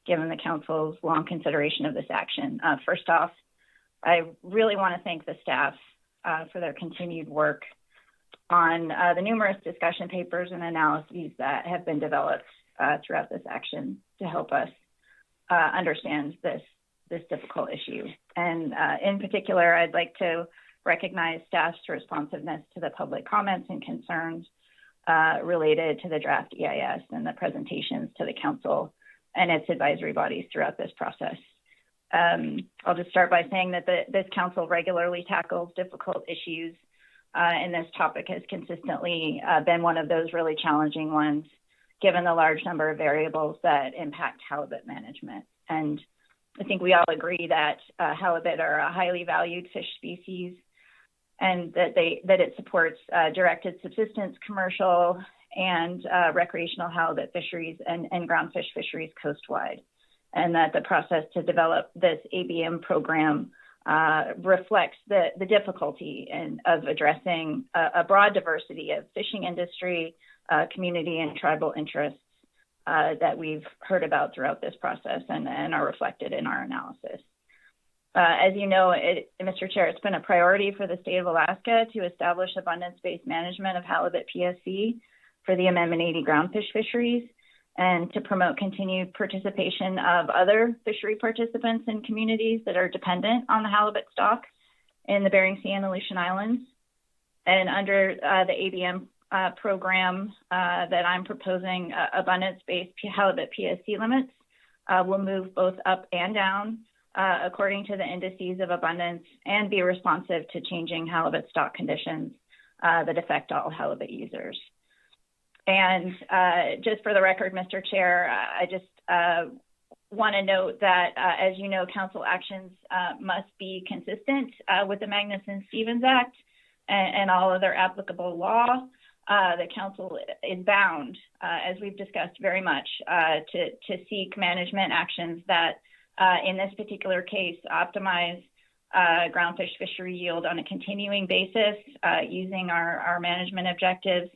given the Council's long consideration of this action. First off, I really want to thank the staff for their continued work on the numerous discussion papers and analyses that have been developed throughout this action to help us understand this difficult issue. And in particular, I'd like to recognize staff's responsiveness to the public comments and concerns related to the draft EIS and the presentations to the Council and its advisory bodies throughout this process. I'll just start by saying that this Council regularly tackles difficult issues, and this topic has consistently been one of those really challenging ones, given the large number of variables that impact halibut management. And I think we all agree that halibut are a highly valued fish species, and that it supports directed subsistence, commercial, and recreational halibut fisheries and groundfish fisheries coastwide, and that the process to develop this ABM program reflects the difficulty of addressing a broad diversity of fishing industry, community, and tribal interests that we've heard about throughout this process and are reflected in our analysis. As you know, Mr. Chair, it's been a priority for the state of Alaska to establish abundance-based management of halibut PSC for the Amendment 80 groundfish fisheries and to promote continued participation of other fishery participants and communities that are dependent on the halibut stock in the Bering Sea and Aleutian Islands. And under the ABM program that I'm proposing, abundance-based halibut PSC limits will move both up and down according to the indices of abundance and be responsive to changing halibut stock conditions that affect all halibut users. And just for the record, Mr. Chair, I just want to note that, as you know, Council actions must be consistent with the Magnuson-Stevens Act and all other applicable law. The Council is bound, as we've discussed very much, to seek management actions that, in this particular case, optimize groundfish fishery yield on a continuing basis using our management objectives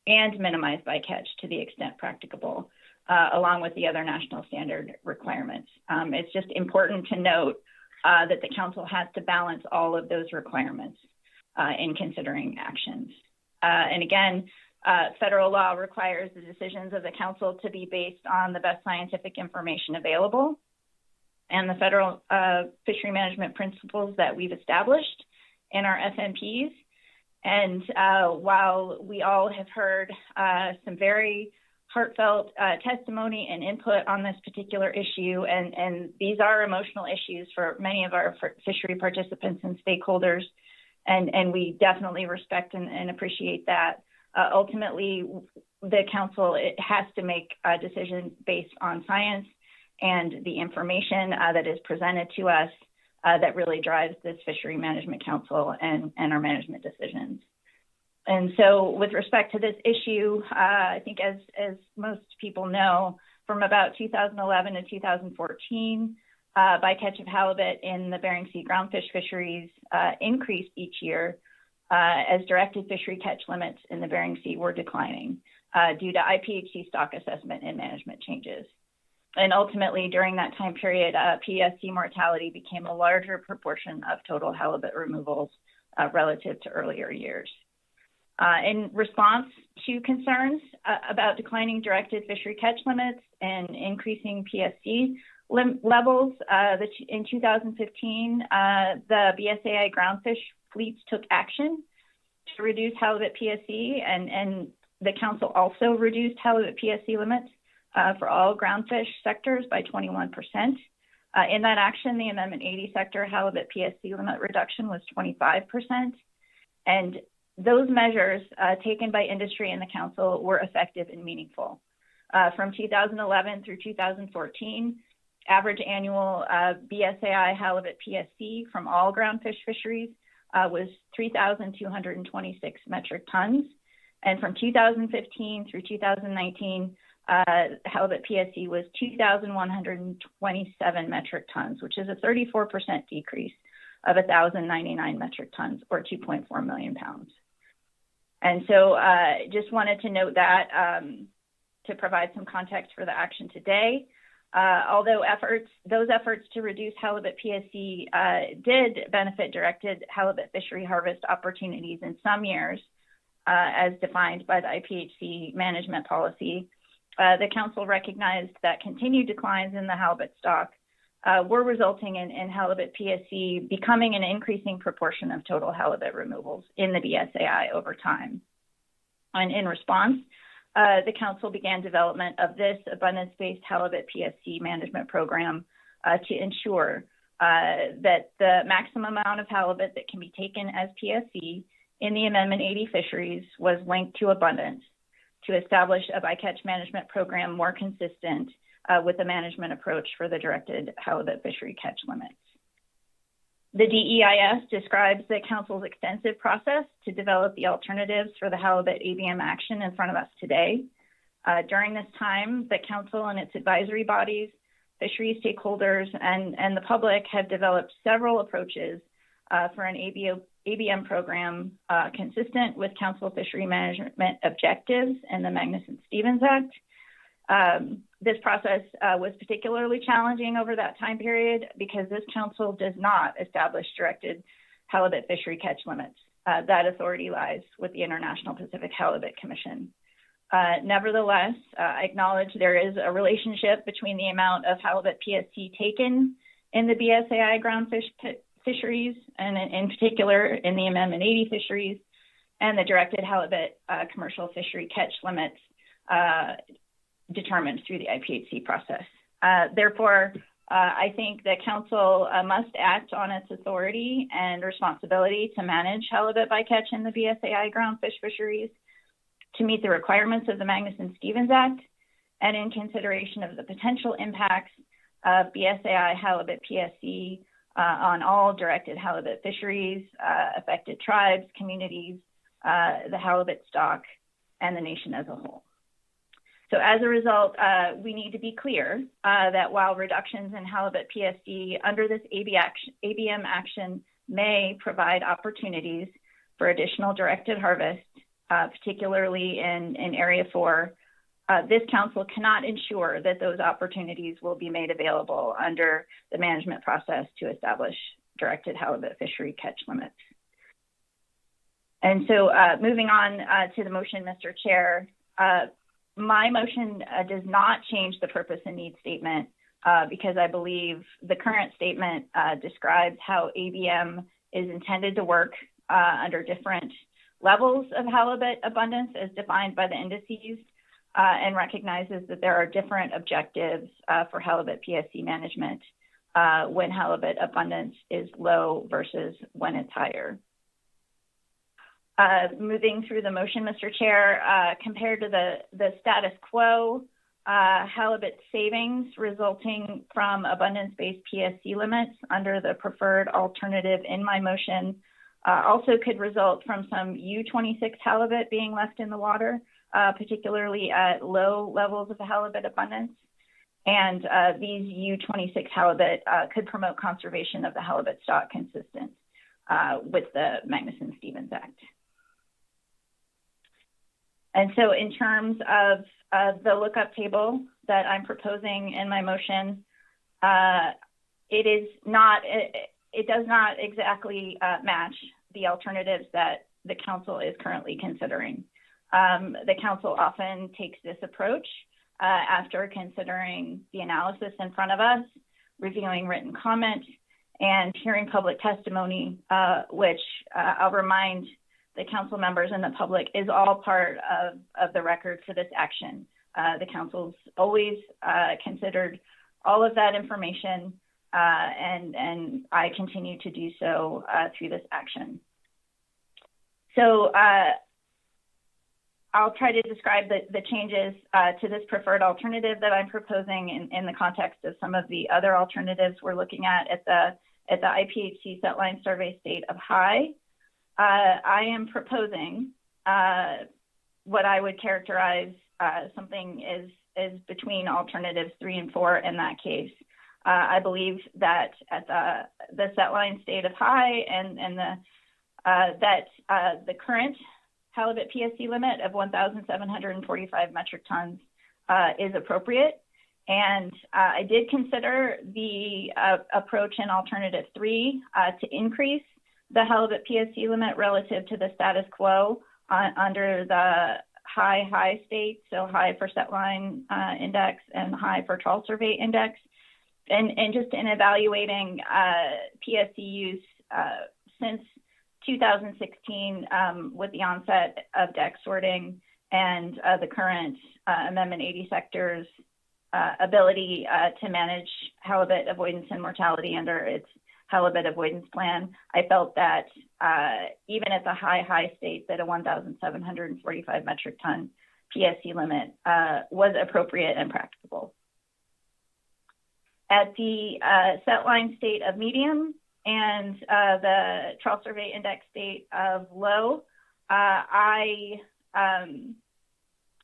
and minimize bycatch to the extent practicable, along with the other national standard requirements. It's just important to note that the Council has to balance all of those requirements in considering actions. And again, federal law requires the decisions of the Council to be based on the best scientific information available and the federal fishery management principles that we've established in our FMPs. And while we all have heard some very heartfelt testimony and input on this particular issue, and these are emotional issues for many of our fishery participants and stakeholders, and we definitely respect and appreciate that. Ultimately, the Council has to make a decision based on science and the information that is presented to us that really drives this Fishery Management Council and our management decisions. And so with respect to this issue, I think as most people know, from about 2011 to 2014, bycatch of halibut in the Bering Sea groundfish fisheries increased each year as directed fishery catch limits in the Bering Sea were declining due to IPHC stock assessment and management changes. And ultimately, during that time period, PSC mortality became a larger proportion of total halibut removals relative to earlier years. In response to concerns about declining directed fishery catch limits and increasing PSC levels, in 2015, the BSAI groundfish fleets took action to reduce halibut PSC, and the Council also reduced halibut PSC limits for all groundfish sectors by 21%. In that action, the Amendment 80 sector halibut PSC limit reduction was 25%. And those measures taken by industry and the Council were effective and meaningful. From 2011 through 2014, average annual BSAI halibut PSC from all groundfish fisheries was 3,226 metric tons. And from 2015 through 2019, halibut PSC was 2,127 metric tons, which is a 34% decrease of 1,099 metric tons, or 2.4 million pounds. And so just wanted to note that to provide some context for the action today. Although those efforts to reduce halibut PSC did benefit directed halibut fishery harvest opportunities in some years, as defined by the IPHC management policy, the Council recognized that continued declines in the halibut stock were resulting in halibut PSC becoming an increasing proportion of total halibut removals in the BSAI over time. And in response, the Council began development of this abundance-based halibut PSC management program to ensure that the maximum amount of halibut that can be taken as PSC in the Amendment 80 fisheries was linked to abundance to establish a bycatch management program more consistent with the management approach for the directed halibut fishery catch limits. The DEIS describes the Council's extensive process to develop the alternatives for the halibut ABM action in front of us today. During this time, the Council and its advisory bodies, fisheries stakeholders, and the public have developed several approaches for an ABM program consistent with Council fishery management objectives and the Magnuson-Stevens Act. This process was particularly challenging over that time period because this Council does not establish directed halibut fishery catch limits. That authority lies with the International Pacific Halibut Commission. Nevertheless, I acknowledge there is a relationship between the amount of halibut PSC taken in the BSAI ground fisheries, and in particular in the Amendment 80 fisheries, and the directed halibut commercial fishery catch limits determined through the IPHC process. Therefore, I think the Council must act on its authority and responsibility to manage halibut bycatch in the BSAI ground fish fisheries to meet the requirements of the Magnuson-Stevens Act, and in consideration of the potential impacts of BSAI halibut PSC on all directed halibut fisheries, affected tribes, communities, the halibut stock, and the nation as a whole. So as a result, we need to be clear that while reductions in halibut PSC under this ABM action may provide opportunities for additional directed harvest, particularly in Area 4, this Council cannot ensure that those opportunities will be made available under the management process to establish directed halibut fishery catch limits. And so moving on to the motion, Mr. Chair, my motion does not change the purpose and need statement because I believe the current statement describes how ABM is intended to work under different levels of halibut abundance as defined by the indices, and recognizes that there are different objectives for halibut PSC management when halibut abundance is low versus when it's higher. Moving through the motion, Mr. Chair, compared to the status quo, halibut savings resulting from abundance-based PSC limits under the preferred alternative in my motion also could result from some U26 halibut being left in the water, particularly at low levels of halibut abundance. And these U26 halibut could promote conservation of the halibut stock consistent with the Magnuson-Stevens Act. And so in terms of the lookup table that I'm proposing in my motion, it does not exactly match the alternatives that the Council is currently considering. The Council often takes this approach after considering the analysis in front of us, reviewing written comment, and hearing public testimony, which I'll remind the Council members and the public is all part of the record for this action. The Council's always considered all of that information, and I continue to do so through this action. So I'll try to describe the changes to this preferred alternative that I'm proposing in the context of some of the other alternatives we're looking at the IPHC setline survey state of high. I am proposing what I would characterize something is between alternatives 3 and 4 in that case. I believe that at the setline state of high and the current halibut PSC limit of 1,745 metric tons is appropriate, And I did consider the approach in alternative 3 to increase the halibut PSC limit relative to the status quo under the high state, so high for setline index and high for trawl survey index. And just in evaluating PSC use since 2016 with the onset of deck sorting and the current Amendment 80 sector's ability to manage halibut avoidance and mortality under its halibut avoidance plan, I felt that even at the high state, that a 1,745 metric ton PSC limit was appropriate and practicable. At the set line state of medium and the trawl survey index state of low,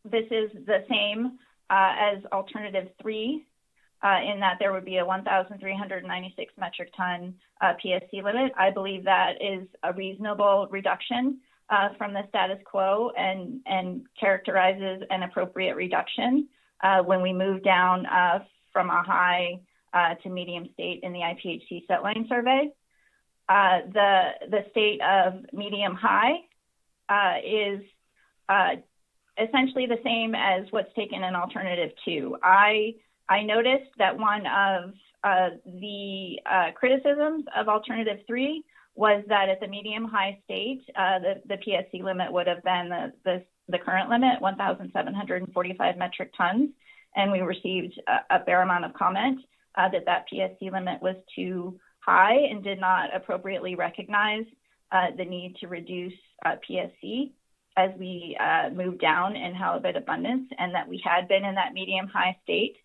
this is the same as alternative 3 in that there would be a 1,396 metric ton PSC limit. I believe that is a reasonable reduction from the status quo and characterizes an appropriate reduction when we move down from a high to medium state in the IPHC setline survey. The state of medium high is essentially the same as what's taken in alternative 2. I noticed that one of the criticisms of alternative 3 was that at the medium high state, the PSC limit would have been the current limit, 1,745 metric tons. And we received a fair amount of comment that PSC limit was too high and did not appropriately recognize the need to reduce PSC as we move down in halibut abundance, and that we had been in that medium high state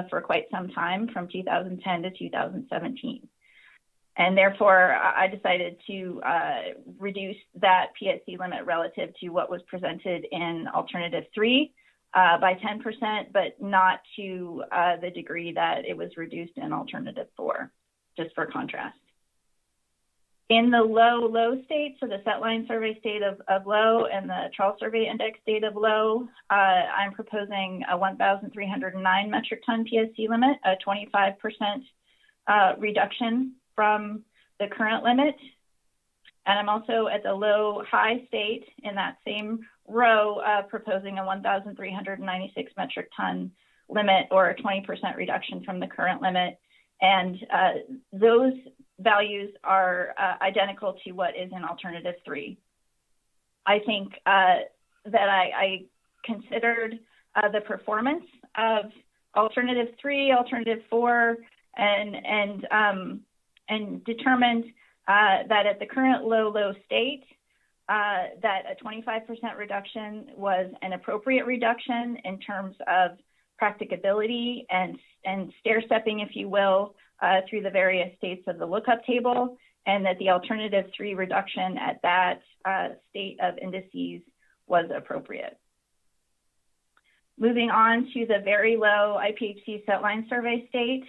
for quite some time from 2010 to 2017. And therefore, I decided to reduce that PSC limit relative to what was presented in alternative 3 by 10%, but not to the degree that it was reduced in alternative 4, just for contrast. In the low state, so the setline survey state of low and the trawl survey index state of low, I'm proposing a 1,309 metric ton PSC limit, a 25% reduction from the current limit. And I'm also at the low high state in that same row, proposing a 1,396 metric ton limit, or a 20% reduction from the current limit. And those values are identical to what is in alternative 3. I think that I considered the performance of alternative 3, alternative 4, and determined that at the current low state, that a 25% reduction was an appropriate reduction in terms of practicability and stair-stepping, if you will, through the various states of the lookup table, and that the alternative 3 reduction at that state of indices was appropriate. Moving on to the very low IPHC setline survey state,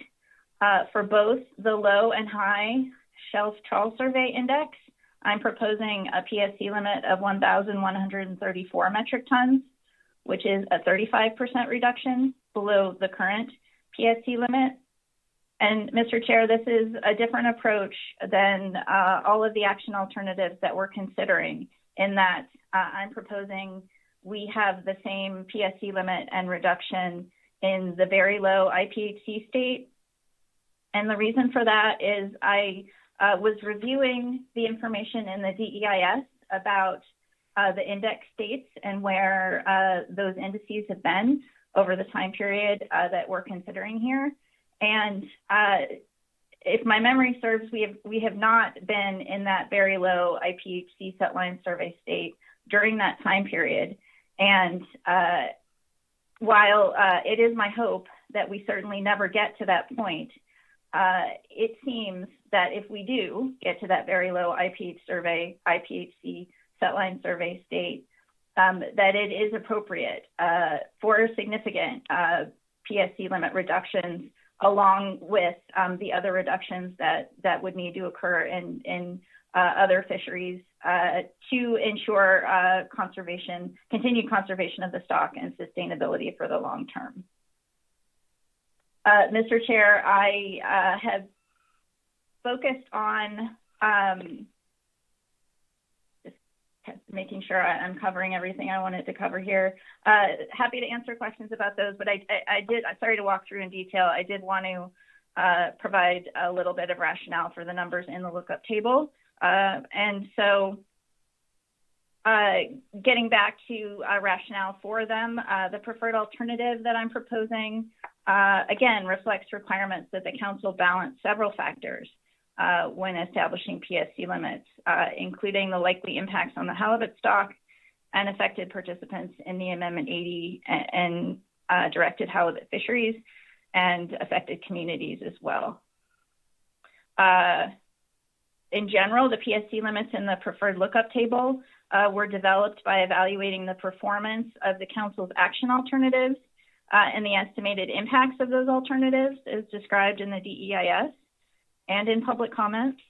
for both the low and high shelf trawl survey index, I'm proposing a PSC limit of 1,134 metric tons, which is a 35% reduction below the current PSC limit. And Mr. Chair, this is a different approach than all of the action alternatives that we're considering, in that I'm proposing we have the same PSC limit and reduction in the very low IPHC state. And the reason for that is I was reviewing the information in the DEIS about the index states and where those indices have been over the time period that we're considering here. And if my memory serves, we have not been in that very low IPHC setline survey state during that time period. And while it is my hope that we certainly never get to that point, it seems that if we do get to that very low IPHC setline survey state, that it is appropriate for significant PSC limit reductions, along with the other reductions that would need to occur in other fisheries to ensure continued conservation of the stock and sustainability for the long term. Mr. Chair, I have focused on just making sure I'm covering everything I wanted to cover here. Happy to answer questions about those, but sorry to walk through in detail. I did want to provide a little bit of rationale for the numbers in the lookup table. And so getting back to rationale for them, the preferred alternative that I'm proposing, again, reflects requirements that the Council balance several factors when establishing PSC limits, including the likely impacts on the halibut stock and affected participants in the Amendment 80 and directed halibut fisheries and affected communities as well. In general, the PSC limits in the preferred lookup table were developed by evaluating the performance of the Council's action alternatives and the estimated impacts of those alternatives as described in the DEIS and in public comments.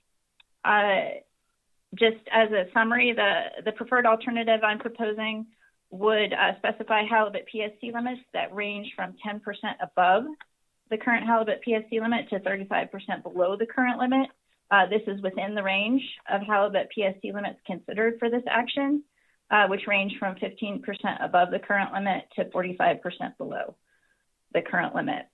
Just as a summary, the preferred alternative I'm proposing would specify halibut PSC limits that range from 10% above the current halibut PSC limit to 35% below the current limit. This is within the range of halibut PSC limits considered for this action, which range from 15% above the current limit to 45% below the current limit.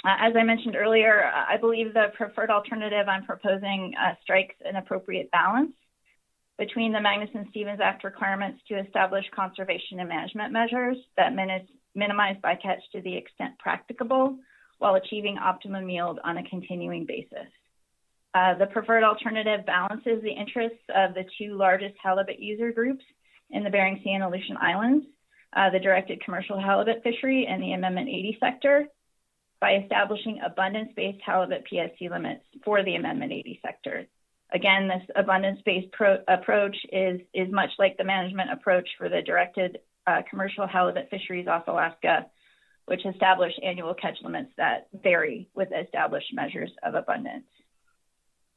As I mentioned earlier, I believe the preferred alternative I'm proposing strikes an appropriate balance between the Magnuson-Stevens Act requirements to establish conservation and management measures that minimize bycatch to the extent practicable while achieving optimum yield on a continuing basis. The preferred alternative balances the interests of the two largest halibut user groups in the Bering Sea and Aleutian Islands, the directed commercial halibut fishery and the Amendment 80 sector, by establishing abundance-based halibut PSC limits for the Amendment 80 sector. Again, this abundance-based approach is much like the management approach for the directed commercial halibut fisheries off Alaska, which establish annual catch limits that vary with established measures of abundance.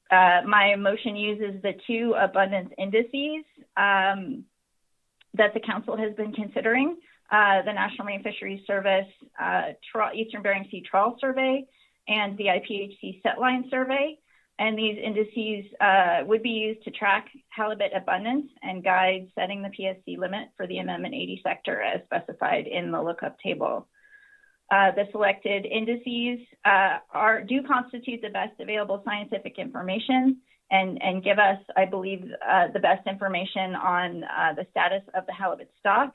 My motion uses the two abundance indices that the Council has been considering, the National Marine Fisheries Service Eastern Bering Sea Trawl Survey and the IPHC Setline Survey. And these indices would be used to track halibut abundance and guide setting the PSC limit for the Amendment 80 sector as specified in the lookup table. The selected indices do constitute the best available scientific information and give us, I believe, the best information on the status of the halibut stock.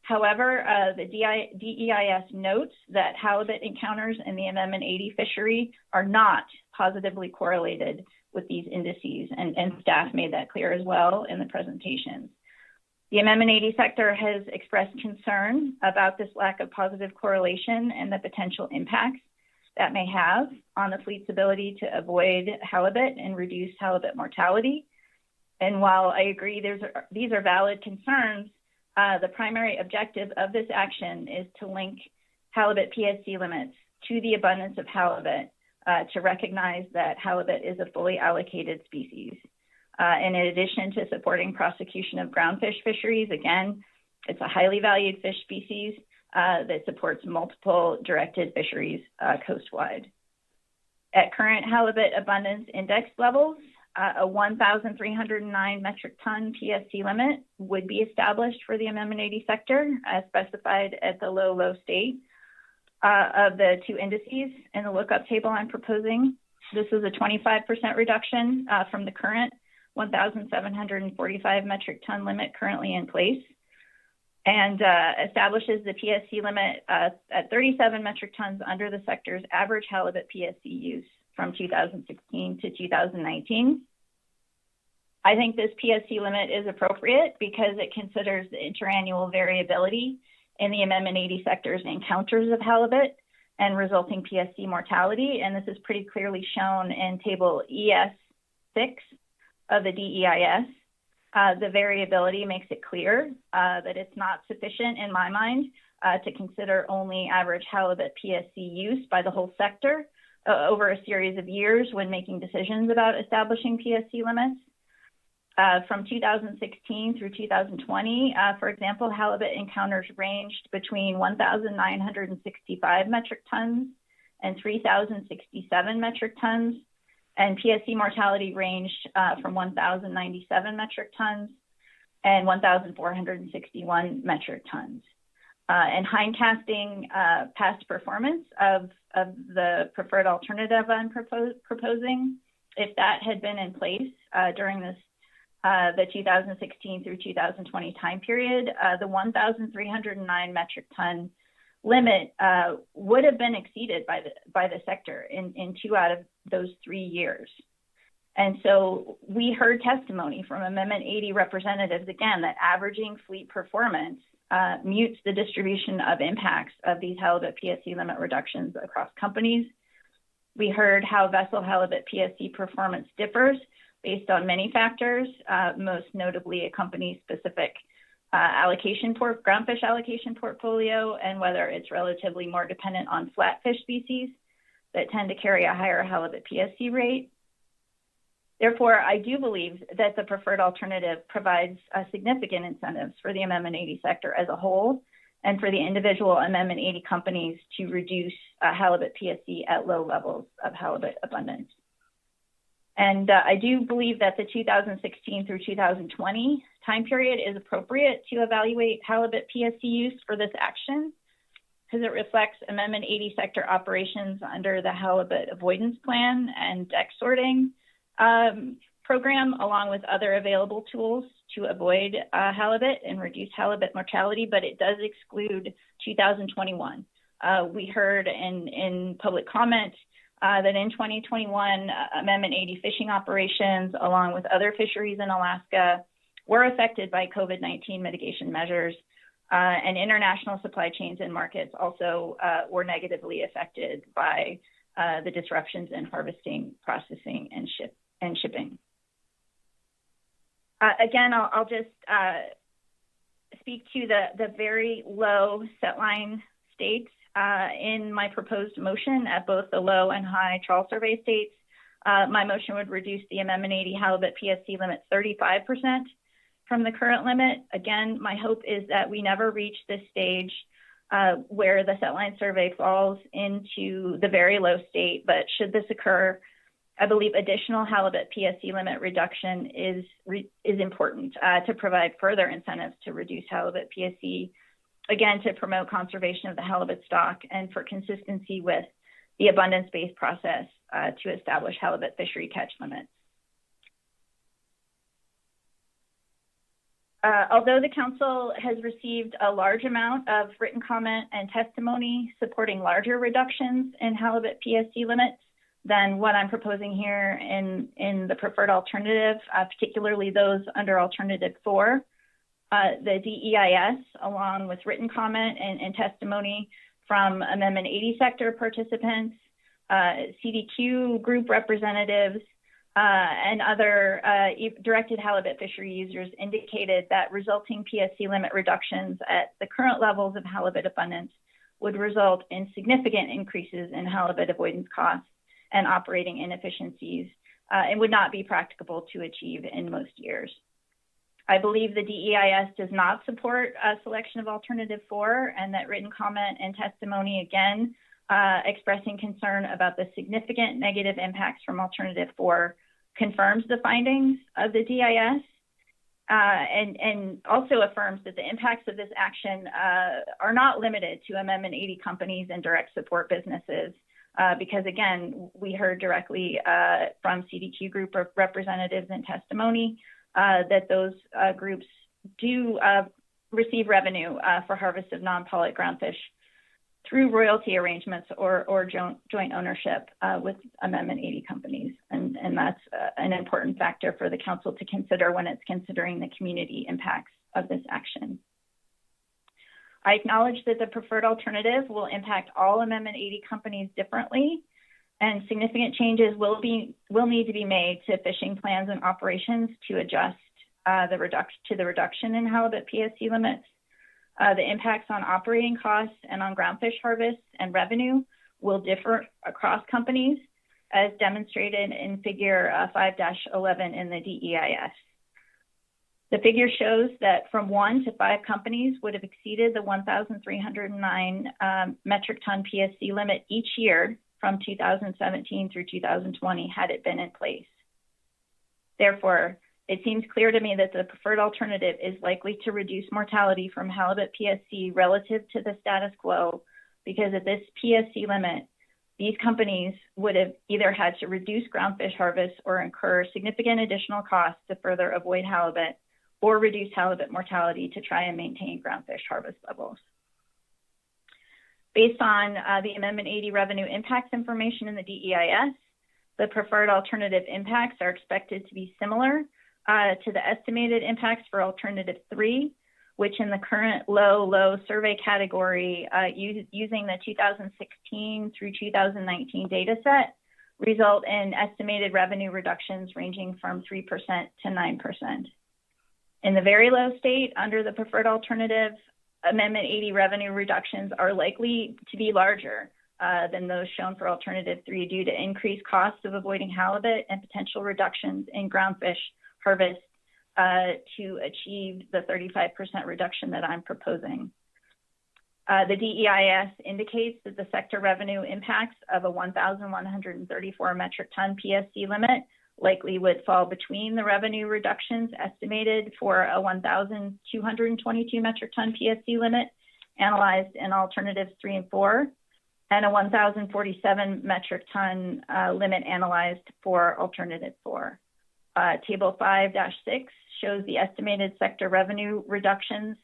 However, the DEIS notes that halibut encounters in the Amendment 80 fishery are not positively correlated with these indices, and staff made that clear as well in the presentations. The Amendment 80 sector has expressed concern about this lack of positive correlation and the potential impacts that may have on the fleet's ability to avoid halibut and reduce halibut mortality. And while I agree these are valid concerns, the primary objective of this action is to link halibut PSC limits to the abundance of halibut to recognize that halibut is a fully allocated species. And in addition to supporting prosecution of groundfish fisheries, again, it's a highly valued fish species that supports multiple directed fisheries coastwide. At current halibut abundance index levels, a 1,309 metric ton PSC limit would be established for the Amendment 80 sector as specified at the low state of the two indices in the lookup table I'm proposing. This is a 25% reduction from the current 1,745 metric ton limit currently in place, and establishes the PSC limit at 37 metric tons under the sector's average halibut PSC use from 2016 to 2019. I think this PSC limit is appropriate because it considers the interannual variability in the Amendment 80 sector's encounters of halibut and resulting PSC mortality, and this is pretty clearly shown in Table ES6 of the DEIS. The variability makes it clear that it's not sufficient, in my mind, to consider only average halibut PSC use by the whole sector over a series of years when making decisions about establishing PSC limits. From 2016 through 2020, for example, halibut encounters ranged between 1,965 metric tons and 3,067 metric tons, and PSC mortality ranged from 1,097 metric tons and 1,461 metric tons. And hindcasting past performance of the preferred alternative I'm proposing, if that had been in place during this the 2016 through 2020 time period, the 1,309 metric ton limit would have been exceeded by the sector in 2 out of those 3 years. And so we heard testimony from Amendment 80 representatives, again, that averaging fleet performance mutes the distribution of impacts of these halibut PSC limit reductions across companies. We heard how vessel halibut PSC performance differs based on many factors, most notably a company's specific groundfish allocation portfolio, and whether it's relatively more dependent on flatfish species that tend to carry a higher halibut PSC rate. Therefore, I do believe that the preferred alternative provides significant incentives for the Amendment 80 sector as a whole, and for the individual Amendment 80 companies to reduce halibut PSC at low levels of halibut abundance. And I do believe that the 2016 through 2020 time period is appropriate to evaluate halibut PSC use for this action, because it reflects Amendment 80 sector operations under the halibut avoidance plan and deck sorting program, along with other available tools to avoid halibut and reduce halibut mortality, but it does exclude 2021. We heard in public comment that in 2021, Amendment 80 fishing operations, along with other fisheries in Alaska, were affected by COVID-19 mitigation measures, and international supply chains and markets also were negatively affected by the disruptions in harvesting, processing, and shipping. Again, I'll just speak to the very low setline states in my proposed motion at both the low and high trawl survey states. My motion would reduce the Amendment 80 halibut PSC limit 35% from the current limit. Again, my hope is that we never reach this stage where the setline survey falls into the very low state, but should this occur, I believe additional halibut PSC limit reduction is important to provide further incentives to reduce halibut PSC, again, to promote conservation of the halibut stock and for consistency with the abundance-based process to establish halibut fishery catch limits. Although the Council has received a large amount of written comment and testimony supporting larger reductions in halibut PSC limits than what I'm proposing here in the preferred alternative, particularly those under Alternative 4, the DEIS, along with written comment and testimony from Amendment 80 sector participants, CDQ group representatives, and other directed halibut fishery users indicated that resulting PSC limit reductions at the current levels of halibut abundance would result in significant increases in halibut avoidance costs and operating inefficiencies, and would not be practicable to achieve in most years. I believe the DEIS does not support a selection of Alternative 4, and that written comment and testimony, again, expressing concern about the significant negative impacts from Alternative 4 confirms the findings of the DEIS, and also affirms that the impacts of this action are not limited to Amendment 80 companies and direct support businesses, because, again, we heard directly from CDQ group representatives in testimony that those groups do receive revenue for harvest of non-pollock groundfish through royalty arrangements or joint ownership with Amendment 80 companies. And that's an important factor for the Council to consider when it's considering the community impacts of this action. I acknowledge that the preferred alternative will impact all Amendment 80 companies differently, and significant changes will need to be made to fishing plans and operations to adjust the reduction in halibut PSC limits. The impacts on operating costs and on groundfish harvest and revenue will differ across companies, as demonstrated in Figure 5-11 in the DEIS. The figure shows that from 1 to 5 companies would have exceeded the 1,309 metric ton PSC limit each year from 2017 through 2020 had it been in place. Therefore, it seems clear to me that the preferred alternative is likely to reduce mortality from halibut PSC relative to the status quo, because at this PSC limit, these companies would have either had to reduce groundfish harvest or incur significant additional costs to further avoid halibut, or reduce halibut mortality to try and maintain groundfish harvest levels. Based on the Amendment 80 revenue impacts information in the DEIS, the preferred alternative impacts are expected to be similar to the estimated impacts for Alternative 3, which in the current low survey category, using the 2016 through 2019 data set, result in estimated revenue reductions ranging from 3% to 9%. In the very low state, under the preferred alternative, Amendment 80 revenue reductions are likely to be larger than those shown for Alternative 3 due to increased costs of avoiding halibut and potential reductions in groundfish harvest to achieve the 35% reduction that I'm proposing. The DEIS indicates that the sector revenue impacts of a 1,134 metric ton PSC limit likely would fall between the revenue reductions estimated for a 1,222 metric ton PSC limit analyzed in Alternatives 3 and 4, and a 1,047 metric ton limit analyzed for Alternative 4. Table 5-6 shows the estimated sector revenue reductions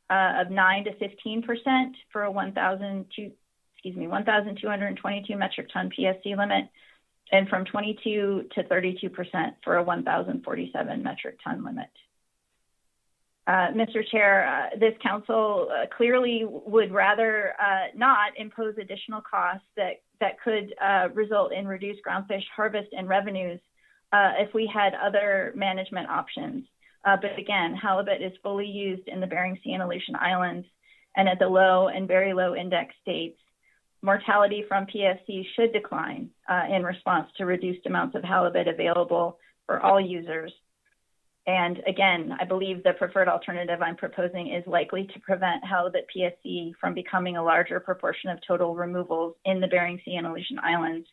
of 9 to 15% for a 1,222 metric ton PSC limit, and from 22 to 32% for a 1,047 metric ton limit. Mr. Chair, this council clearly would rather not impose additional costs that could result in reduced groundfish harvest and revenues if we had other management options. But again, halibut is fully used in the Bering Sea and Aleutian Islands, and at the low and very low index states, mortality from PSC should decline in response to reduced amounts of halibut available for all users. And again, I believe the preferred alternative I'm proposing is likely to prevent halibut PSC from becoming a larger proportion of total removals in the Bering Sea and Aleutian Islands,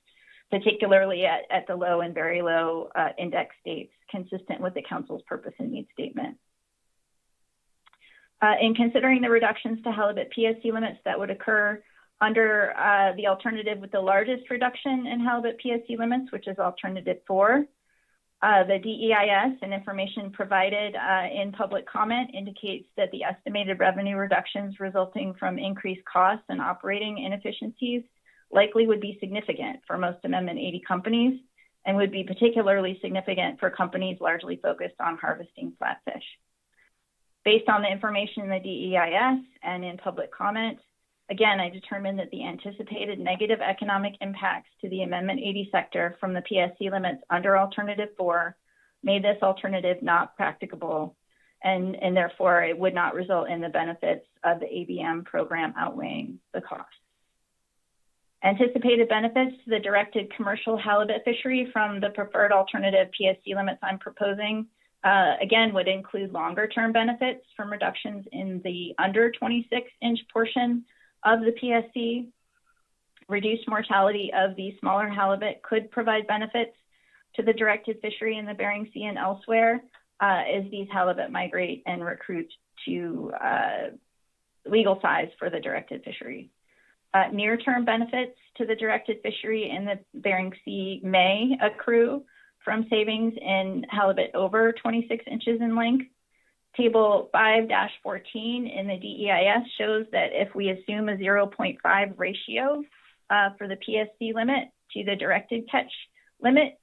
particularly at the low and very low index states, consistent with the Council's purpose and need statement. In considering the reductions to halibut PSC limits that would occur under the alternative with the largest reduction in halibut PSC limits, which is Alternative 4, the DEIS and information provided in public comment indicates that the estimated revenue reductions resulting from increased costs and operating inefficiencies likely would be significant for most Amendment 80 companies, and would be particularly significant for companies largely focused on harvesting flatfish. Based on the information in the DEIS and in public comment, again, I determined that the anticipated negative economic impacts to the Amendment 80 sector from the PSC limits under Alternative 4 made this alternative not practicable, and therefore it would not result in the benefits of the ABM program outweighing the costs. Anticipated benefits to the directed commercial halibut fishery from the preferred alternative PSC limits I'm proposing, again, would include longer-term benefits from reductions in the under 26-inch portion of the PSC. Reduced mortality of the smaller halibut could provide benefits to the directed fishery in the Bering Sea and elsewhere as these halibut migrate and recruit to legal size for the directed fishery. Near-term benefits to the directed fishery in the Bering Sea may accrue from savings in halibut over 26 inches in length. Table 5-14 in the DEIS shows that if we assume a 0.5 ratio for the PSC limit to the directed catch limit,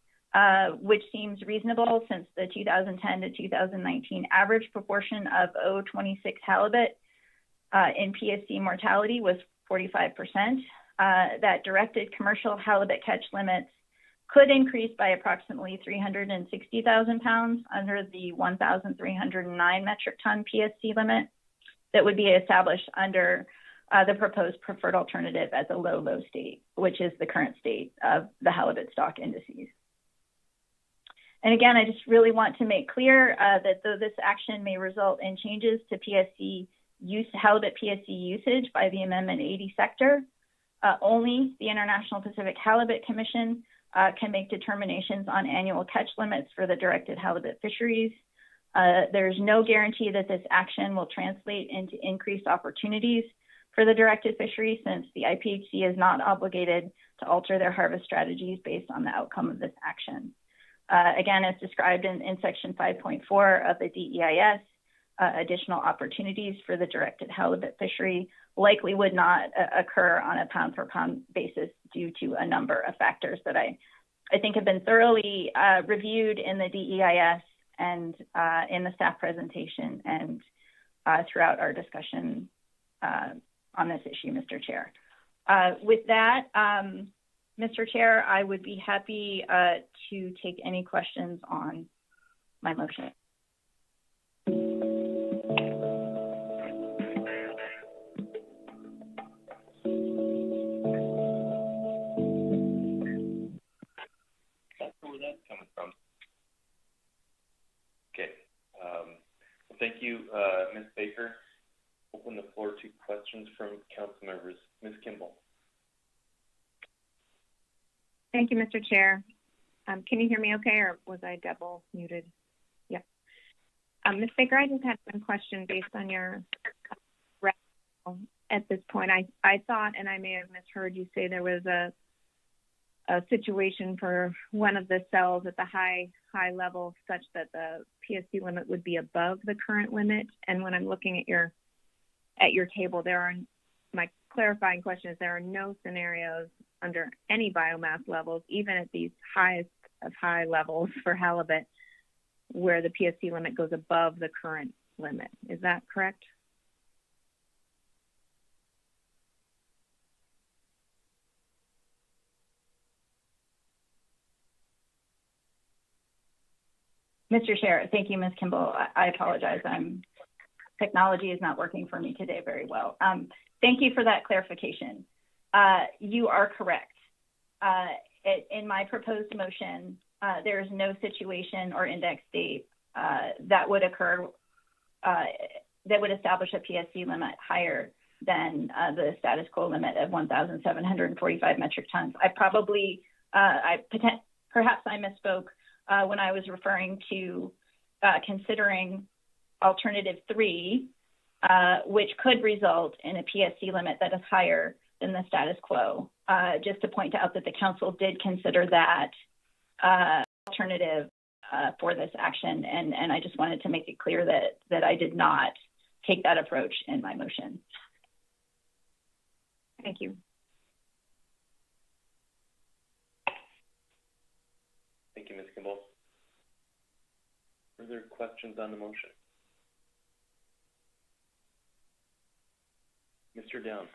which seems reasonable since the 2010 to 2019 average proportion of O26 halibut in PSC mortality was 45%, that directed commercial halibut catch limits could increase by approximately 360,000 pounds under the 1,309 metric ton PSC limit that would be established under the proposed preferred alternative as a low state, which is the current state of the halibut stock indices. And again, I just really want to make clear that though this action may result in changes to halibut PSC usage by the Amendment 80 sector, Only the International Pacific Halibut Commission can make determinations on annual catch limits for the directed halibut fisheries. There's no guarantee that this action will translate into increased opportunities for the directed fishery, since the IPHC is not obligated to alter their harvest strategies based on the outcome of this action. Again, as described in Section 5.4 of the DEIS, additional opportunities for the directed halibut fishery likely would not occur on a pound-for-pound basis due to a number of factors that I think have been thoroughly reviewed in the DEIS and in the staff presentation and throughout our discussion on this issue, Mr. Chair. With that, Mr. Chair, I would be happy to take any questions on my motion. Where that's coming from. Okay. Well, thank you, Ms. Baker. Open the floor to questions from council members. Ms. Kimball. Thank you, Mr. Chair. Can you hear me okay, or was I double muted? Yep. Ms. Baker, I just had one question based on your at this point. I thought, and I may have misheard you say, there was a situation for one of the cells at the high level such that the PSC limit would be above the current limit. And when I'm looking at your table, my clarifying question is, there are no scenarios under any biomass levels, even at these highest of high levels for halibut, where the PSC limit goes above the current limit. Is that correct? Mr. Chair, thank you, Ms. Kimball. I apologize. Technology is not working for me today very well. Thank you for that clarification. You are correct. In my proposed motion, there is no situation or index date that would occur that would establish a PSC limit higher than the status quo limit of 1,745 metric tons. Perhaps I misspoke when I was referring to considering alternative 3, which could result in a PSC limit that is higher than the status quo. Just to point out that the council did consider that alternative for this action, and I just wanted to make it clear that I did not take that approach in my motion. Thank you. Thank you, Ms. Kimball. Further questions on the motion? Mr. Down.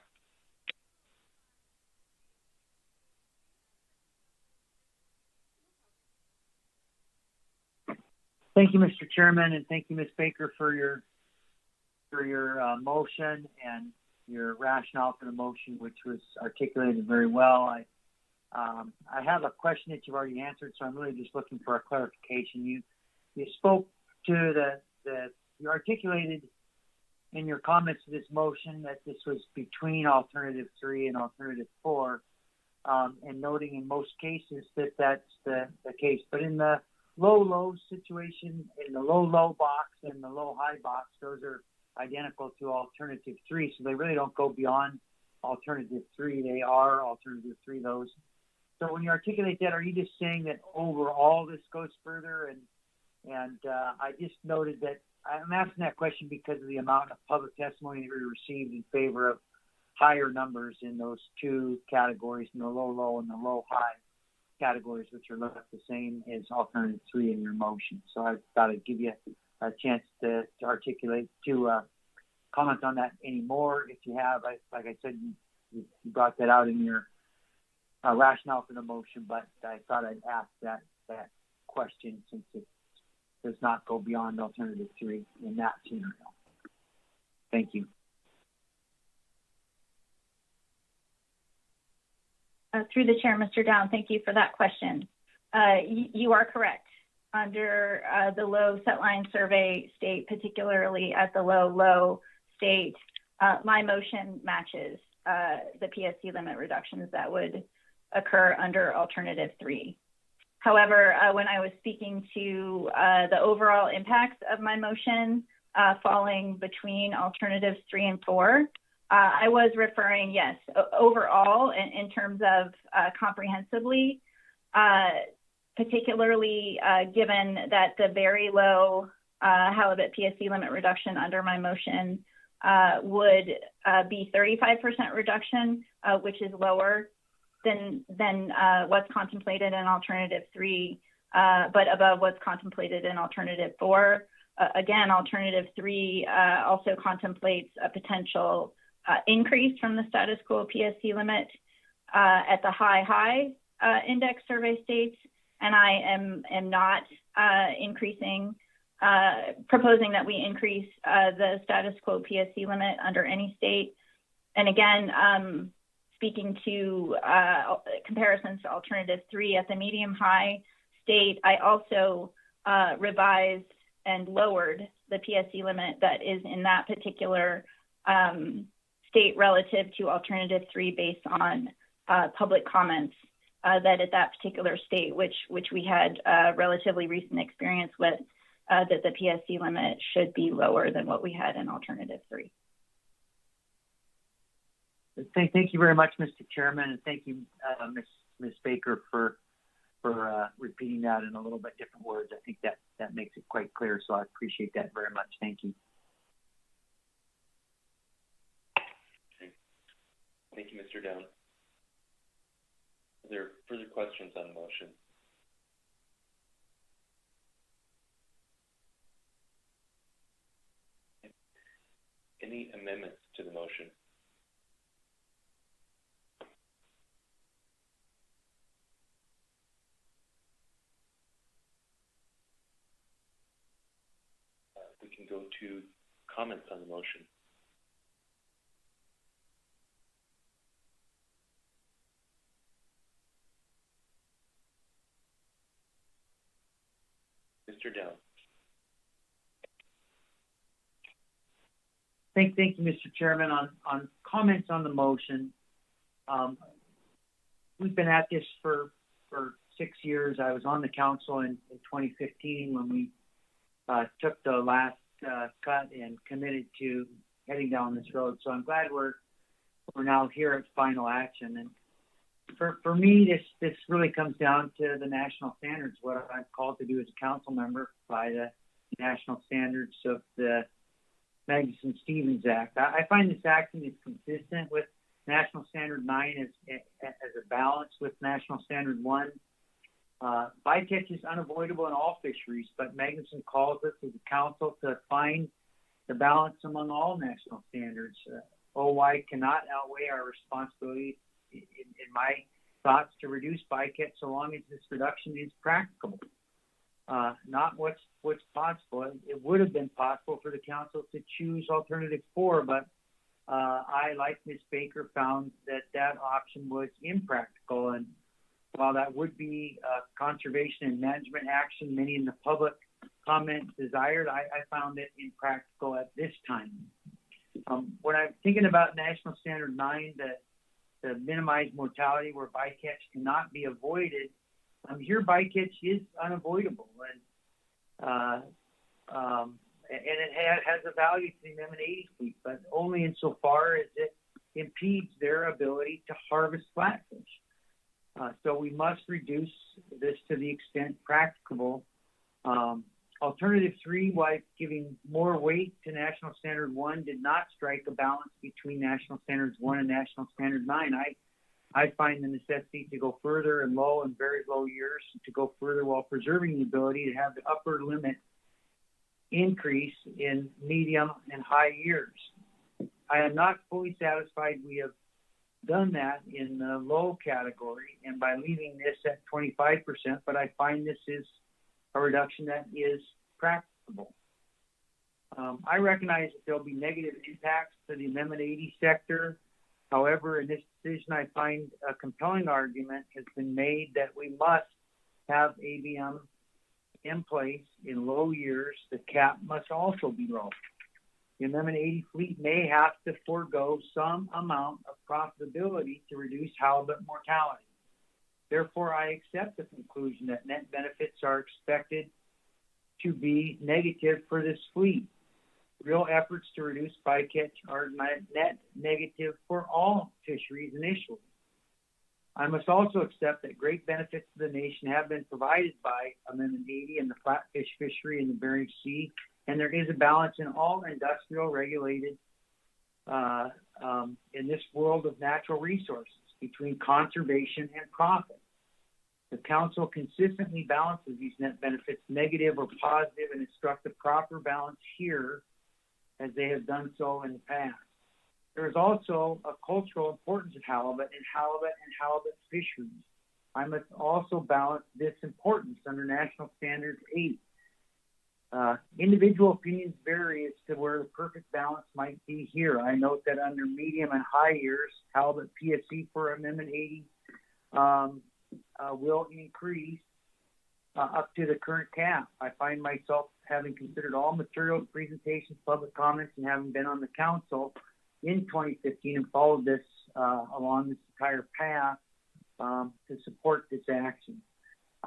Thank you, Mr. Chairman, and thank you, Ms. Baker, for your motion and your rationale for the motion, which was articulated very well. I have a question that you've already answered, so I'm really just looking for a clarification. You spoke to you articulated in your comments to this motion that this was between alternative 3 and alternative 4, and noting in most cases that that's the case. But in the low situation, in the low box and the low high box, those are identical to alternative 3, so they really don't go beyond alternative 3. They are alternative 3, those. So when you articulate that, are you just saying that overall this goes further? And I just noted that I'm asking that question because of the amount of public testimony that we received in favor of higher numbers in those two categories, in the low and the low-high categories, which are left the same as alternative 3 in your motion. So I thought I'd give you a chance to articulate, to comment on that anymore if you have. Like I said, you brought that out in your rationale for the motion, but I thought I'd ask that question since it does not go beyond alternative 3 in that scenario. Thank you. Through the chair, Mr. Down, thank you for that question. You are correct. Under the low setline survey state, particularly at the low state, my motion matches the PSC limit reductions that would occur under Alternative 3. However, when I was speaking to the overall impacts of my motion falling between Alternatives 3 and 4, I was referring, yes, overall in terms of comprehensively, particularly given that the very low halibut PSC limit reduction under my motion would be 35% reduction, which is lower than what's contemplated in Alternative 3, but above what's contemplated in Alternative 4. Again, Alternative 3 also contemplates a potential increase from the status quo PSC limit at the high index survey states, and I am not proposing that we increase the status quo PSC limit under any state. And again, speaking to comparisons to Alternative 3 at the medium-high state, I also revised and lowered the PSC limit that is in that particular state relative to Alternative 3 based on public comments that at that particular state, which we had relatively recent experience with, that the PSC limit should be lower than what we had in Alternative 3. Thank you very much, Mr. Chairman, and thank you, Ms. Baker, for repeating that in a little bit different words. I think that makes it quite clear, so I appreciate that very much. Thank you. Okay. Thank you, Mr. Down. Are there further questions on the motion? Any amendments to the motion? We can go to comments on the motion. Mr. Down. Thank you, Mr. Chairman. On comments on the motion, we've been at this for 6 years. I was on the council in 2015 when we took the last cut and committed to heading down this road. So I'm glad we're now here at final action. And for me, this really comes down to the national standards, what I'm called to do as a council member by the national standards of the Magnuson-Stevens Act. I find this action is consistent with National Standard 9 as a balance with National Standard 1. Bycatch is unavoidable in all fisheries, but Magnuson calls us as a council to find the balance among all national standards. OY cannot outweigh our responsibility, in my thoughts, to reduce bycatch so long as this reduction is practicable. Not what's possible. It would have been possible for the council to choose Alternative 4, but I, like Ms. Baker, found that option was impractical. And while that would be conservation and management action many in the public comment desired, I found it impractical at this time. When I'm thinking about National Standard 9, to minimize mortality where bycatch cannot be avoided, here bycatch is unavoidable, and it has a value to the Amendment 80 fleet, but only insofar as it impedes their ability to harvest flatfish. So we must reduce this to the extent practicable. Alternative 3, while giving more weight to National Standard 1, did not strike a balance between National Standards 1 and National Standard 9. I find the necessity to go further in low and very low years, to go further while preserving the ability to have the upper limit increase in medium and high years. I am not fully satisfied we have done that in the low category and by leaving this at 25%, but I find this is a reduction that is practicable. I recognize that there will be negative impacts to the Amendment 80 sector. However, in this decision, I find a compelling argument has been made that we must have ABM in place in low years. The cap must also be low. The Amendment 80 fleet may have to forego some amount of profitability to reduce halibut mortality. Therefore, I accept the conclusion that net benefits are expected to be negative for this fleet. Real efforts to reduce bycatch are net negative for all fisheries initially. I must also accept that great benefits to the nation have been provided by Amendment 80 and the flatfish fishery in the Bering Sea, and there is a balance in all industrial regulated in this world of natural resources between conservation and profit. The Council consistently balances these net benefits, negative or positive, and has struck the proper balance here as they have done so in the past. There is also a cultural importance of halibut and halibut fisheries. I must also balance this importance under National Standards 8. Individual opinions vary as to where the perfect balance might be here. I note that under medium and high years, halibut PSC for Amendment 80 will increase up to the current cap. I find myself having considered all materials, presentations, public comments, and having been on the council in 2015 and followed this along this entire path to support this action.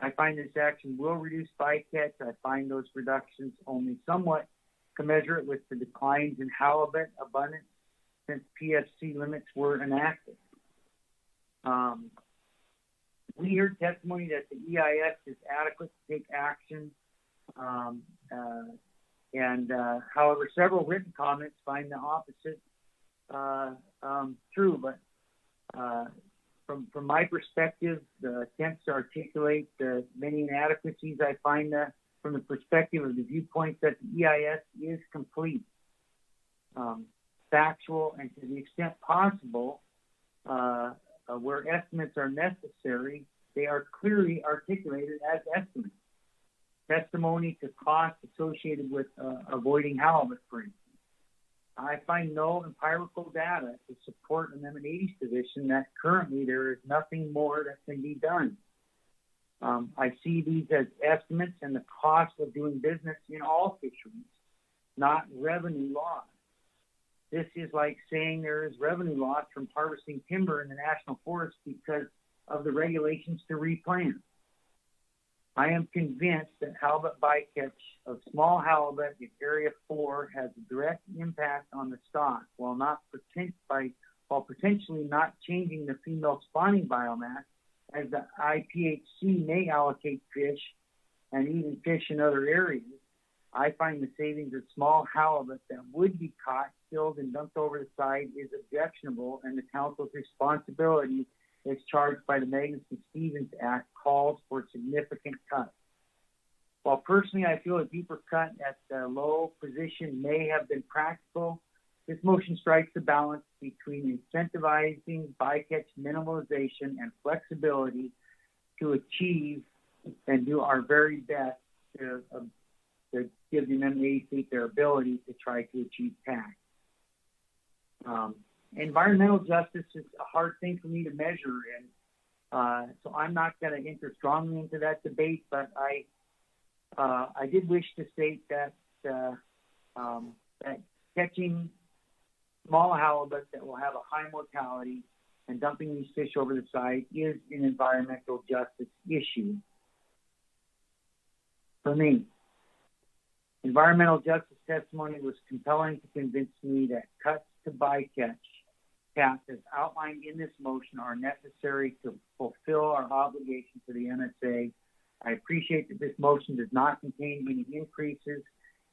I find this action will reduce bycatch. I find those reductions only somewhat commensurate with the declines in halibut abundance since PFC limits were enacted. We heard testimony that the EIS is adequate to take action, however, several written comments find the opposite true. But from my perspective, the attempts to articulate the many inadequacies, I find that from the perspective of the viewpoint that the EIS is complete, factual, and to the extent possible, where estimates are necessary, they are clearly articulated as estimates. Testimony to costs associated with avoiding halibut, for instance. I find no empirical data to support Amendment 80's position that currently there is nothing more that can be done. I see these as estimates and the cost of doing business in all fisheries, not revenue loss. This is like saying there is revenue loss from harvesting timber in the national forest because of the regulations to replant. I am convinced that halibut bycatch of small halibut in Area 4 has a direct impact on the stock, while potentially not changing the female spawning biomass, as the IPHC may allocate fish and even fish in other areas. I find the savings of small halibut that would be caught, killed, and dumped over the side is objectionable, and the Council's responsibility as charged by the Magnuson-Stevens Act calls for significant cuts. While personally I feel a deeper cut at the low position may have been practical, this motion strikes the balance between incentivizing bycatch minimalization and flexibility to achieve and do our very best to give the Amendment 80 fleet their ability to try to achieve TAC. Environmental justice is a hard thing for me to measure, and so I'm not going to enter strongly into that debate, but I did wish to state that that catching small halibut that will have a high mortality and dumping these fish over the side is an environmental justice issue for me. Environmental justice testimony was compelling to convince me that cuts to bycatch caps as outlined in this motion are necessary to fulfill our obligation to the MSA. I appreciate that this motion does not contain any increases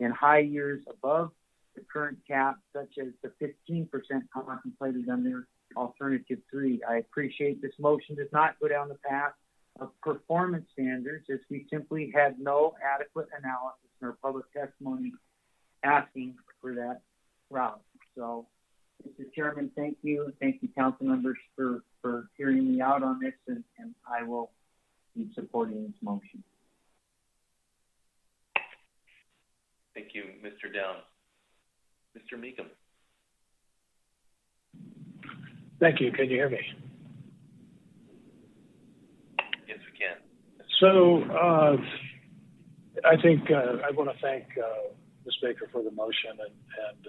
in high years above the current cap, such as the 15% contemplated under Alternative 3. I appreciate this motion does not go down the path of performance standards, as we simply had no adequate analysis nor public testimony asking for that route. So, Mr. Chairman, thank you. Thank you, council members, for hearing me out on this, and I will be supporting this motion. Thank you, Mr. Downs. Mr. Meekum. Thank you. Can you hear me? Yes, we can. So I think I want to thank Ms. Baker for the motion and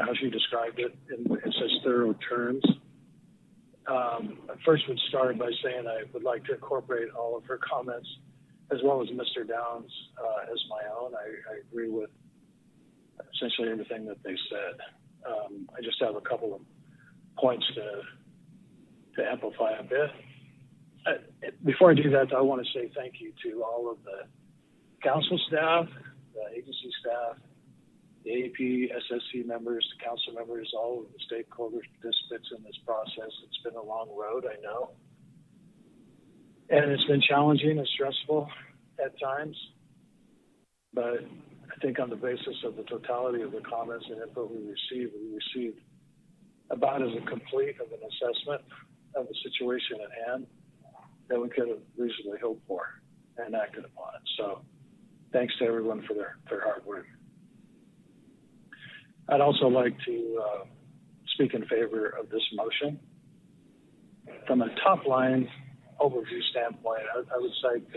how she described it in such thorough terms. I first would start by saying I would like to incorporate all of her comments as well as Mr. Downs as my own. I agree with essentially everything that they said. I just have a couple of points to amplify a bit. Before I do that, I want to say thank you to all of the council staff, the agency staff, the AEP, SSC members, the council members, all of the stakeholders, participants in this process. It's been a long road, I know. And it's been challenging and stressful at times. But I think on the basis of the totality of the comments and input we received about as a complete of an assessment of the situation at hand that we could have reasonably hoped for and acted upon. So thanks to everyone for their hard work. I'd also like to speak in favor of this motion. From a top line overview standpoint, I would cite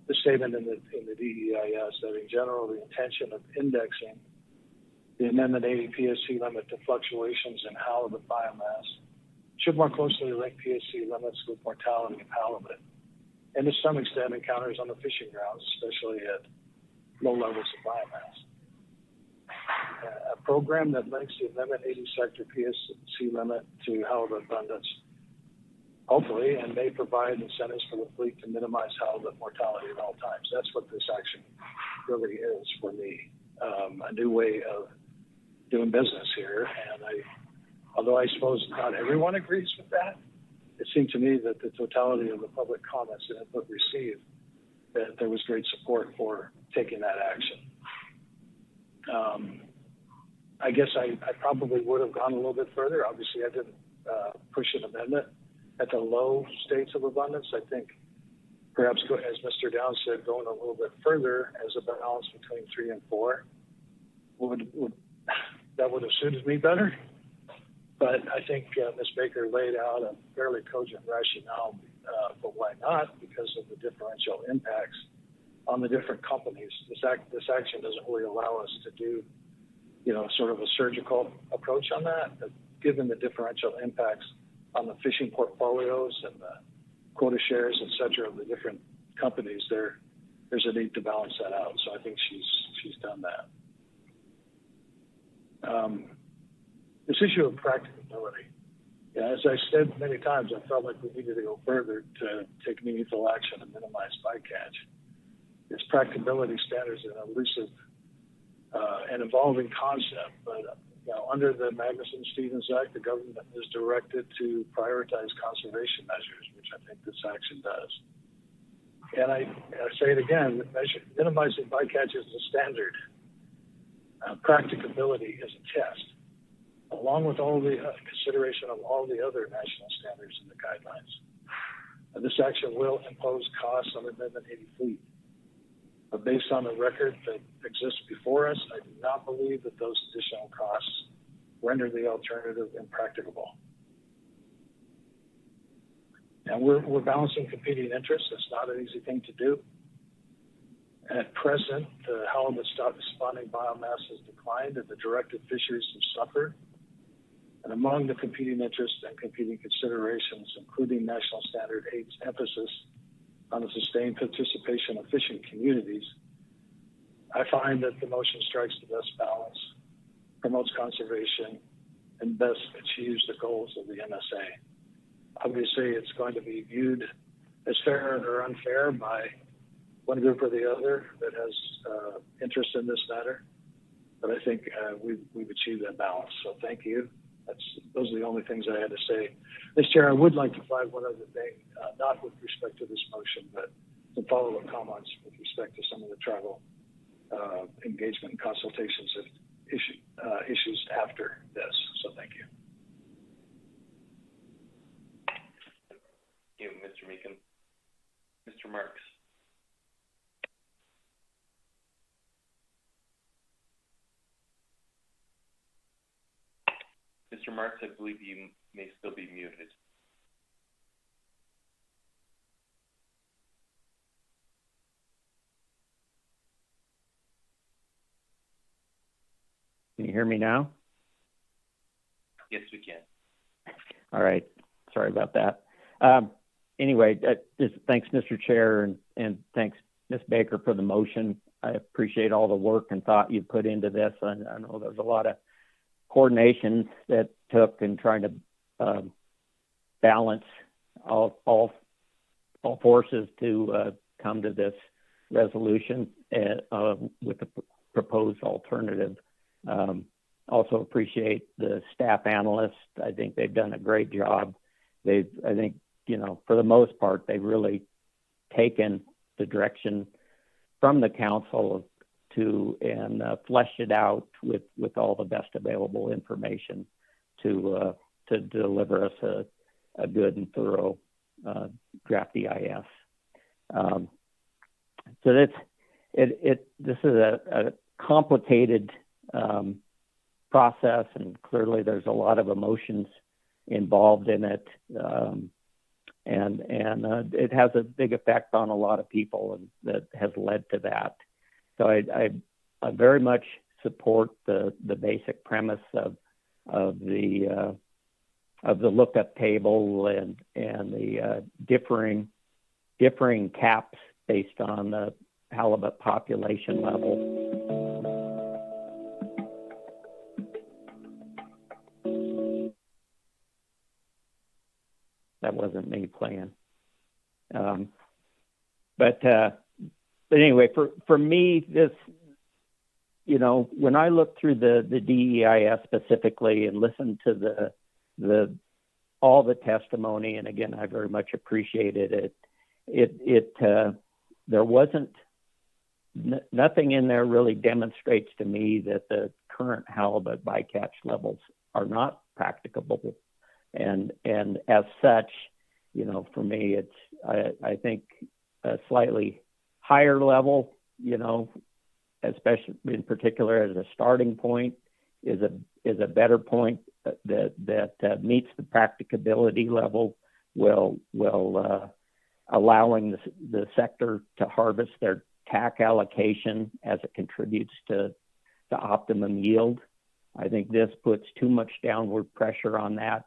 the statement in the DEIS that in general, the intention of indexing the Amendment 80 PSC limit to fluctuations in halibut biomass should more closely link PSC limits with mortality of halibut, and to some extent encounters on the fishing grounds, especially at low levels of biomass. A program that links the Amendment 80 sector PSC limit to halibut abundance, hopefully, and may provide incentives for the fleet to minimize halibut mortality at all times. That's what this action really is for me, a new way of doing business here. And although I suppose not everyone agrees with that, it seemed to me that the totality of the public comments and input received, that there was great support for taking that action. I guess I probably would have gone a little bit further. Obviously, I didn't push an amendment at the low states of abundance. I think perhaps, as Mr. Downs said, going a little bit further as a balance between 3 and 4 would have suited me better. But I think Ms. Baker laid out a fairly cogent rationale for why not, because of the differential impacts on the different companies. This action doesn't really allow us to do, sort of a surgical approach on that. But given the differential impacts on the fishing portfolios and the quota shares, et cetera, of the different companies, there's a need to balance that out. So I think she's done that. This issue of practicability. As I said many times, I felt like we needed to go further to take meaningful action and minimize bycatch. This practicability standard is an elusive and evolving concept, but under the Magnuson-Stevens Act, the government is directed to prioritize conservation measures, which I think this action does. And I say it again, minimizing bycatch is the standard. Practicability is a test, along with all the consideration of all the other national standards and the guidelines. And this action will impose costs on the Amendment 80 fleet. But based on the record that exists before us, I do not believe that those additional costs render the alternative impracticable. And we're balancing competing interests. It's not an easy thing to do. At present, the halibut spawning biomass has declined and the directed fisheries have suffered. And among the competing interests and competing considerations, including National Standard 8's emphasis on the sustained participation of fishing communities, I find that the motion strikes the best balance, promotes conservation, and best achieves the goals of the MSA. Obviously, it's going to be viewed as fair or unfair by one group or the other that has interest in this matter, but I think we've achieved that balance. So thank you. Those are the only things I had to say. Mr. Chair, I would like to flag one other thing, not with respect to this motion, but some follow-up comments with respect to some of the tribal engagement and consultations of issues after this. So thank you. Thank you, Mr. Meekin. Mr. Marks. Mr. Marks, I believe you may still be muted. Can you hear me now? Yes, we can. All right. Sorry about that. Anyway, just thanks, Mr. Chair, and thanks, Ms. Baker, for the motion. I appreciate all the work and thought you put into this. I know there's a lot of coordination that took in trying to balance all forces to come to this resolution with the proposed alternative. Also appreciate the staff analysts. I think they've done a great job. I think, for the most part, they've really taken the direction from the council and fleshed it out with all the best available information to deliver us a good and thorough draft EIS. So this is a complicated process, and clearly there's a lot of emotions involved in it, and it has a big effect on a lot of people, and that has led to that. So I very much support the basic premise of the lookup table and the differing caps based on the halibut population level. That wasn't me playing. But anyway, for me, this, when I look through the DEIS specifically and listen to all the testimony, and again, I very much appreciated it. There wasn't nothing in there really demonstrates to me that the current halibut bycatch levels are not practicable. And as such, for me, it's, I think a slightly higher level, especially in particular as a starting point is a better point that meets the practicability level, will allowing the sector to harvest their TAC allocation as it contributes to optimum yield. I think this puts too much downward pressure on that.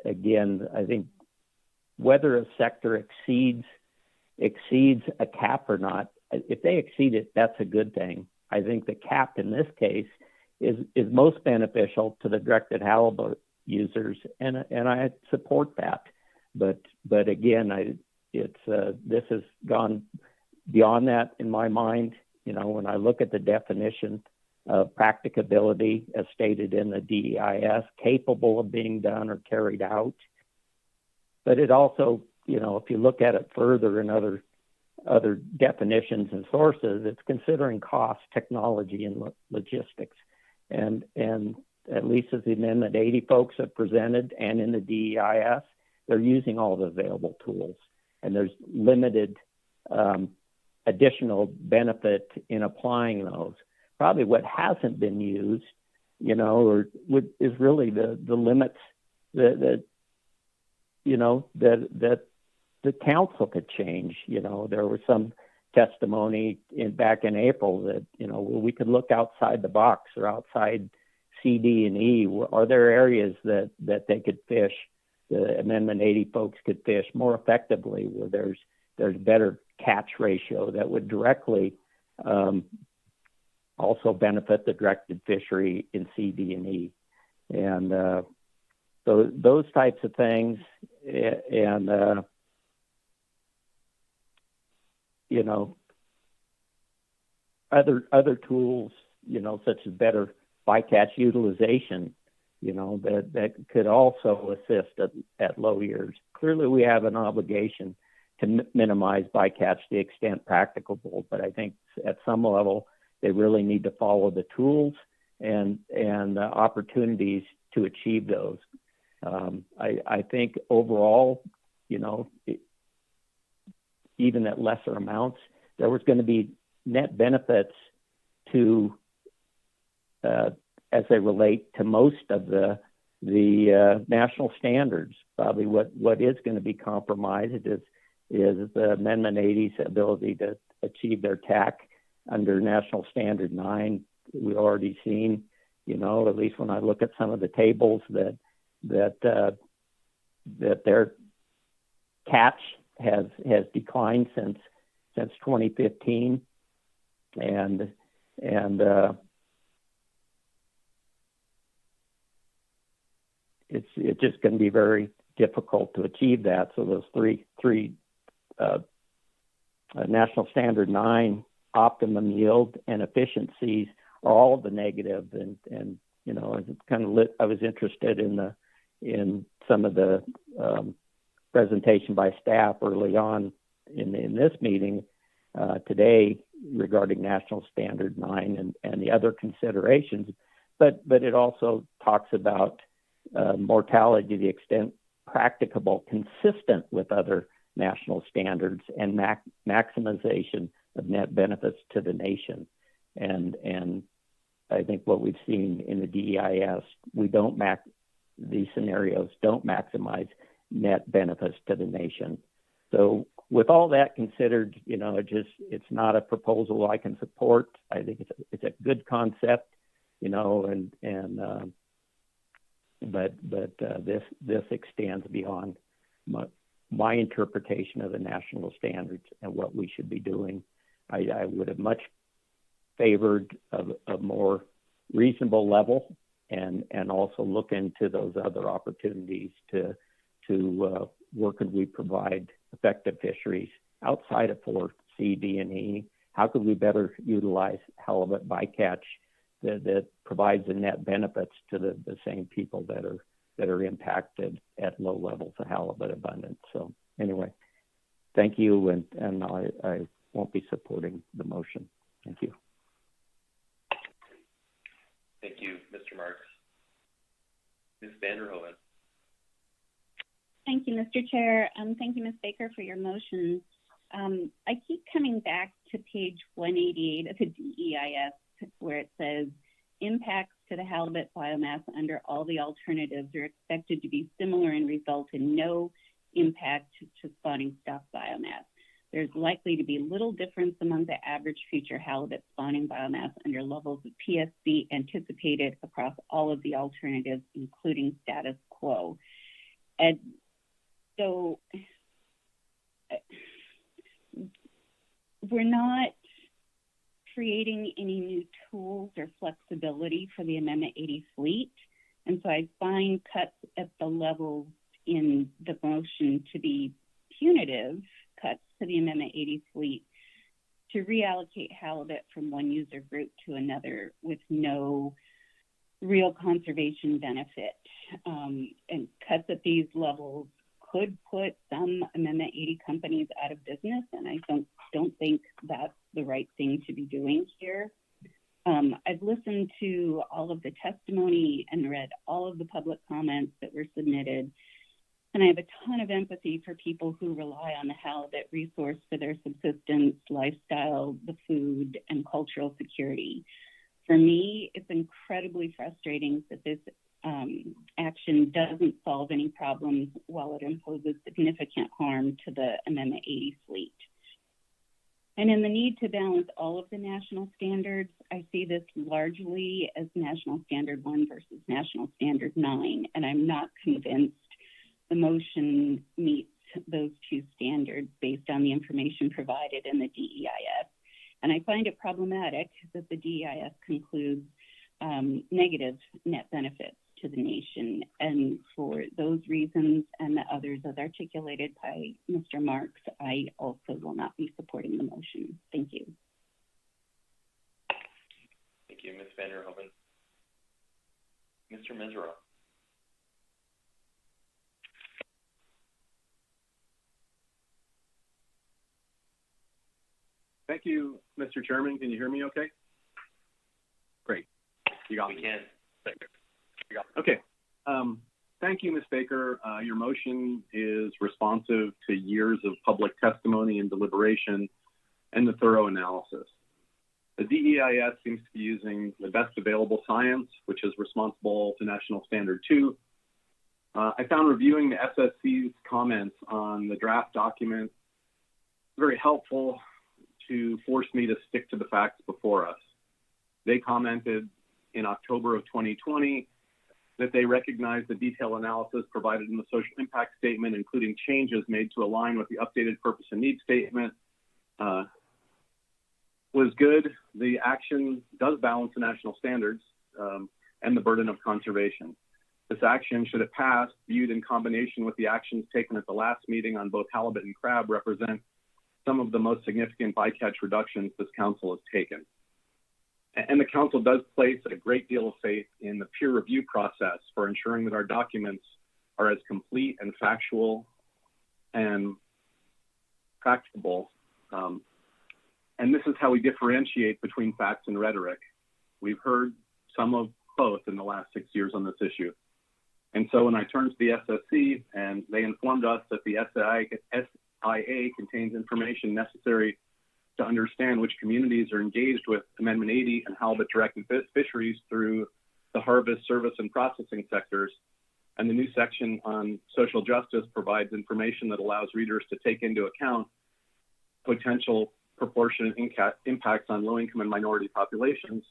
Again, I think whether a sector exceeds a cap or not, if they exceed it, that's a good thing. I think the cap in this case is most beneficial to the directed halibut users, and I support that. But again, this has gone beyond that in my mind. When I look at the definition of practicability as stated in the DEIS, capable of being done or carried out. But it also, if you look at it further in other definitions and sources, it's considering cost, technology, and logistics. And at least as the Amendment 80 folks have presented and in the DEIS, they're using all the available tools. And there's limited additional benefit in applying those. Probably what hasn't been used, is really the limits that the council could change. There was some testimony back in April that, we could look outside the box or outside C, D, and E. Are there areas that they could fish, the Amendment 80 folks could fish more effectively, where there's better catch ratio that would directly also benefit the directed fishery in C, D, and E. And so those types of things, and other tools, such as better bycatch utilization, that could also assist at low years. Clearly, we have an obligation to minimize bycatch to the extent practicable, but I think at some level, they really need to follow the tools and opportunities to achieve those. I think overall, even at lesser amounts, there was going to be net benefits to, as they relate to most of the national standards. Probably what is going to be compromised is the Amendment 80's ability to achieve their TAC under National Standard 9. We've already seen at least when I look at some of the tables, that their catch has declined since 2015, and it's just going to be very difficult to achieve that. So those three National Standard 9 optimum yield and efficiencies are all the negative, and it's kind of I was interested in some of the presentation by staff early on in this meeting today regarding National Standard 9 and the other considerations, but it also talks about mortality to the extent practicable, consistent with other national standards, and maximization of net benefits to the nation. And I think what we've seen in the DEIS, these scenarios don't maximize net benefits to the nation. So with all that considered, it's not a proposal I can support. I think it's a good concept, but this extends beyond my interpretation of the national standards and what we should be doing. I would have much favored a more reasonable level, and also look into those other opportunities to where could we provide effective fisheries outside of 4C, D, and E? How could we better utilize halibut bycatch that provides the net benefits to the same people that are impacted at low levels of halibut abundance? So anyway, thank you, and I won't be supporting the motion. Thank you. Thank you, Mr. Marks. Ms. Vanderhoven. Thank you, Mr. Chair. Thank you, Ms. Baker, for your motion. I keep coming back to page 188 of the DEIS, where it says impacts to the halibut biomass under all the alternatives are expected to be similar and result in no impact to spawning stock biomass. There's likely to be little difference among the average future halibut spawning biomass under levels of PSC anticipated across all of the alternatives, including status quo. And so we're not creating any new tools or flexibility for the Amendment 80 fleet. And so I find cuts at the levels in the motion to be punitive cuts to the Amendment 80 fleet to reallocate halibut from one user group to another with no real conservation benefit. And cuts at these levels could put some Amendment 80 companies out of business, and I don't think that's the right thing to be doing here. I've listened to all of the testimony and read all of the public comments that were submitted, and I have a ton of empathy for people who rely on the halibut resource for their subsistence, lifestyle, the food, and cultural security. For me, it's incredibly frustrating that this action doesn't solve any problems while it imposes significant harm to the Amendment 80 fleet. And in the need to balance all of the national standards, I see this largely as National Standard 1 versus National Standard 9, and I'm not convinced the motion meets those two standards based on the information provided in the DEIS. And I find it problematic that the DEIS concludes negative net benefits to the nation. And for those reasons and the others as articulated by Mr. Marks, I also will not be supporting the motion. Thank you. Thank you, Ms. Vanderhoven. Mr. Mesereau. Thank you, Mr. Chairman. Can you hear me okay? Great. You got me. We can. Thank you. Okay. Thank you, Ms. Baker. Your motion is responsive to years of public testimony and deliberation and the thorough analysis. The DEIS seems to be using the best available science, which is responsible to National Standard 2. I found reviewing the SSC's comments on the draft document very helpful to force me to stick to the facts before us. They commented in October of 2020 that they recognized the detailed analysis provided in the social impact statement, including changes made to align with the updated purpose and need statement, was good. The action does balance the national standards and the burden of conservation. This action, should it pass, viewed in combination with the actions taken at the last meeting on both halibut and crab, represent some of the most significant bycatch reductions this council has taken. And the council does place a great deal of faith in the peer review process for ensuring that our documents are as complete and factual and practicable. And this is how we differentiate between facts and rhetoric. We've heard some of both in the last 6 years on this issue. And so when I turned to the SSC and they informed us that the SIA contains information necessary to understand which communities are engaged with Amendment 80 and halibut-directed fisheries through the harvest, service, and processing sectors, and the new section on social justice provides information that allows readers to take into account potential proportionate impacts on low-income and minority populations,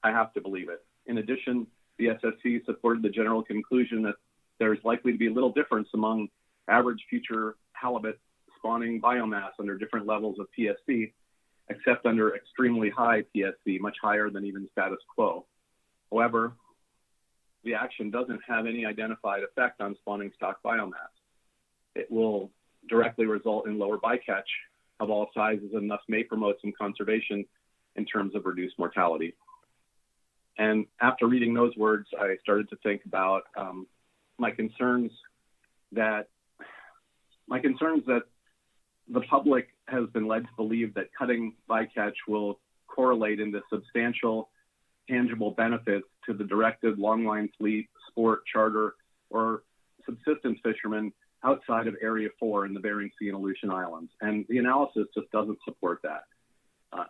I have to believe it. In addition, the SSC supported the general conclusion that there is likely to be little difference among average future halibut spawning biomass under different levels of PSC, except under extremely high PSC, much higher than even status quo. However, the action doesn't have any identified effect on spawning stock biomass. It will directly result in lower bycatch of all sizes and thus may promote some conservation in terms of reduced mortality. And after reading those words, I started to think about my concerns that the public has been led to believe that cutting bycatch will correlate into substantial, tangible benefits to the directed longline fleet, sport, charter, or subsistence fishermen outside of Area 4 in the Bering Sea and Aleutian Islands. And the analysis just doesn't support that.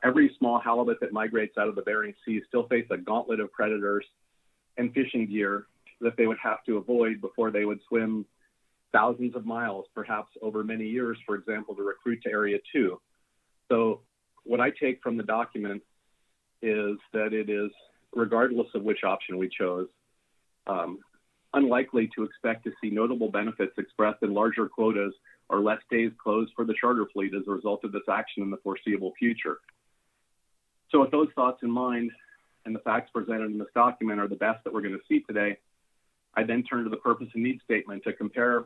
Every small halibut that migrates out of the Bering Sea still face a gauntlet of predators and fishing gear that they would have to avoid before they would swim thousands of miles, perhaps over many years, for example, to recruit to Area 2. So what I take from the document is that it is, regardless of which option we chose, unlikely to expect to see notable benefits expressed in larger quotas or less days closed for the charter fleet as a result of this action in the foreseeable future. So with those thoughts in mind, and the facts presented in this document are the best that we're going to see today, I then turn to the purpose and need statement to compare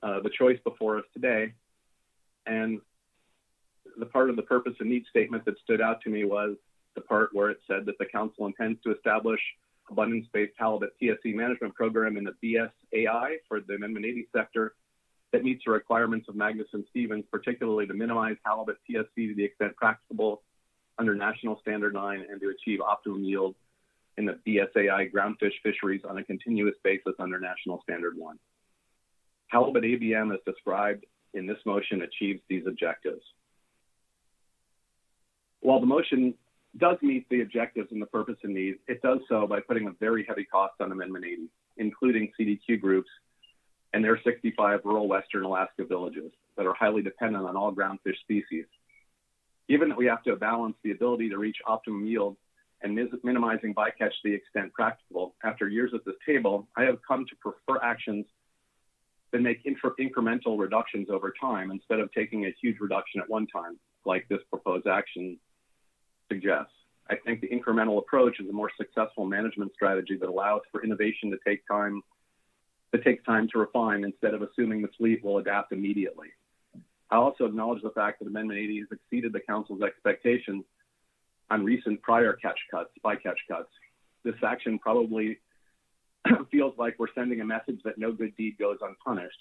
the choice before us today. And the part of the purpose and need statement that stood out to me was the part where it said that the council intends to establish abundance-based halibut PSC management program in the BSAI for the Amendment 80 sector that meets the requirements of Magnuson-Stevens, particularly to minimize halibut PSC to the extent practicable under National Standard 9 and to achieve optimum yield in the BSAI groundfish fisheries on a continuous basis under National Standard 1. Halibut ABM, as described in this motion, achieves these objectives. While the motion does meet the objectives and the purpose and need, it does so by putting a very heavy cost on Amendment 80, including CDQ groups and their 65 rural Western Alaska villages that are highly dependent on all groundfish species. Given that we have to balance the ability to reach optimum yield and minimizing bycatch to the extent practicable, after years at this table, I have come to prefer actions that make incremental reductions over time instead of taking a huge reduction at one time, like this proposed action suggests. I think the incremental approach is a more successful management strategy that allows for innovation to take time, that takes time to refine instead of assuming the fleet will adapt immediately. I also acknowledge the fact that Amendment 80 has exceeded the Council's expectations on recent prior bycatch cuts. This action probably feels like we're sending a message that no good deed goes unpunished,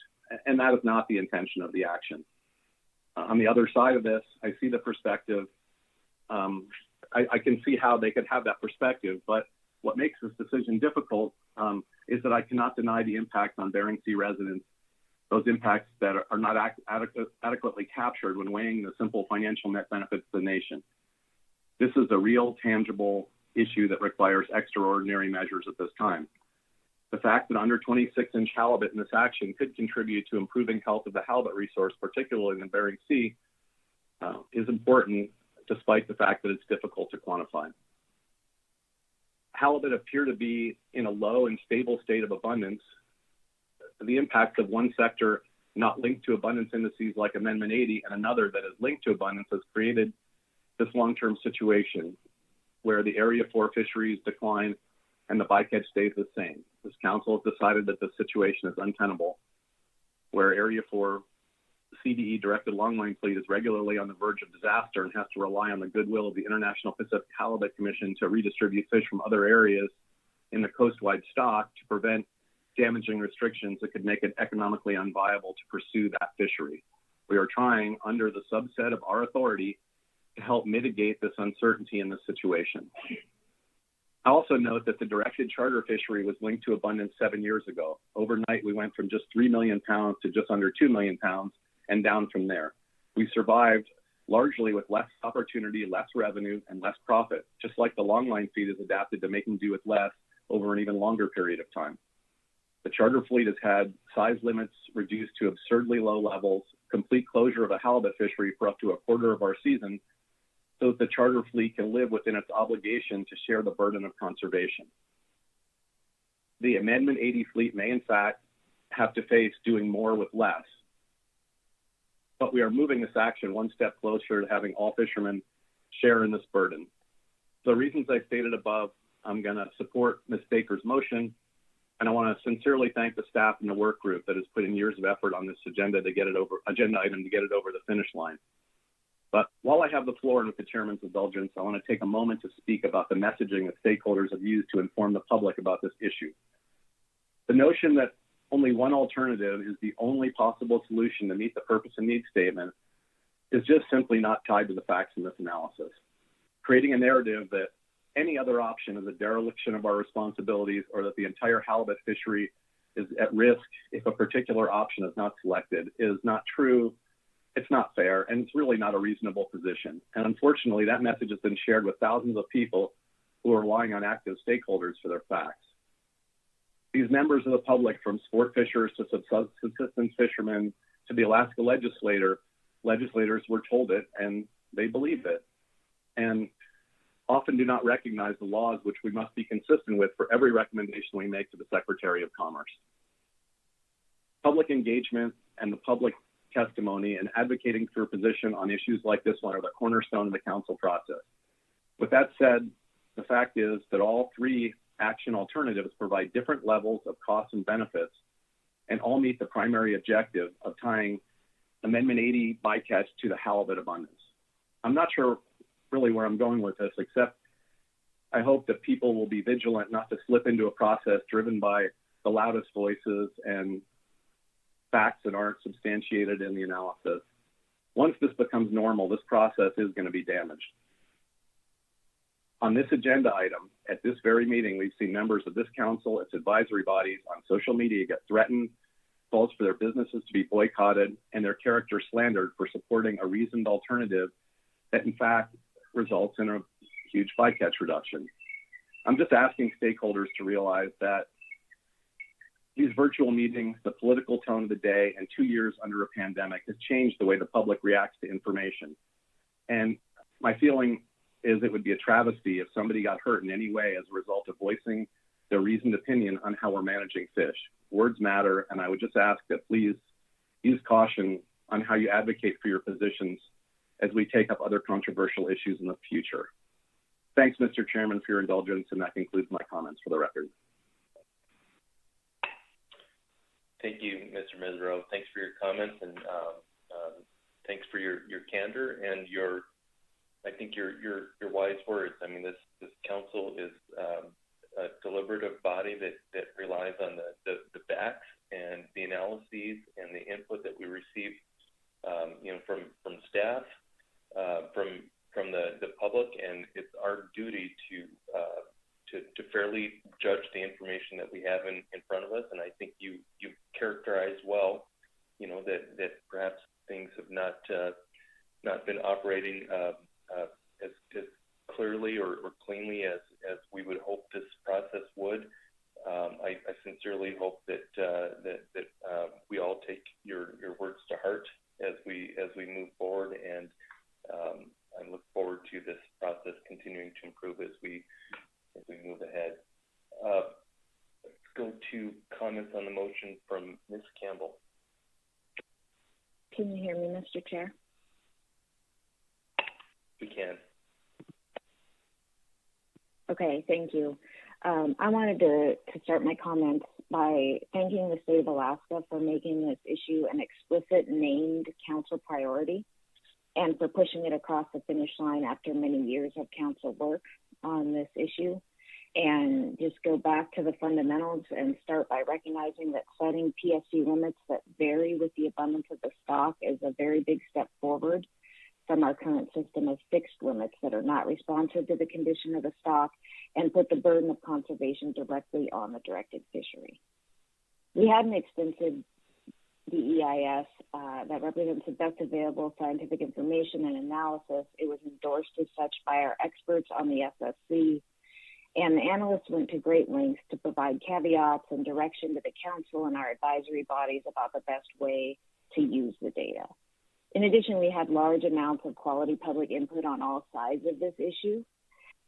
and that is not the intention of the action. On the other side of this, I see the perspective. I can see how they could have that perspective, but what makes this decision difficult is that I cannot deny the impact on Bering Sea residents, those impacts that are not adequately captured when weighing the simple financial net benefits to the nation. This is a real, tangible issue that requires extraordinary measures at this time. The fact that under 26-inch halibut in this action could contribute to improving health of the halibut resource, particularly in the Bering Sea, is important, despite the fact that it's difficult to quantify. halibut appear to be in a low and stable state of abundance, the impacts of one sector not linked to abundance indices like Amendment 80 and another that is linked to abundance has created this long-term situation where the Area 4 fisheries decline and the bycatch stays the same. This council has decided that this situation is untenable, where Area 4 CDE-directed longline fleet is regularly on the verge of disaster and has to rely on the goodwill of the International Pacific Halibut Commission to redistribute fish from other areas in the coast-wide stock to prevent damaging restrictions that could make it economically unviable to pursue that fishery. We are trying, under the subset of our authority, to help mitigate this uncertainty in this situation. I also note that the directed charter fishery was linked to abundance 7 years ago. Overnight, we went from just 3 million pounds to just under 2 million pounds and down from there. We survived largely with less opportunity, less revenue, and less profit, just like the longline feed is adapted to making do with less over an even longer period of time. The charter fleet has had size limits reduced to absurdly low levels, complete closure of a halibut fishery for up to a quarter of our season, so that the charter fleet can live within its obligation to share the burden of conservation. The Amendment 80 fleet may, in fact, have to face doing more with less, but we are moving this action one step closer to having all fishermen share in this burden. For the reasons I stated above, I'm going to support Ms. Baker's motion, and I want to sincerely thank the staff and the work group that has put in years of effort on this agenda item to get it over the finish line. But while I have the floor and with the chairman's indulgence, I want to take a moment to speak about the messaging that stakeholders have used to inform the public about this issue. The notion that only one alternative is the only possible solution to meet the purpose and need statement is just simply not tied to the facts in this analysis. Creating a narrative that any other option is a dereliction of our responsibilities or that the entire halibut fishery is at risk if a particular option is not selected is not true. It's not fair, and it's really not a reasonable position. And unfortunately, that message has been shared with thousands of people who are relying on active stakeholders for their facts. These members of the public, from sport fishers to subsistence fishermen to the Alaska legislators were told it, and they believe it, and often do not recognize the laws which we must be consistent with for every recommendation we make to the Secretary of Commerce. Public engagement and the public testimony and advocating for a position on issues like this one are the cornerstone of the council process. With that said, the fact is that all three action alternatives provide different levels of costs and benefits and all meet the primary objective of tying Amendment 80 bycatch to the halibut abundance. I'm not sure really where I'm going with this, except I hope that people will be vigilant not to slip into a process driven by the loudest voices and facts that aren't substantiated in the analysis. Once this becomes normal, this process is going to be damaged. On this agenda item, at this very meeting, we've seen members of this council, its advisory bodies on social media get threatened, calls for their businesses to be boycotted, and their character slandered for supporting a reasoned alternative that in fact results in a huge bycatch reduction. I'm just asking stakeholders to realize that these virtual meetings, the political tone of the day, and 2 years under a pandemic has changed the way the public reacts to information. And my feeling is it would be a travesty if somebody got hurt in any way as a result of voicing their reasoned opinion on how we're managing fish. Words matter, and I would just ask that please use caution on how you advocate for your positions as we take up other controversial issues in the future. Thanks, Mr. Chairman, for your indulgence, and that concludes my comments for the record. Thank you, Mr. Mesereau. Thanks for your comments, and thanks for your candor and your wise words. I mean, this council is a deliberative body that relies on the facts and the analyses and the input that we receive, from staff, from the public, and it's our duty to fairly judge the information that we have in front of us. And I think you characterized well, that perhaps things have not been operating as clearly or cleanly as we would hope this process would. I sincerely hope that we all take your words to heart as we move forward, and I look forward to this process continuing to improve as we move ahead. to comments on the motion from Ms. Campbell. Can you hear me, Mr. Chair? We can. Okay, thank you. I wanted to start my comments by thanking the state of Alaska for making this issue an explicit named council priority and for pushing it across the finish line after many years of council work on this issue. And just go back to the fundamentals and start by recognizing that setting PSC limits that vary with the abundance of the stock is a very big step forward from our current system of fixed limits that are not responsive to the condition of the stock and put the burden of conservation directly on the directed fishery. We had an extensive DEIS that represents the best available scientific information and analysis. It was endorsed as such by our experts on the SSC, and the analysts went to great lengths to provide caveats and direction to the council and our advisory bodies about the best way to use the data. In addition, we had large amounts of quality public input on all sides of this issue.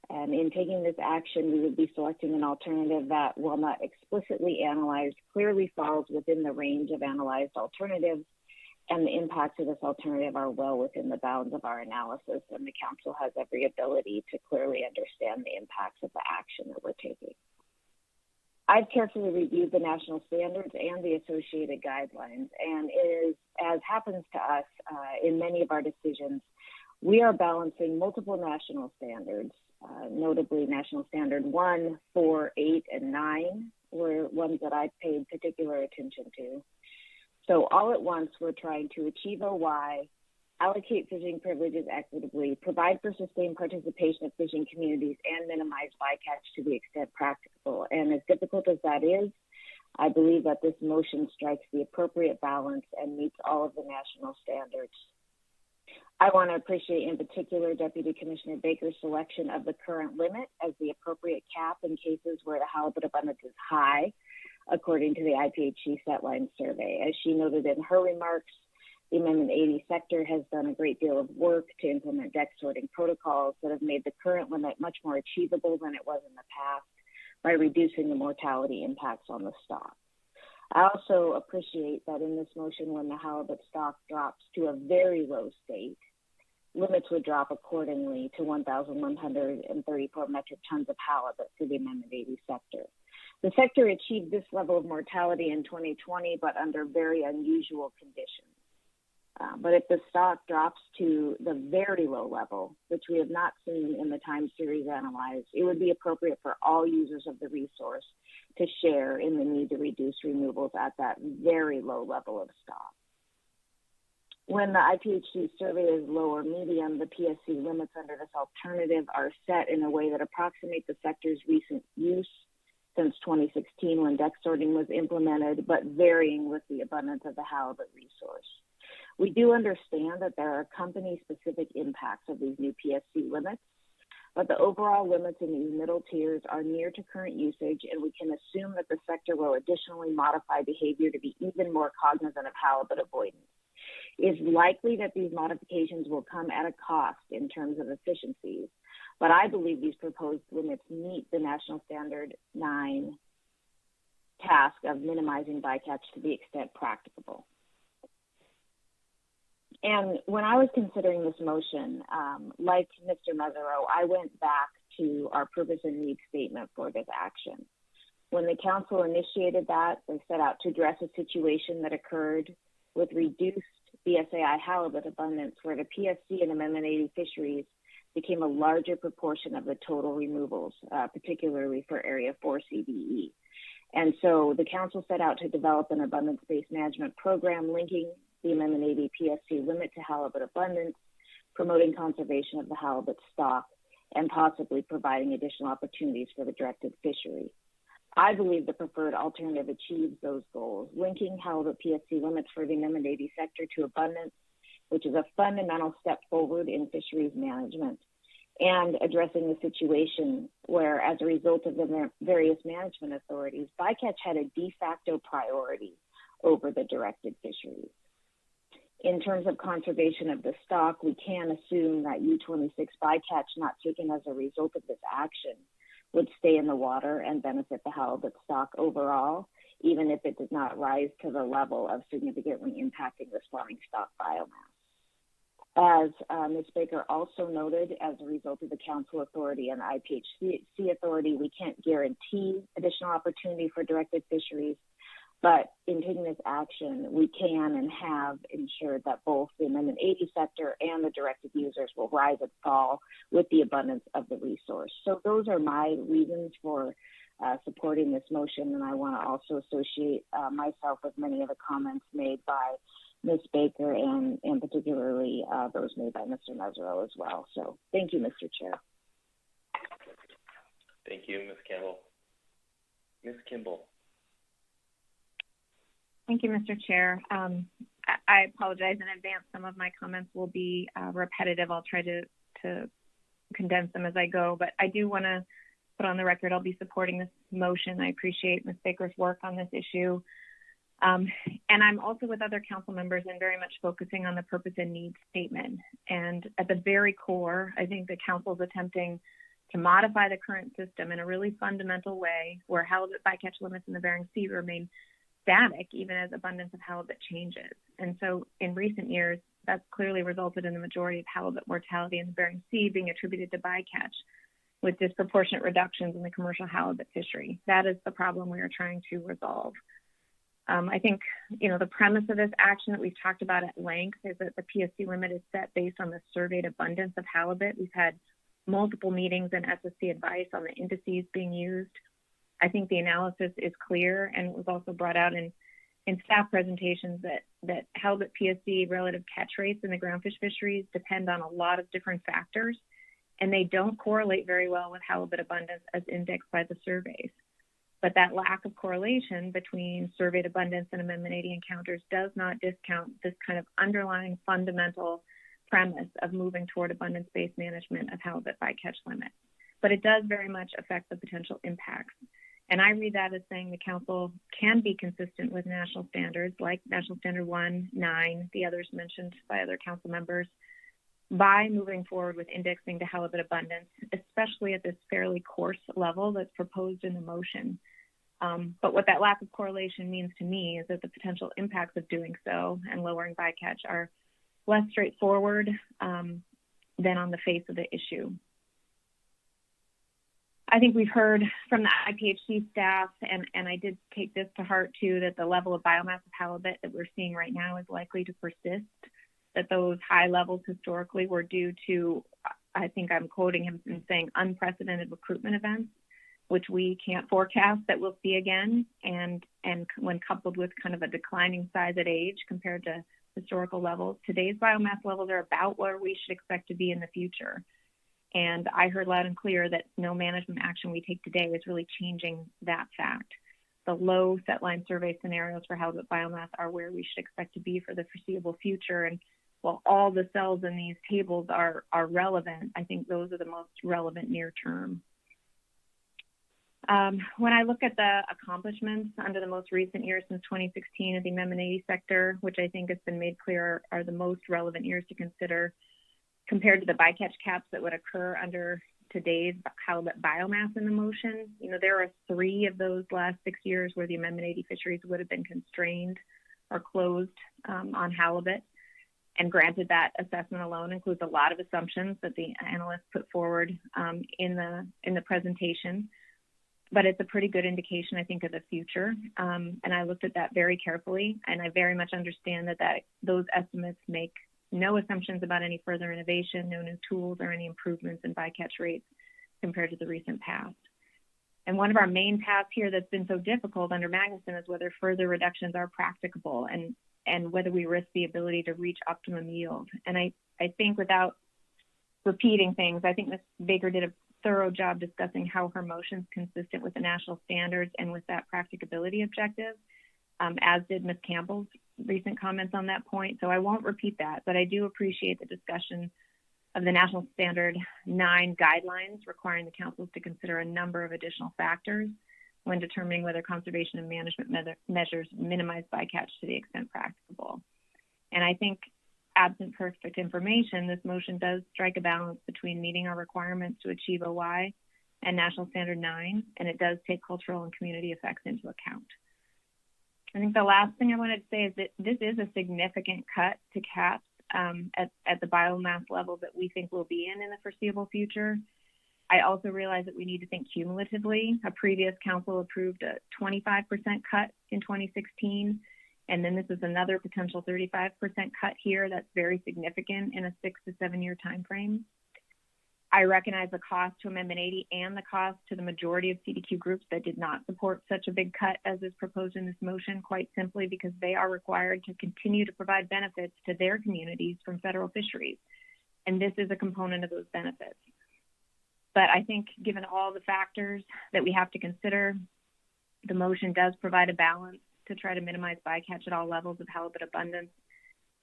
And in taking this action, we would be selecting an alternative that, while not explicitly analyzed, clearly falls within the range of analyzed alternatives, and the impacts of this alternative are well within the bounds of our analysis, and the council has every ability to clearly understand the impacts of the action that we're taking. I've carefully reviewed the national standards and the associated guidelines, and it is, as happens to us in many of our decisions, we are balancing multiple national standards, notably National Standard 1, 4, 8, and 9 were ones that I paid particular attention to. So all at once, we're trying to achieve OY, allocate fishing privileges equitably, provide for sustained participation of fishing communities, and minimize bycatch to the extent practicable. And as difficult as that is, I believe that this motion strikes the appropriate balance and meets all of the national standards. I want to appreciate in particular Deputy Commissioner Baker's selection of the current limit as the appropriate cap in cases where the halibut abundance is high, according to the IPHC Setline survey. As she noted in her remarks, the Amendment 80 sector has done a great deal of work to implement deck sorting protocols that have made the current limit much more achievable than it was in the past by reducing the mortality impacts on the stock. I also appreciate that in this motion, when the halibut stock drops to a very low state, limits would drop accordingly to 1,134 metric tons of halibut for the Amendment 80 sector. The sector achieved this level of mortality in 2020, but under very unusual conditions. But if the stock drops to the very low level, which we have not seen in the time series analyzed, it would be appropriate for all users of the resource to share in the need to reduce removals at that very low level of stock. When the IPHC survey is low or medium, the PSC limits under this alternative are set in a way that approximate the sector's recent use since 2016 when deck sorting was implemented, but varying with the abundance of the halibut resource. We do understand that there are company-specific impacts of these new PSC limits, but the overall limits in these middle tiers are near to current usage, and we can assume that the sector will additionally modify behavior to be even more cognizant of halibut avoidance. It is likely that these modifications will come at a cost in terms of efficiencies, but I believe these proposed limits meet the National Standard 9 task of minimizing bycatch to the extent practicable. And when I was considering this motion, like Mr. Mesereau, I went back to our purpose and need statement for this action. When the council initiated that, they set out to address a situation that occurred with reduced BSAI halibut abundance, where the PSC and Amendment 80 fisheries became a larger proportion of the total removals, particularly for Area 4 CBE. And so the council set out to develop an abundance-based management program linking the Amendment 80 PSC limit to halibut abundance, promoting conservation of the halibut stock, and possibly providing additional opportunities for the directed fishery. I believe the preferred alternative achieves those goals, linking halibut PSC limits for the Amendment 80 sector to abundance, which is a fundamental step forward in fisheries management, and addressing the situation where, as a result of the various management authorities, bycatch had a de facto priority over the directed fisheries. In terms of conservation of the stock, we can assume that U26 bycatch not taken as a result of this action would stay in the water and benefit the halibut stock overall. even if it does not rise to the level of significantly impacting the spawning stock biomass. As Ms. Baker also noted, as a result of the Council Authority and the IPHC Authority, we can't guarantee additional opportunity for directed fisheries, but in taking this action, we can and have ensured that both the Amendment 80 sector and the directed users will rise and fall with the abundance of the resource. So those are my reasons for supporting this motion, and I want to also associate myself with many of the comments made by Ms. Baker and particularly those made by Mr. Mesereau as well. So thank you, Mr. Chair. Thank you, Ms. Campbell. Ms. Kimball. Thank you, Mr. Chair. I apologize in advance. Some of my comments will be repetitive. I'll try to condense them as I go, but I do want to put on the record I'll be supporting this motion. I appreciate Ms. Baker's work on this issue. And I'm also with other council members and very much focusing on the purpose and needs statement. And at the very core, I think the council is attempting to modify the current system in a really fundamental way where halibut bycatch limits in the Bering Sea remain static even as abundance of halibut changes. And so in recent years, that's clearly resulted in the majority of halibut mortality in the Bering Sea being attributed to bycatch, with disproportionate reductions in the commercial halibut fishery. That is the problem we are trying to resolve. I think, the premise of this action that we've talked about at length is that the PSC limit is set based on the surveyed abundance of halibut. We've had multiple meetings and SSC advice on the indices being used. I think the analysis is clear, and it was also brought out in staff presentations that halibut PSC relative catch rates in the groundfish fisheries depend on a lot of different factors, and they don't correlate very well with halibut abundance as indexed by the surveys. But that lack of correlation between surveyed abundance and Amendment 80 encounters does not discount this kind of underlying fundamental premise of moving toward abundance-based management of halibut bycatch limits. But it does very much affect the potential impacts. And I read that as saying the council can be consistent with national standards like National Standard 1, 9, the others mentioned by other council members, by moving forward with indexing to halibut abundance, especially at this fairly coarse level that's proposed in the motion. But what that lack of correlation means to me is that the potential impacts of doing so and lowering bycatch are less straightforward than on the face of the issue. I think we've heard from the IPHC staff, and I did take this to heart too, that the level of biomass of halibut that we're seeing right now is likely to persist, that those high levels historically were due to, I think I'm quoting him in saying, unprecedented recruitment events, which we can't forecast that we'll see again. And when coupled with kind of a declining size at age compared to historical levels, today's biomass levels are about where we should expect to be in the future. And I heard loud and clear that no management action we take today is really changing that fact. The low set line survey scenarios for halibut biomass are where we should expect to be for the foreseeable future. And while all the cells in these tables are relevant, I think those are the most relevant near term. When I look at the accomplishments under the most recent years since 2016 of the Amendment 80 sector, which I think has been made clear are the most relevant years to consider compared to the bycatch caps that would occur under today's halibut biomass in the motion, there are 3 of those last 6 years where the Amendment 80 fisheries would have been constrained or closed on halibut. And granted, that assessment alone includes a lot of assumptions that the analysts put forward in the presentation. But it's a pretty good indication, I think, of the future. And I looked at that very carefully, and I very much understand that those estimates make no assumptions about any further innovation, no new tools, or any improvements in bycatch rates compared to the recent past. And one of our main paths here that's been so difficult under Magnuson is whether further reductions are practicable and whether we risk the ability to reach optimum yield. And I think, without repeating things, I think Ms. Baker did a thorough job discussing how her motion's consistent with the national standards and with that practicability objective, as did Ms. Campbell's recent comments on that point. So I won't repeat that, but I do appreciate the discussion of the National Standard 9 guidelines requiring the councils to consider a number of additional factors when determining whether conservation and management measures minimize bycatch to the extent practicable. And I think, absent perfect information, this motion does strike a balance between meeting our requirements to achieve OY and National Standard 9, and it does take cultural and community effects into account. I think the last thing I wanted to say is that this is a significant cut to caps at the biomass level that we think we'll be in the foreseeable future. I also realize that we need to think cumulatively. A previous council approved a 25% cut in 2016, and then this is another potential 35% cut here. That's very significant in a 6 to 7 year time frame. I recognize the cost to Amendment 80 and the cost to the majority of CDQ groups that did not support such a big cut as is proposed in this motion, quite simply because they are required to continue to provide benefits to their communities from federal fisheries. And this is a component of those benefits. But I think given all the factors that we have to consider, the motion does provide a balance to try to minimize bycatch at all levels of halibut abundance.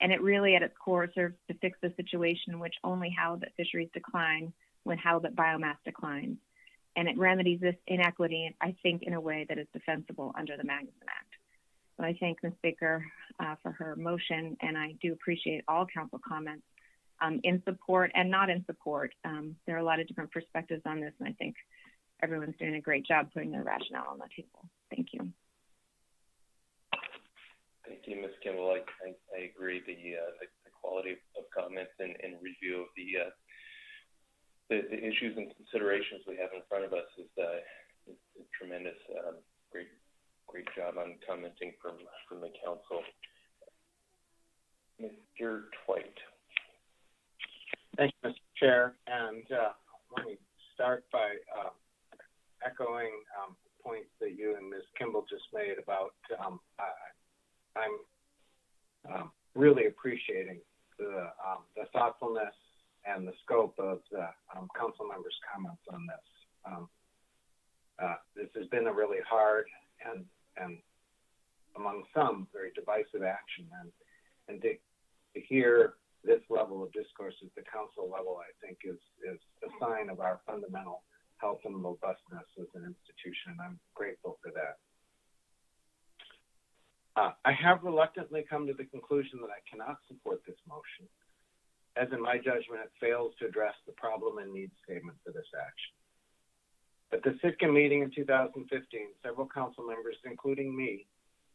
And it really, at its core, serves to fix the situation in which only halibut fisheries decline when halibut biomass declines. And it remedies this inequity, I think, in a way that is defensible under the Magnuson Act. So I thank Ms. Baker for her motion, and I do appreciate all council comments in support and not in support. There are a lot of different perspectives on this, and I think everyone's doing a great job putting their rationale on the table. Thank you. Thank you, Ms. Kimball. I agree. The quality of comments and review of the issues and considerations we have in front of us is tremendous. Great job on commenting from the council. Mr. Twite. Thank you, Mr. Chair. And let me start by echoing points that you and Ms. Kimball just made about I'm really appreciating the thoughtfulness and the scope of the council members' comments on this. This has been a really hard and among some very divisive action, and to hear this level of discourse at the council level, I think is a sign of our fundamental health and robustness as an institution. I'm grateful for that. I have reluctantly come to the conclusion that I cannot support this motion, as in my judgment, it fails to address the problem and need statement for this action. At the Sitka meeting in 2015, several council members, including me,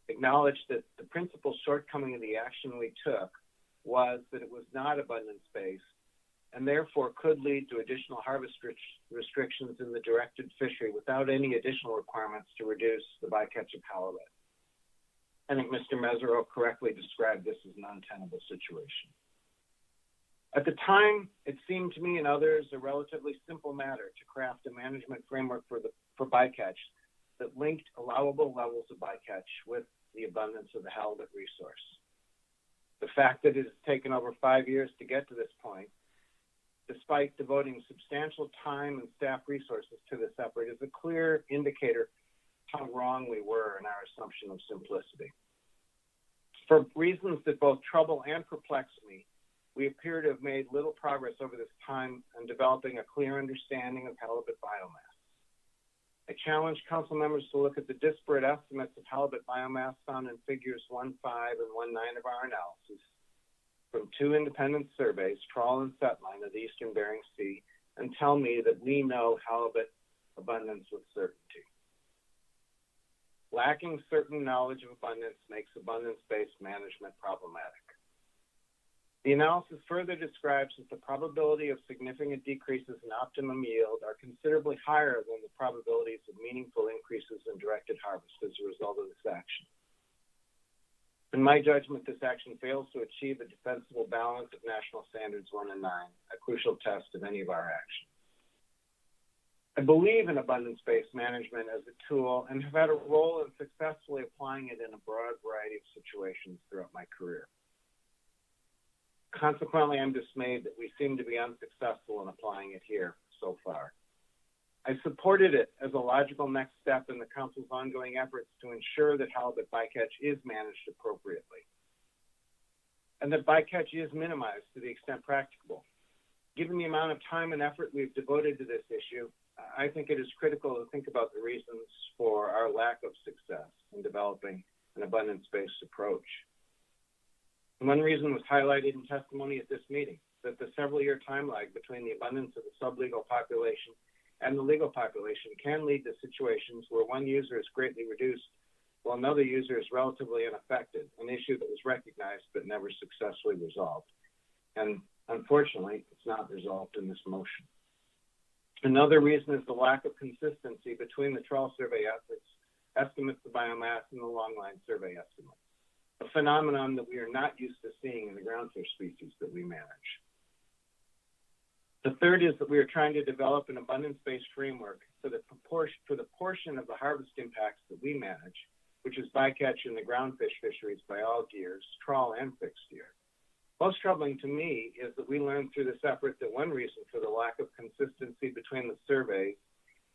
acknowledged that the principal shortcoming of the action we took was that it was not abundance-based and therefore could lead to additional harvest restrictions in the directed fishery without any additional requirements to reduce the bycatch of halibut. I think Mr. Mesereau correctly described this as an untenable situation. At the time, it seemed to me and others a relatively simple matter to craft a management framework for bycatch that linked allowable levels of bycatch with the abundance of the halibut resource. The fact that it has taken over 5 years to get to this point, despite devoting substantial time and staff resources to this effort, is a clear indicator how wrong we were in our assumption of simplicity. For reasons that both trouble and perplex me, we appear to have made little progress over this time in developing a clear understanding of halibut biomass. I challenge council members to look at the disparate estimates of halibut biomass found in figures 1.5 and 1.9 of our analysis from 2 independent surveys, trawl and setline of the Eastern Bering Sea, and tell me that we know halibut abundance with certainty. Lacking certain knowledge of abundance makes abundance-based management problematic. The analysis further describes that the probability of significant decreases in optimum yield are considerably higher than the probabilities of meaningful increases in directed harvest as a result of this action. In my judgment, this action fails to achieve a defensible balance of National Standards 1 and 9, a crucial test of any of our actions. I believe in abundance-based management as a tool and have had a role in successfully applying it in a broad variety of situations throughout my career. Consequently, I'm dismayed that we seem to be unsuccessful in applying it here so far. I supported it as a logical next step in the Council's ongoing efforts to ensure that halibut bycatch is managed appropriately and that bycatch is minimized to the extent practicable. Given the amount of time and effort we've devoted to this issue, I think it is critical to think about the reasons for our lack of success in developing an abundance-based approach. One reason was highlighted in testimony at this meeting, that the several-year time lag between the abundance of the sublegal population and the legal population can lead to situations where one user is greatly reduced while another user is relatively unaffected, an issue that was recognized but never successfully resolved. And unfortunately, it's not resolved in this motion. Another reason is the lack of consistency between the trawl survey estimates of biomass and the longline survey estimates, a phenomenon that we are not used to seeing in the groundfish species that we manage. The third is that we are trying to develop an abundance-based framework for the portion of the harvest impacts that we manage, which is bycatch in the groundfish fisheries by all gears, trawl and fixed gear. Most troubling to me is that we learned through this effort that one reason for the lack of consistency between the surveys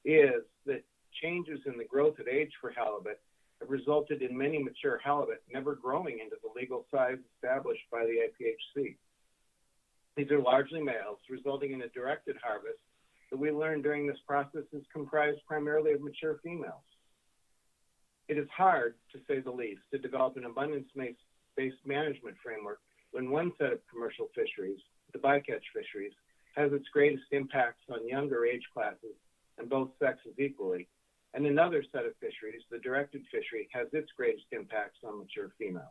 is that changes in the growth of age for halibut have resulted in many mature halibut never growing into the legal size established by the IPHC. These are largely males, resulting in a directed harvest that we learned during this process is comprised primarily of mature females. It is hard, to say the least, to develop an abundance-based management framework when one set of commercial fisheries, the bycatch fisheries, has its greatest impacts on younger age classes and both sexes equally, and another set of fisheries, the directed fishery, has its greatest impacts on mature females.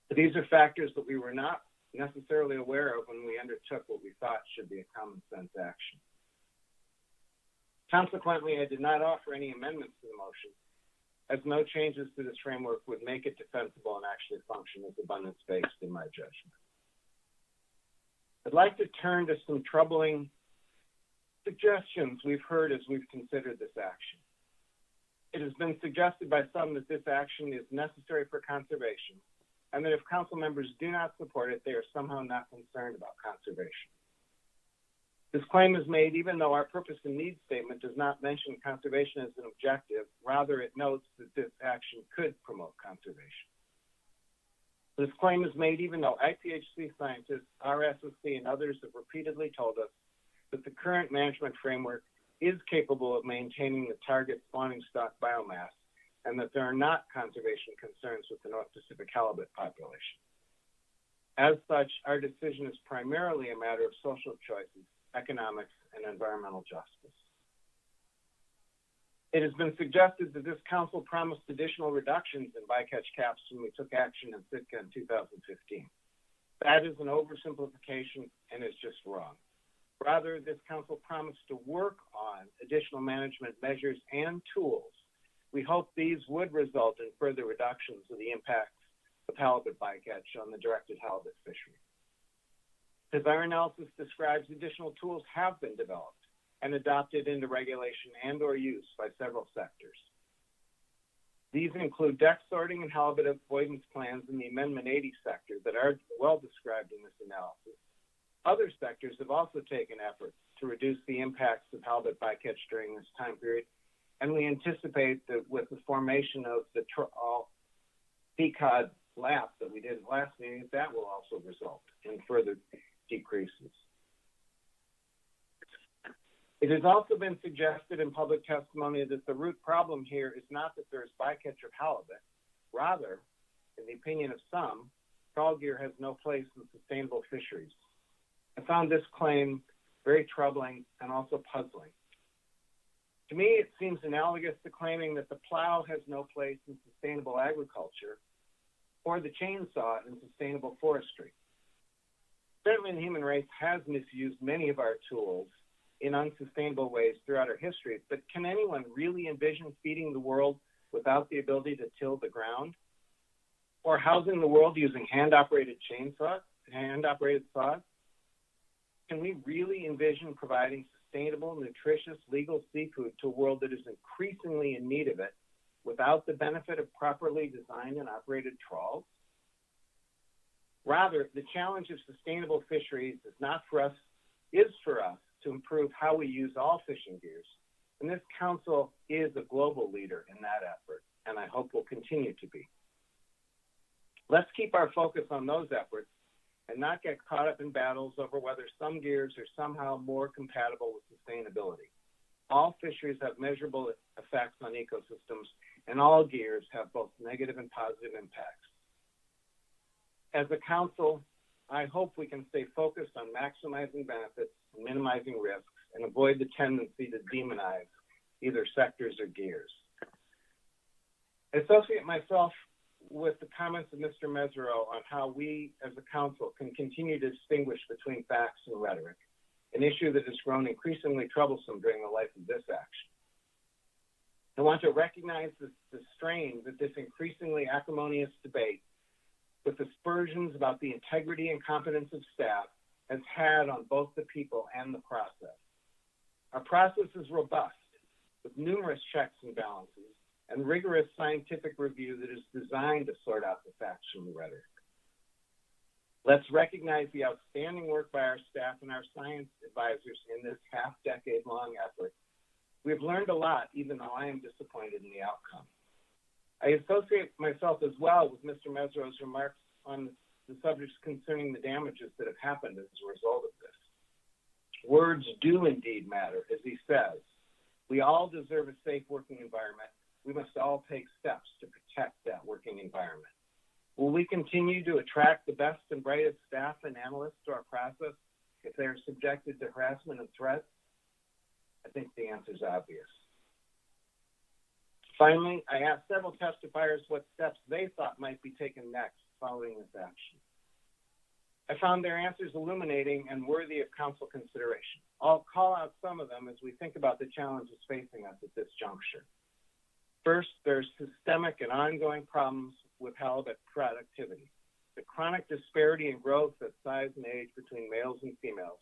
But these are factors that we were not necessarily aware of when we undertook what we thought should be a common sense action. Consequently, I did not offer any amendments to the motion, as no changes to this framework would make it defensible and actually function as abundance-based in my judgment. I'd like to turn to some troubling suggestions we've heard as we've considered this action. It has been suggested by some that this action is necessary for conservation, and that if council members do not support it, they are somehow not concerned about conservation. This claim is made even though our purpose and needs statement does not mention conservation as an objective. Rather, it notes that this action could promote conservation. This claim is made even though IPHC scientists, RSSC, and others have repeatedly told us that the current management framework is capable of maintaining the target spawning stock biomass, and that there are not conservation concerns with the North Pacific halibut population. As such, our decision is primarily a matter of social choices, economics, and environmental justice. It has been suggested that this council promised additional reductions in bycatch caps when we took action in Sitka in 2015. That is an oversimplification and is just wrong. Rather, this council promised to work on additional management measures and tools. We hope these would result in further reductions of the impacts of halibut bycatch on the directed halibut fishery. As our analysis describes, additional tools have been developed and adopted into regulation and or use by several sectors. These include deck sorting and halibut avoidance plans in the Amendment 80 sector that are well described in this analysis. Other sectors have also taken efforts to reduce the impacts of halibut bycatch during this time period, and we anticipate that with the formation of the PCOD lap that we did last meeting, that will also result in further decreases. It has also been suggested in public testimony that the root problem here is not that there is bycatch of halibut. Rather, in the opinion of some, trawl gear has no place in sustainable fisheries. I found this claim very troubling and also puzzling. To me, it seems analogous to claiming that the plow has no place in sustainable agriculture or the chainsaw in sustainable forestry. Certainly, the human race has misused many of our tools in unsustainable ways throughout our history, but can anyone really envision feeding the world without the ability to till the ground? Or housing the world using hand-operated chainsaws, hand-operated saws? Can we really envision providing sustainable, nutritious, legal seafood to a world that is increasingly in need of it without the benefit of properly designed and operated trawls? Rather, the challenge of sustainable fisheries is for us to improve how we use all fishing gears. And this council is a global leader in that effort, and I hope will continue to be. Let's keep our focus on those efforts and not get caught up in battles over whether some gears are somehow more compatible with sustainability. All fisheries have measurable effects on ecosystems, and all gears have both negative and positive impacts. As a council, I hope we can stay focused on maximizing benefits and minimizing risks and avoid the tendency to demonize either sectors or gears. I associate myself with the comments of Mr. Mesereau on how we as a council can continue to distinguish between facts and rhetoric, an issue that has grown increasingly troublesome during the life of this action. I want to recognize the strain that this increasingly acrimonious debate with aspersions about the integrity and competence of staff has had on both the people and the process. Our process is robust, with numerous checks and balances, and rigorous scientific review that is designed to sort out the facts from the rhetoric. Let's recognize the outstanding work by our staff and our science advisors in this half-decade-long effort. We've learned a lot, even though I am disappointed in the outcome. I associate myself as well with Mr. Mesereau's remarks on the subjects concerning the damages that have happened as a result of this. Words do indeed matter, as he says. We all deserve a safe working environment. We must all take steps to protect that working environment. Will we continue to attract the best and brightest staff and analysts to our process if they are subjected to harassment and threats? I think the answer is obvious. Finally, I asked several testifiers what steps they thought might be taken next following this action. I found their answers illuminating and worthy of council consideration. I'll call out some of them as we think about the challenges facing us at this juncture. First, there's systemic and ongoing problems with halibut productivity. The chronic disparity in growth at size and age between males and females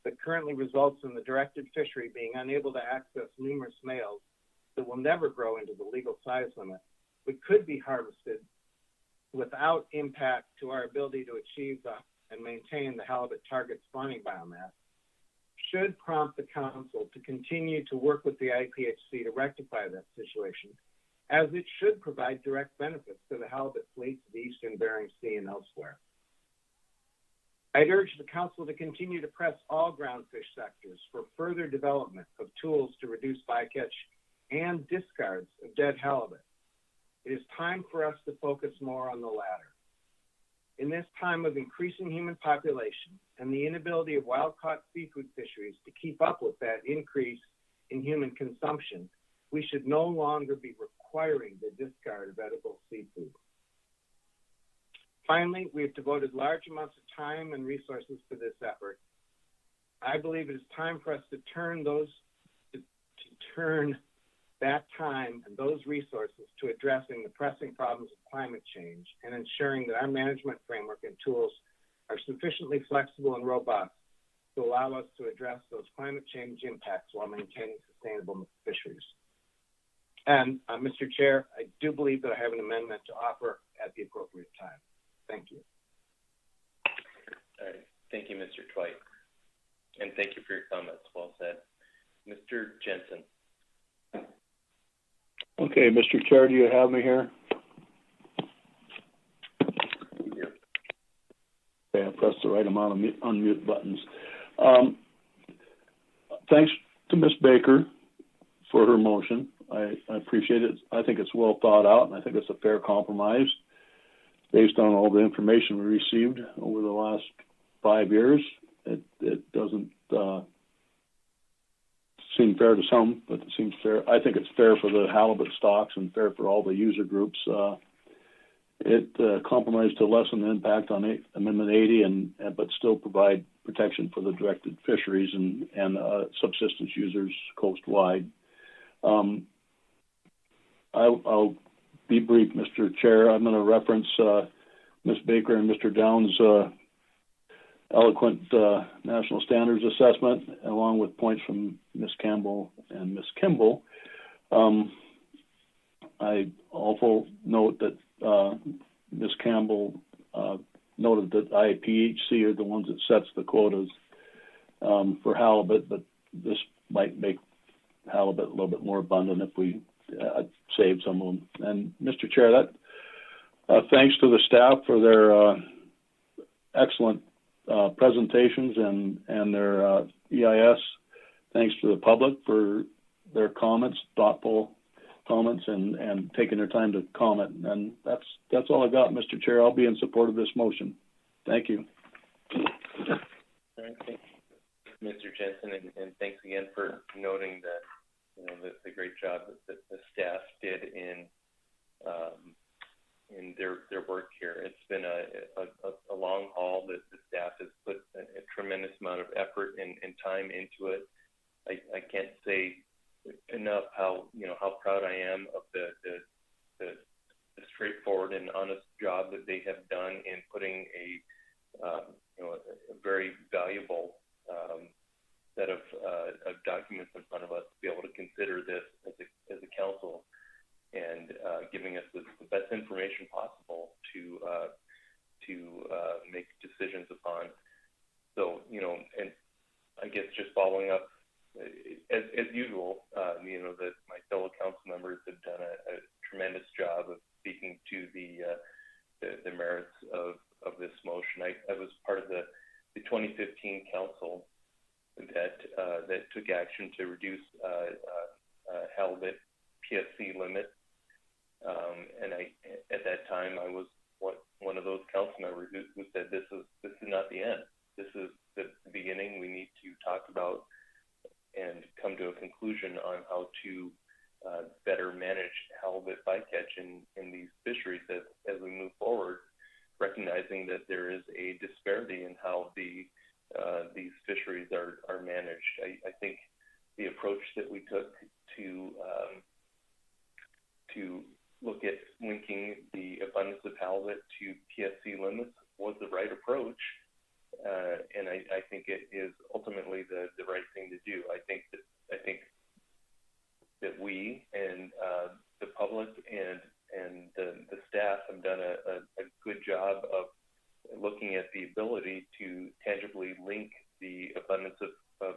that currently results in the directed fishery being unable to access numerous males that will never grow into the legal size limit, but could be harvested without impact to our ability to achieve and maintain the halibut target spawning biomass, should prompt the council to continue to work with the IPHC to rectify that situation, as it should provide direct benefits to the halibut fleets of the Eastern Bering Sea and elsewhere. I'd urge the council to continue to press all groundfish sectors for further development of tools to reduce bycatch and discards of dead halibut. It is time for us to focus more on the latter. In this time of increasing human population and the inability of wild-caught seafood fisheries to keep up with that increase in human consumption, we should no longer be requiring the discard of edible seafood. Finally, we have devoted large amounts of time and resources to this effort. I believe it is time for us to turn that time and those resources to addressing the pressing problems of climate change and ensuring that our management framework and tools are sufficiently flexible and robust to allow us to address those climate change impacts while maintaining sustainable fisheries. And Mr. Chair, I do believe that I have an amendment to offer at the appropriate time. Thank you. All right. Thank you, Mr. Twite. And thank you for your comments. Well said. Mr. Jensen. Okay, Mr. Chair, do you have me here? Yeah. Okay, I pressed the right amount of unmute buttons. Thanks to Ms. Baker for her motion. I appreciate it. I think it's well thought out, and I think it's a fair compromise based on all the information we received over the last 5 years. It doesn't seem fair to some, but it seems fair. I think it's fair for the halibut stocks and fair for all the user groups. It compromised to lessen the impact on Amendment 80, but still provide protection for the directed fisheries and subsistence users coastwide. I'll be brief, Mr. Chair. I'm going to reference Ms. Baker and Mr. Downs' eloquent national standards assessment, along with points from Ms. Campbell and Ms. Kimball. I also note that Ms. Campbell noted that IPHC are the ones that sets the quotas for halibut, but this might make halibut a little bit more abundant if we save some of them. And Mr. Chair, that thanks to the staff for their excellent presentations and their EIS. Thanks to the public for their comments, thoughtful comments, and taking their time to comment. And that's all I got, Mr. Chair. I'll be in support of this motion. Thank you. All right, thank you, Mr. Jensen, and thanks again for noting the great job that the staff did in in their work here. It's been a long haul that the staff has put a tremendous amount of effort and time into it. I can't say enough how proud I am of the straightforward and honest job that they have done in putting a very valuable set of documents in front of us to be able to consider this as a council, and giving us the best information possible to make decisions upon. So, and I guess just following up, as usual, that my fellow council members have done a tremendous job of speaking to the merits of this motion. I was part of the 2015 council that took action to reduce halibut PSC limit, and at that time I was one of those council members who said this is not the end. This is the beginning. We need to talk about and come to a conclusion on how to better manage halibut bycatch in these fisheries as we move forward, recognizing that there is a disparity in how these fisheries are managed. I think the approach that we took to look at linking the abundance of halibut to PSC limits was the right approach, and I think it is ultimately the right thing to do. I think that we and the public and the staff have done a good job of looking at the ability to tangibly link the abundance of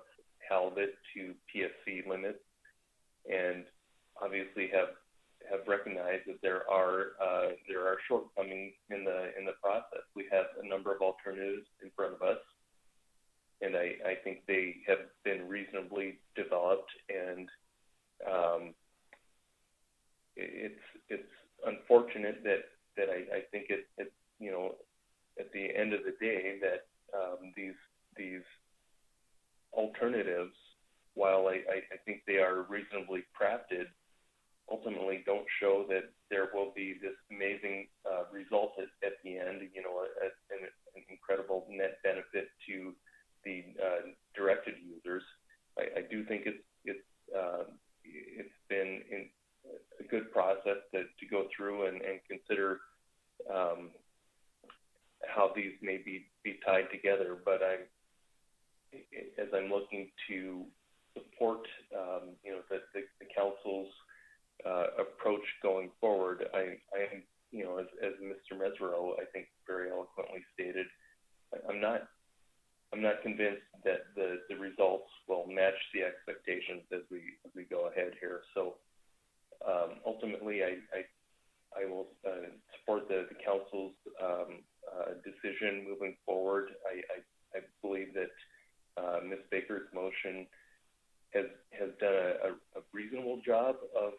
halibut to PSC limits, and obviously have recognized that there are shortcomings in the process. We have a number of alternatives in front of us, and I think they have been reasonably developed, and it's unfortunate that I think it at the end of the day that these alternatives, while I think they are reasonably crafted, ultimately don't show that there will be this amazing result at the end, an incredible net benefit to the directed users. I do think it's been a good process to go through and consider how these may be tied together, but as I'm looking to support the council's approach going forward, I am, as Mr. Mesereau, I think, very eloquently stated, I'm not convinced that the results will match the expectations as we go ahead here. So ultimately, I will support the council's decision moving forward. I believe that Ms. Baker's motion has done a reasonable job of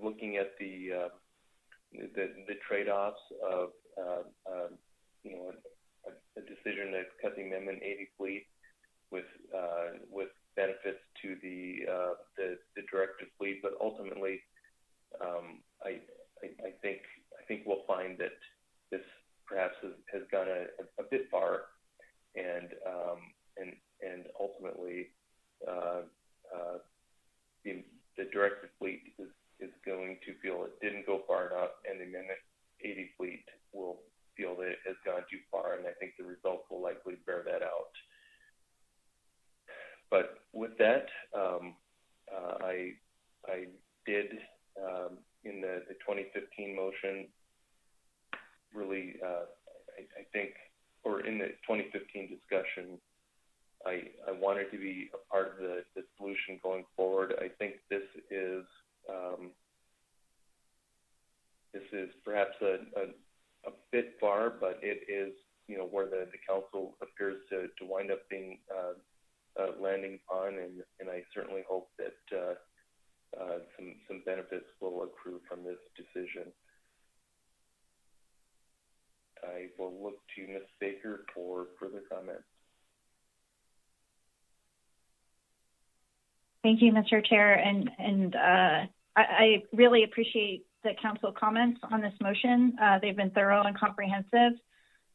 looking at the trade-offs of a decision to cut the Amendment 80 fleet with benefits to the directed fleet, but ultimately, I think we'll find that this perhaps has gone a bit far, and ultimately the directed fleet is going to feel it didn't go far enough, and the Amendment 80 fleet will feel that it has gone too far, and I think the results will likely bear that out. But with that, I did in the 2015 motion really I think, or in the 2015 discussion, I wanted to be a part of the solution going forward. I think this is perhaps a bit far, but it is where the council appears to wind up being landing on, and I certainly hope that some benefits will accrue from this decision. I will look to Ms. Baker for further comments. Thank you, Mr. Chair, and I really appreciate the council comments on this motion. They've been thorough and comprehensive.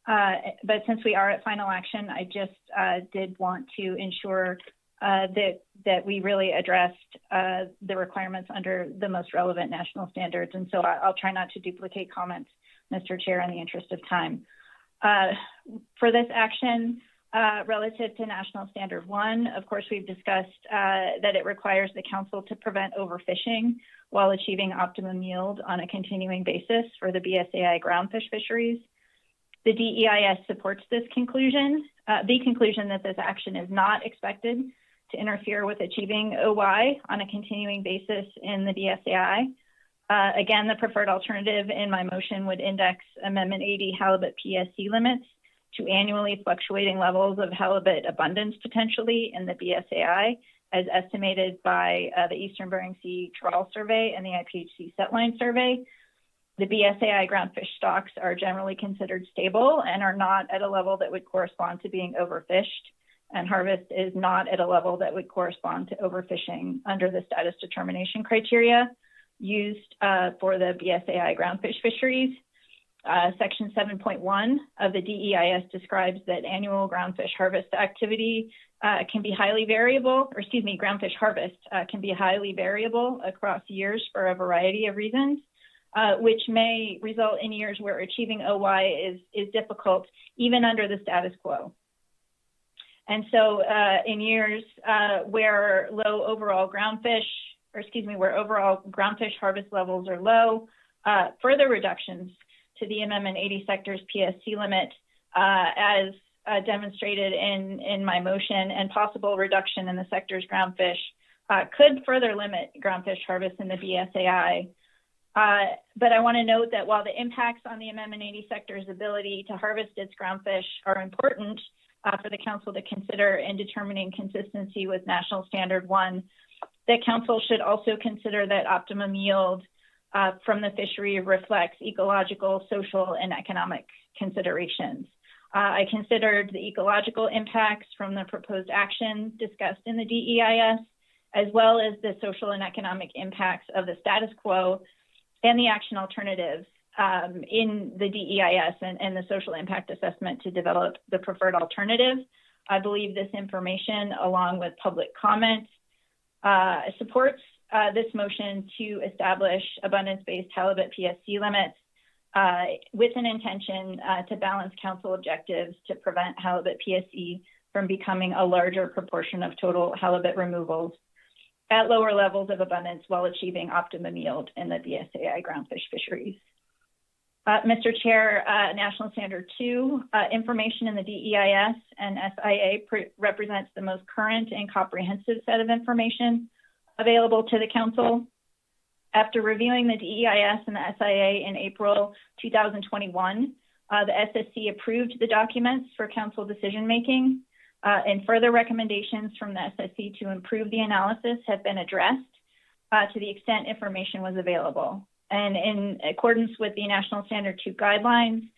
But since we are at final action, I just did want to ensure that we really addressed the requirements under the most relevant national standards. And so I'll try not to duplicate comments, Mr. Chair, in the interest of time. For this action, relative to National Standard 1, of course, we've discussed that it requires the council to prevent overfishing while achieving optimum yield on a continuing basis for the BSAI groundfish fisheries. The DEIS supports this conclusion, the conclusion that this action is not expected to interfere with achieving OY on a continuing basis in the BSAI. Again, the preferred alternative in my motion would index Amendment 80 halibut PSC limits to annually fluctuating levels of halibut abundance potentially in the BSAI, as estimated by the Eastern Bering Sea Trawl Survey and the IPHC Setline Survey. The BSAI groundfish stocks are generally considered stable and are not at a level that would correspond to being overfished, and harvest is not at a level that would correspond to overfishing under the status determination criteria used for the BSAI groundfish fisheries. Section 7.1 of the DEIS describes that annual groundfish harvest activity can be highly variable, or excuse me, groundfish harvest can be highly variable across years for a variety of reasons, which may result in years where achieving OY is difficult, even under the status quo. And so in years where overall groundfish harvest levels are low, further reductions to the Amendment 80 sector's PSC limit, as demonstrated in my motion, and possible reduction in the sector's groundfish could further limit groundfish harvest in the BSAI. But I want to note that while the impacts on the Amendment 80 sector's ability to harvest its groundfish are important for the council to consider in determining consistency with National Standard 1, the council should also consider that optimum yield from the fishery reflects ecological, social, and economic considerations. I considered the ecological impacts from the proposed action discussed in the DEIS, as well as the social and economic impacts of the status quo and the action alternatives in the DEIS and the social impact assessment to develop the preferred alternative. I believe this information, along with public comment, supports this motion to establish abundance-based halibut PSC limits with an intention to balance council objectives to prevent halibut PSC from becoming a larger proportion of total halibut removals at lower levels of abundance while achieving optimum yield in the BSAI groundfish fisheries. Mr. Chair, National Standard 2, information in the DEIS and SIA represents the most current and comprehensive set of information available to the council. After reviewing the DEIS and the SIA in April 2021, the SSC approved the documents for council decision-making, and further recommendations from the SSC to improve the analysis have been addressed to the extent information was available. And in accordance with the National Standard 2 guidelines,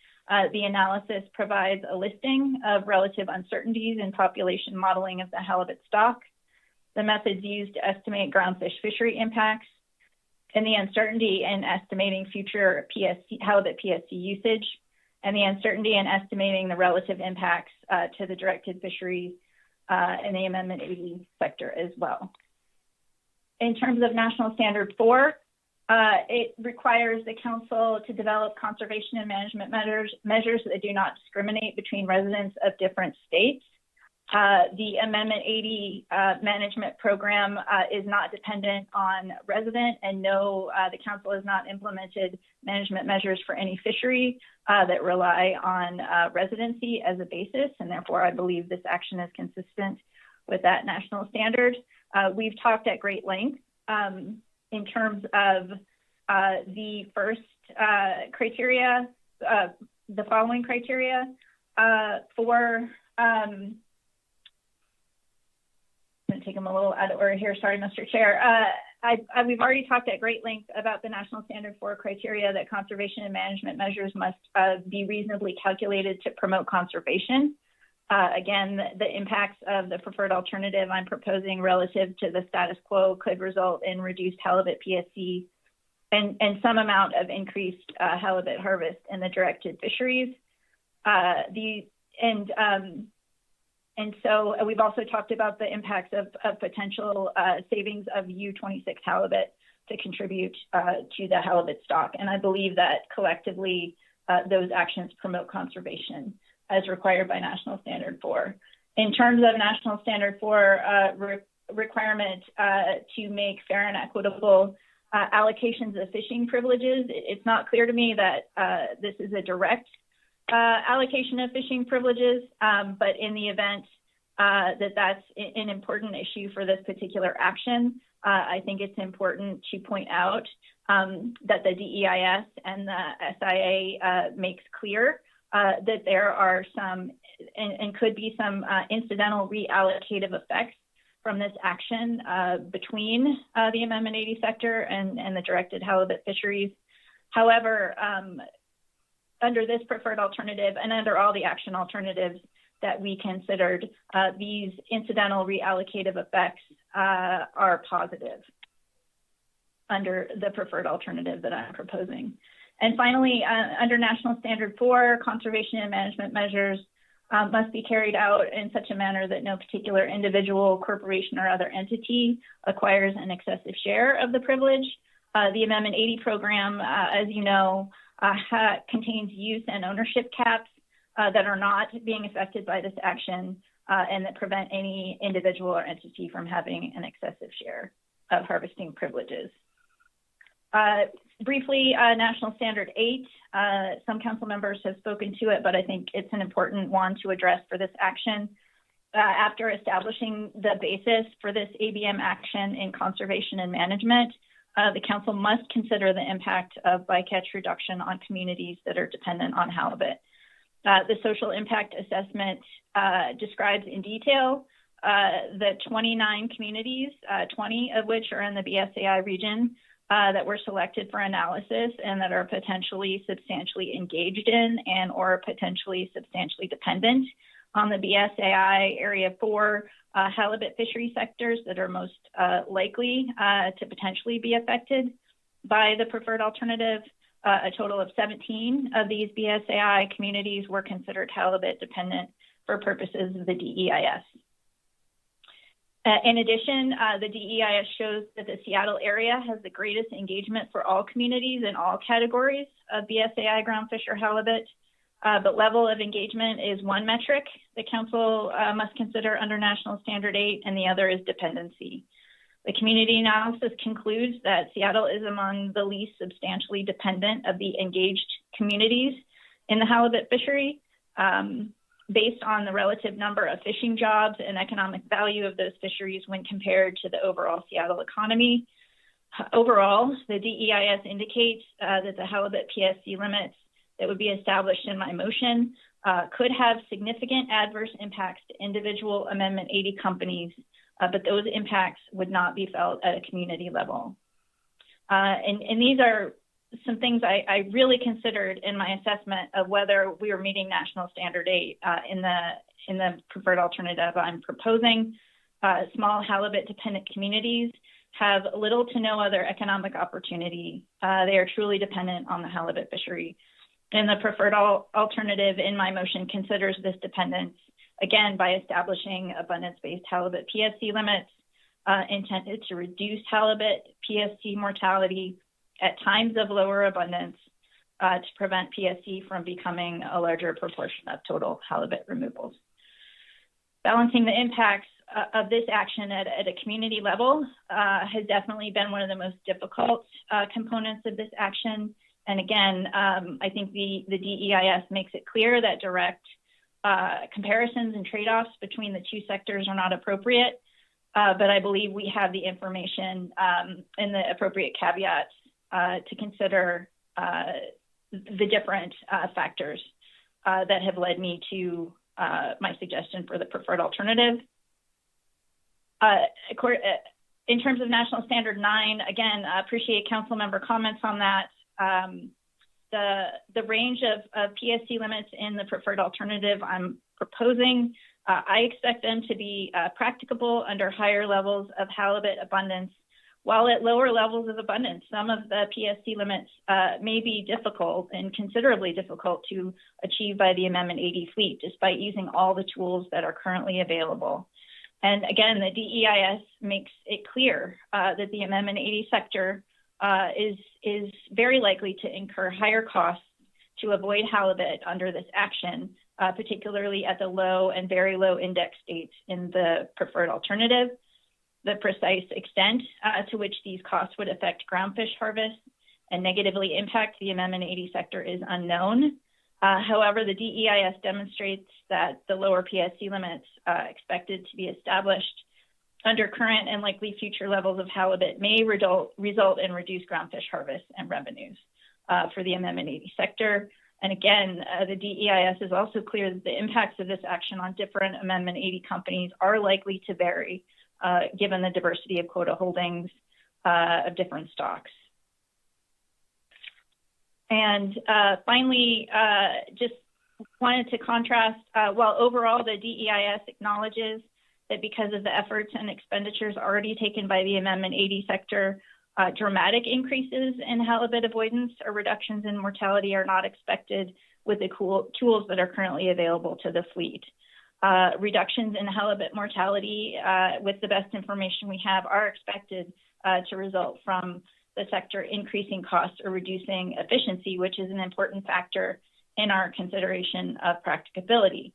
the analysis provides a listing of relative uncertainties in population modeling of the halibut stock, the methods used to estimate groundfish fishery impacts, and the uncertainty in estimating future halibut PSC usage, and the uncertainty in estimating the relative impacts to the directed fisheries in the Amendment 80 sector as well. In terms of National Standard 4, it requires the council to develop conservation and management measures that do not discriminate between residents of different states. The Amendment 80 management program is not dependent on resident, and the council has not implemented management measures for any fishery that rely on residency as a basis, and therefore I believe this action is consistent with that national standard. We've talked at great length in terms of the first criteria, the following criteria for I'm going to take them a little out of order here. Sorry, Mr. Chair. We've already talked at great length about the National Standard 4 criteria that conservation and management measures must be reasonably calculated to promote conservation. Again, the impacts of the preferred alternative I'm proposing relative to the status quo could result in reduced halibut PSC and some amount of increased halibut harvest in the directed fisheries. And so we've also talked about the impacts of potential savings of U26 halibut to contribute to the halibut stock. And I believe that collectively those actions promote conservation as required by National Standard 4. In terms of National Standard 4 requirement to make fair and equitable allocations of fishing privileges, it's not clear to me that this is a direct allocation of fishing privileges, but in the event that that's an important issue for this particular action, I think it's important to point out that the DEIS and the SIA makes clear that there are some and could be some incidental reallocative effects from this action between the Amendment 80 sector and the directed halibut fisheries. However, under this preferred alternative and under all the action alternatives that we considered, these incidental reallocative effects are positive under the preferred alternative that I'm proposing. And finally, under National Standard 4, conservation and management measures must be carried out in such a manner that no particular individual, corporation, or other entity acquires an excessive share of the privilege. The Amendment 80 program, as you know, contains use and ownership caps that are not being affected by this action and that prevent any individual or entity from having an excessive share of harvesting privileges. Briefly, National Standard 8, some council members have spoken to it, but I think it's an important one to address for this action. After establishing the basis for this ABM action in conservation and management, the council must consider the impact of bycatch reduction on communities that are dependent on halibut. The social impact assessment describes in detail the 29 communities, 20 of which are in the BSAI region, that were selected for analysis and that are potentially substantially engaged in and or potentially substantially dependent on the BSAI Area 4 halibut fishery sectors that are most likely to potentially be affected by the preferred alternative. A total of 17 of these BSAI communities were considered halibut dependent for purposes of the DEIS. In addition, the DEIS shows that the Seattle area has the greatest engagement for all communities in all categories of BSAI groundfish or halibut, but level of engagement is one metric the council must consider under National Standard 8, and the other is dependency. The community analysis concludes that Seattle is among the least substantially dependent of the engaged communities in the halibut fishery. Based on the relative number of fishing jobs and economic value of those fisheries when compared to the overall Seattle economy. Overall, the DEIS indicates that the halibut PSC limits that would be established in my motion could have significant adverse impacts to individual Amendment 80 companies, but those impacts would not be felt at a community level. And these are some things I really considered in my assessment of whether we were meeting National Standard 8 in the preferred alternative I'm proposing. Small halibut dependent communities have little to no other economic opportunity. They are truly dependent on the halibut fishery. And the preferred alternative in my motion considers this dependence, again, by establishing abundance-based halibut PSC limits intended to reduce halibut PSC mortality at times of lower abundance to prevent PSC from becoming a larger proportion of total halibut removals. Balancing the impacts of this action at a community level has definitely been one of the most difficult components of this action. And again, I think the DEIS makes it clear that direct comparisons and trade-offs between the two sectors are not appropriate, but I believe we have the information and the appropriate caveats to consider the different factors that have led me to my suggestion for the preferred alternative. In terms of National Standard 9, again, appreciate council member comments on that. The range of PSC limits in the preferred alternative I'm proposing. I expect them to be practicable under higher levels of halibut abundance, while at lower levels of abundance, some of the PSC limits may be difficult and considerably difficult to achieve by the Amendment 80 fleet, despite using all the tools that are currently available. And again, the DEIS makes it clear that the Amendment 80 sector is very likely to incur higher costs to avoid halibut under this action, particularly at the low and very low index states in the preferred alternative. The precise extent to which these costs would affect groundfish harvest and negatively impact the Amendment 80 sector is unknown. However, the DEIS demonstrates that the lower PSC limits expected to be established under current and likely future levels of halibut may result in reduced groundfish harvest and revenues for the Amendment 80 sector. And again, the DEIS is also clear that the impacts of this action on different Amendment 80 companies are likely to vary given the diversity of quota holdings of different stocks. And finally, just wanted to contrast, while overall the DEIS acknowledges that because of the efforts and expenditures already taken by the Amendment 80 sector, dramatic increases in halibut avoidance or reductions in mortality are not expected with the tools that are currently available to the fleet. Reductions in halibut mortality with the best information we have are expected to result from the sector increasing costs or reducing efficiency, which is an important factor in our consideration of practicability.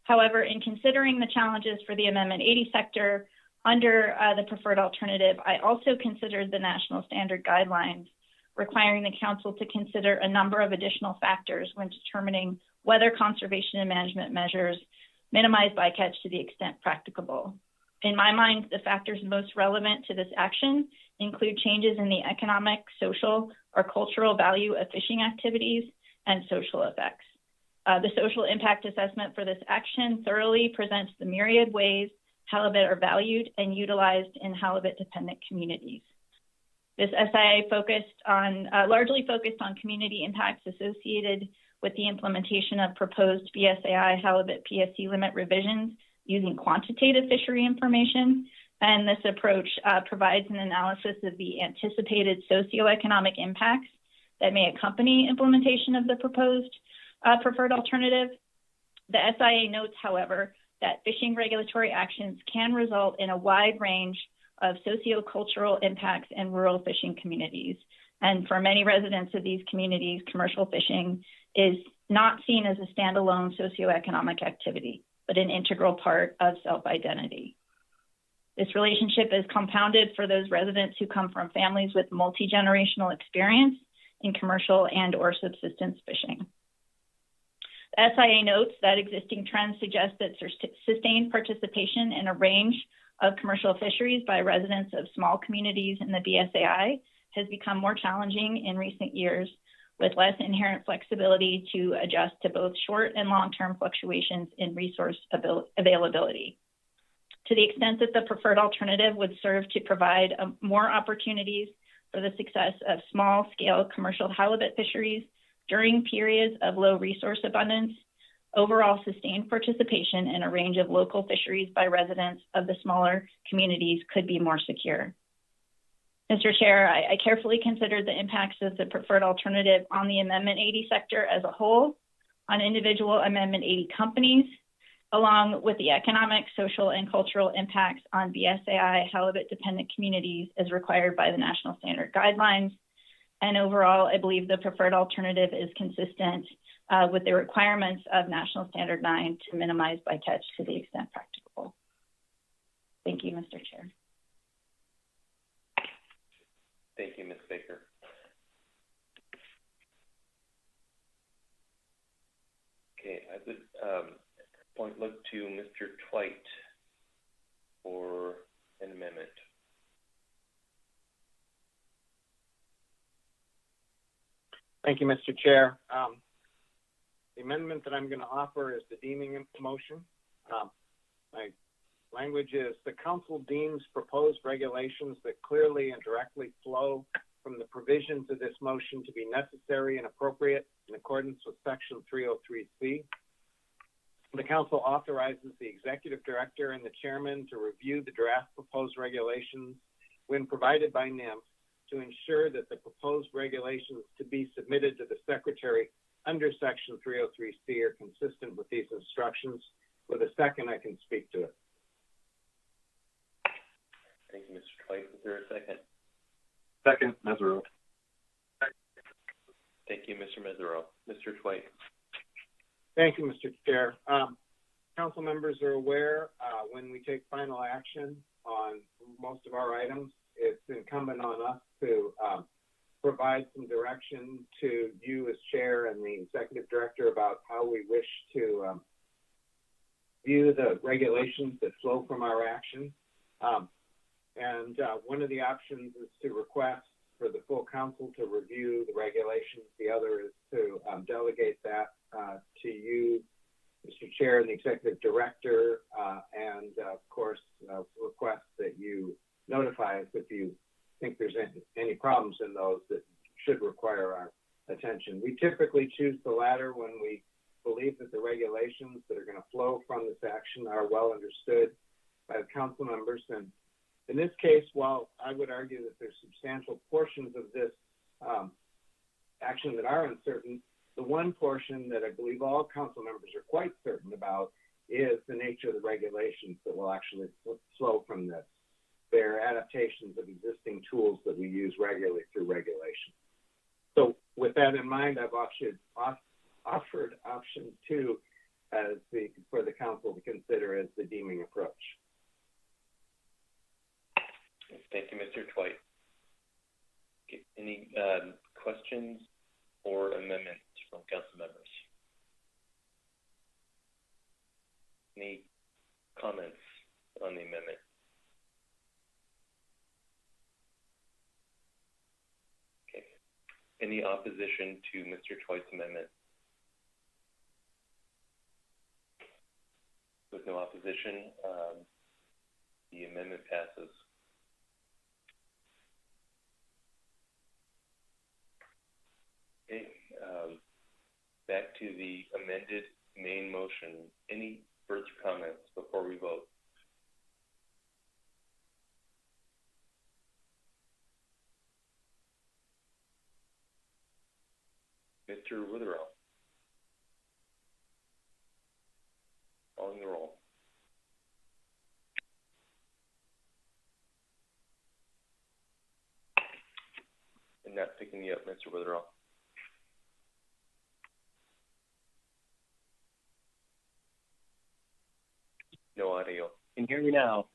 However, in considering the challenges for the Amendment 80 sector under the preferred alternative, I also considered the national standard guidelines requiring the council to consider a number of additional factors when determining whether conservation and management measures minimize bycatch to the extent practicable. In my mind, the factors most relevant to this action include changes in the economic, social, or cultural value of fishing activities and social effects. The social impact assessment for this action thoroughly presents the myriad ways halibut are valued and utilized in halibut-dependent communities. This SIA largely focused on community impacts associated with the implementation of proposed BSAI halibut PSC limit revisions using quantitative fishery information. And this approach provides an analysis of the anticipated socioeconomic impacts that may accompany implementation of the proposed preferred alternative. The SIA notes, however, that fishing regulatory actions can result in a wide range of sociocultural impacts in rural fishing communities. And for many residents of these communities, commercial fishing is not seen as a standalone socioeconomic activity, but an integral part of self-identity. This relationship is compounded for those residents who come from families with multi-generational experience in commercial and or subsistence fishing. The SIA notes that existing trends suggest that sustained participation in a range of commercial fisheries by residents of small communities in the BSAI has become more challenging in recent years, with less inherent flexibility to adjust to both short and long-term fluctuations in resource availability. To the extent that the preferred alternative would serve to provide more opportunities for the success of small-scale commercial halibut fisheries during periods of low resource abundance, overall sustained participation in a range of local fisheries by residents of the smaller communities could be more secure. Mr. Chair, I carefully considered the impacts of the preferred alternative on the Amendment 80 sector as a whole, on individual Amendment 80 companies, along with the economic, social, and cultural impacts on BSAI halibut-dependent communities as required by the National Standard Guidelines. And overall, I believe the preferred alternative is consistent with the requirements of National Standard 9 to minimize bycatch to the extent practicable. Thank you, Mr. Chair. Thank you, Ms. Baker. Okay, I would look to Mr. Twite for an amendment. Thank you, Mr. Chair. The amendment that I'm going to offer is the deeming motion. My language is: the council deems proposed regulations that clearly and directly flow from the provisions of this motion to be necessary and appropriate in accordance with Section 303C. The council authorizes the executive director and the chairman to review the draft proposed regulations when provided by NIMF to ensure that the proposed regulations to be submitted to the secretary under section 303C are consistent with these instructions. With a second, I can speak to it. Thank you, Mr. Twite. Is there a second? Second, Mesereau. Thank you, Mr. Mesereau. Mr. Twite. Thank you, Mr. Chair. Council members are aware when we take final action on most of our items, it's incumbent on us to provide some direction to you as chair and the executive director about how we wish to view the regulations that flow from our action. And one of the options is to request for the full council to review the regulations. The other is to delegate that to you, Mr. Chair, and the executive director, and of course, request that you notify us if you think there's any problems in those that should require our attention. We typically choose the latter when we believe that the regulations that are going to flow from this action are well understood by the council members. And in this case, while I would argue that there's substantial portions of this action that are uncertain, the one portion that I believe all council members are quite certain about is the nature of the regulations that will actually flow from this. They're adaptations of existing tools that we use regularly through regulation. So with that in mind, I've offered option 2 as for the council to consider as the deeming approach. Thank you, Mr. Twite. Okay, any questions or amendments from council members? Any comments on the amendment? Okay. Any opposition to Mr. Twite's amendment? With no opposition, the amendment passes. Okay, back to the amended main motion. Any further comments before we vote? Mr. Witherell. Calling the roll. And not picking you up, Mr. Witherell. No audio. Can you hear me now?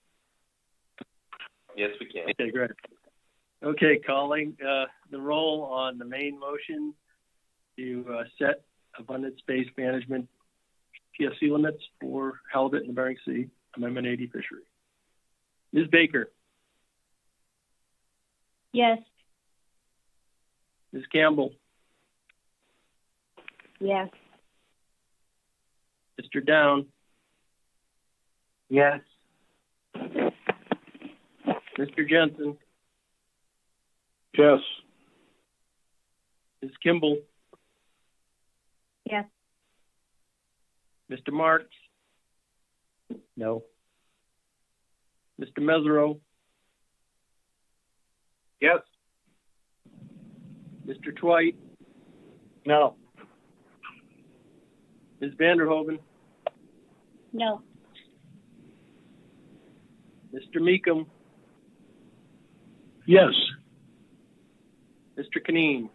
Yes, we can. Okay, great. Okay, calling the roll on the main motion to set abundance-based management PSC limits for halibut in the Bering Sea, Amendment 80 fishery. Ms. Baker. Yes. Ms. Campbell. Yes. Mr. Down. Yes. Mr. Jensen. Yes. Ms. Kimball. Yes. Mr. Marks. No. Mr. Mesereau. Yes. Mr. Twite. No. Ms. Vanderhoven. No. Mr. Meekum. Yes. Mr. Caneen.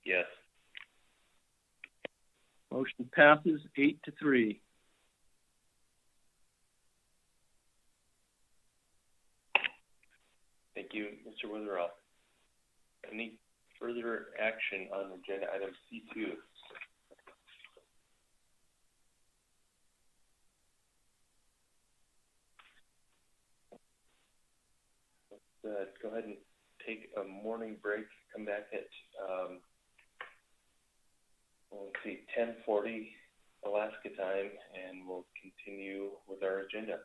Yes. Motion passes 8-3. Thank you, Mr. Witherell. Any further action on agenda item C2? Let's go ahead and take a morning break, come back at, let's see, 10:40 Alaska time, and we'll continue with our agenda.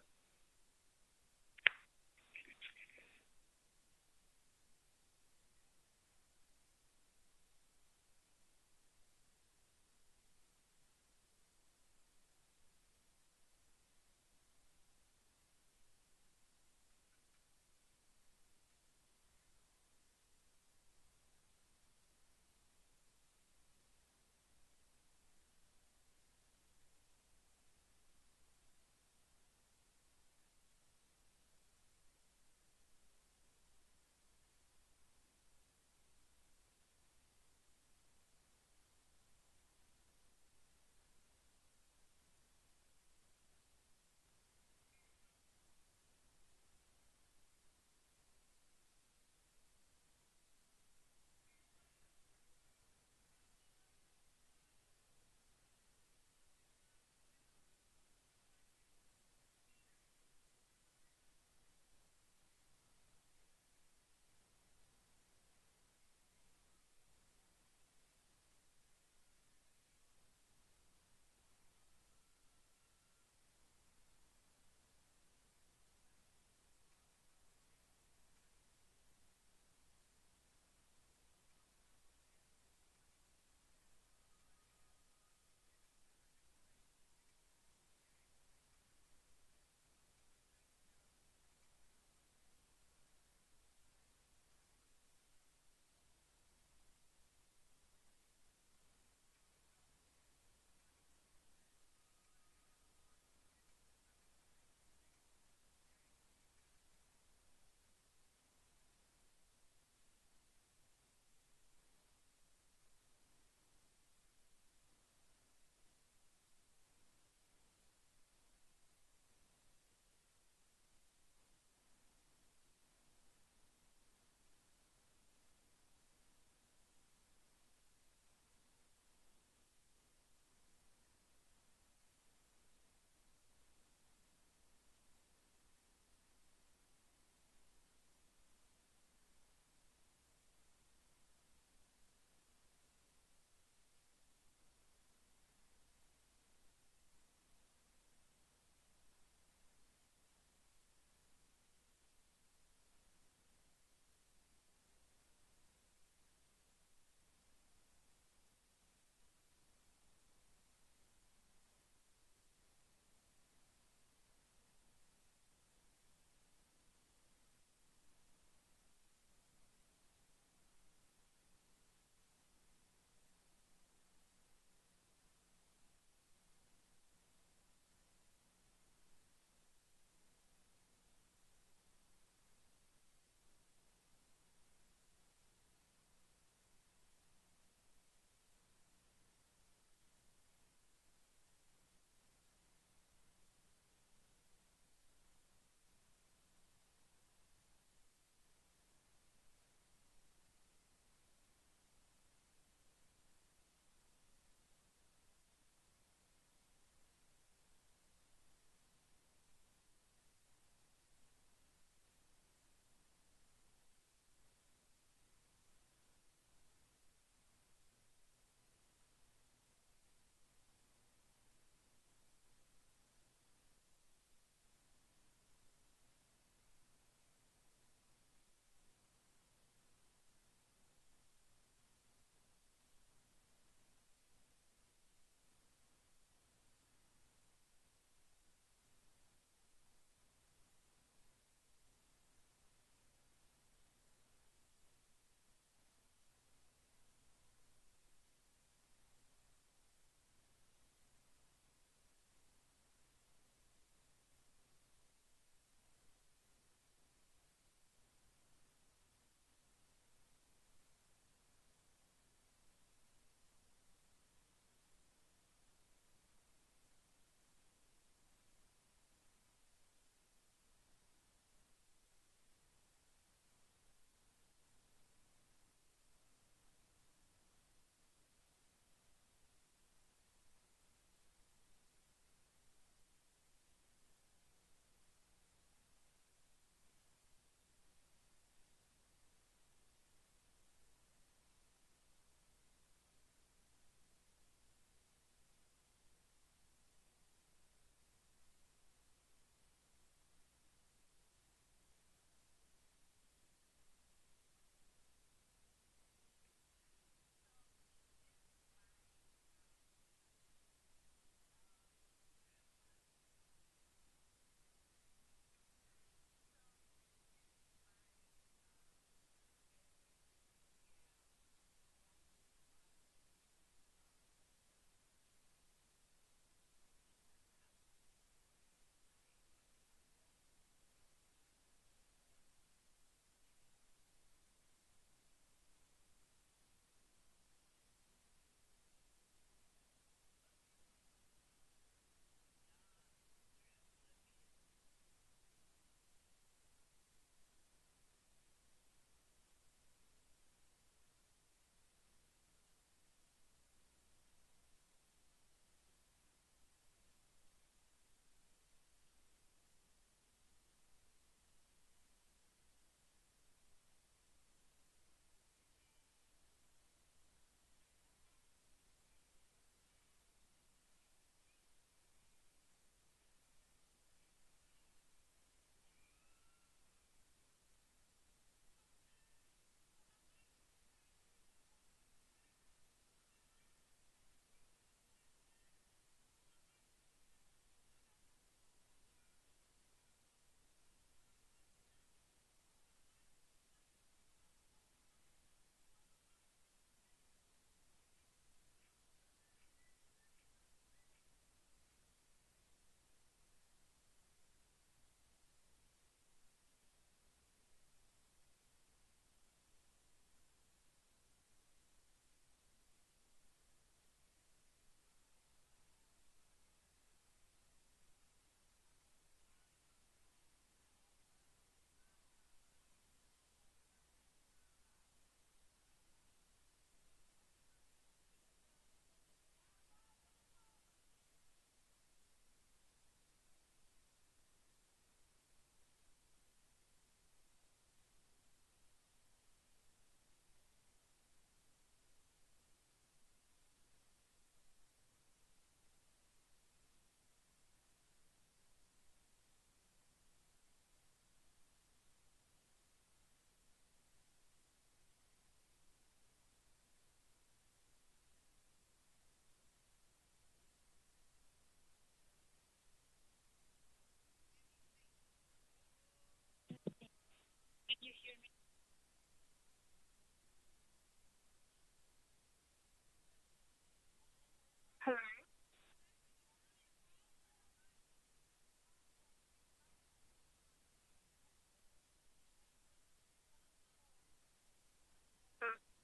Hello.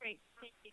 Great. Thank you.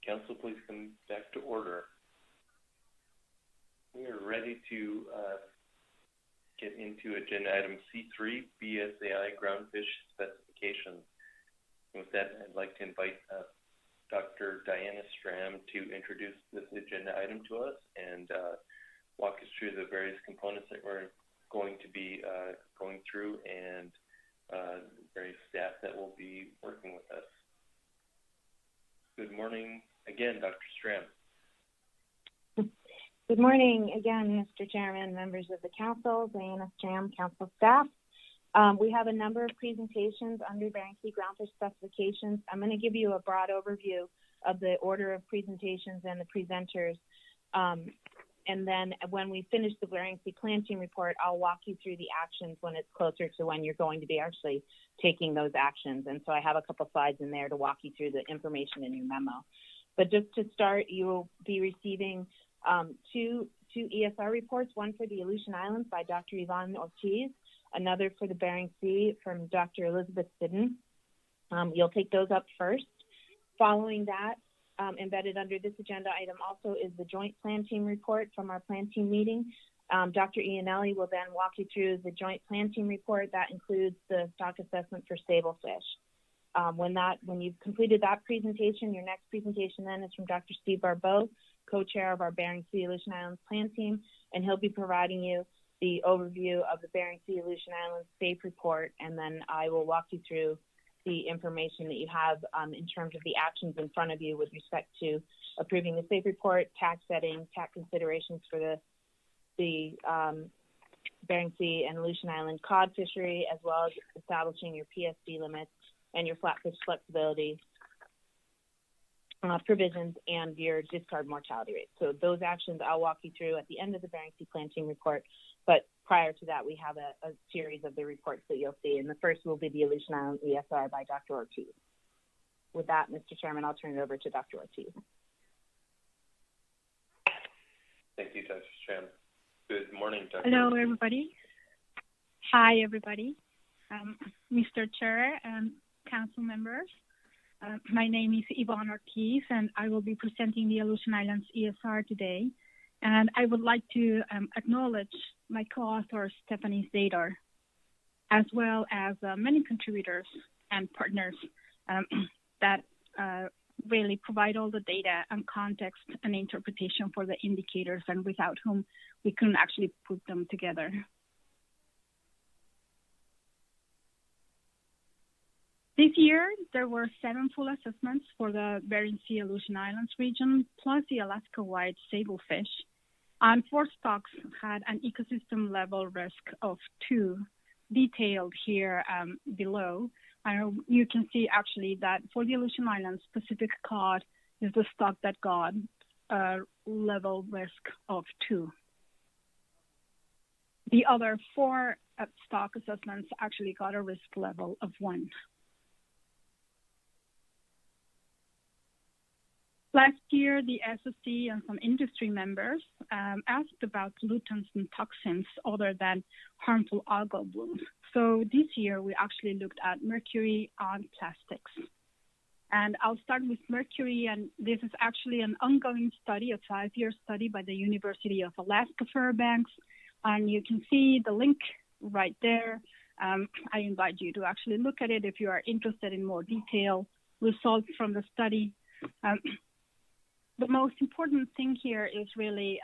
Council, please come back to order. We are ready to get into agenda item C3, BSAI groundfish specifications. And with that, I'd like to invite Dr. Diana Stram to introduce this agenda item to us and walk us through the various components that we're going to be going through and various staff that will be working with us. Good morning again, Dr. Stram. Good morning again, Mr. Chairman, members of the Council, Diana Stram, Council staff. We have a number of presentations under Bering Sea groundfish specifications. I'm going to give you a broad overview of the order of presentations and the presenters. And then when we finish the Bering Sea planting report, I'll walk you through the actions when it's closer to when you're going to be actually taking those actions. And so I have a couple slides in there to walk you through the information in your memo. But just to start, you will be receiving two ESR reports, one for the Aleutian Islands by Dr. Yvonne Ortiz, another for the Bering Sea from Dr. Elizabeth Sidden. You'll take those up first. Following that, embedded under this agenda item also is the joint plan team report from our plan team meeting. Dr. Iannelli will then walk you through the joint plan team report that includes the stock assessment for stablefish. When you've completed that presentation, your next presentation then is from Dr. Steve Barbeau, co-chair of our Bering Sea Aleutian Islands plan team, and he'll be providing you the overview of the Bering Sea Aleutian Islands SAFE report, and then I will walk you through the information that you have in terms of the actions in front of you with respect to approving the SAFE report, tax setting, tax considerations for the Bering Sea and Aleutian Island cod fishery, as well as establishing your PSD limits and your flatfish flexibility provisions and your discard mortality rate. So those actions I'll walk you through at the end of the Bering Sea planting report. But prior to that, we have a series of the reports that you'll see. And the first will be the Aleutian Island ESR by Dr. Ortiz. With that, Mr. Chairman, I'll turn it over to Dr. Ortiz. Thank you, Dr. Stram. Good morning, Dr. Hello, Ortiz. everybody. Hi, everybody. Mr. Chair and council members. My name is Yvonne Ortiz, and I will be presenting the Aleutian Islands ESR today. And I would like to acknowledge my co-author, Stephanie Zador, as well as many contributors and partners that really provide all the data and context and interpretation for the indicators, and without whom we couldn't actually put them together. This year, there were 7 full assessments for the Bering Sea Aleutian Islands region, plus the Alaska-wide sablefish. And 4 stocks had an ecosystem level risk of 2, detailed here below. You can see actually that for the Aleutian Islands, Pacific cod is the stock that got a level risk of 2. The other 4 stock assessments actually got a risk level of 1. Last year, the SOC and some industry members asked about pollutants and toxins other than harmful algal blooms. So this year, we actually looked at mercury on plastics. And I'll start with mercury, and this is actually an ongoing study, a 5-year study by the University of Alaska Fairbanks. And you can see the link right there. I invite you to actually look at it if you are interested in more detailed results from the study. The most important thing here is really,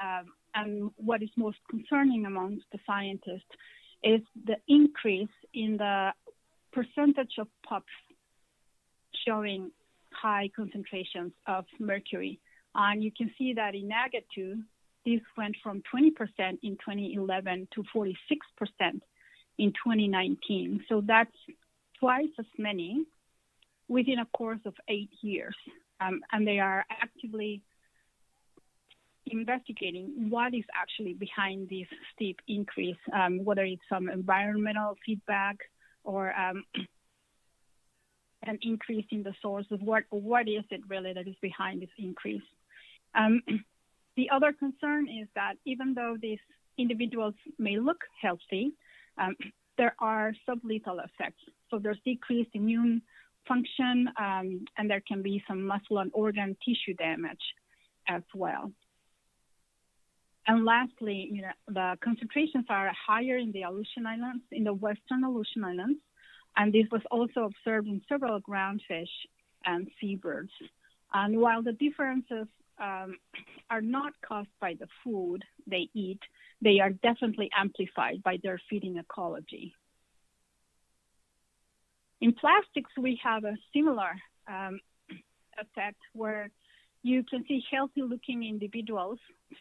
and what is most concerning amongst the scientists, is the increase in the percentage of pups showing high concentrations of mercury. And you can see that in Agatu, this went from 20% in 2011 to 46% in 2019. So that's twice as many within a course of 8 years. And they are actively investigating what is actually behind this steep increase, whether it's some environmental feedback or an increase in the source of what is it really that is behind this increase. The other concern is that even though these individuals may look healthy, there are sublethal effects. So there's decreased immune function, and there can be some muscle and organ tissue damage as well. And lastly, the concentrations are higher in the Aleutian Islands, in the western Aleutian Islands, and this was also observed in several groundfish and seabirds. And while the differences are not caused by the food they eat. They are definitely amplified by their feeding ecology. In plastics, we have a similar effect where you can see healthy-looking individuals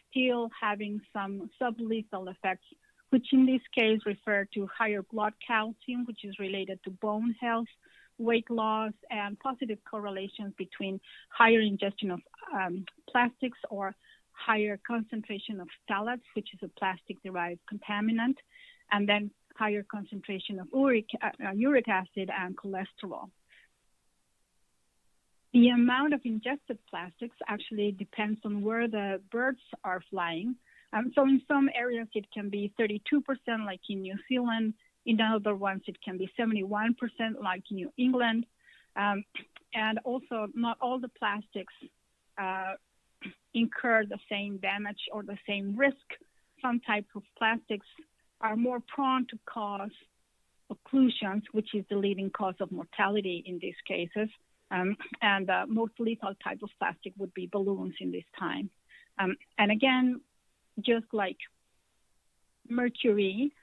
still having some sublethal effects, which in this case refer to higher blood calcium, which is related to bone health, weight loss, and positive correlations between higher ingestion of plastics or higher concentration of phthalates, which is a plastic-derived contaminant, and then higher concentration of uric acid and cholesterol. The amount of ingested plastics actually depends on where the birds are flying. So in some areas, it can be 32%, like in New Zealand. In other ones, it can be 71%, like in New England. And also, not all the plastics incur the same damage or the same risk. Some types of plastics are more prone to cause occlusions, which is the leading cause of mortality in these cases. And most lethal type of plastic would be balloons in this time. And again, just like mercury,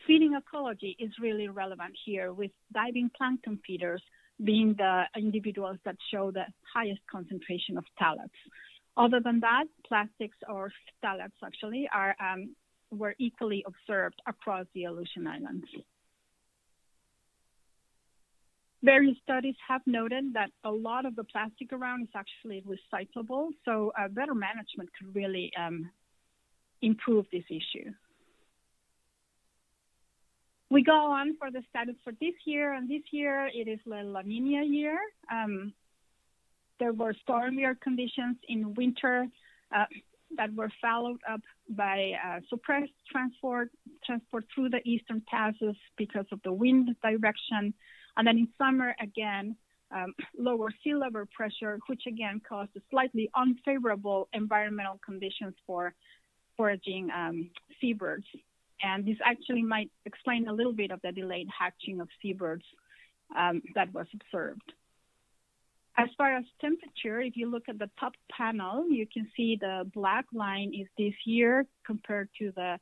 feeding ecology is really relevant here, with diving plankton feeders being the individuals that show the highest concentration of phthalates. Other than that, plastics or phthalates actually were equally observed across the Aleutian Islands. Various studies have noted that a lot of the plastic around is actually recyclable, so better management could really improve this issue. We go on for the status for this year, and this year it is the La Nina year. There were stormier conditions in winter that were followed up by suppressed transport through the eastern passes because of the wind direction. And then in summer, again, lower sea level pressure, which again caused slightly unfavorable environmental conditions for foraging seabirds. And this actually might explain a little bit of the delayed hatching of seabirds that was observed. As far as temperature, if you look at the top panel, you can see the black line is this year compared to the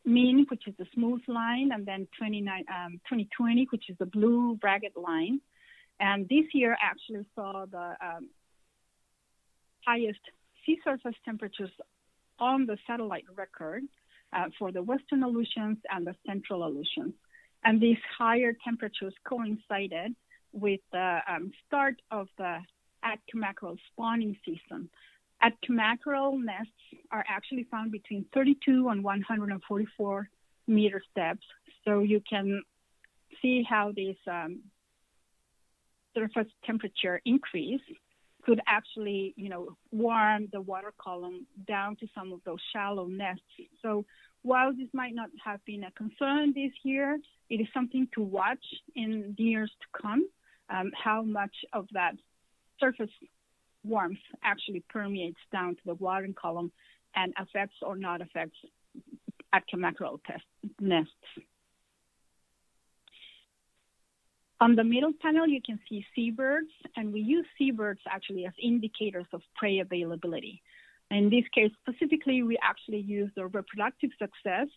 mean, which is the smooth line, and then 2020, which is the blue ragged line. And this year actually saw the highest sea surface temperatures on the satellite record for the Western Aleutians and the Central Aleutians. And these higher temperatures coincided with the start of the Atka mackerel spawning season. Atka mackerel nests are actually found between 32 and 144 meter depth. So you can see how this surface temperature increase could actually, warm the water column down to some of those shallow nests. So while this might not have been a concern this year, it is something to watch in the years to come, how much of that surface warmth actually permeates down to the watering column and affects or not affects Atka mackerel nests. On the middle panel, you can see seabirds, and we use seabirds actually as indicators of prey availability. In this case specifically, we actually use the reproductive success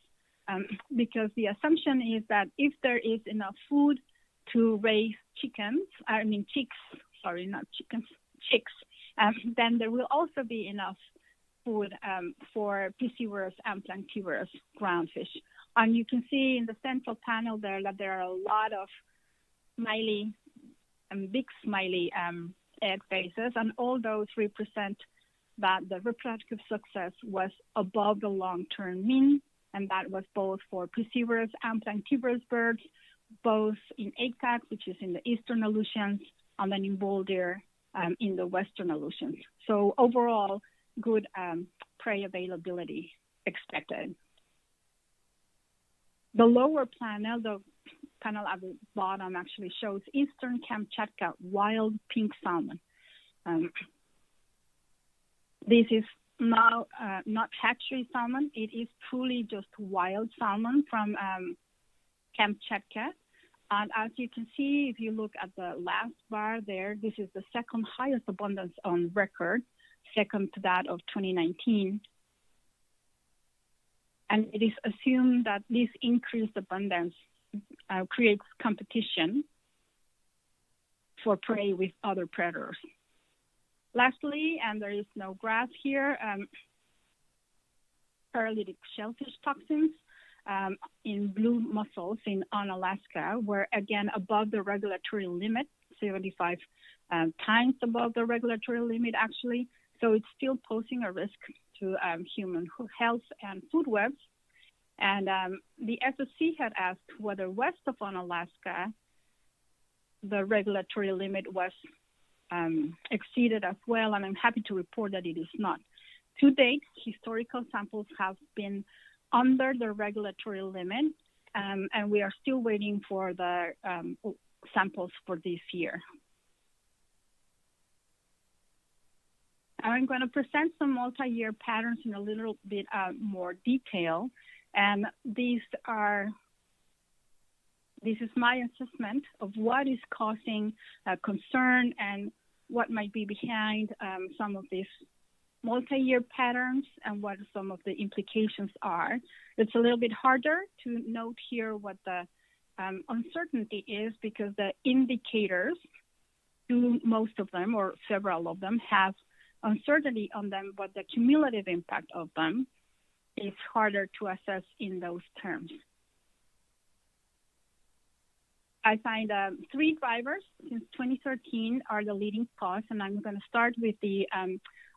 because the assumption is that if there is enough food to raise chicks, then there will also be enough food for piscivorous and planktivorous groundfish. And you can see in the central panel there that there are a lot of smiley and big smiley egg faces, and all those represent that the reproductive success was above the long-term mean, and that was both for piscivorous and planktivorous birds, both in ACAC, which is in the eastern Aleutians, and then in bull deer in the western Aleutians. So overall, good prey availability expected. The lower panel, the panel at the bottom, actually shows eastern Kamchatka wild pink salmon. This is now not hatchery salmon. It is truly just wild salmon from Kamchatka. And as you can see, if you look at the last bar there, this is the second highest abundance on record, second to that of 2019. And it is assumed that this increased abundance creates competition for prey with other predators. Lastly, and there is no graph here, paralytic shellfish toxins in blue mussels in Alaska were again above the regulatory limit, 75 times above the regulatory limit actually. So it's still posing a risk to human health and food webs. And the SSC had asked whether west of Alaska, the regulatory limit was exceeded as well, and I'm happy to report that it is not. To date, historical samples have been under the regulatory limit, and we are still waiting for the samples for this year. I'm going to present some multi-year patterns in a little bit more detail, and this is my assessment of what is causing concern and what might be behind some of these multi-year patterns and what some of the implications are. It's a little bit harder to note here what the uncertainty is because the indicators, most of them or several of them, have uncertainty on them, but the cumulative impact of them is harder to assess in those terms. I find 3 drivers since 2013 are the leading cause, and I'm going to start with the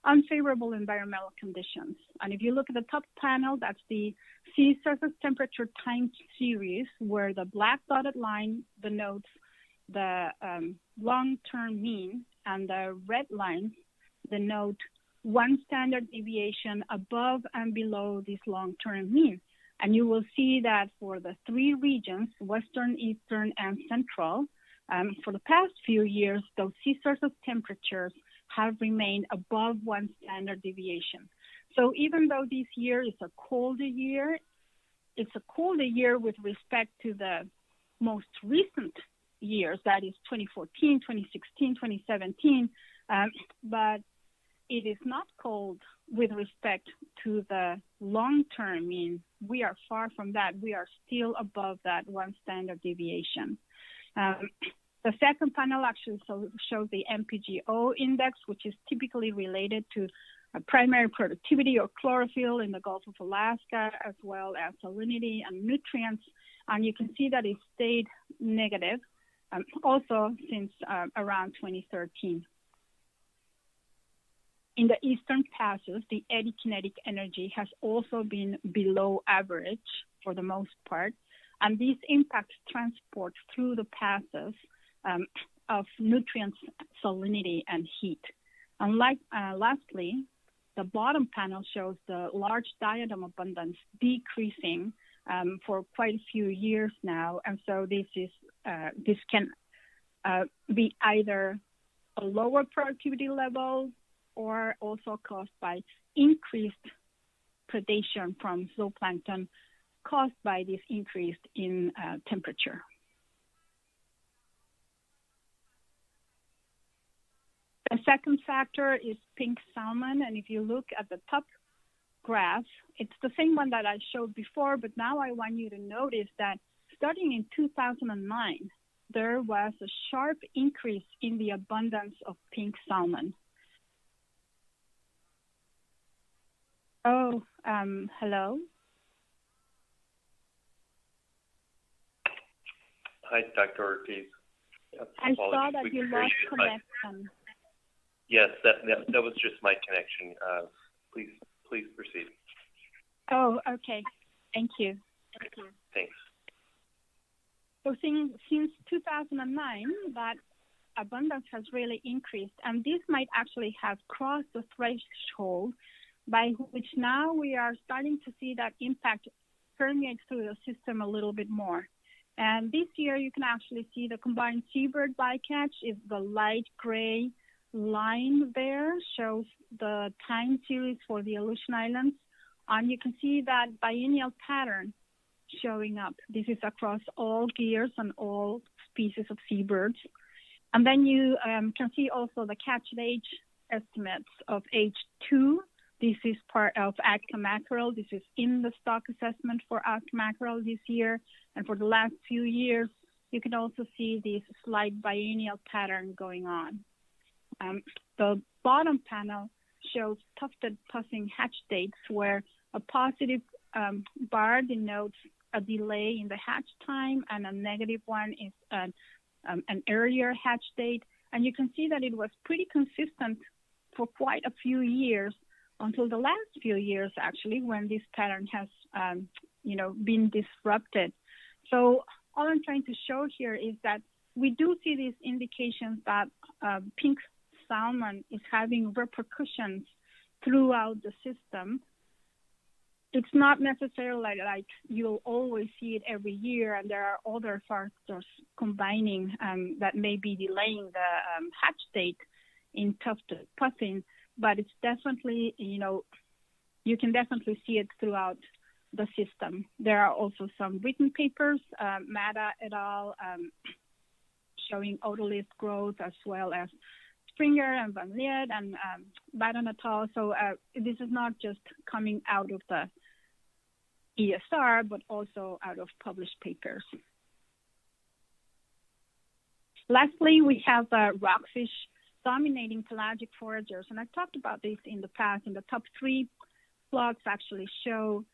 unfavorable environmental conditions. And if you look at the top panel, that's the sea surface temperature time series, where the black dotted line denotes the long-term mean, and the red lines denote one standard deviation above and below this long-term mean. And you will see that for the 3 regions, Western, Eastern, and Central, for the past few years, those sea surface temperatures have remained above one standard deviation. So even though this year is a colder year, it's a colder year with respect to the most recent years, that is 2014, 2016, 2017, but it is not cold with respect to the long-term mean. We are far from that. We are still above that one standard deviation. The second panel actually shows the MPGO index, which is typically related to primary productivity or chlorophyll in the Gulf of Alaska, as well as salinity and nutrients. And you can see that it stayed negative also since around 2013. In the eastern passes, the eddy kinetic energy has also been below average for the most part, and these impacts transport through the passes of nutrients, salinity, and heat. And lastly, the bottom panel shows the large diadem abundance decreasing for quite a few years now, and so this can be either a lower productivity level or also caused by increased predation from zooplankton caused by this increase in temperature. The second factor is pink salmon, and if you look at the top graph, it's the same one that I showed before, but now I want you to notice that starting in 2009, there was a sharp increase in the abundance of pink salmon. Oh, hello? Hi, Dr. Ortiz. I saw that you lost connection. Yes, that was just my connection. Please proceed. Oh, okay. Thank you. Thanks. So since 2009, that abundance has really increased, and this might actually have crossed the threshold by which now we are starting to see that impact permeate through the system a little bit more. And this year, you can actually see the combined seabird bycatch is the light gray line there, shows the time series for the Aleutian Islands. And you can see that biennial pattern showing up. This is across all gears and all species of seabirds. And then you can see also the catch age estimates of age 2. This is part of Atka mackerel. This is in the stock assessment for Atka mackerel this year. And for the last few years, you can also see this slight biennial pattern going on. The bottom panel shows tufted puffing hatch dates where a positive bar denotes a delay in the hatch time and a negative one is an earlier hatch date. And you can see that it was pretty consistent for quite a few years until the last few years, actually, when this pattern has, been disrupted. So all I'm trying to show here is that we do see these indications that pink salmon is having repercussions throughout the system. It's not necessarily like you'll always see it every year, and there are other factors combining that may be delaying the hatch date in tufted puffing, but it's definitely, you can definitely see it throughout the system. There are also some written papers, Mata et al., showing otolith growth, as well as Springer and Van Liet and Baden et al. So this is not just coming out of the ESR, but also out of published papers. Lastly, we have rockfish dominating pelagic foragers. And I've talked about this in the past, and the top 3 plots actually show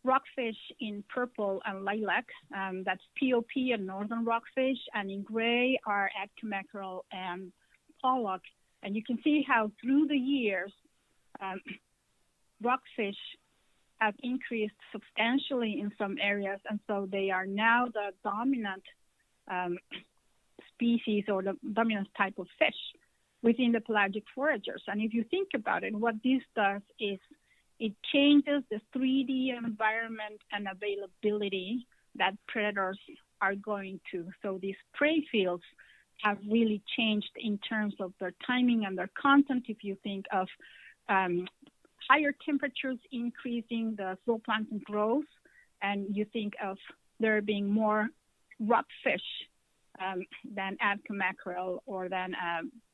rockfish in purple and lilac. That's POP and northern rockfish, and in gray are Atka mackerel and pollock. And you can see how through the years, rockfish have increased substantially in some areas, and so they are now the dominant species or the dominant type of fish within the pelagic foragers. And if you think about it, what this does is it changes the 3D environment and availability that predators are going to. So these prey fields have really changed in terms of their timing and their content. If you think of higher temperatures increasing the zooplankton growth, and you think of there being more rockfish than Atka mackerel or than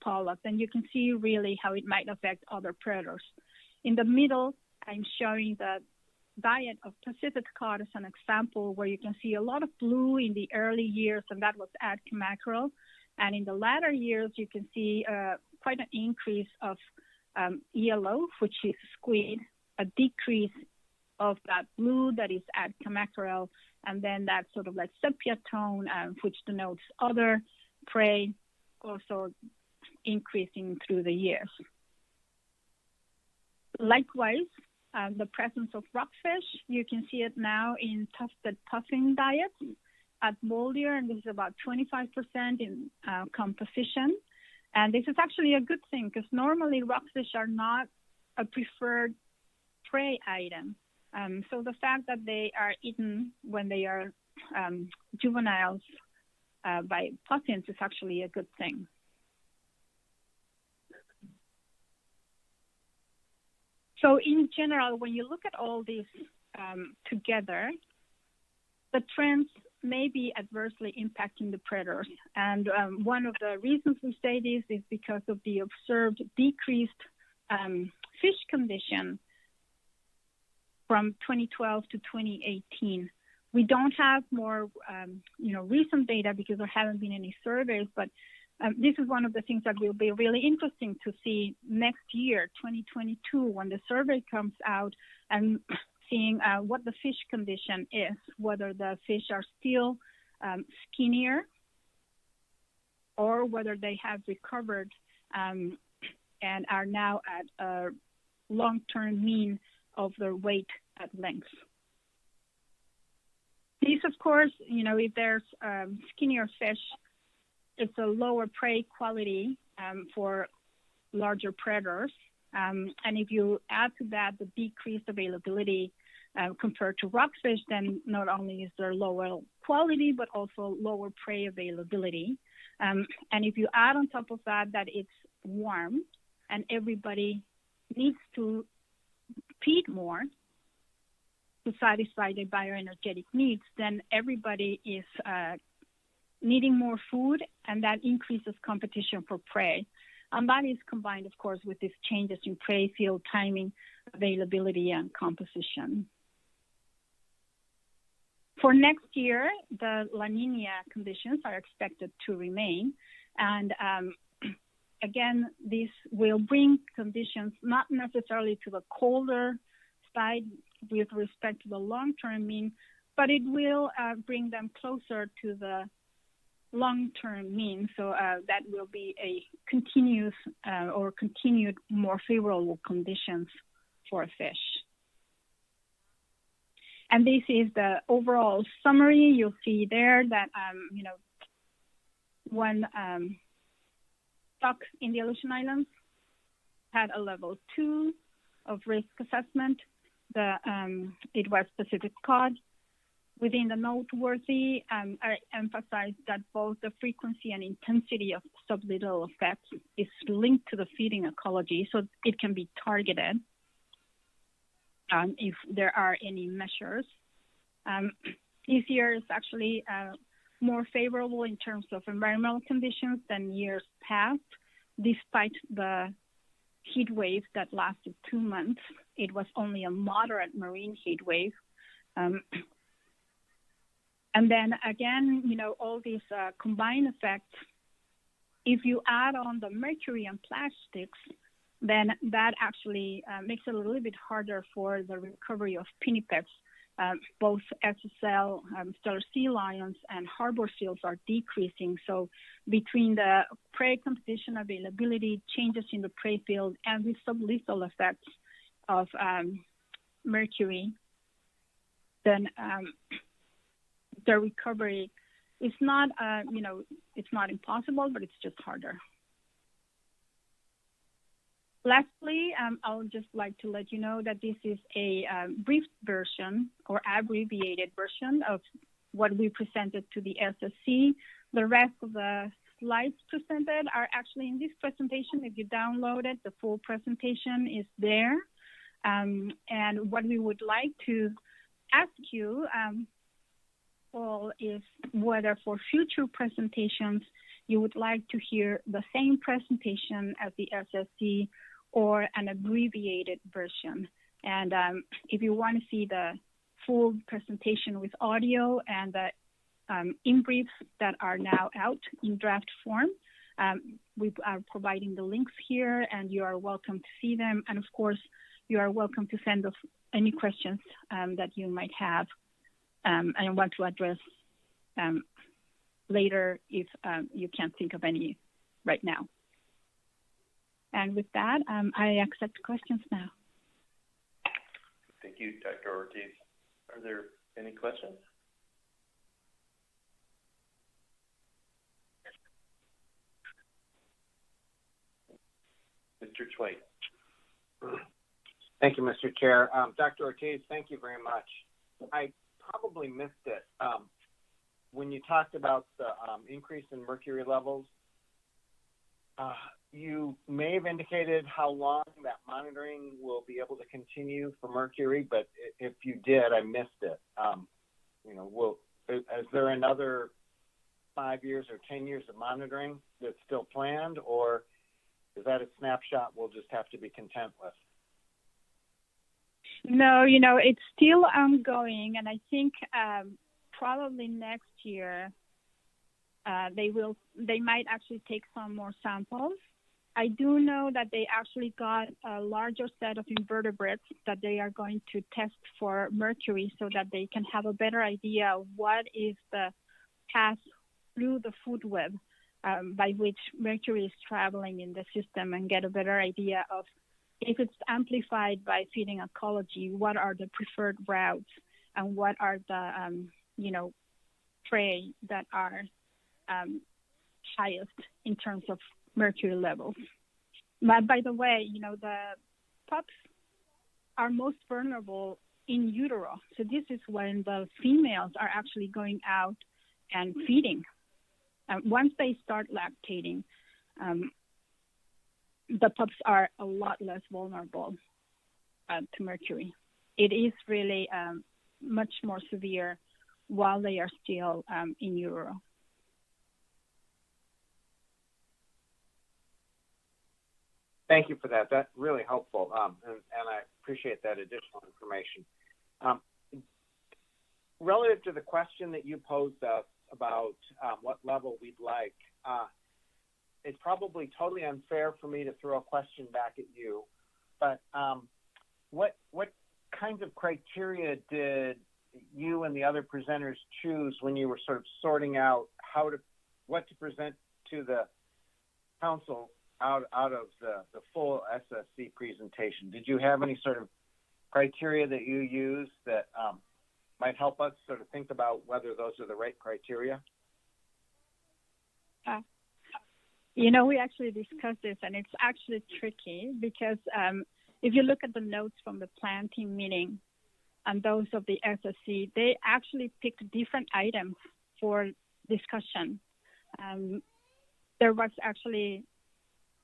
pollock, then you can see really how it might affect other predators. In the middle, I'm showing the diet of Pacific cod as an example, where you can see a lot of blue in the early years, and that was Atka mackerel. And in the latter years, you can see quite an increase of yellow, which is squid, a decrease of that blue that is Atka mackerel, and then that sort of like sepia tone, which denotes other prey, also increasing through the years. Likewise, the presence of rockfish, you can see it now in tufted puffing diets at Boulder, and this is about 25% in composition. And this is actually a good thing, because normally rockfish are not a preferred prey item. So the fact that they are eaten when they are juveniles by puffins is actually a good thing. So in general, when you look at all these together, the trends may be adversely impacting the predators. And one of the reasons we say this is because of the observed decreased fish condition from 2012 to 2018. We don't have more, recent data because there haven't been any surveys, but this is one of the things that will be really interesting to see next year, 2022, when the survey comes out, and seeing what the fish condition is, whether the fish are still skinnier or whether they have recovered and are now at a long-term mean of their weight at length. These, of course, if there's skinnier fish, it's a lower prey quality for larger predators. And if you add to that the decreased availability compared to rockfish, then not only is there lower quality, but also lower prey availability. And if you add on top of that it's warm and everybody needs to feed more, to satisfy their bioenergetic needs, then everybody is needing more food, and that increases competition for prey. And that is combined, of course, with these changes in prey field timing, availability, and composition. For next year, the La Nina conditions are expected to remain. And again, this will bring conditions not necessarily to the colder side with respect to the long-term mean, but it will bring them closer to the long-term mean. So that will be a continuous or continued more favorable conditions for fish. And this is the overall summary. You'll see there that, one stock in the Aleutian Islands had a level 2 of risk assessment. It was Pacific cod. Within the noteworthy, I emphasize that both the frequency and intensity of sublethal effects is linked to the feeding ecology, so it can be targeted if there are any measures. This year is actually more favorable in terms of environmental conditions than years past, despite the heat wave that lasted 2 months. It was only a moderate marine heat wave. And then again, all these combined effects, if you add on the mercury and plastics, then that actually makes it a little bit harder for the recovery of pinnipeds. Both SSL, stellar sea lions, and harbor seals are decreasing. So between the prey composition availability, changes in the prey field, and the sublethal effects of mercury, then the recovery is not, it's not impossible, but it's just harder. Lastly, I would just like to let you know that this is a brief version or abbreviated version of what we presented to the SSC. The rest of the slides presented are actually in this presentation. If you download it, the full presentation is there. And what we would like to ask you all is whether for future presentations you would like to hear the same presentation as the SSC or an abbreviated version. And if you want to see the full presentation with audio and the in-briefs that are now out in draft form, we are providing the links here, and you are welcome to see them. And of course, you are welcome to send us any questions that you might have and want to address later if you can't think of any right now. And with that, I accept questions now. Thank you, Dr. Ortiz. Are there any questions? Mr. Chwait. Thank you, Mr. Chair. Dr. Ortiz, thank you very much. I probably missed it. When you talked about the increase in mercury levels, you may have indicated how long that monitoring will be able to continue for mercury, but if you did, I missed it. Is there another 5 years or 10 years of monitoring that's still planned, or is that a snapshot we'll just have to be content with? No, it's still ongoing, and I think probably next year they might actually take some more samples. I do know that they actually got a larger set of invertebrates that they are going to test for mercury so that they can have a better idea of what is the path through the food web by which mercury is traveling in the system, and get a better idea of if it's amplified by feeding ecology, what are the preferred routes and what are the, prey that are highest in terms of mercury levels. But by the way, the pups are most vulnerable in utero. So this is when the females are actually going out and feeding. Once they start lactating, the pups are a lot less vulnerable to mercury. It is really much more severe while they are still in utero. Thank you for that. That's really helpful, and I appreciate that additional information. Relative to the question that you posed us about what level we'd like, it's probably totally unfair for me to throw a question back at you, but what kinds of criteria did you and the other presenters choose when you were sort of sorting out what to present to the council out of the full SSC presentation? Did you have any sort of criteria that you used that might help us sort of think about whether those are the right criteria? We actually discussed this, and it's actually tricky because if you look at the notes from the plan team meeting and those of the SSC, they actually picked different items for discussion. There was actually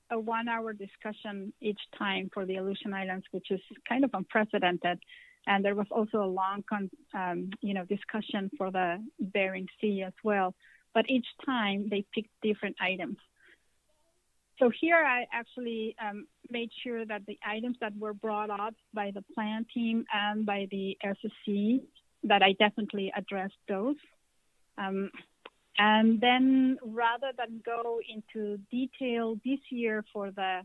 a 1-hour discussion each time for the Aleutian Islands, which is kind of unprecedented. And there was also a long, discussion for the Bering Sea as well. But each time they picked different items. So here I actually made sure that the items that were brought up by the plan team and by the SSC, that I definitely addressed those. And then rather than go into detail this year for the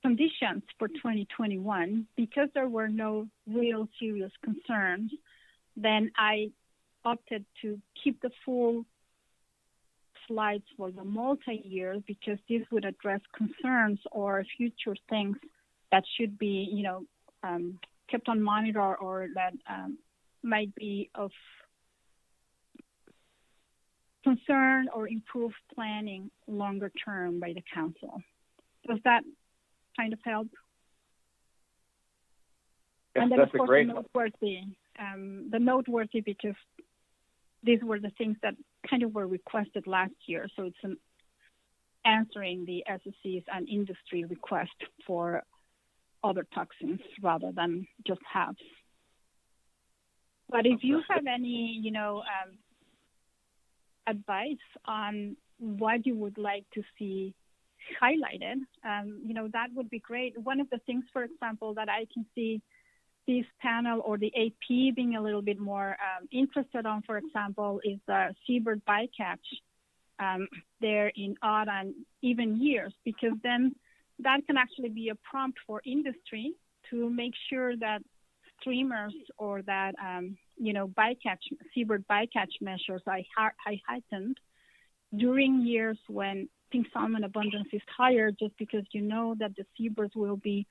conditions for 2021, because there were no real serious concerns, then I opted to keep the full slides for the multi-year, because this would address concerns or future things that should be, kept on monitor or that might be of concern or improved planning longer term by the council. Does that kind of help? Yes, and then that's of course a great the noteworthy because these were the things that kind of were requested last year. So it's answering the SSC's and industry request for other toxins rather than just HABs. But if you have any, advice on what you would like to see highlighted, that would be great. One of the things, for example, that I can see this panel or the AP being a little bit more interested on, for example, is the seabird bycatch there in odd and even years, because then that can actually be a prompt for industry to make sure that streamers or that seabird bycatch measures are heightened during years when pink salmon abundance is higher, just because that the seabirds will be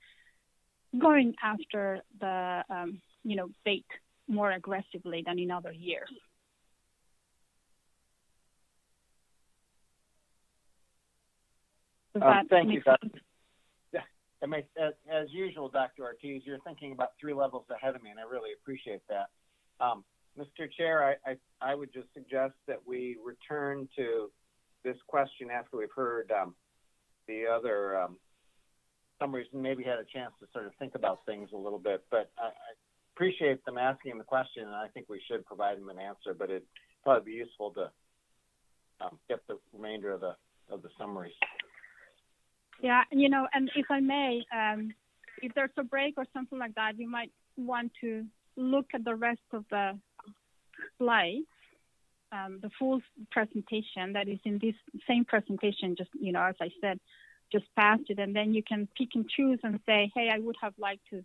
going after the bait more aggressively than in other years. Thank you, Dr. As usual, Dr. Ortiz, you're thinking about 3 levels ahead of me, and I really appreciate that. Mr. Chair, I would just suggest that we return to this question after we've heard the other summaries and maybe had a chance to sort of think about things a little bit. But I appreciate them asking the question, and I think we should provide them an answer. But it'd probably be useful to get the remainder of the summaries. Yeah, and if I may, if there's a break or something like that, you might want to look at the rest of the slides, the full presentation that is in this same presentation, just, as I said, just past it, and then you can pick and choose and say, hey, I would have liked to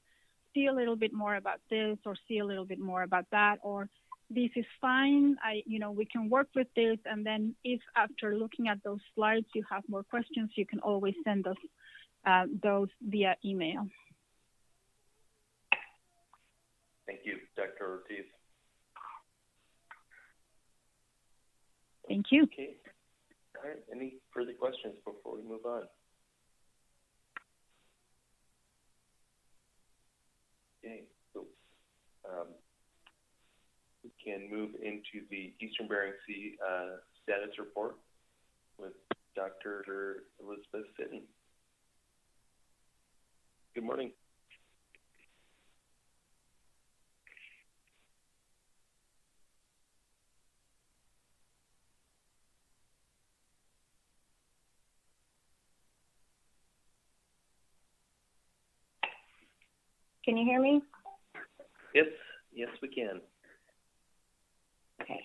see a little bit more about this or see a little bit more about that, or this is fine, we can work with this. And then if after looking at those slides you have more questions, you can always send us those via email. Thank you, Dr. Ortiz. Thank you. Okay. All right. Any further questions before we move on? Okay. So we can move into the Eastern Bering Sea status report with Dr. Elizabeth Fitton. Good morning. Can you hear me? Yes, we can. Okay,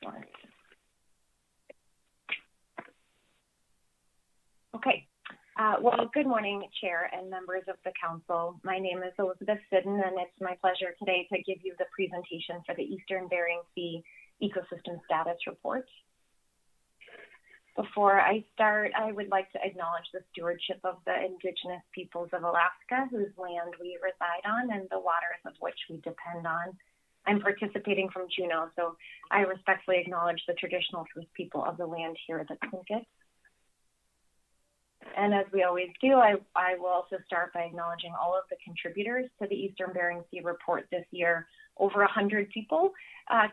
excellent. Okay. Well, good morning, Chair and members of the Council. My name is Elizabeth Sidden, and it's my pleasure today to give you the presentation for the Eastern Bering Sea Ecosystem Status Report. Before I start, I would like to acknowledge the stewardship of the Indigenous peoples of Alaska, whose land we reside on and the waters of which we depend on. I'm participating from Juneau, so I respectfully acknowledge the traditional First people of the land here, the Tlingit. And as we always do, I will also start by acknowledging all of the contributors to the Eastern Bering Sea report this year. Over 100 people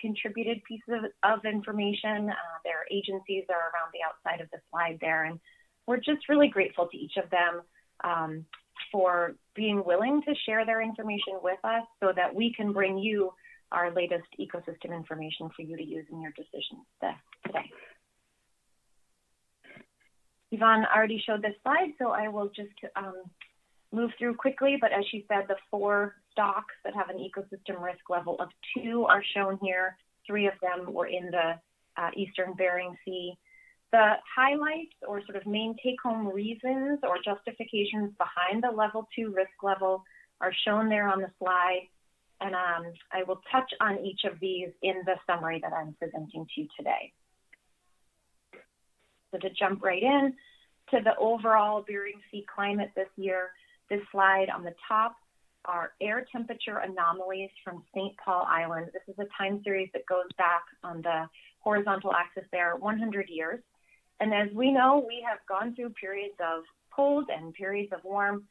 contributed pieces of information. Their agencies are around the outside of the slide there. And we're just really grateful to each of them for being willing to share their information with us so that we can bring you our latest ecosystem information for you to use in your decisions today. Yvonne already showed this slide, so I will just move through quickly. But as she said, the 4 stocks that have an ecosystem risk level of 2 are shown here. 3 of them were in the Eastern Bering Sea. The highlights or sort of main take-home reasons or justifications behind the level 2 risk level are shown there on the slide. And I will touch on each of these in the summary that I'm presenting to you today. So to jump right in to the overall Bering Sea climate this year, this slide on the top are air temperature anomalies from St. Paul Island. This is a time series that goes back on the horizontal axis there 100 years. And as we know, we have gone through periods of cold and periods of warm.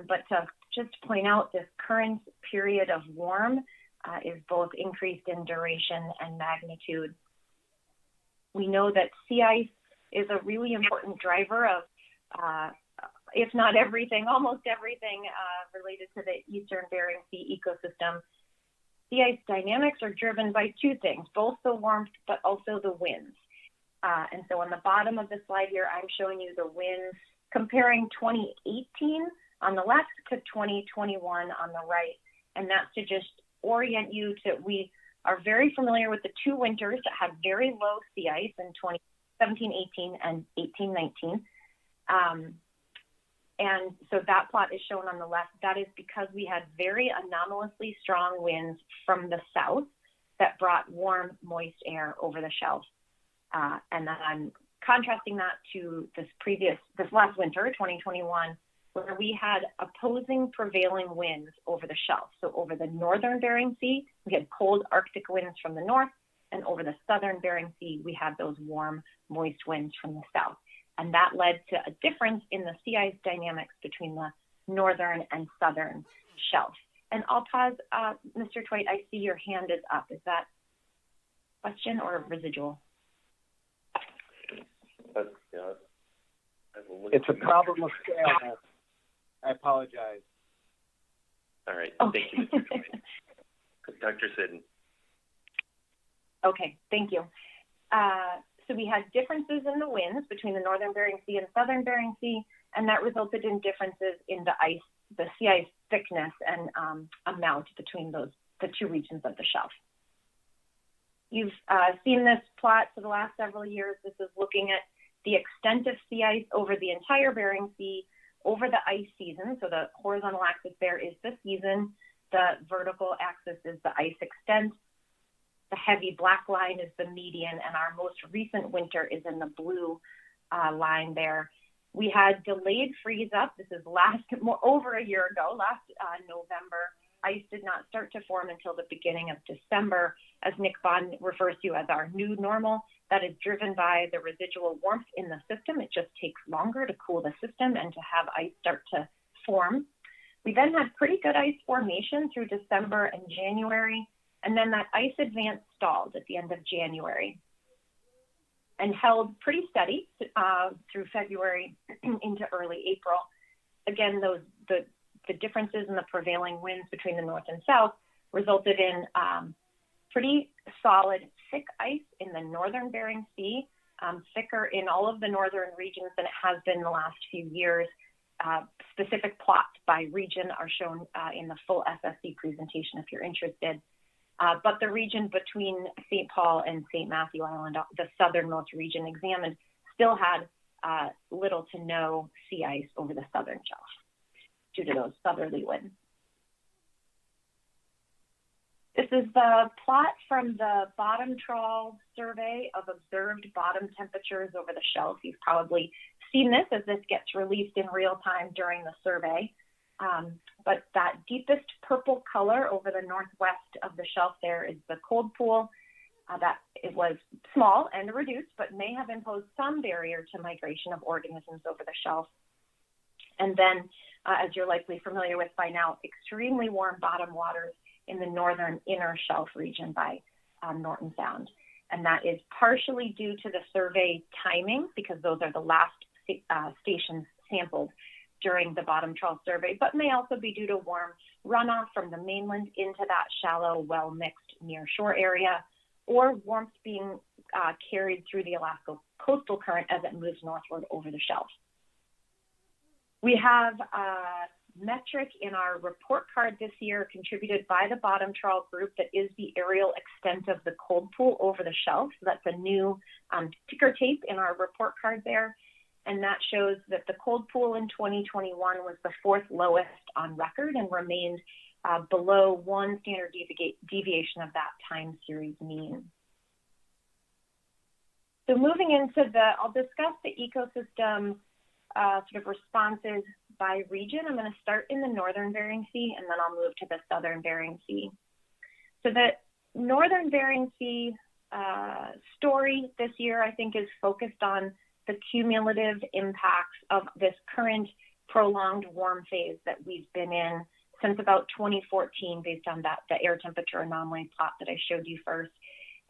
But to just point out, this current period of warm is both increased in duration and magnitude. We know that sea ice is a really important driver of, if not everything, almost everything related to the Eastern Bering Sea ecosystem. Sea ice dynamics are driven by 2 things, both the warmth but also the winds. And so on the bottom of the slide here, I'm showing you the winds comparing 2018 on the left to 2021 on the right. And that's to just orient you to, we are very familiar with the 2 winters that had very low sea ice in 2017-18 and 18-19. And so that plot is shown on the left. That is because we had very anomalously strong winds from the south that brought warm, moist air over the shelf. And then I'm contrasting that to this last winter, 2021, where we had opposing prevailing winds over the shelf. So over the northern Bering Sea, we had cold Arctic winds from the north, and over the southern Bering Sea, we had those warm, moist winds from the south. And that led to a difference in the sea ice dynamics between the northern and southern shelf. And I'll pause, Mr. Twite, I see your hand is up. Is that a question or residual? It's a problem of scale. I apologize. All right. Okay. Thank you, Mr. Twite. Dr. Sidden. Okay, thank you. So we had differences in the winds between the northern Bering Sea and southern Bering Sea, and that resulted in differences in the sea ice thickness and amount between the 2 regions of the shelf. You've seen this plot for the last several years. This is looking at the extent of sea ice over the entire Bering Sea over the ice season. So the horizontal axis there is the season. The vertical axis is the ice extent. The heavy black line is the median, and our most recent winter is in the blue line there. We had delayed freeze up. This is over a year ago, last November. Ice did not start to form until the beginning of December, as Nick Bond refers to as our new normal. That is driven by the residual warmth in the system. It just takes longer to cool the system and to have ice start to form. We then had pretty good ice formation through December and January, and then that ice advance stalled at the end of January and held pretty steady through February into early April. Again, the differences in the prevailing winds between the north and south resulted in pretty solid, thick ice in the northern Bering Sea, thicker in all of the northern regions than it has been the last few years. specific plots by region are shown in the full SSC presentation if you're interested. But the region between St. Paul and St. Matthew Island, the southernmost region examined, still had little to no sea ice over the southern shelf due to those southerly winds. This is the plot from the bottom trawl survey of observed bottom temperatures over the shelf. You've probably seen this as this gets released in real time during the survey. But that deepest purple color over the northwest of the shelf there is the cold pool. That it was small and reduced, but may have imposed some barrier to migration of organisms over the shelf. And then, as you're likely familiar with by now, extremely warm bottom waters in the northern inner shelf region by Norton Sound. And that is partially due to the survey timing, because those are the last stations sampled during the bottom trawl survey, but may also be due to warm runoff from the mainland into that shallow, well-mixed near shore area, or warmth being carried through the Alaska coastal current as it moves northward over the shelf. We have a metric in our report card this year contributed by the bottom trawl group that is the aerial extent of the cold pool over the shelf. So that's a new ticker tape in our report card there. And that shows that the cold pool in 2021 was the fourth lowest on record and remained below one standard deviation of that time series mean. So moving into I'll discuss the ecosystem sort of responses by region. I'm going to start in the northern Bering Sea, and then I'll move to the southern Bering Sea. So the northern Bering Sea story this year, I think, is focused on the cumulative impacts of this current prolonged warm phase that we've been in since about 2014, based on the air temperature anomaly plot that I showed you first.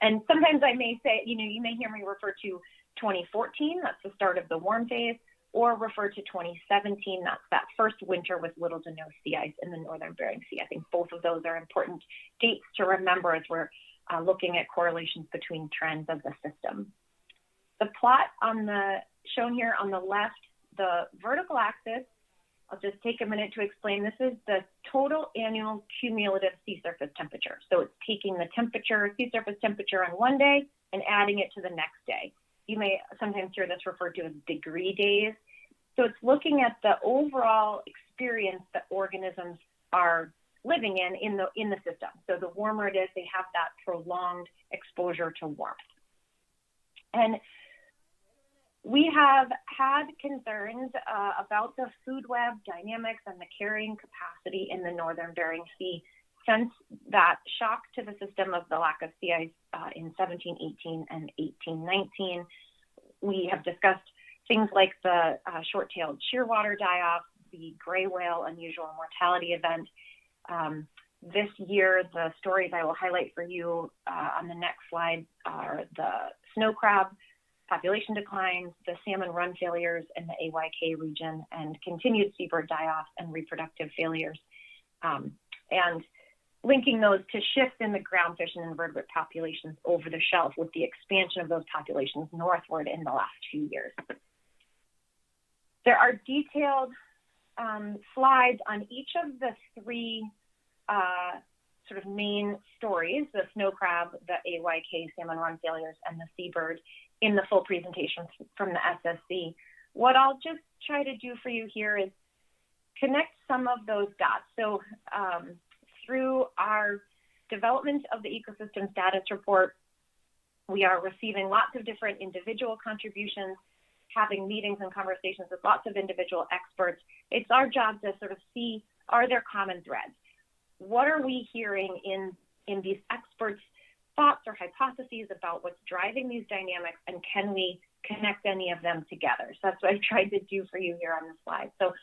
And sometimes I may say, you may hear me refer to 2014, that's the start of the warm phase, or refer to 2017, that's that first winter with little to no sea ice in the northern Bering Sea. I think both of those are important dates to remember as we're looking at correlations between trends of the system. The plot shown here on the left, the vertical axis, I'll just take a minute to explain. This is the total annual cumulative sea surface temperature. So it's taking the sea surface temperature on one day and adding it to the next day. You may sometimes hear this referred to as degree days. So it's looking at the overall experience that organisms are living in the system. So the warmer it is, they have that prolonged exposure to warmth. And we have had concerns about the food web dynamics and the carrying capacity in the northern Bering Sea since that shock to the system of the lack of sea ice in 1718 and 1819. We have discussed things like the short-tailed shearwater die-off, the gray whale unusual mortality event. This year, the stories I will highlight for you on the next slide are the snow crab population declines, the salmon run failures in the AYK region, and continued seabird die-off and reproductive failures. And linking those to shifts in the groundfish and invertebrate populations over the shelf with the expansion of those populations northward in the last few years. There are detailed slides on each of the three sort of main stories, the snow crab, the AYK salmon run failures, and the seabird in the full presentation from the SSC. What I'll just try to do for you here is connect some of those dots. So through our development of the ecosystem status report, we are receiving lots of different individual contributions, having meetings and conversations with lots of individual experts. It's our job to sort of see, are there common threads? What are we hearing in these experts' thoughts or hypotheses about what's driving these dynamics, and can we connect any of them together? So that's what I've tried to do for you here on the slide. So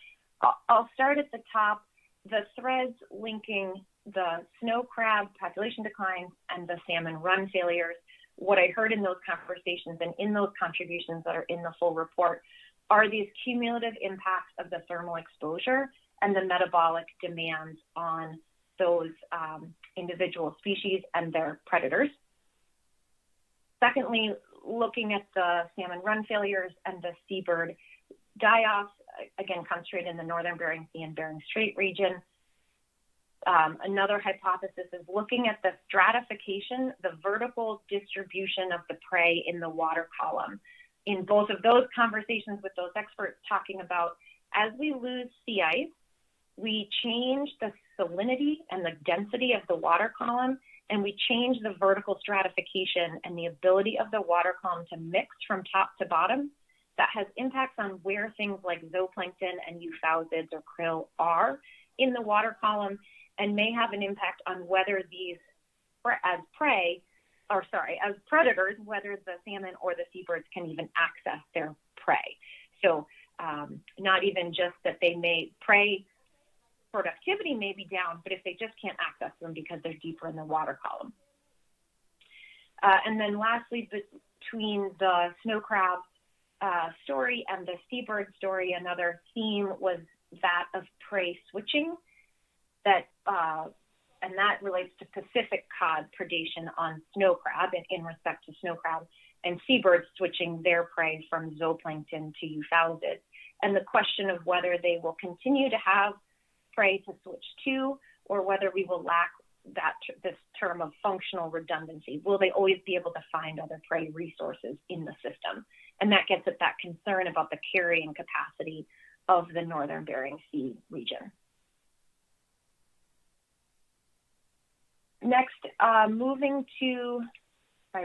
I'll start at the top, the threads linking the snow crab population declines and the salmon run failures. What I heard in those conversations and in those contributions that are in the full report are these cumulative impacts of the thermal exposure and the metabolic demands on those individual species and their predators. Secondly, looking at the salmon run failures and the seabird die-off, again, concentrated in the northern Bering Sea and Bering Strait region. Another hypothesis is looking at the stratification, the vertical distribution of the prey in the water column. In both of those conversations with those experts talking about, as we lose sea ice, we change the salinity and the density of the water column, and we change the vertical stratification and the ability of the water column to mix from top to bottom. That has impacts on where things like zooplankton and euphausids or krill are in the water column, and may have an impact on whether these, as predators, whether the salmon or the seabirds can even access their prey. So not even just that they may, prey productivity may be down, but if they just can't access them because they're deeper in the water column. And then lastly, between the snow crab story and the seabird story, another theme was that of prey switching, and that relates to Pacific cod predation on snow crab and in respect to snow crab, and seabirds switching their prey from zooplankton to euphausids. And the question of whether they will continue to have prey to switch to, or whether we will lack this term of functional redundancy. Will they always be able to find other prey resources in the system? And that gets at that concern about the carrying capacity of the northern Bering Sea region. Next, by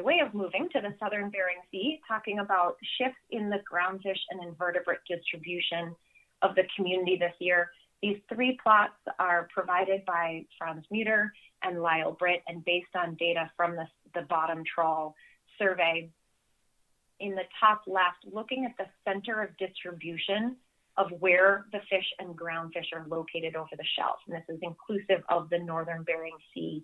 way of moving to the southern Bering Sea, talking about shifts in the groundfish and invertebrate distribution of the community this year. These three plots are provided by Franz Mueter and Lyle Britt, and based on data from the bottom trawl survey. In the top left, looking at the center of distribution of where the fish and groundfish are located over the shelf. And this is inclusive of the northern Bering Sea.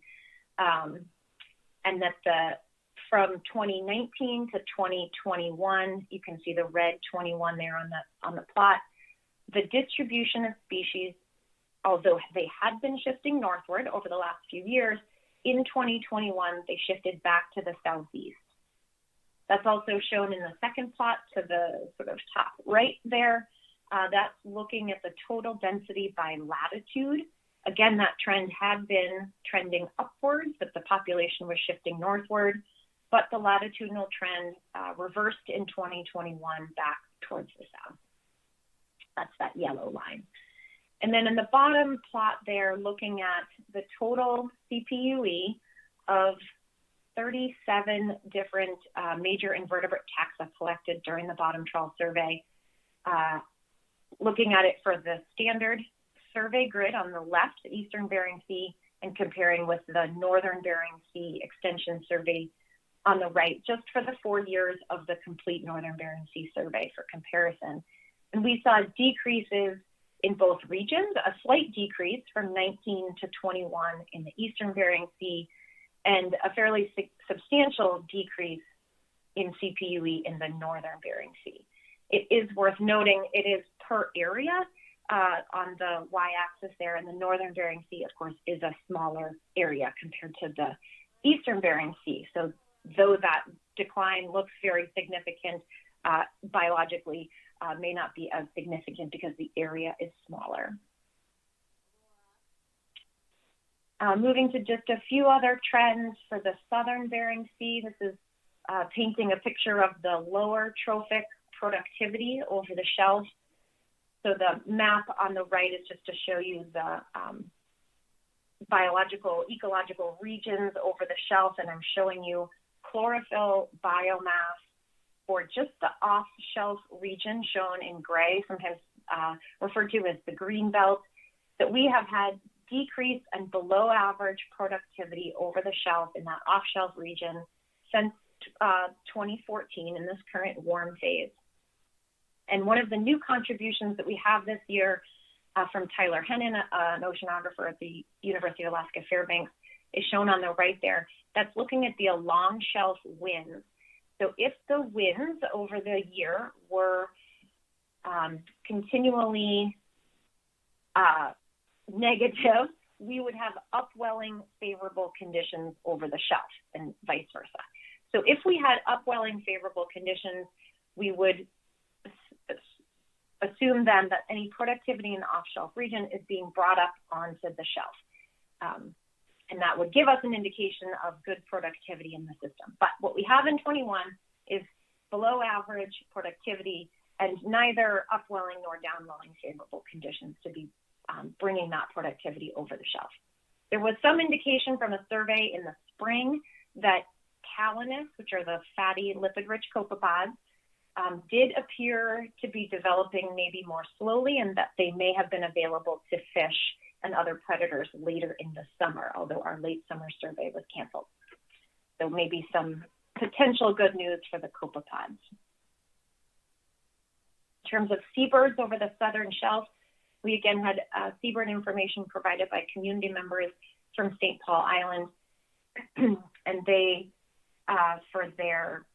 And that from 2019 to 2021, you can see the red 21 there on the plot. The distribution of species, although they had been shifting northward over the last few years, in 2021, they shifted back to the southeast. That's also shown in the second plot to the sort of top right there. That's looking at the total density by latitude. Again, that trend had been trending upwards, but the population was shifting northward. But the latitudinal trend reversed in 2021 back towards the south. That's that yellow line. And then in the bottom plot there, looking at the total CPUE of 37 different major invertebrate taxa collected during the bottom trawl survey. Looking at it for the standard survey grid on the left, the Eastern Bering Sea, and comparing with the Northern Bering Sea extension survey on the right, just for the 4 years of the complete Northern Bering Sea survey for comparison. And we saw decreases in both regions, a slight decrease from 19 to 21 in the Eastern Bering Sea, and a fairly substantial decrease in CPUE in the Northern Bering Sea. It is worth noting it is per area on the y-axis there, and the Northern Bering Sea, of course, is a smaller area compared to the Eastern Bering Sea. So though that decline looks very significant biologically, may not be as significant because the area is smaller. Moving to just a few other trends for the Southern Bering Sea. This is painting a picture of the lower trophic productivity over the shelf. So the map on the right is just to show you the biological, ecological regions over the shelf, and I'm showing you chlorophyll biomass for just the off-shelf region shown in gray, sometimes referred to as the green belt, that we have had decrease and below average productivity over the shelf in that off-shelf region since 2014 in this current warm phase. And one of the new contributions that we have this year from Tyler Hennon, an oceanographer at the University of Alaska Fairbanks, is shown on the right there. That's looking at the along shelf winds. So if the winds over the year were continually negative, we would have upwelling favorable conditions over the shelf and vice versa. So if we had upwelling favorable conditions, we would assume then that any productivity in the off-shelf region is being brought up onto the shelf. And that would give us an indication of good productivity in the system. But what we have in 21 is below average productivity and neither upwelling nor downwelling favorable conditions to be bringing that productivity over the shelf. There was some indication from a survey in the spring that calanus, which are the fatty lipid-rich copepods, did appear to be developing maybe more slowly and that they may have been available to fish and other predators later in the summer, although our late summer survey was canceled. So maybe some potential good news for the copepods. In terms of seabirds over the southern shelf, we again had seabird information provided by community members from St. Paul Island. And they, for their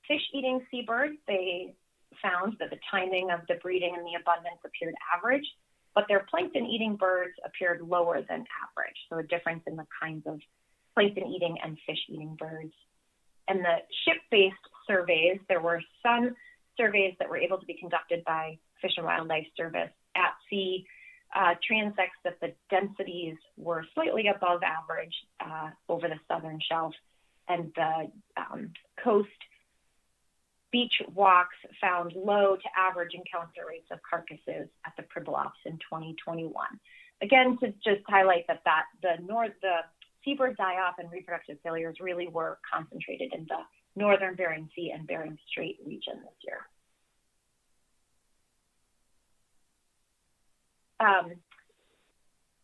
fish-eating seabirds, they found that the timing of the breeding and the abundance appeared average, but their plankton-eating birds appeared lower than average, so a difference in the kinds of plankton-eating and fish-eating birds. And the ship-based surveys, there were some surveys that were able to be conducted by Fish and Wildlife Service at sea, transects that the densities were slightly above average over the southern shelf, and the coast beach walks found low to average encounter rates of carcasses at the Pribilofs in 2021. Again, to just highlight that the seabird die-off and reproductive failures really were concentrated in the northern Bering Sea and Bering Strait region this year.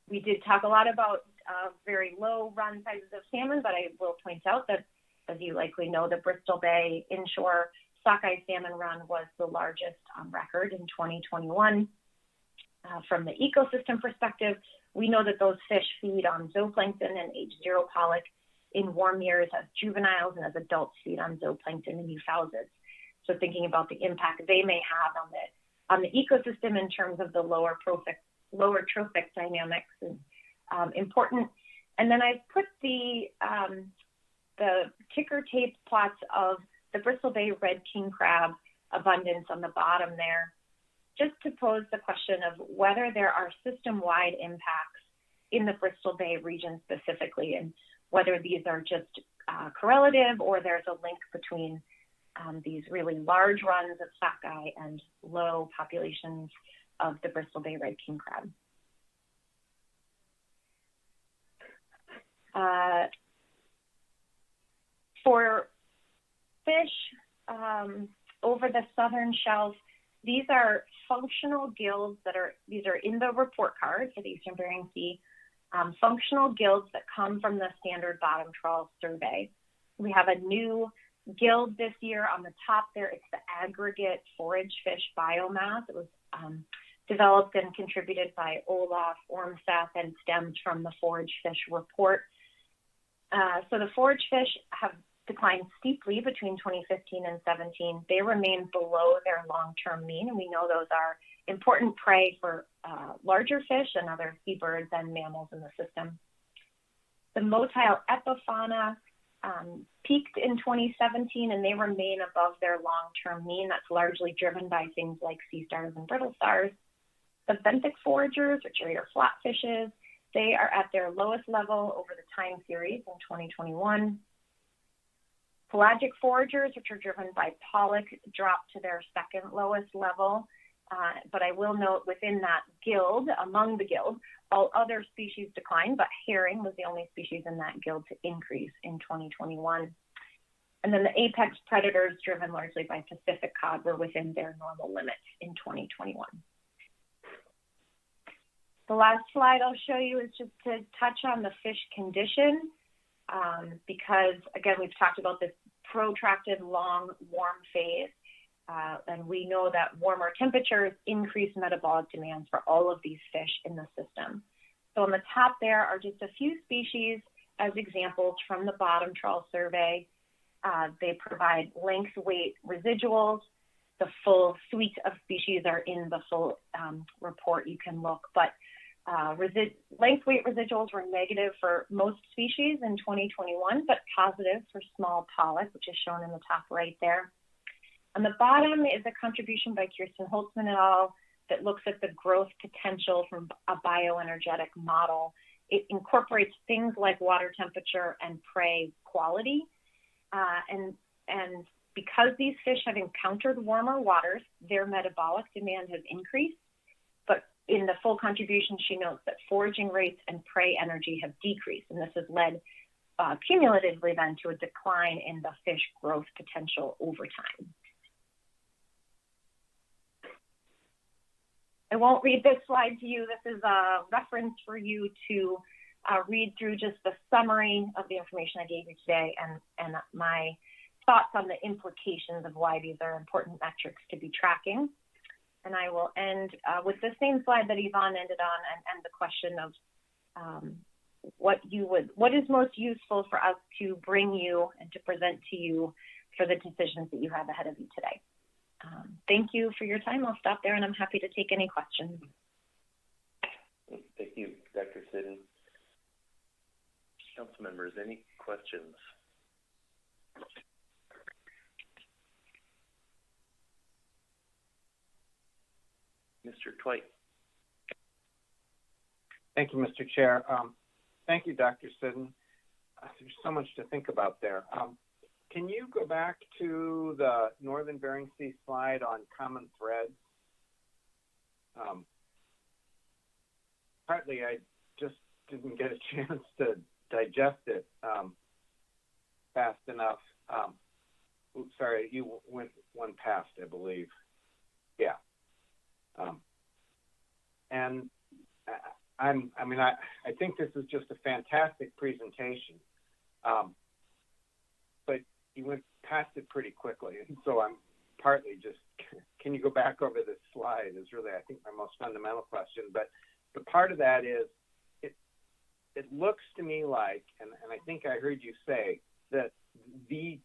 We did talk a lot about very low run sizes of salmon, but I will point out that, as you likely know, the Bristol Bay inshore sockeye salmon run was the largest on record in 2021. From the ecosystem perspective, we know that those fish feed on zooplankton and H0 pollock in warm years as juveniles, and as adults feed on zooplankton and euphausids. So thinking about the impact they may have on the ecosystem in terms of the lower trophic dynamics is important. And then I've put the ticker tape plots of the Bristol Bay red king crab abundance on the bottom there, just to pose the question of whether there are system-wide impacts in the Bristol Bay region specifically, and whether these are just correlative or there's a link between these really large runs of sockeye and low populations of the Bristol Bay red king crab. For fish over the southern shelf, these are functional gills these are in the report card for the Eastern Bering Sea, functional gills that come from the standard bottom trawl survey. We have a new gild this year on the top there. It's the aggregate forage fish biomass. It was developed and contributed by Olaf, Ormseth, and stems from the forage fish report. So the forage fish have declined steeply between 2015 and 17. They remain below their long-term mean, and we know those are important prey for larger fish and other seabirds and mammals in the system. The motile epifauna peaked in 2017, and they remain above their long-term mean. That's largely driven by things like sea stars and brittle stars. The benthic foragers, which are your flatfishes, they are at their lowest level over the time series in 2021. Pelagic foragers, which are driven by pollock, dropped to their second lowest level. But I will note within that gild, among the gild, all other species declined, but herring was the only species in that gild to increase in 2021. And then the apex predators, driven largely by Pacific cod, were within their normal limits in 2021. The last slide I'll show you is just to touch on the fish condition, because, again, we've talked about this protracted, long, warm phase, and we know that warmer temperatures increase metabolic demands for all of these fish in the system. So on the top there are just a few species as examples from the bottom trawl survey. They provide length, weight, residuals. The full suite of species are in the full report. You can look, but length, weight, residuals were negative for most species in 2021, but positive for small pollock, which is shown in the top right there. On the bottom is a contribution by Kirsten Holtzman et al. that looks at the growth potential from a bioenergetic model. It incorporates things like water temperature and prey quality. And because these fish have encountered warmer waters, their metabolic demand has increased. But in the full contribution, she notes that foraging rates and prey energy have decreased. And this has led cumulatively then to a decline in the fish growth potential over time. I won't read this slide to you. This is a reference for you to read through just the summary of the information I gave you today and my thoughts on the implications of why these are important metrics to be tracking. And I will end with the same slide that Yvonne ended on and the question of what is most useful for us to bring you and to present to you for the decisions that you have ahead of you today. Thank you for your time. I'll stop there and I'm happy to take any questions. Thank you, Dr. Siddon. Council members, any questions? Mr. Twite. Thank you, Mr. Chair. Thank you, Dr. Siddon. There's so much to think about there. Can you go back to the Northern Bering Sea slide on common threads? Partly, I just didn't get a chance to digest it fast enough. Oops, sorry, you went one past, I believe. Yeah. And I think this is just a fantastic presentation. But you went past it pretty quickly. And so I'm partly just, can you go back over this slide is really, I think, my most fundamental question. But part of that is, it looks to me like, and I think I heard you say, that the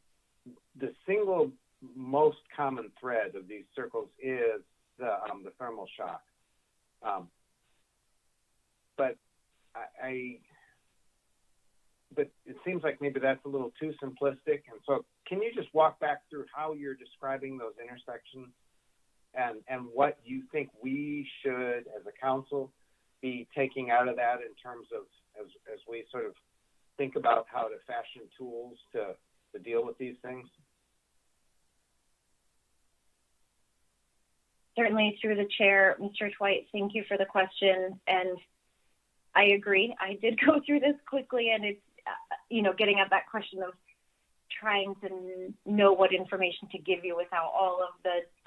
single most common thread of these circles is the thermal shock. But but it seems like maybe that's a little too simplistic. And so can you just walk back through how you're describing those intersections and what you think we should, as a council, be taking out of that in terms of, as we sort of think about how to fashion tools to deal with these things? Certainly, through the chair, Mr. Twite, thank you for the question. And I agree. I did go through this quickly, and it's, getting at that question of trying to know what information to give you without all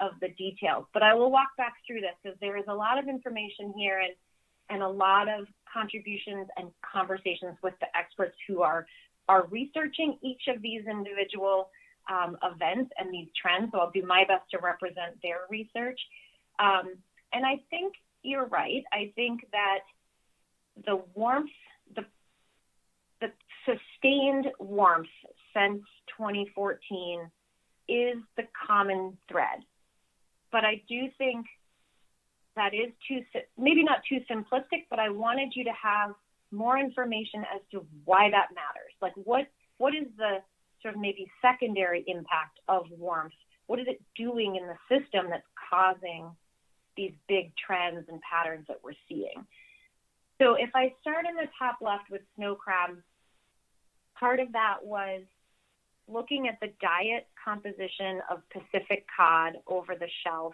of the details. But I will walk back through this because there is a lot of information here and a lot of contributions and conversations with the experts who are researching each of these individual events and these trends. So I'll do my best to represent their research. And I think you're right. I think that the warmth, the sustained warmth since 2014 is the common thread. But I do think that is maybe not too simplistic, but I wanted you to have more information as to why that matters. Like what is the sort of maybe secondary impact of warmth? What is it doing in the system that's causing these big trends and patterns that we're seeing? So if I start in the top left with snow crab, part of that was looking at the diet composition of Pacific cod over the shelf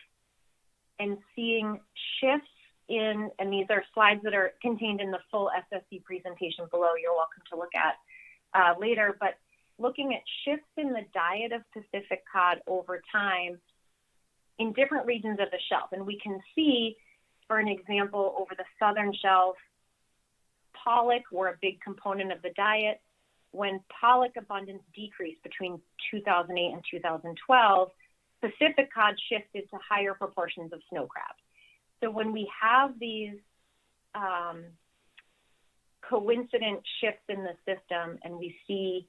and seeing shifts in, and these are slides that are contained in the full SSC presentation below, you're welcome to look at later, but looking at shifts in the diet of Pacific cod over time in different regions of the shelf. And we can see, for an example, over the southern shelf, pollock were a big component of the diet. When pollock abundance decreased between 2008 and 2012, Pacific cod shifted to higher proportions of snow crab. So when we have these coincident shifts in the system and we see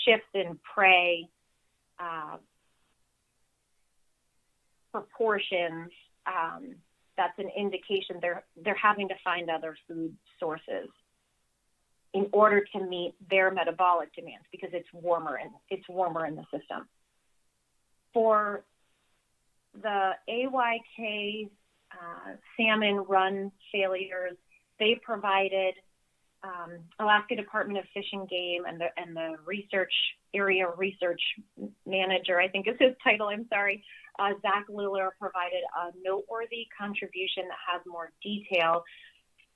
shifts in prey proportions, that's an indication they're having to find other food sources in order to meet their metabolic demands because it's warmer in the system. For the AYK salmon run failures. They provided Alaska Department of Fish and Game and the research area research manager, I think is his title, I'm sorry, Zach Liller, provided a noteworthy contribution that has more detail.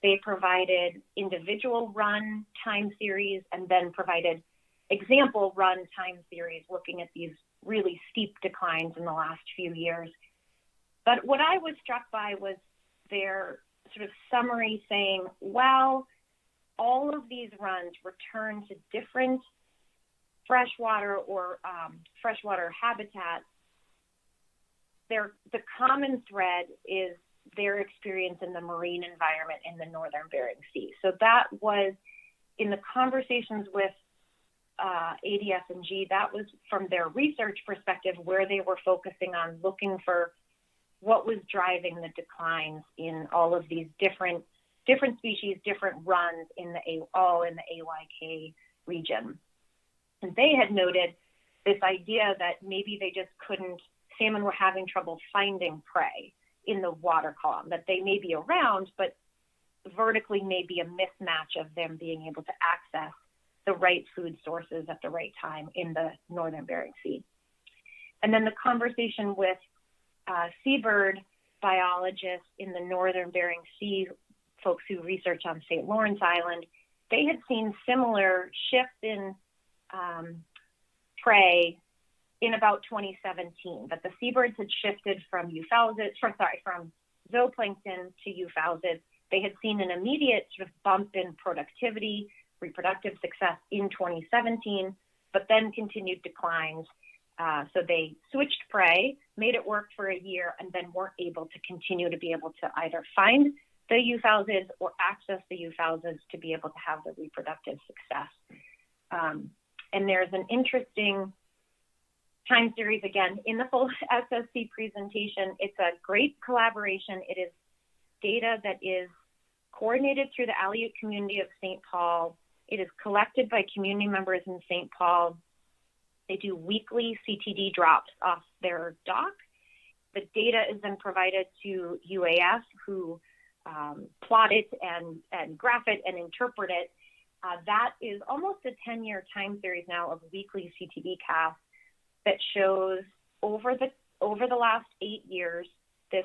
They provided individual run time series and then provided example run time series looking at these really steep declines in the last few years. But what I was struck by was their sort of summary saying, well, all of these runs return to different freshwater or freshwater habitats. The common thread is their experience in the marine environment in the northern Bering Sea. So that was in the conversations with ADFMG, that was from their research perspective where they were focusing on looking for what was driving the declines in all of these different species, different runs all in the AYK region. And they had noted this idea that maybe salmon were having trouble finding prey in the water column, that they may be around, but vertically may be a mismatch of them being able to access the right food sources at the right time in the northern Bering Sea. And then the conversation with seabird biologists in the northern Bering Sea, folks who research on St. Lawrence Island, they had seen similar shifts in prey in about 2017, but the seabirds had shifted from zooplankton to euphausids. They had seen an immediate sort of bump in productivity, reproductive success in 2017, but then continued declines. So they switched prey, made it work for a year, and then weren't able to continue to be able to either find the euphausids or access the euphausids to be able to have the reproductive success. And there's an interesting time series, again, in the full SSC presentation. It's a great collaboration. It is data that is coordinated through the Aleut community of St. Paul. It is collected by community members in St. Paul. They do weekly CTD drops off their dock. The data is then provided to UAF, who plot it and graph it and interpret it. That is almost a 10-year time series now of weekly CTD casts that shows over the last 8 years this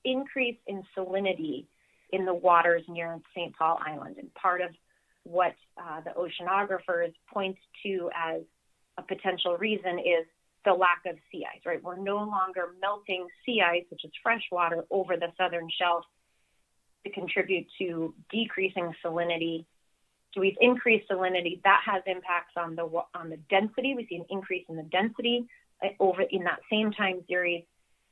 increase in salinity in the waters near St. Paul Island. And part of what the oceanographers point to as a potential reason is the lack of sea ice, right? We're no longer melting sea ice, which is fresh water, over the southern shelf to contribute to decreasing salinity. So we've increased salinity. That has impacts on the density. We see an increase in the density over in that same time series,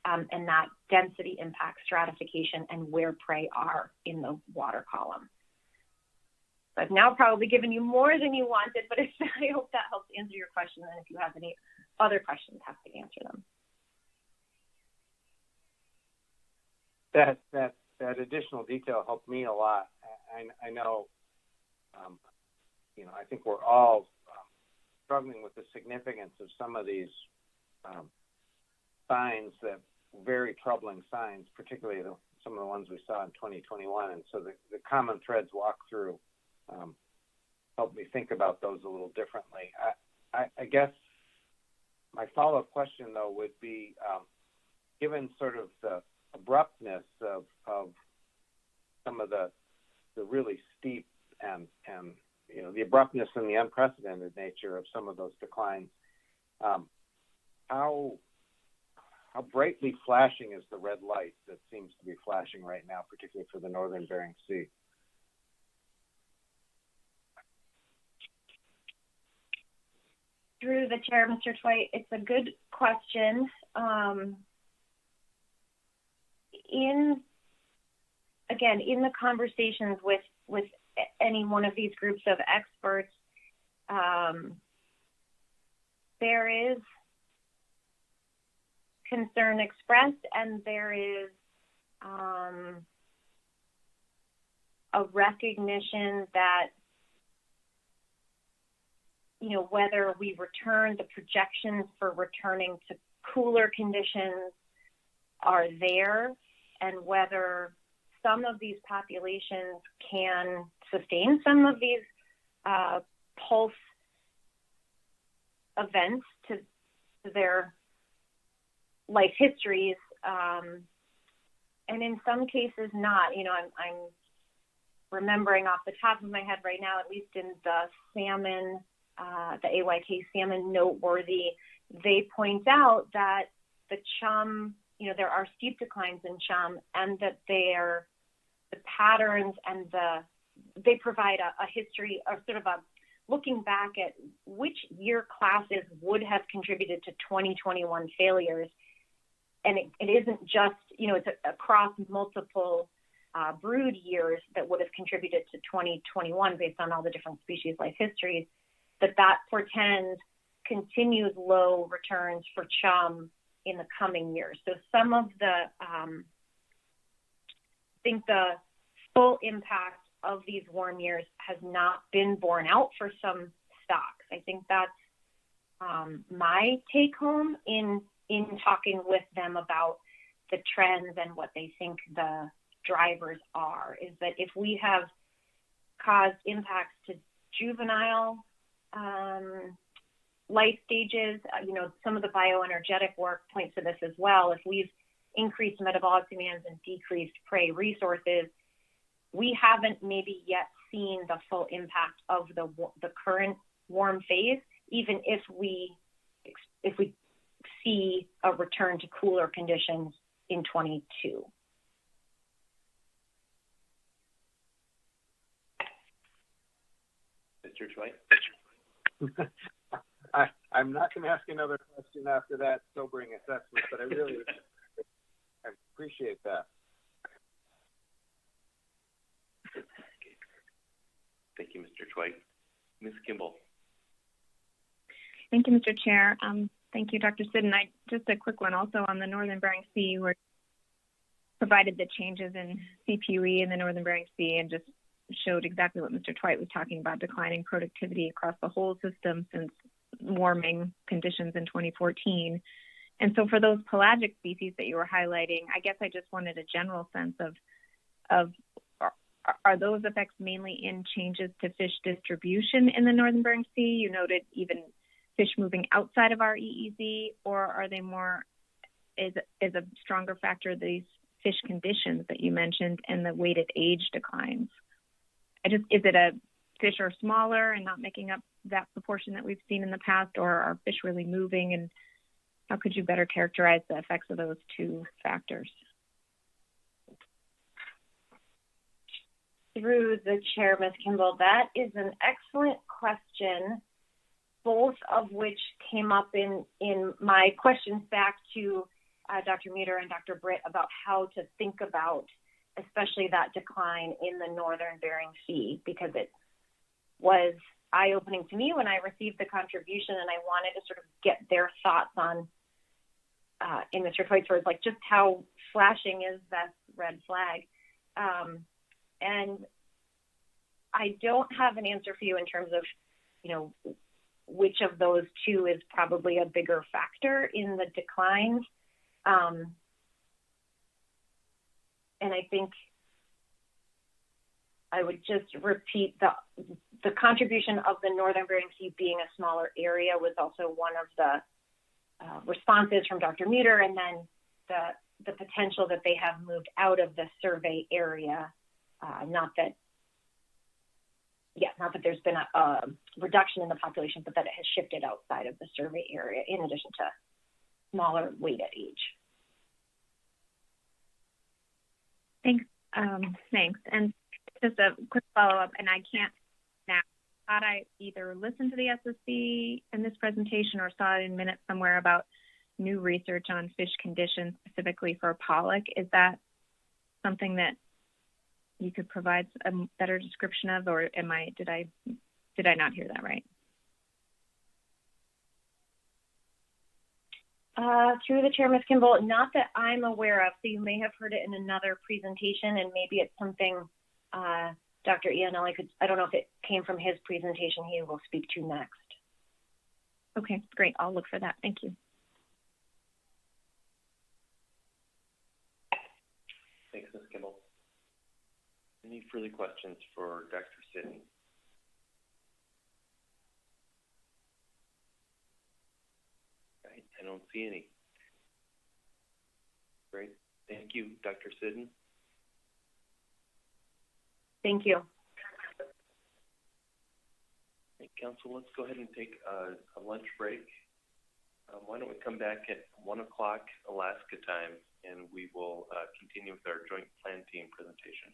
and that density impacts stratification and where prey are in the water column. So I've now probably given you more than you wanted, but I hope that helps answer your question. And if you have any other questions, happy to answer them. That additional detail helped me a lot. I know. I think we're all struggling with the significance of some of these signs, that very troubling signs, particularly some of the ones we saw in 2021. And so the common threads walk through helped me think about those a little differently. I guess my follow-up question, though, would be, given sort of the abruptness of some of the really steep and the abruptness and the unprecedented nature of some of those declines, how brightly flashing is the red light that seems to be flashing right now, particularly for the northern Bering Sea? Through the chair, Mr. Twite, it's a good question. In the conversations with any one of these groups of experts, there is concern expressed, and there is a recognition that, whether we return, the projections for returning to cooler conditions are there, and whether some of these populations can sustain some of these pulse events to their life histories, and in some cases not. You know, I'm remembering off the top of my head right now, at least in the salmon, the AYK salmon noteworthy, they point out that the chum, you know, there are steep declines in chum, and that the patterns and they provide a history, or sort of a looking back at which year classes would have contributed to 2021 failures. And it isn't just, you know, it's across multiple brood years that would have contributed to 2021 based on all the different species life histories, that portends continued low returns for chum in the coming years. So some of I think the full impact of these warm years has not been borne out for some stocks. I think that's my take home in talking with them about the trends and what they think the drivers are, is that if we have caused impacts to juvenile life stages, you know, some of the bioenergetic work points to this as well. If we've increased metabolic demands and decreased prey resources, we haven't maybe yet seen the full impact of the current warm phase, even if we see a return to cooler conditions in 22. Mr. Choi? I'm not going to ask another question after that sobering assessment, but I really I appreciate that. Thank you, Mr. Choi. Ms. Kimball. Thank you, Mr. Chair. Thank you, Dr. Siddon. Just a quick one also on the Northern Bering Sea, where provided the changes in CPUE in the Northern Bering Sea and just showed exactly what Mr. Twite was talking about, declining productivity across the whole system since warming conditions in 2014. And so for those pelagic species that you were highlighting, I guess I just wanted a general sense of are those effects mainly in changes to fish distribution in the Northern Bering Sea? You noted even fish moving outside of our EEZ, or are they more, is a stronger factor these fish conditions that you mentioned and the weighted age declines? Is it a fish are smaller and not making up that proportion that we've seen in the past, or are fish really moving? And how could you better characterize the effects of those two factors? Through the chair, Ms. Kimball, that is an excellent question, both of which came up in my questions back to Dr. Muter and Dr. Britt about how to think about especially that decline in the Northern Bering Sea, because it was eye-opening to me when I received the contribution, and I wanted to sort of get their thoughts on, in Mr. Twite's words, like just how flashing is that red flag. And I don't have an answer for you in terms of, you know, which of those two is probably a bigger factor in the declines. And I think I would just repeat the contribution of the Northern Bering Sea being a smaller area was also one of the responses from Dr. Muter, and then the potential that they have moved out of the survey area. Not that there's been a reduction in the population, but that it has shifted outside of the survey area in addition to smaller weight at age. Thanks. And just a quick follow-up, and I can't now, thought I either listened to the SSC in this presentation or saw it in minutes somewhere about new research on fish conditions specifically for pollock. Is that something that you could provide a better description of, or did I not hear that right? Through the chair, Ms. Kimball, not that I'm aware of. So you may have heard it in another presentation, and maybe it's something Dr. Iannelli I don't know if it came from his presentation he will speak to next. Okay, great. I'll look for that. Thank you. Ms. Kimball. Any further questions for Dr. Sidney? Right, I don't see any. Great. Thank you, Dr. Sidden. Thank you. Hey, Council, let's go ahead and take a lunch break. Why don't we come back at 1 o'clock Alaska time, and we will continue with our joint plan team presentation.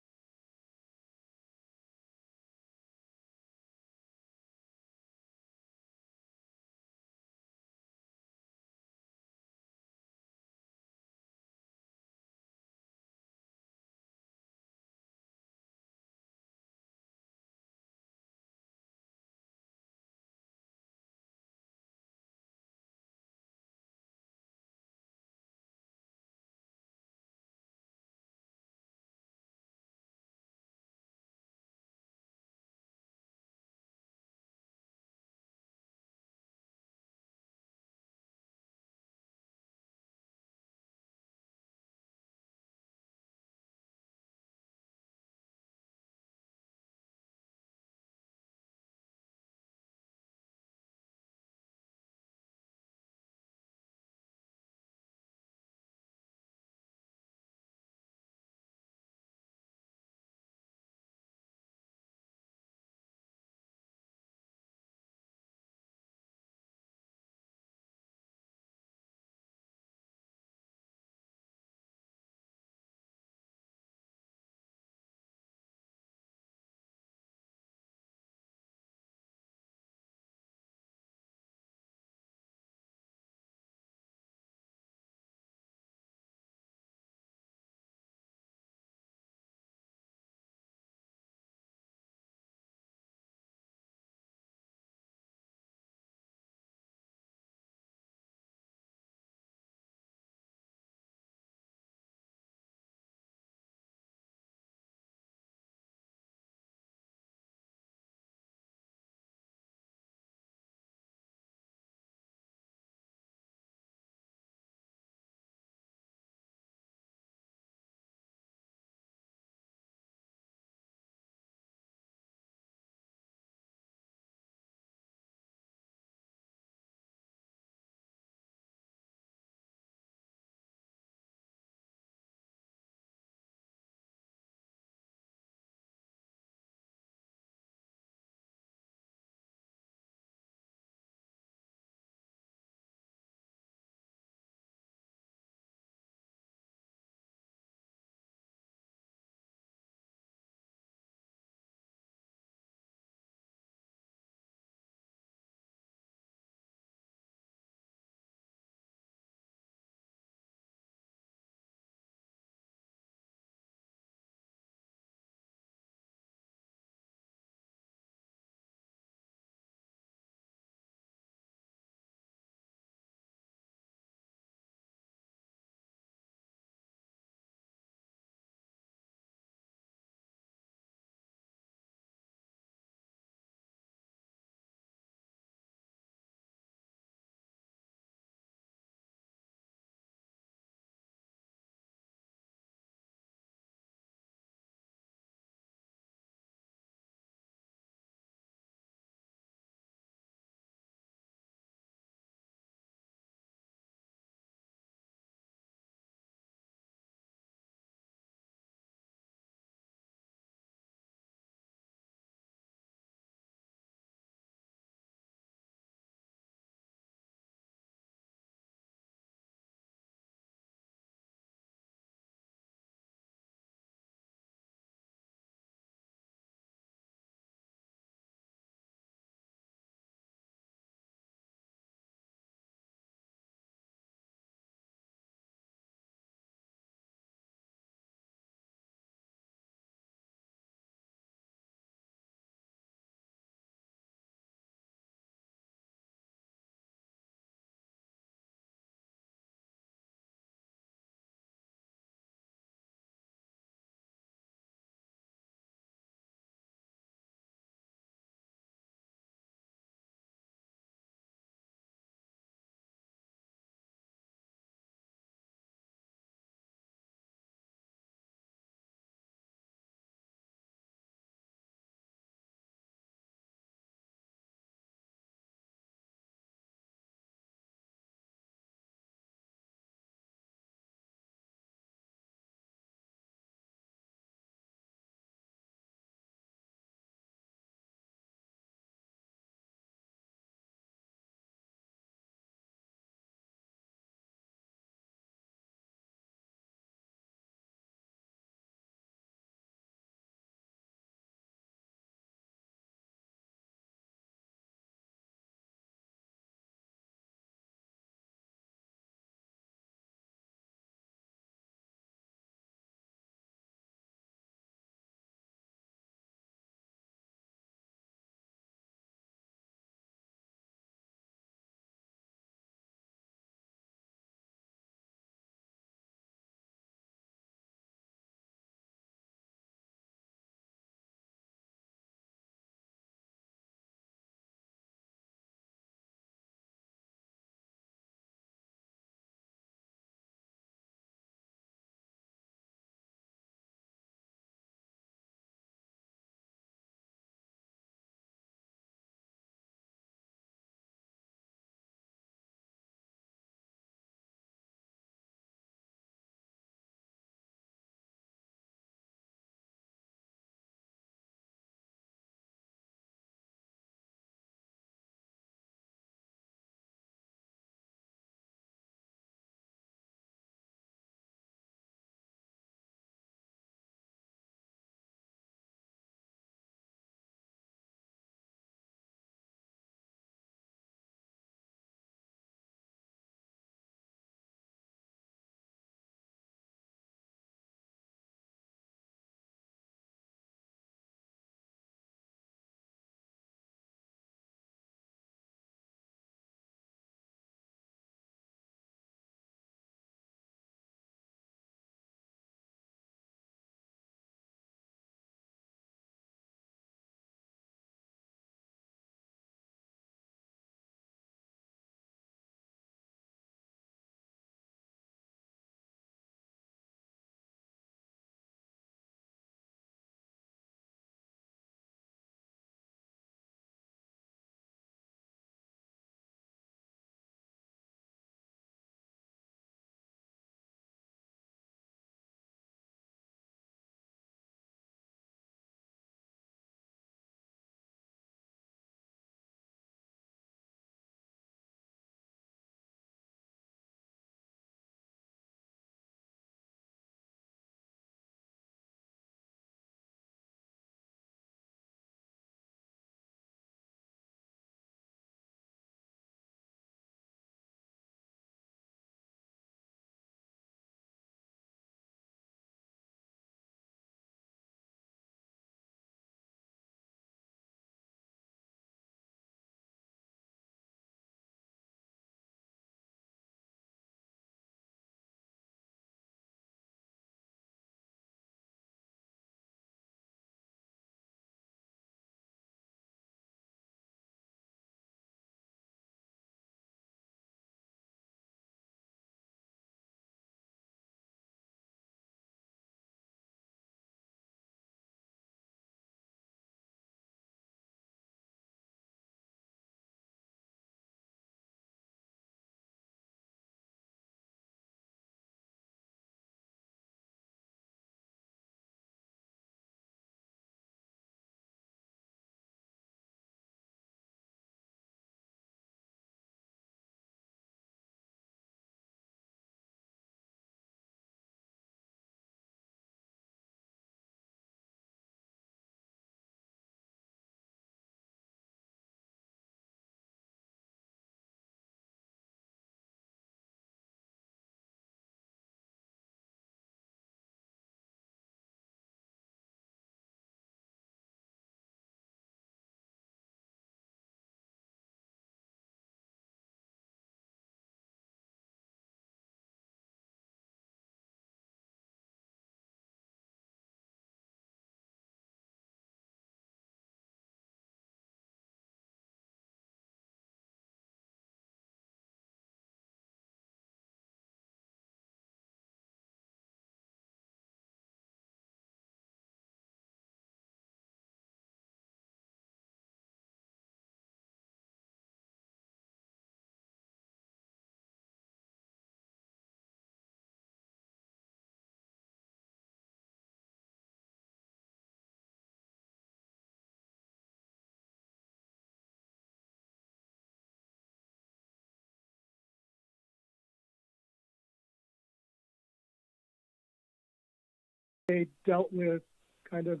they dealt with kind of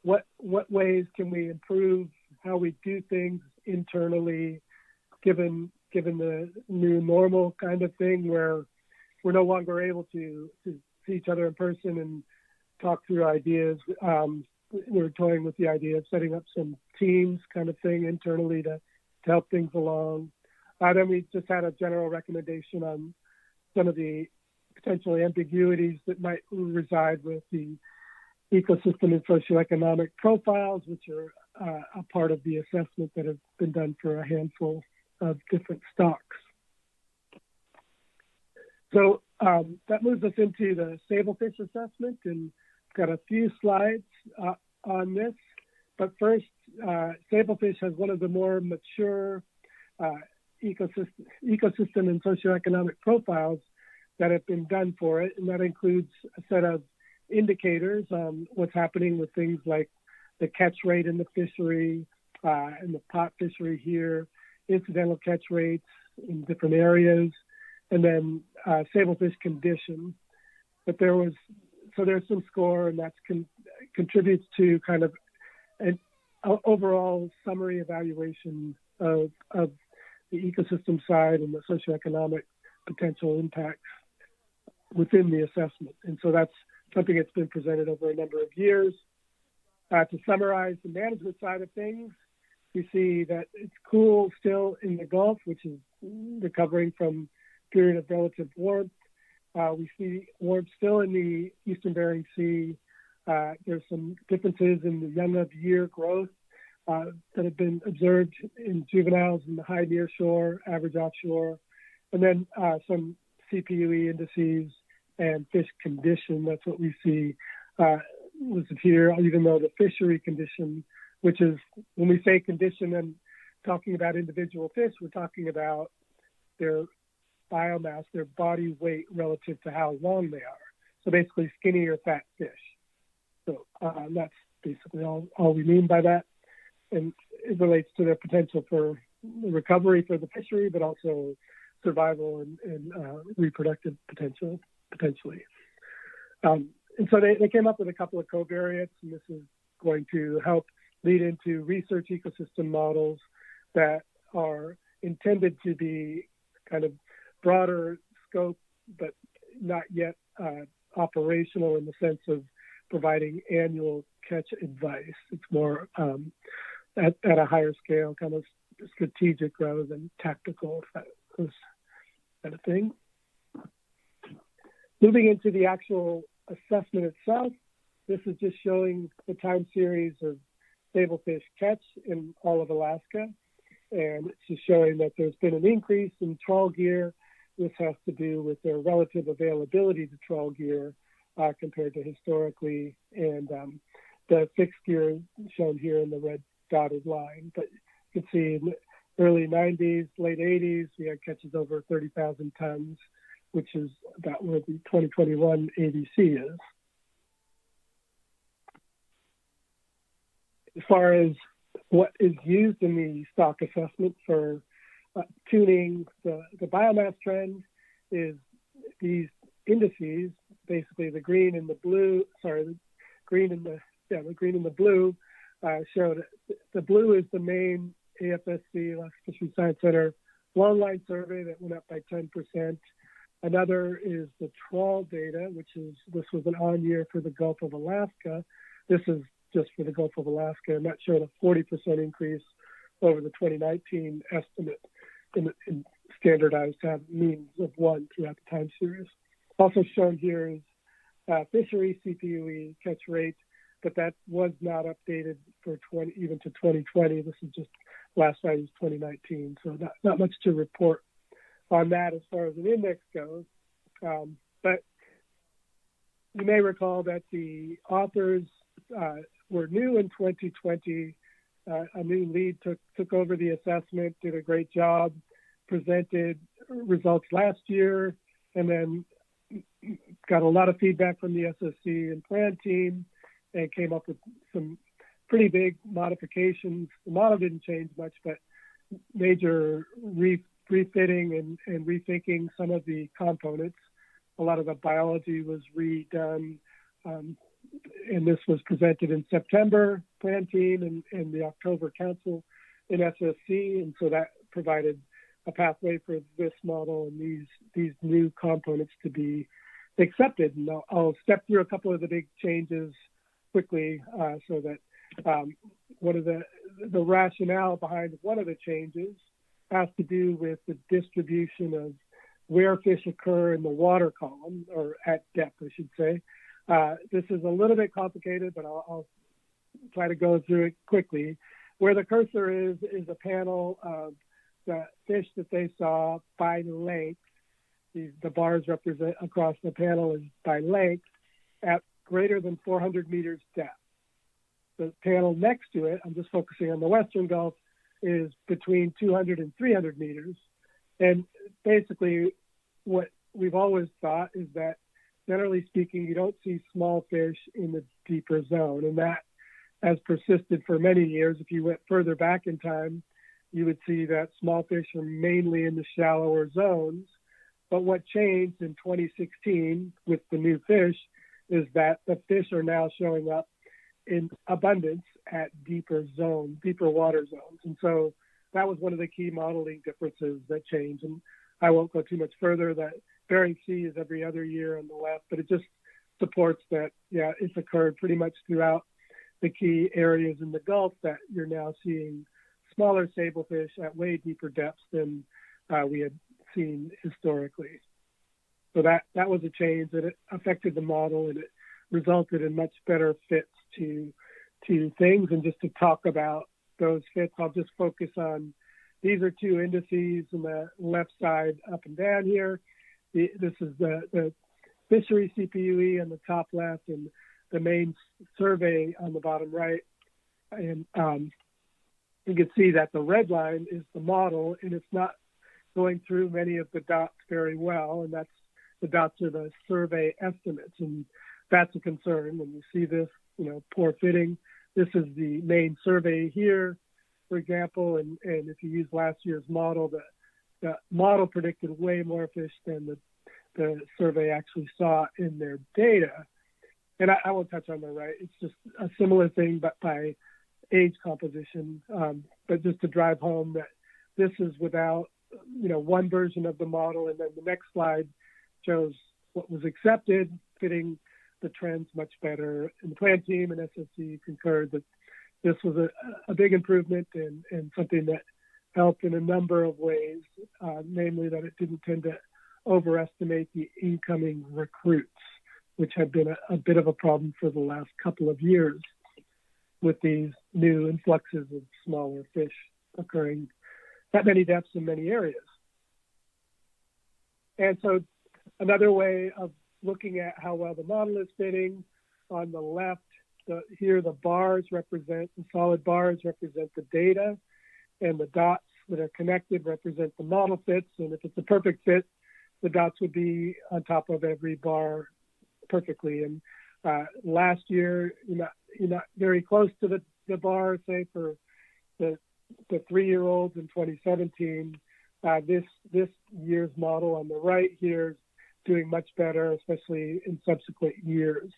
what ways can we improve how we do things internally, given the new normal kind of thing where we're no longer able to see each other in person and talk through ideas. We're toying with the idea of setting up some teams kind of thing internally to help things along. Then we just had a general recommendation on some of the potential ambiguities that might reside with the ecosystem and socioeconomic profiles, which are a part of the assessment that have been done for a handful of different stocks. So that moves us into the sablefish assessment, and got a few slides on this. But first, sablefish has one of the more mature ecosystem and socioeconomic profiles that have been done for it, and that includes a set of indicators on what's happening with things like the catch rate in the fishery and the pot fishery here, incidental catch rates in different areas, and then sablefish condition. But there's some score, and that contributes to kind of an overall summary evaluation of the ecosystem side and the socioeconomic potential impacts within the assessment. And so that's something that's been presented over a number of years. To summarize the management side of things, we see that it's cool still in the Gulf, which is recovering from a period of relative warmth. We see warmth still in the Eastern Bering Sea. There's some differences in the young of year growth that have been observed in juveniles in the high near shore, average offshore, and then some CPUE indices and fish condition. That's what we see listed here, even though the fishery condition, which is, when we say condition and talking about individual fish, we're talking about their biomass, their body weight relative to how long they are. So basically skinny or fat fish. So that's basically all we mean by that. And it relates to their potential for recovery for the fishery, but also survival and reproductive potentially. And so they came up with a couple of covariates, and this is going to help lead into research ecosystem models that are intended to be kind of broader scope, but not yet operational in the sense of providing annual catch advice. It's more at a higher scale, kind of strategic rather than tactical, if that was kind of thing. Moving into the actual assessment itself, this is just showing the time series of sablefish catch in all of Alaska. And it's just showing that there's been an increase in trawl gear. This has to do with their relative availability to trawl gear compared to historically. And the fixed gear shown here in the red dotted line. But you can see in the early 90s, late 80s, we had catches over 30,000 tons, which is about where the 2021 ABC is. As far as what is used in the stock assessment for tuning the biomass trend is these indices, basically the green and the blue, the green and the blue show that the blue is the main AFSC, Alaska Fisheries Science Center, long line survey that went up by 10%. Another is the trawl data, this was an on year for the Gulf of Alaska. This is just for the Gulf of Alaska, and that showed a 40% increase over the 2019 estimate in standardized to have means of 1 throughout the time series. Also shown here is fishery CPUE catch rate, but that was not updated for even to 2020. This is just last night's 2019, so not much to report on that as far as an index goes. But you may recall that the authors were new in 2020. A new lead took over the assessment, did a great job, presented results last year, and then got a lot of feedback from the SSC and plan team and came up with some pretty big modifications. The model didn't change much, but major refitting and rethinking some of the components. A lot of the biology was redone. and this was presented in September, plan team, and the October council in SSC, and so that provided a pathway for this model and these new components to be accepted. And I'll step through a couple of the big changes quickly, so that one of the rationale behind one of the changes has to do with the distribution of where fish occur in the water column, or at depth, I should say. This is a little bit complicated, but I'll try to go through it quickly. Where the cursor is a panel of the fish that they saw by length. The bars represent across the panel is by length at greater than 400 meters depth. The panel next to it, I'm just focusing on the Western Gulf, is between 200 and 300 meters. And basically what we've always thought is that, generally speaking, you don't see small fish in the deeper zone. And that has persisted for many years. If you went further back in time, you would see that small fish are mainly in the shallower zones. But what changed in 2016 with the new fish is that the fish are now showing up in abundance at deeper water zones. And so that was one of the key modeling differences that changed. And I won't go too much further. That Bering Sea is every other year on the left, but it just supports that, yeah, it's occurred pretty much throughout the key areas in the Gulf that you're now seeing smaller sablefish at way deeper depths than we had seen historically. So that was a change that it affected the model, and it resulted in much better fits to things. And just to talk about those fits, I'll just focus on, these are two indices on the left side up and down here. This is the fishery CPUE on the top left, and the main survey on the bottom right. And you can see that the red line is the model, and it's not going through many of the dots very well, and that's the dots are the survey estimates, and that's a concern when you see this, poor fitting. This is the main survey here, for example, and if you use last year's model, the model predicted way more fish than the survey actually saw in their data. And I won't touch on the right. It's just a similar thing, but by age composition. But just to drive home that this is without, one version of the model, and then the next slide shows what was accepted, fitting the trends much better. And the plan team and SSC concurred that this was a big improvement and something that helped in a number of ways, namely that it didn't tend to overestimate the incoming recruits, which have been a bit of a problem for the last couple of years with these new influxes of smaller fish occurring at many depths in many areas. And so another way of looking at how well the model is fitting, on the left, here the solid bars represent the data, and the dots that are connected represent the model fits. And if it's a perfect fit, the dots would be on top of every bar perfectly. And last year, you're not very close to the bar, say for the 3-year-olds in 2017. This year's model on the right here is doing much better, especially in subsequent years.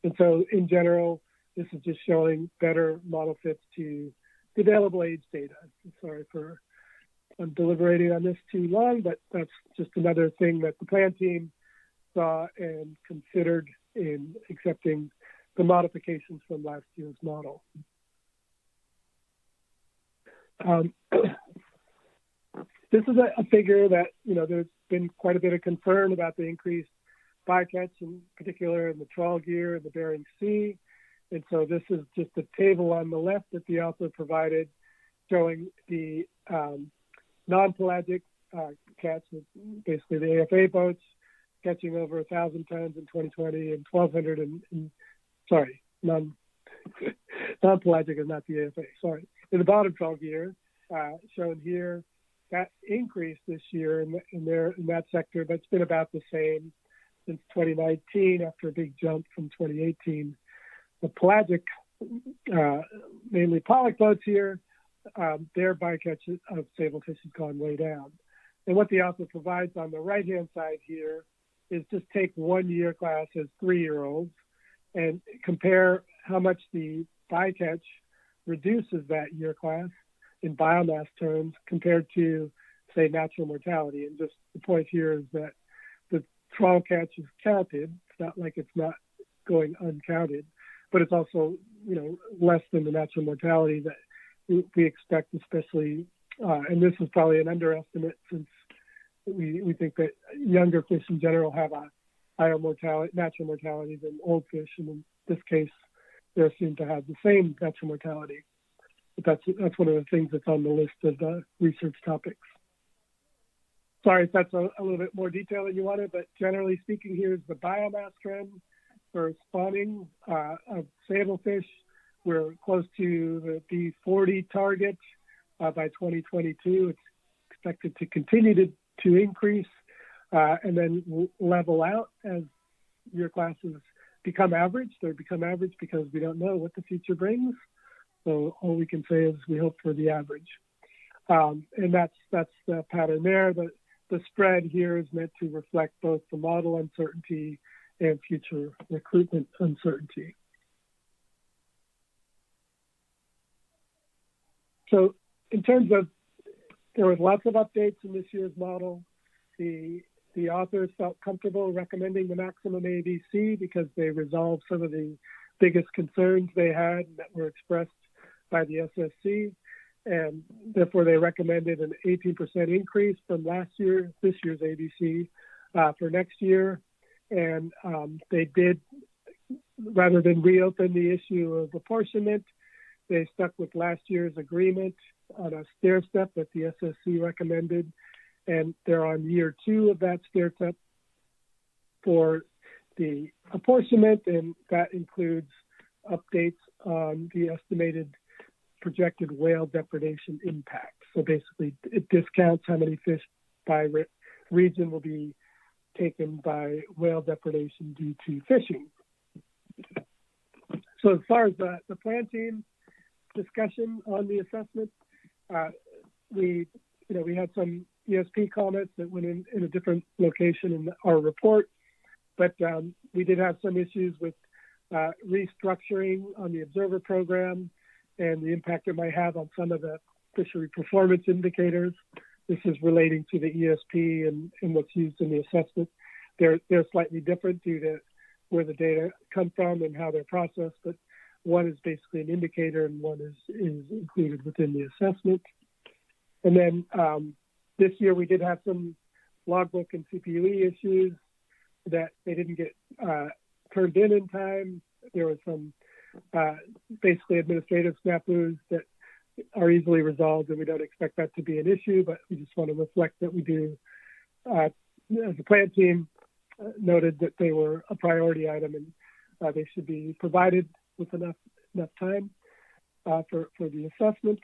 And so in general, this is just showing better model fits to the available age data. Sorry for I'm deliberating on this too long, but that's just another thing that the plan team saw and considered in accepting the modifications from last year's model. This is a figure that, there's been quite a bit of concern about the increased bycatch, in particular in the trawl gear in the Bering Sea. And so this is just a table on the left that the author provided showing the non-pelagic catch, basically the AFA boats, catching over 1,000 tons in 2020 and 1,200 non-pelagic is not the AFA, sorry. In the bottom trawl gear, shown here, that increased this year in that sector, but it's been about the same since 2019 after a big jump from 2018. The pelagic, mainly pollock boats here, their bycatch of sablefish has gone way down. And what the author provides on the right-hand side here is just take 1 year class as 3-year-olds and compare how much the bycatch reduces that year class in biomass terms compared to, say, natural mortality. And just the point here is that the trial catch is counted. It's not like it's not going uncounted, but it's also, less than the natural mortality that we expect, especially, and this is probably an underestimate since we think that younger fish in general have a higher natural mortality than old fish, and in this case, they're assumed to have the same natural mortality. But that's one of the things that's on the list of research topics. Sorry if that's a little bit more detail than you wanted, but generally speaking, here's the biomass trend for spawning of sablefish. We're close to the B40 target by 2022. It's expected to continue to increase and then level out as year classes become average. They become average because we don't know what the future brings. So all we can say is we hope for the average. And that's the pattern there. The spread here is meant to reflect both the model uncertainty and future recruitment uncertainty. So in terms of, there was lots of updates in this year's model. The authors felt comfortable recommending the maximum ABC because they resolved some of the biggest concerns they had that were expressed by the SSC. And therefore they recommended an 18% increase from this year's ABC for next year. And they did, rather than reopen the issue of apportionment, they stuck with last year's agreement on a stair step that the SSC recommended. And they're on year 2 of that stair step for the apportionment, and that includes updates on the estimated projected whale depredation impact. So basically, it discounts how many fish by region will be taken by whale depredation due to fishing. So as far as the plan team discussion on the assessment, we had some ESP comments that went in a different location in our report, but we did have some issues with restructuring on the observer program and the impact it might have on some of the fishery performance indicators. This is relating to the ESP and what's used in the assessment. They're slightly different due to where the data come from and how they're processed, but one is basically an indicator and one is included within the assessment. And then this year we did have some logbook and CPUE issues that they didn't get turned in time. There was some basically administrative snafus that are easily resolved, and we don't expect that to be an issue, but we just want to reflect that we do, as a plan team, noted that they were a priority item and they should be provided with enough time for the assessment.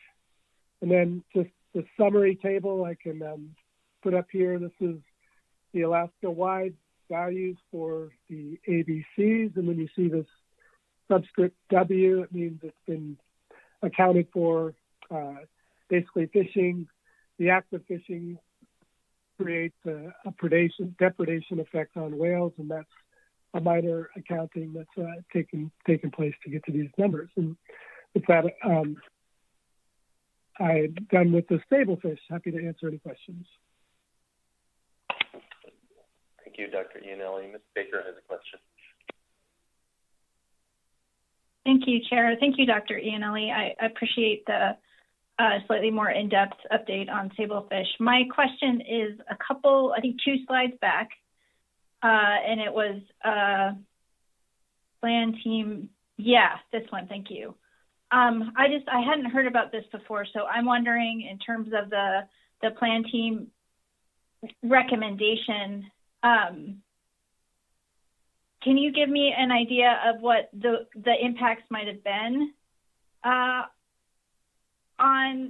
And then just the summary table I can put up here. This is the Alaska-wide values for the ABCs, and when you see this subscript W, it means it's been accounted for. Basically fishing, the act of fishing creates a depredation effect on whales, and that's a minor accounting that's taken place to get to these numbers. And with that, I'm done with the sablefish. Happy to answer any questions. Thank you, Dr. Iannelli. Ms. Baker has a question. Thank you, Chair. Thank you, Dr. Iannelli. I appreciate the slightly more in-depth update on sablefish. My question is I think 2 slides back, and it was plan team. Yeah, this one. Thank you. I hadn't heard about this before, so I'm wondering in terms of the plan team recommendation. Can you give me an idea of what the impacts might have been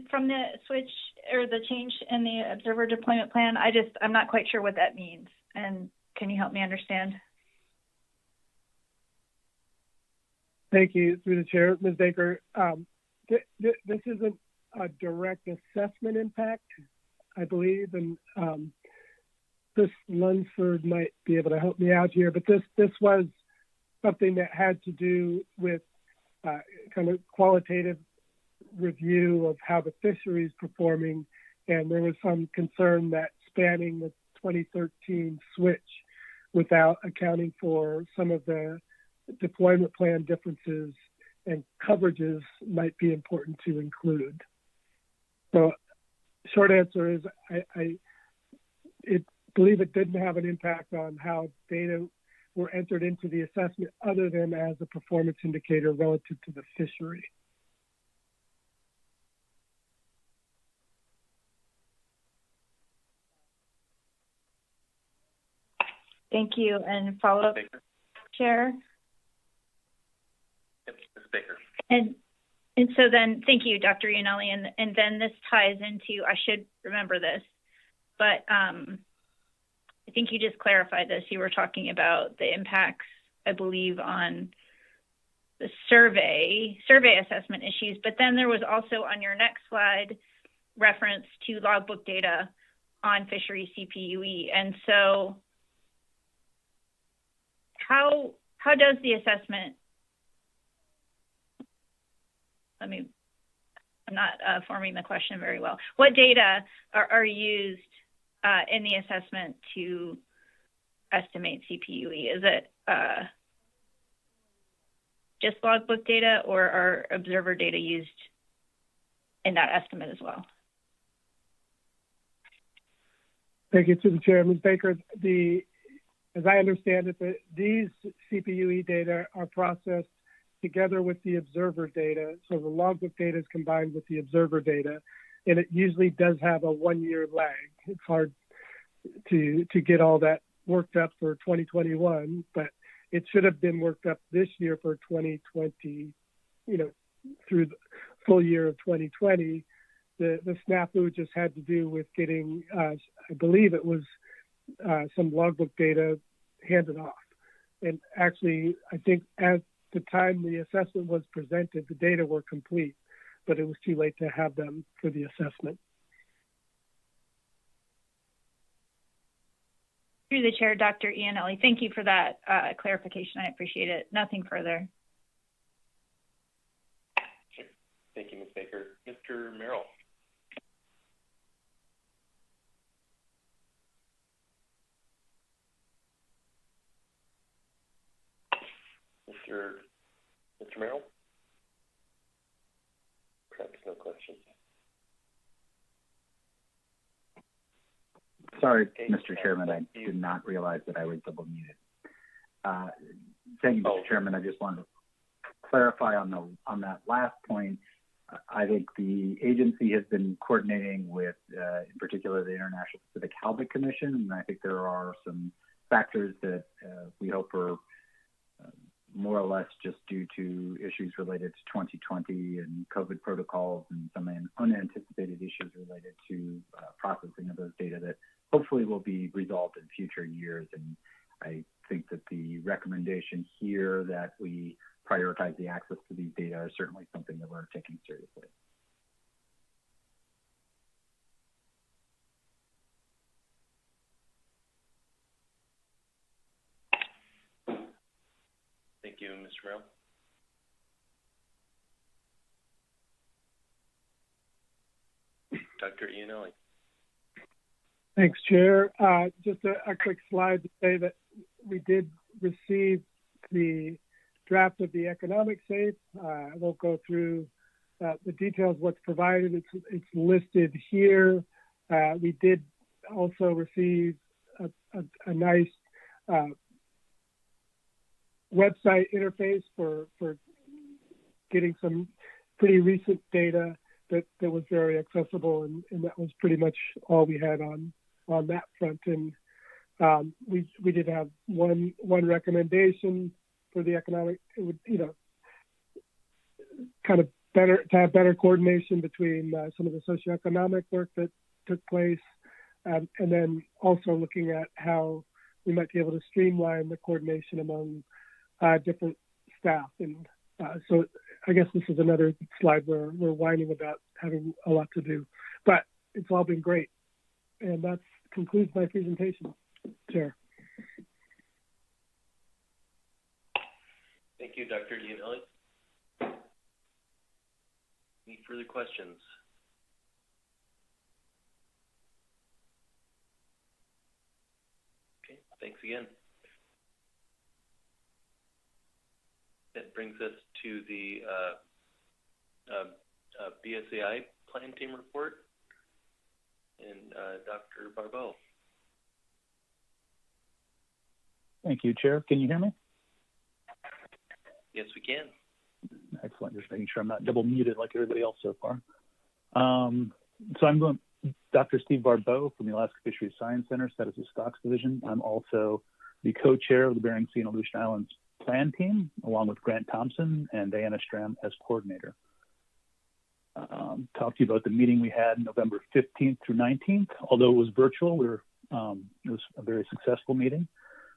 from the switch or the change in the observer deployment plan? I'm not quite sure what that means, and can you help me understand? Thank you, through the chair, Ms. Baker. This isn't a direct assessment impact, I believe, and Chris Lunsford might be able to help me out here, but this was something that had to do with kind of qualitative review of how the fishery is performing, and there was some concern that spanning the 2013 switch without accounting for some of the deployment plan differences and coverages might be important to include. So short answer is I believe it didn't have an impact on how data were entered into the assessment other than as a performance indicator relative to the fishery. Thank you. And follow-up, Chair? Yep, Ms. Baker. And so then, thank you, Dr. Iannelli. And then this ties into, I should remember this, but I think you just clarified this. You were talking about the impacts, I believe, on the survey assessment issues, but then there was also on your next slide reference to logbook data on fishery CPUE. And so how does the assessment, I'm not forming the question very well. What data are used in the assessment to estimate CPUE? Is it just logbook data, or are observer data used in that estimate as well? Thank you to the Chair. Ms. Baker, as I understand it, these CPUE data are processed together with the observer data. So the logbook data is combined with the observer data, and it usually does have a 1-year lag. It's hard to get all that worked up for 2021, but it should have been worked up this year for 2020, through the full year of 2020. The snafu just had to do with getting, I believe it was some logbook data handed off. And actually, I think at the time the assessment was presented, the data were complete, but it was too late to have them for the assessment. Through the Chair, Dr. Iannelli, thank you for that clarification. I appreciate it. Nothing further. Thank you, Ms. Baker. Mr. Merrill. Mr. Merrill? Perhaps no questions. Sorry, Mr. Chairman, I did not realize that I was double muted. Thank you, Mr. Chairman. I just wanted to clarify on that last point. I think the agency has been coordinating with, in particular, the International Pacific Halibut Commission, and I think there are some factors that we hope are more or less just due to issues related to 2020 and COVID protocols and some unanticipated issues related to processing of those data that hopefully will be resolved in future years. And I think that the recommendation here that we prioritize the access to these data is certainly something that we're taking seriously. Thank you, Mr. Merrill. Dr. Iannelli. Thanks, Chair. Just a quick slide to say that we did receive the draft of the economic SAFE. I won't go through the details of what's provided. It's listed here. We did also receive a nice website interface for getting some pretty recent data that was very accessible, and that was pretty much all we had on that front. And we did have one recommendation for the economic. It would, kind of better to have better coordination between some of the socioeconomic work that took place, and then also looking at how we might be able to streamline the coordination among different staff. And so I guess this is another slide where we're whining about having a lot to do, but it's all been great. And that concludes my presentation, Chair. Thank you, Dr. Ianelli. Any further questions? Okay, thanks again. That brings us to the BSAI plan team report. And Dr. Barbeau. Thank you, Chair. Can you hear me? Yes, we can. Excellent. Just making sure I'm not double muted like everybody else so far. So I'm going, Dr. Steve Barbeau from the Alaska Fisheries Science Center, Status of Stocks Division. I'm also the co-chair of the Bering Sea and Aleutian Islands plan team, along with Grant Thompson and Diana Stram as coordinator. Talk to you about the meeting we had November 15th through 19th. Although it was virtual, it was a very successful meeting.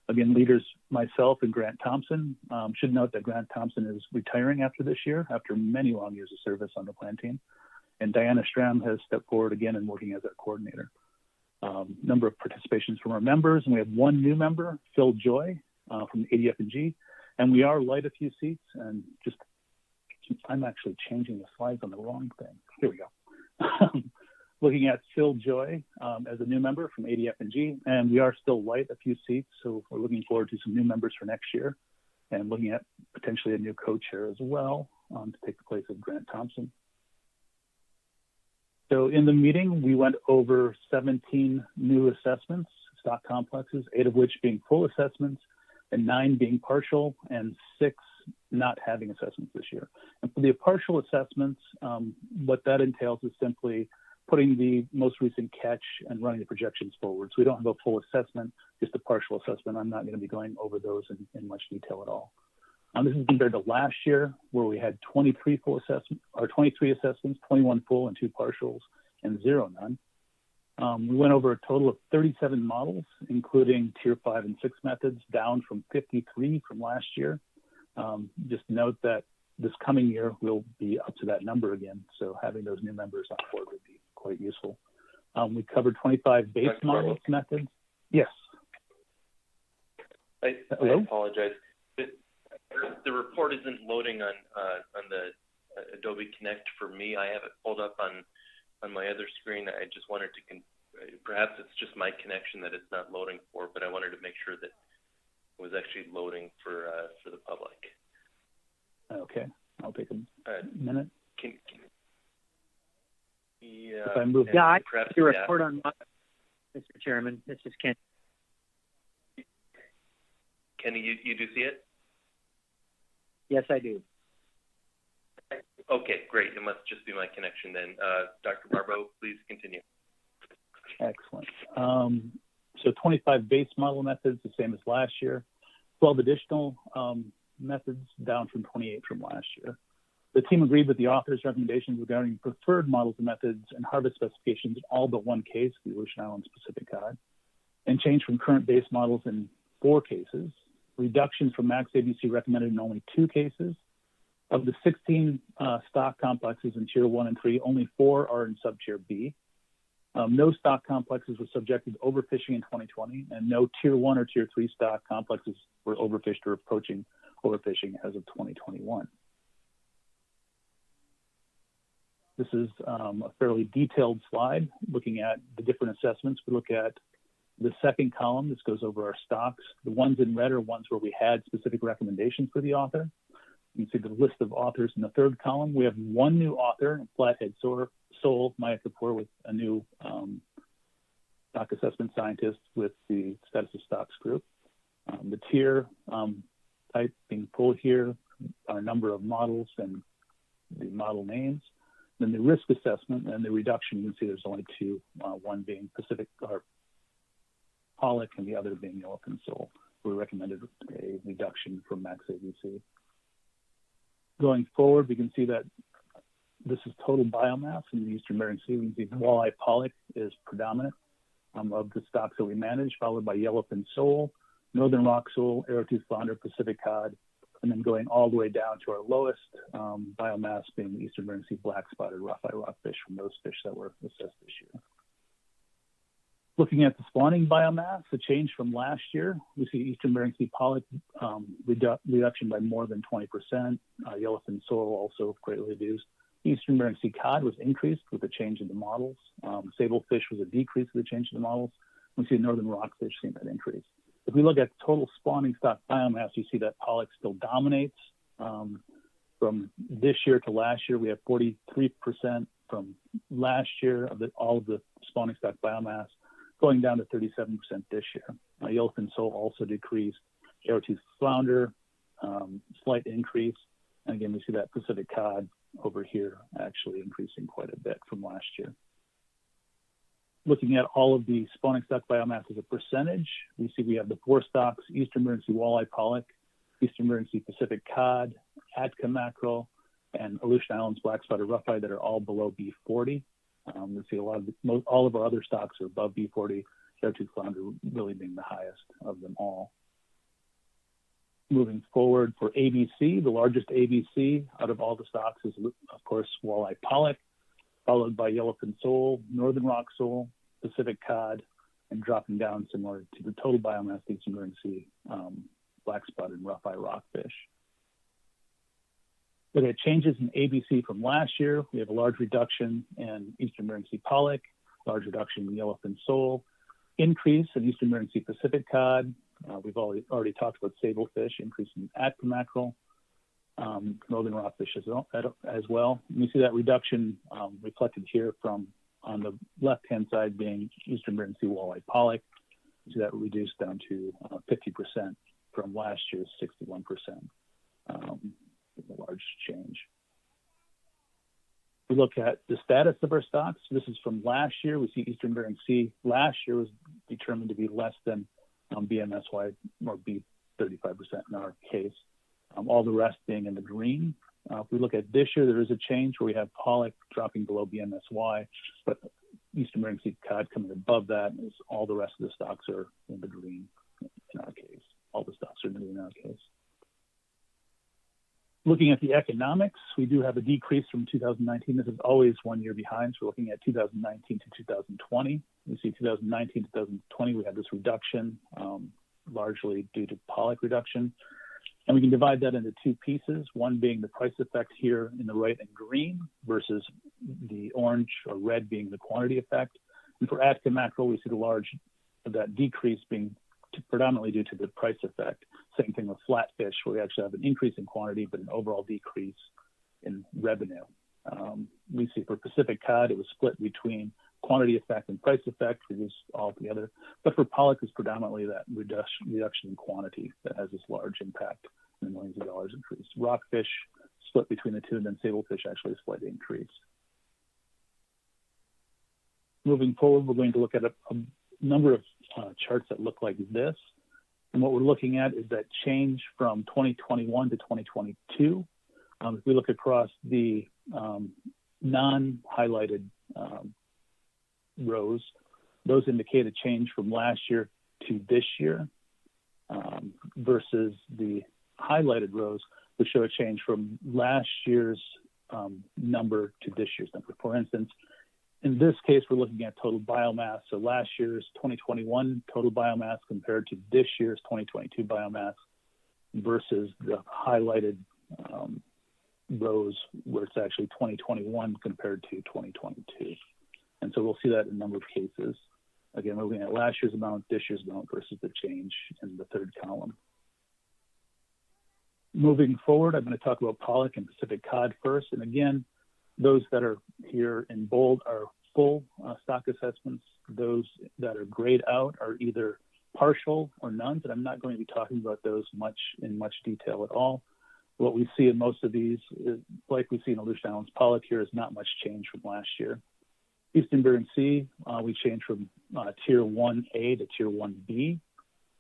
Again, leaders, myself and Grant Thompson. Should note that Grant Thompson is retiring after this year, after many long years of service on the plan team. And Diana Stram has stepped forward again and working as our coordinator. Number of participations from our members, and we have one new member, Phil Joy from ADF&G. And we are light a few seats, and just, I'm actually changing the slides on the wrong thing. Here we go. Looking at Phil Joy as a new member from ADF&G, and we are still light a few seats, so we're looking forward to some new members for next year, and looking at potentially a new co-chair as well to take the place of Grant Thompson. So in the meeting, we went over 17 new assessments, stock complexes, 8 of which being full assessments, and 9 being partial, and 6 not having assessments this year. And for the partial assessments, what that entails is simply putting the most recent catch and running the projections forward. So we don't have a full assessment, just a partial assessment. I'm not going to be going over those in much detail at all. This is compared to last year, where we had 23 full assessments, or 23 assessments, 21 full and 2 partials, and 0 none. We went over a total of 37 models, including tier 5 and 6 methods, down from 53 from last year. Just note that this coming year we'll be up to that number again, so having those new members on board would be quite useful. We covered 25 base models methods. Yes. I apologize. The report isn't loading on the Adobe Connect for me. I have it pulled up on my other screen. I just wanted to, perhaps it's just my connection that it's not loading for, but I wanted to make sure that it was actually loading for the public. Okay, I'll take a minute. Yeah. If I move, I can report on my, Mr. Chairman. This is Ken. Kenny, you do see it? Yes, I do. Okay, great. It must just be my connection then. Dr. Barbeau, please continue. Excellent. So 25 base model methods, the same as last year. 12 additional methods, down from 28 from last year. The team agreed with the author's recommendations regarding preferred models and methods and harvest specifications in all but one case, the Aleutian Islands Pacific Cod, and changed from current base models in 4 cases. Reductions from max ABC recommended in only 2 cases. Of the 16 stock complexes in tier 1 and 3, only 4 are in sub-tier B. No stock complexes were subjected to overfishing in 2020, and no tier 1 or tier 3 stock complexes were overfished or approaching overfishing as of 2021. This is a fairly detailed slide looking at the different assessments. We look at the second column. This goes over our stocks. The ones in red are ones where we had specific recommendations for the author. You can see the list of authors in the third column. We have 1 new author, Flathead Sole, Maya Kapoor, with a new stock assessment scientist with the Status of Stocks group. The tier type being pulled here, our number of models and the model names. Then the risk assessment and the reduction, you can see there's only 2, one being Pacific or Pollock and the other being Yellowfin Sole. We recommended a reduction from max ABC. Going forward, we can see that this is total biomass in the Eastern Bering Sea. We can see walleye pollock is predominant of the stocks that we manage, followed by yellowfin sole, northern rock sole, arrowtooth flounder, Pacific cod, and then going all the way down to our lowest biomass being the Eastern Bering Sea black spotted rough-eye rockfish from those fish that were assessed this year. Looking at the spawning biomass, the change from last year, we see Eastern Bering Sea pollock reduction by more than 20%. Yellowfin sorrel also greatly reduced. Eastern Bering Sea cod was increased with a change in the models. Sablefish was a decrease with a change in the models. We see northern rockfish seeing that increase. If we look at total spawning stock biomass, you see that pollock still dominates. From this year to last year, we have 43% from last year of all of the spawning stock biomass, going down to 37% this year. Yellowfin sole also decreased. Arrowtooth flounder, slight increase. And again, we see that Pacific cod over here actually increasing quite a bit from last year. Looking at all of the spawning stock biomass as a percentage, we see we have the 4 stocks: Eastern Bering Sea walleye pollock, Eastern Bering Sea Pacific cod, Atka mackerel, and Aleutian Islands black spotted rough-eye that are all below B40. We see all of our other stocks are above B40, Arrowtooth flounder really being the highest of them all. Moving forward for ABC, the largest ABC out of all the stocks is, of course, walleye pollock, followed by yellowfin sole, northern rock sole, Pacific cod, and dropping down similar to the total biomass of Eastern Bering Sea black spotted rough-eye rockfish. Look at changes in ABC from last year. We have a large reduction in Eastern Bering Sea pollock, large reduction in yellowfin sole, increase in Eastern Bering Sea Pacific cod. We've already talked about sablefish, increase in Atka mackerel, northern rockfish as well. And we see that reduction reflected here from on the left-hand side being Eastern Bering Sea walleye pollock. We see that reduced down to 50% from last year's 61%. A large change. We look at the status of our stocks. This is from last year. We see Eastern Bering Sea last year was determined to be less than BMSY or B 35% in our case. All the rest being in the green. If we look at this year, there is a change where we have pollock dropping below BMSY, but Eastern Bering Sea cod coming above that. As all the rest of the stocks are in the green in our case. All the stocks are in the green in our case. Looking at the economics, we do have a decrease from 2019. This is always 1 year behind, so we're looking at 2019 to 2020. We see 2019 to 2020, we have this reduction, largely due to pollock reduction. And we can divide that into 2 pieces, one being the price effect here in the right in green versus the orange or red being the quantity effect. And for Atka mackerel, we see the large of that decrease being predominantly due to the price effect. Same thing with flatfish, where we actually have an increase in quantity, but an overall decrease in revenue. We see for Pacific cod, it was split between quantity effect and price effect, reduced all together. But for pollock, it's predominantly that reduction in quantity that has this large impact in millions of dollars increase. Rockfish split between the two, and then sablefish actually a slight increase. Moving forward, we're going to look at a number of charts that look like this. And what we're looking at is that change from 2021 to 2022. If we look across the non-highlighted rows, those indicate a change from last year to this year versus the highlighted rows, which show a change from last year's number to this year's number. For instance, in this case, we're looking at total biomass. So last year's 2021 total biomass compared to this year's 2022 biomass versus the highlighted rows where it's actually 2021 compared to 2022. And so we'll see that in a number of cases. Again, we're looking at last year's amount, this year's amount versus the change in the third column. Moving forward, I'm going to talk about pollock and Pacific cod first. And again, those that are here in bold are full stock assessments. Those that are grayed out are either partial or none, but I'm not going to be talking about those in much detail at all. What we see in most of these, is, like we see in Aleutian Islands pollock here, is not much change from last year. Eastern Bering Sea, we changed from Tier 1A to Tier 1B,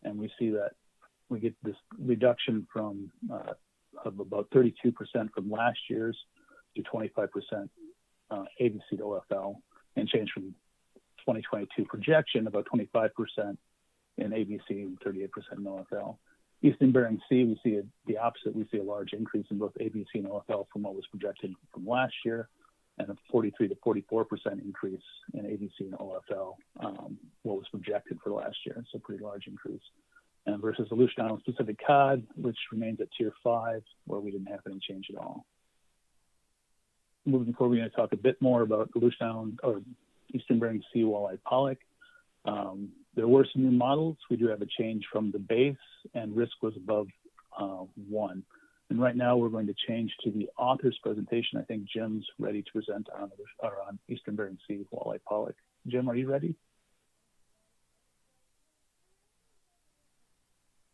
and we see that we get this reduction from of about 32% from last year's to 25% ABC to OFL, and change from 2022 projection about 25% in ABC and 38% in OFL. Eastern Bering Sea, we see the opposite. We see a large increase in both ABC and OFL from what was projected from last year. and a 43 to 44% increase in ADC and OFL, what was projected for last year. So pretty large increase. And versus Aleutian Island Pacific cod, which remains at tier 5, where we didn't have any change at all. Moving forward, we're going to talk a bit more about Aleutian Island or Eastern Bering Sea walleye pollock. There were some new models. We do have a change from the base, and risk was above 1. And right now we're going to change to the author's presentation. I think Jim's ready to present on Eastern Bering Sea walleye pollock. Jim, are you ready?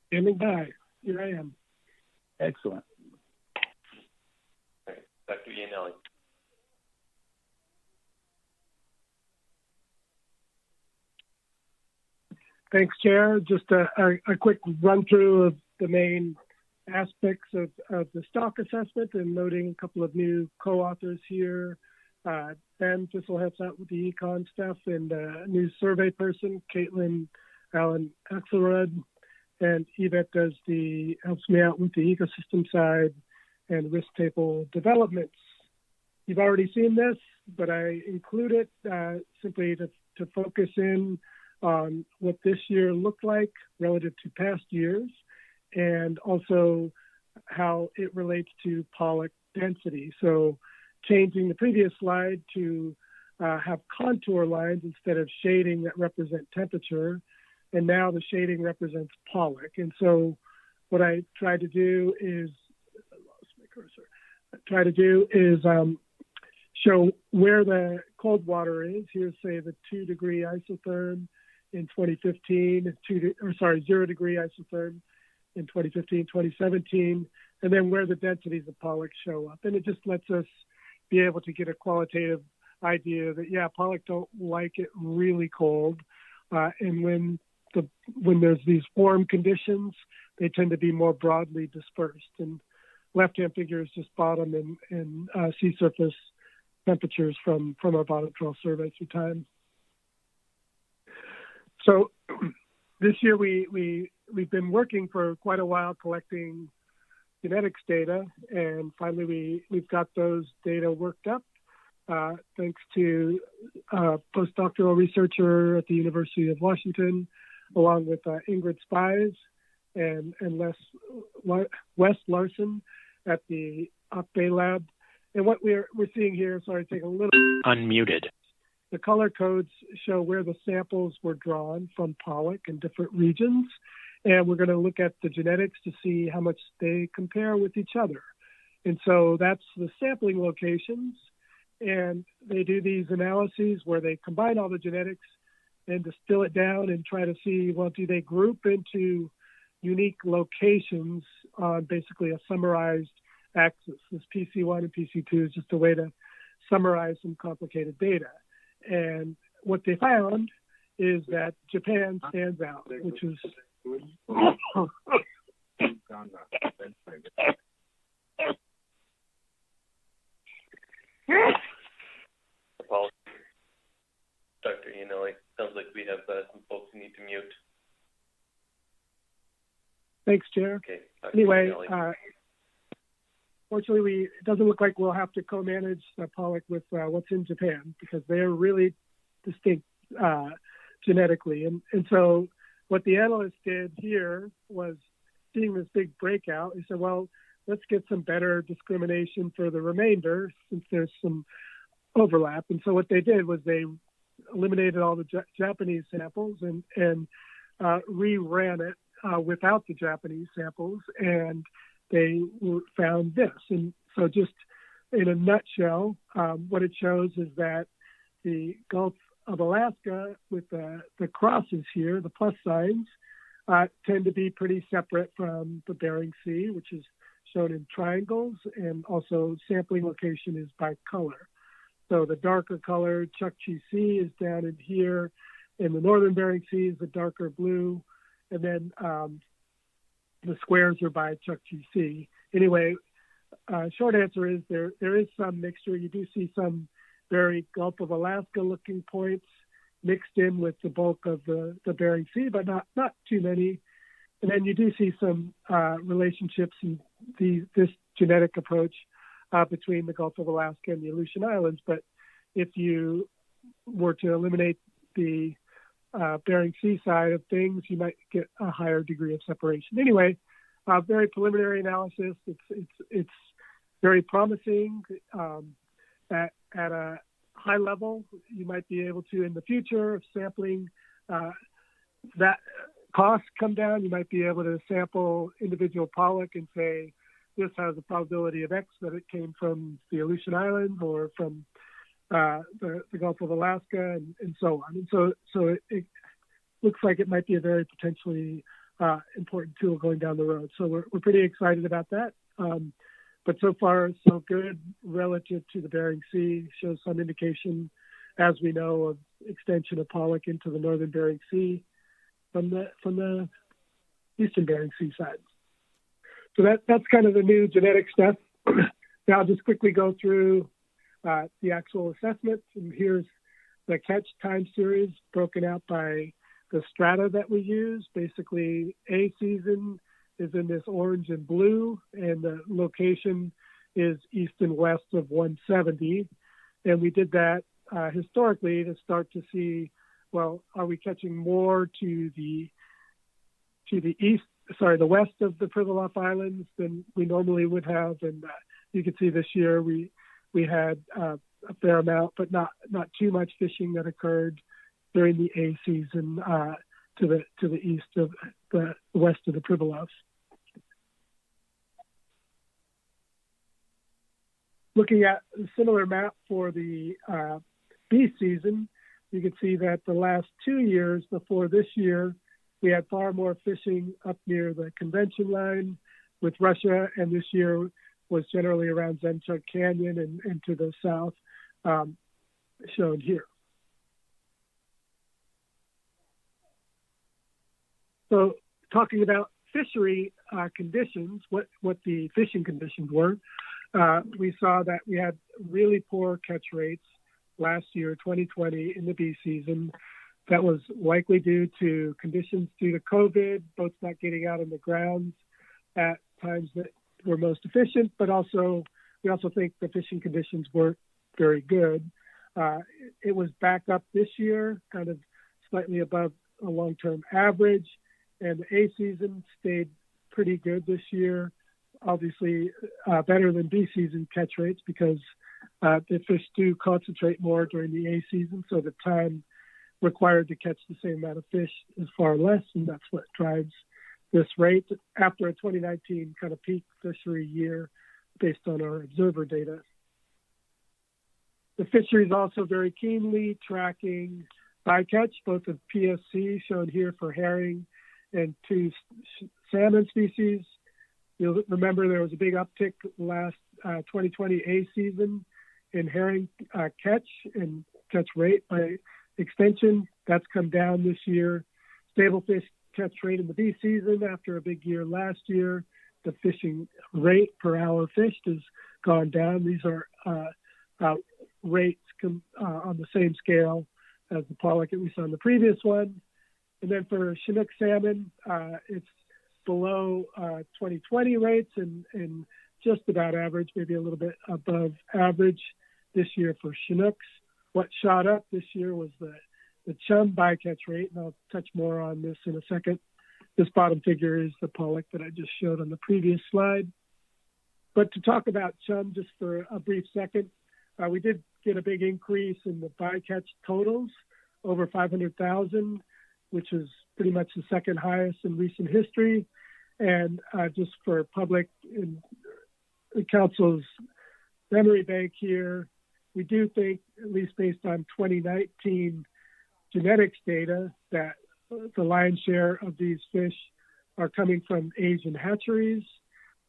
Standing by. Here I am. Excellent. Okay. Dr. Iannelli. Thanks, Chair. Just a quick run through of the main aspects of the stock assessment and noting a couple of new co-authors here. Ben Thistle helps out with the econ stuff, and a new survey person, Caitlin Allen Axelrod, and Yvette helps me out with the ecosystem side and risk table developments. You've already seen this, but I include it simply to focus in on what this year looked like relative to past years, and also how it relates to pollock density. So changing the previous slide to have contour lines instead of shading that represent temperature, and now the shading represents pollock. And so what I tried to do is, show where the cold water is. Here's, say, the 2-degree isotherm in 2015, 0-degree isotherm in 2015, 2017, and then where the densities of pollock show up. And it just lets us be able to get a qualitative idea that, yeah, pollock don't like it really cold. And when there's these warm conditions, they tend to be more broadly dispersed. And left-hand figure is just bottom and sea surface temperatures from our bottom trawl survey through time. So this year we've been working for quite a while collecting genetics data, and finally we've got those data worked up thanks to a postdoctoral researcher at the University of Washington, along with Ingrid Spies and Wes Larson at the Bay Lab. And what we're seeing here, sorry, take a little unmuted. The color codes show where the samples were drawn from pollock in different regions. And we're going to look at the genetics to see how much they compare with each other. And so that's the sampling locations. And they do these analyses where they combine all the genetics and distill it down and try to see, well, do they group into unique locations on basically a summarized axis? This PC1 and PC2 is just a way to summarize some complicated data. And what they found is that Japan stands out, which is Dr. Iannelli, sounds like we have some folks who need to mute. Thanks, Chair. Okay. Anyway, fortunately, it doesn't look like we'll have to co-manage pollock with what's in Japan, because they're really distinct genetically. And so what the analysts did here was, seeing this big breakout, they said, well, let's get some better discrimination for the remainder since there's some overlap. And so what they did was they eliminated all the Japanese samples and reran it without the Japanese samples, and they found this. And so just in a nutshell, what it shows is that the Gulf of Alaska with the crosses here, the plus signs, tend to be pretty separate from the Bering Sea, which is shown in triangles, and also sampling location is by color. So the darker color, Chukchi Sea, is down in here. In the northern Bering Sea is the darker blue, and then the squares are by Chukchi Sea. Anyway, short answer is there is some mixture. You do see some very Gulf of Alaska looking points mixed in with the bulk of the Bering Sea, but not too many. And then you do see some relationships in this genetic approach between the Gulf of Alaska and the Aleutian Islands. But if you were to eliminate the Bering Sea side of things, you might get a higher degree of separation. Anyway, very preliminary analysis. It's very promising. At a high level, you might be able to, in the future, of sampling that costs come down, you might be able to sample individual pollock and say, this has a probability of X that it came from the Aleutian Islands or from the Gulf of Alaska and so on. And so it looks like it might be a very potentially important tool going down the road. So we're pretty excited about that. But so far, so good relative to the Bering Sea, shows some indication, as we know, of extension of pollock into the northern Bering Sea from the eastern Bering Sea side. So that's kind of the new genetic stuff. Now I'll just quickly go through the actual assessments. And here's the catch time series broken out by the strata that we use. Basically, A season is in this orange and blue, and the location is east and west of 170. And we did that historically to start to see, well, are we catching more to the west of the Pribilof Islands than we normally would have? And you can see this year we had a fair amount, but not too much fishing that occurred during the A season to the east of the west of the Pribilof. Looking at a similar map for the B season, you can see that the last 2 years before this year, we had far more fishing up near the convention line with Russia, and this year was generally around Zenchuk Canyon and to the south, shown here. So talking about fishery conditions, what the fishing conditions were, we saw that we had really poor catch rates last year, 2020, in the B season. That was likely due to conditions due to COVID, boats not getting out on the grounds at times that were most efficient, but also we also think the fishing conditions weren't very good. It was back up this year, kind of slightly above a long-term average, and the A season stayed pretty good this year. Obviously, better than B season catch rates because the fish do concentrate more during the A season, so the time required to catch the same amount of fish is far less, and that's what drives this rate after a 2019 kind of peak fishery year based on our observer data. The fishery is also very keenly tracking bycatch, both of PSC, shown here for herring, and 2 salmon species. You'll remember there was a big uptick last 2020 A season in herring catch and catch rate by extension. That's come down this year. Stable fish catch rate in the B season after a big year last year. The fishing rate per hour fished has gone down. These are rates on the same scale as the pollock that we saw in the previous one. And then for Chinook salmon, it's below 2020 rates and just about average, maybe a little bit above average this year for Chinooks. What shot up this year was the chum bycatch rate, and I'll touch more on this in a second. This bottom figure is the pollock that I just showed on the previous slide. But to talk about chum just for a brief second, we did get a big increase in the bycatch totals, over 500,000, which is pretty much the second highest in recent history. And just for public and the council's memory bank here, we do think, at least based on 2019 genetics data, that the lion's share of these fish are coming from Asian hatcheries.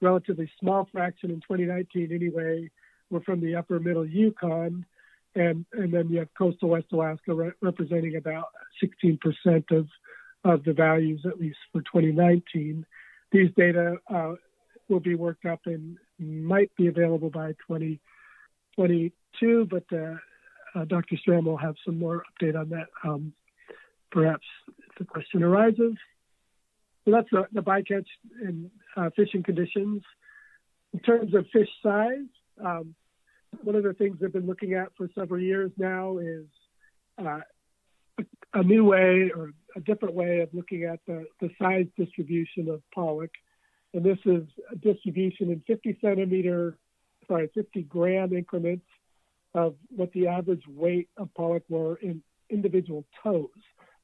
Relatively small fraction in 2019 anyway were from the upper middle Yukon. And then you have coastal West Alaska representing about 16% of the values, at least for 2019. These data will be worked up and might be available by 2022, but Dr. Stram will have some more update on that, perhaps if the question arises. So that's the bycatch and fishing conditions. In terms of fish size, One of the things I've been looking at for several years now is a new way or a different way of looking at the size distribution of pollock. And this is a distribution in 50 gram increments of what the average weight of pollock were in individual toes.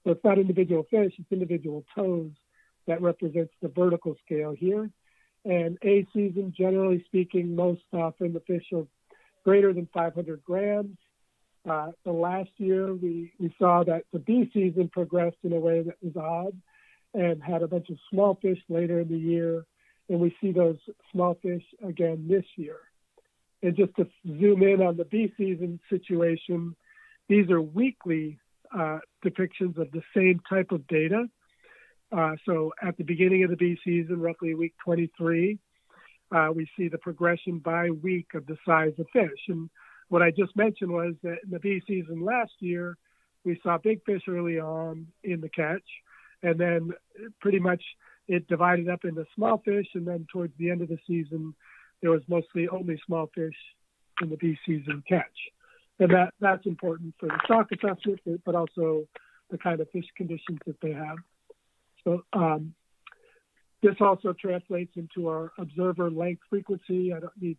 So it's not individual fish, it's individual toes that represents the vertical scale here. And A season, generally speaking, most often the fish are greater than 500 grams. The last year, we saw that the B season progressed in a way that was odd and had a bunch of small fish later in the year. And we see those small fish again this year. And just to zoom in on the B season situation, these are weekly depictions of the same type of data. So at the beginning of the B season, roughly week 23, we see the progression by week of the size of fish. And what I just mentioned was that in the B season last year, we saw big fish early on in the catch, and then pretty much it divided up into small fish, and then towards the end of the season, there was mostly only small fish in the B season catch. And that's important for the stock assessment, but also the kind of fish conditions that they have. So this also translates into our observer length frequency. I don't need,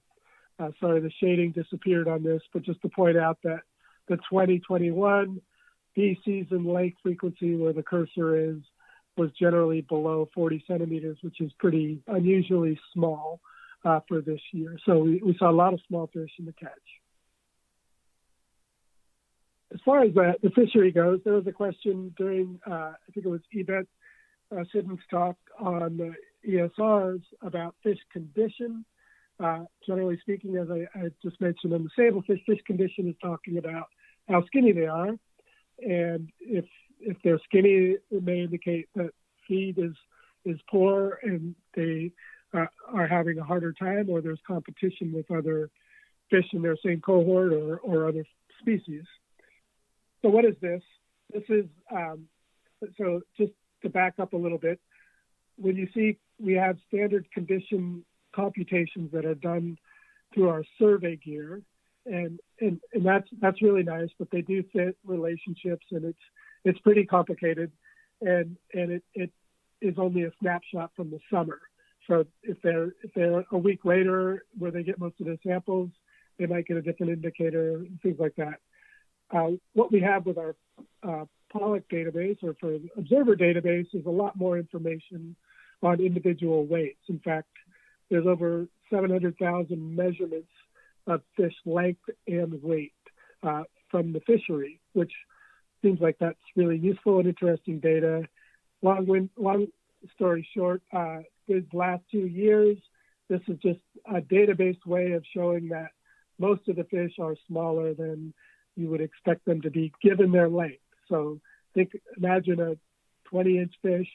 sorry, the shading disappeared on this, but just to point out that the 2021 B season length frequency where the cursor is was generally below 40 centimeters, which is pretty unusually small for this year. So we saw a lot of small fish in the catch. As far as the fishery goes, there was a question during, I think it was Yvette Sidden's talk on the ESRs about fish condition. Generally speaking, as I just mentioned on the sablefish, fish condition is talking about how skinny they are. And if they're skinny, it may indicate that feed is poor and they are having a harder time, or there's competition with other fish in their same cohort or other species. So what is this? This is, so just to back up a little bit, when you see we have standard condition computations that are done through our survey gear, and that's really nice, but they do fit relationships, and it's pretty complicated, and it is only a snapshot from the summer. So if they're a week later where they get most of their samples, they might get a different indicator and things like that. What we have with our pollock database or for observer database is a lot more information on individual weights. In fact, there's over 700,000 measurements of fish length and weight from the fishery, which seems like that's really useful and interesting data. Long story short, these last 2 years, this is just a database way of showing that most of the fish are smaller than you would expect them to be given their length. So imagine a 20-inch fish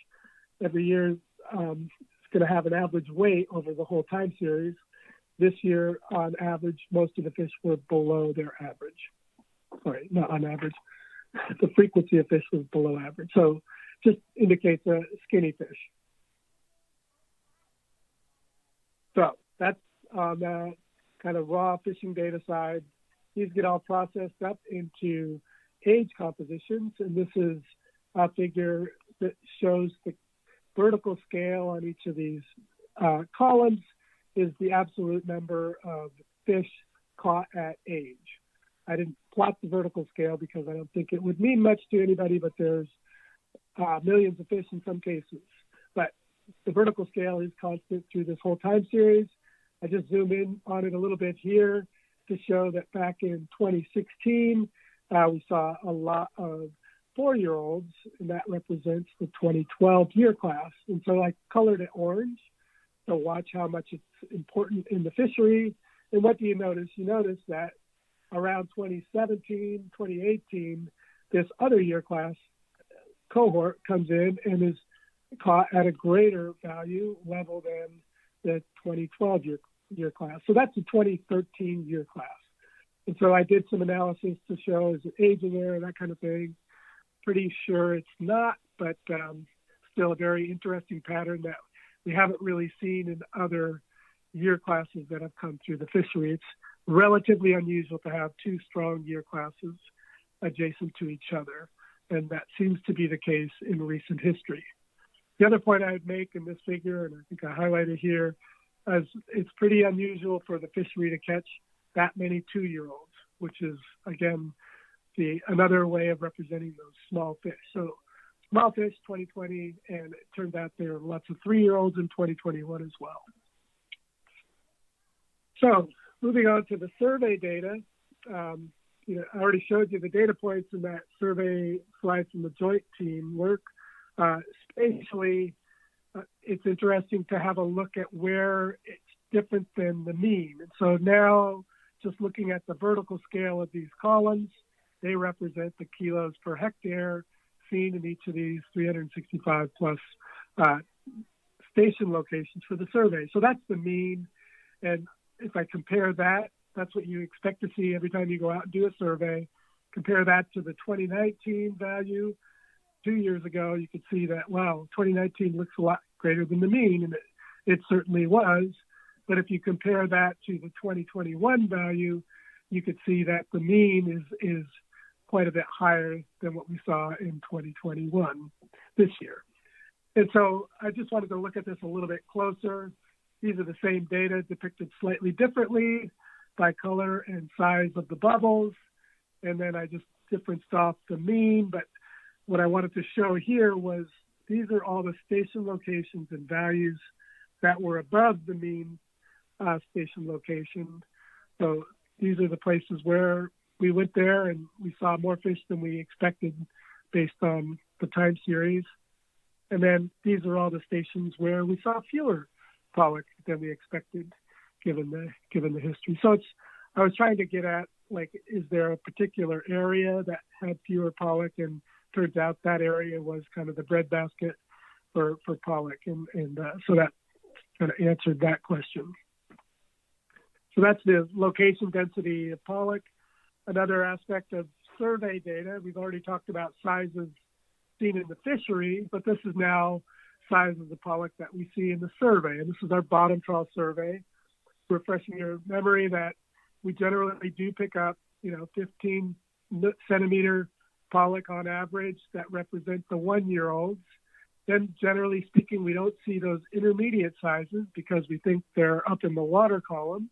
every year is going to have an average weight over the whole time series. This year, on average, most of the fish were below their average. Sorry, not on average. The frequency of fish was below average. So just indicates a skinny fish. So that's on the kind of raw fishing data side. These get all processed up into age compositions, and this is a figure that shows the vertical scale on each of these columns is the absolute number of fish caught at age. I didn't plot the vertical scale because I don't think it would mean much to anybody, but there's millions of fish in some cases. But the vertical scale is constant through this whole time series. I just zoom in on it a little bit here to show that back in 2016, we saw a lot of 4-year-olds, and that represents the 2012 year class. And so I colored it orange to watch how much it's important in the fishery. And what do you notice? You notice that around 2017, 2018, this other year class cohort comes in and is caught at a greater value level than the 2012 year class. So that's the 2013 year class. And so I did some analysis to show, is it aging there and that kind of thing. Pretty sure it's not, but still a very interesting pattern that we haven't really seen in other year classes that have come through the fishery. It's relatively unusual to have two strong year classes adjacent to each other, and that seems to be the case in recent history. The other point I would make in this figure, and I think I highlighted here, is it's pretty unusual for the fishery to catch that many 2-year-olds, which is, again, another way of representing those small fish. So small fish 2020, and it turned out there are lots of 3-year-olds in 2021 as well. So moving on to the survey data, I already showed you the data points in that survey slide from the joint team work. Spatially, it's interesting to have a look at where it's different than the mean. And so now, just looking at the vertical scale of these columns, they represent the kilos per hectare seen in each of these 365 plus station locations for the survey. So that's the mean. And if I compare that, that's what you expect to see every time you go out and do a survey. Compare that to the 2019 value 2 years ago, you could see that, wow, 2019 looks a lot greater than the mean, and it certainly was. But if you compare that to the 2021 value, you could see that the mean is quite a bit higher than what we saw in 2021 this year. And so I just wanted to look at this a little bit closer. These are the same data depicted slightly differently by color and size of the bubbles. And then I just differenced off the mean. But what I wanted to show here was these are all the station locations and values that were above the mean station location. So these are the places where we went there and we saw more fish than we expected based on the time series. And then these are all the stations where we saw fewer pollock than we expected, given the history. So I was trying to get at, like, is there a particular area that had fewer pollock? And turns out that area was kind of the breadbasket for pollock, and so that kind of answered that question. So that's the location density of pollock. Another aspect of survey data, we've already talked about sizes seen in the fishery, but this is now size of the pollock that we see in the survey. And this is our bottom trawl survey. Refreshing your memory that we generally do pick up, 15 centimeter pollock on average that represent the 1-year-olds. Then generally speaking, we don't see those intermediate sizes because we think they're up in the water column,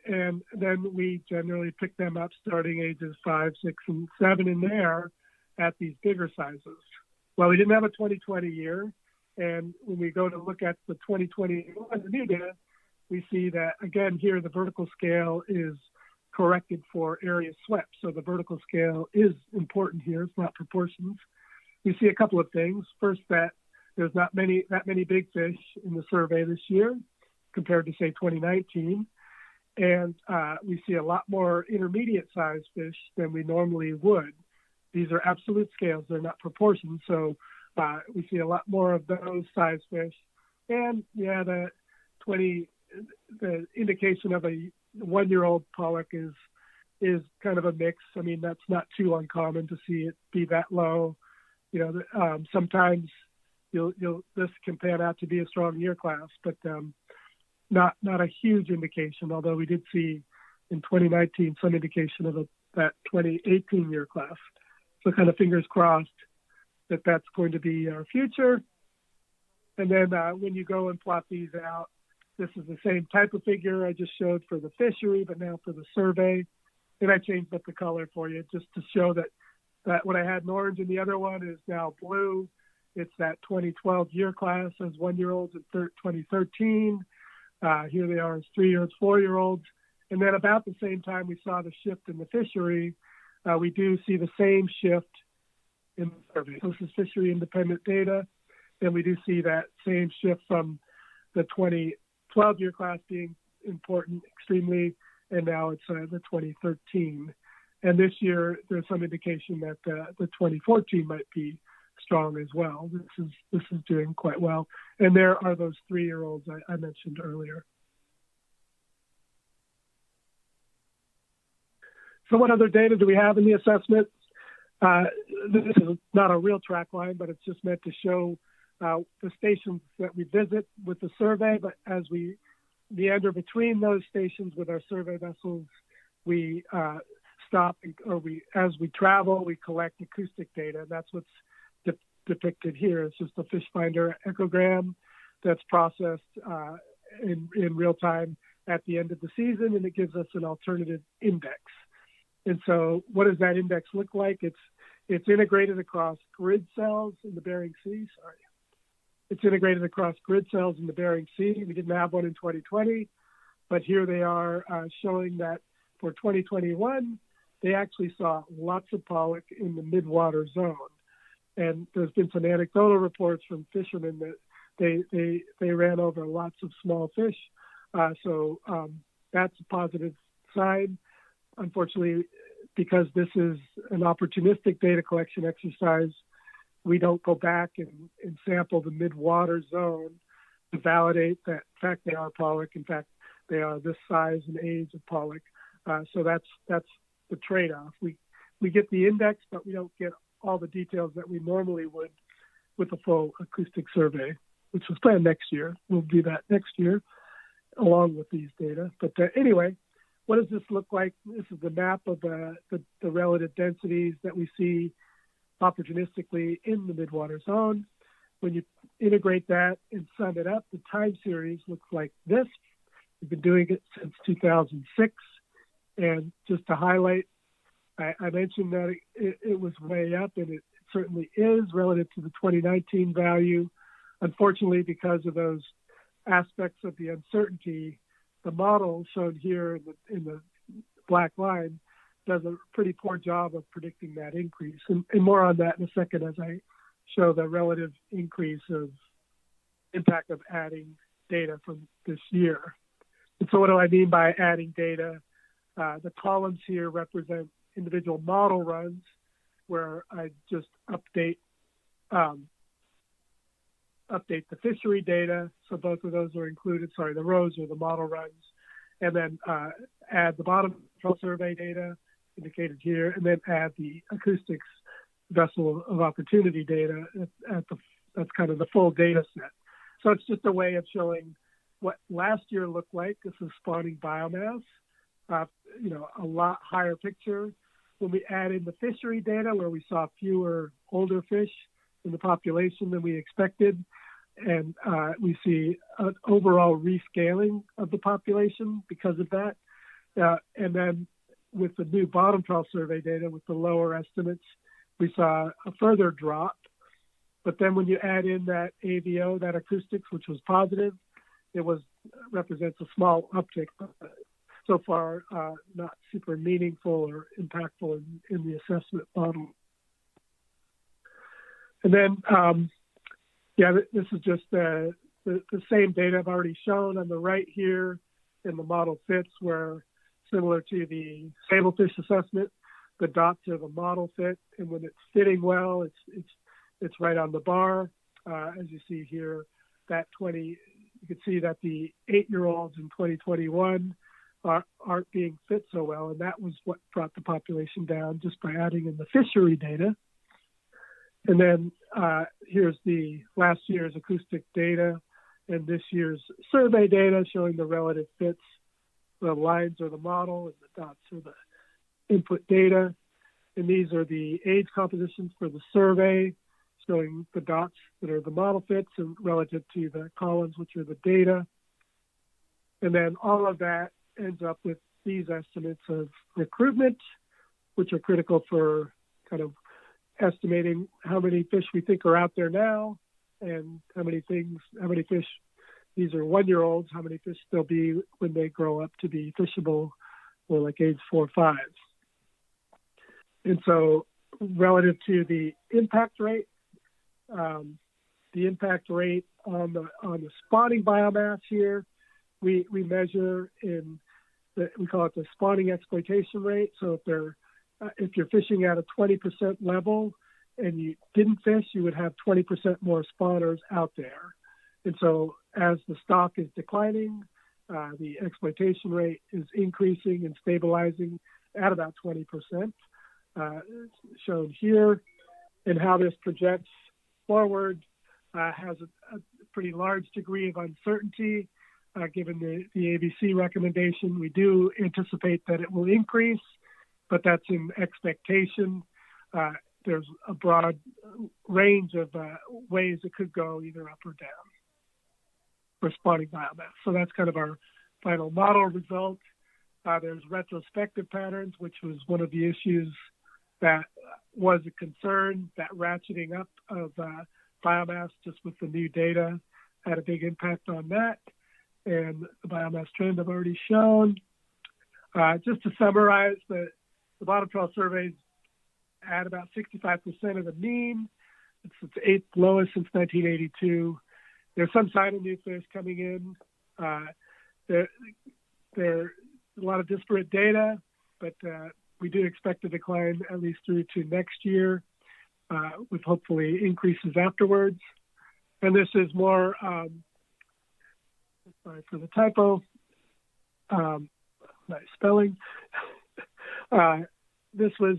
and then we generally pick them up starting ages 5, 6, and 7 in there at these bigger sizes. Well, we didn't have a 2020 year, and when we go to look at the 2021 new data, we see that, again, here the vertical scale is corrected for area swept. So the vertical scale is important here. It's not proportions. We see a couple of things. First, that there's not that many big fish in the survey this year compared to, say, 2019. And we see a lot more intermediate sized fish than we normally would. These are absolute scales. They're not proportions. So we see a lot more of those size fish. And, yeah, the indication of a 1-year-old pollock is kind of a mix. I mean, that's not too uncommon to see it be that low. Sometimes this can pan out to be a strong year class, but not a huge indication, although we did see in 2019 some indication of that 2018 year class. So kind of fingers crossed that that's going to be our future. And then when you go and plot these out, this is the same type of figure I just showed for the fishery, but now for the survey. And I changed up the color for you just to show that what I had in orange in the other one is now blue. It's that 2012 year class as 1-year-olds in 2013. Here they are as 3-year-olds, 4-year-olds. And then about the same time we saw the shift in the fishery, we do see the same shift in the survey. So this is fishery independent data. And we do see that same shift from the 2012 year class being important extremely, and now it's the 2013. And this year there's some indication that the 2014 might be strong as well. This is doing quite well. And there are those 3-year-olds I mentioned earlier. So what other data do we have in the assessment? This is not a real track line, but it's just meant to show the stations that we visit with the survey. But as we meander between those stations with our survey vessels. We stop, as we travel, we collect acoustic data. And that's what's depicted here. It's just a fish finder echogram that's processed in real time at the end of the season, and it gives us an alternative index. And so what does that index look like? It's integrated across grid cells in the Bering Sea. It's integrated across grid cells in the Bering Sea. We didn't have one in 2020, but here they are showing that for 2021, they actually saw lots of pollock in the midwater zone. And there's been some anecdotal reports from fishermen that they ran over lots of small fish. So that's a positive sign. Unfortunately, because this is an opportunistic data collection exercise, we don't go back and sample the midwater zone to validate that, in fact, they are pollock. In fact, they are this size and age of pollock. So that's the trade-off. We get the index, but we don't get all the details that we normally would with a full acoustic survey, which was planned next year. We'll do that next year along with these data. But anyway, what does this look like? This is the map of the relative densities that we see opportunistically in the midwater zone. When you integrate that and sum it up, the time series looks like this. We've been doing it since 2006. And just to highlight, I mentioned that it was way up, and it certainly is relative to the 2019 value. Unfortunately, because of those aspects of the uncertainty, the model shown here in the black line does a pretty poor job of predicting that increase. And more on that in a second as I show the relative increase of impact of adding data from this year. And so what do I mean by adding data? The columns here represent individual model runs where I just update the fishery data. So both of those are included. Sorry, the rows are the model runs. And then add the bottom survey data indicated here, and then add the acoustics vessel of opportunity data that's kind of the full data set. So it's just a way of showing what last year looked like. This is spawning biomass, a lot higher picture. When we add in the fishery data, where we saw fewer older fish in the population than we expected, and we see an overall rescaling of the population because of that. And then with the new bottom trawl survey data, with the lower estimates, we saw a further drop. But then when you add in that AVO, that acoustics, which was positive, it represents a small uptick. So far, not super meaningful or impactful in the assessment model. And then, this is just the same data I've already shown on the right here in the model fits, where similar to the sablefish assessment, the dots are the model fit, and when it's fitting well, it's right on the bar. As you see here, you can see that the 8-year-olds in 2021 aren't being fit so well, and that was what brought the population down, just by adding in the fishery data. And then here's the last year's acoustic data and this year's survey data showing the relative fits. The lines are the model and the dots are the input data. And these are the age compositions for the survey, showing the dots that are the model fits and relative to the columns, which are the data. And then all of that ends up with these estimates of recruitment, which are critical for kind of estimating how many fish we think are out there now, and how many fish, these are 1-year-olds, how many fish there'll be when they grow up to be fishable, or like age 4 or 5. And so relative to the impact rate on the spawning biomass here, we measure we call it the spawning exploitation rate. So if you're fishing at a 20% level and you didn't fish, you would have 20% more spawners out there. And so as the stock is declining, the exploitation rate is increasing and stabilizing at about 20%, shown here. And how this projects forward has a pretty large degree of uncertainty. given the ABC recommendation. We do anticipate that it will increase, but that's in expectation. There's a broad range of ways it could go either up or down for spawning biomass. So that's kind of our final model result. There's retrospective patterns, which was one of the issues that was a concern. That ratcheting up of biomass just with the new data had a big impact on that. And the biomass trend I've already shown. Just to summarize, the bottom 12 surveys at about 65% of the mean. It's its eighth lowest since 1982. There's some sign of new fish coming in. There a lot of disparate data, but we do expect a decline at least through to next year, with hopefully increases afterwards. And this is more, sorry for the typo, nice spelling. This was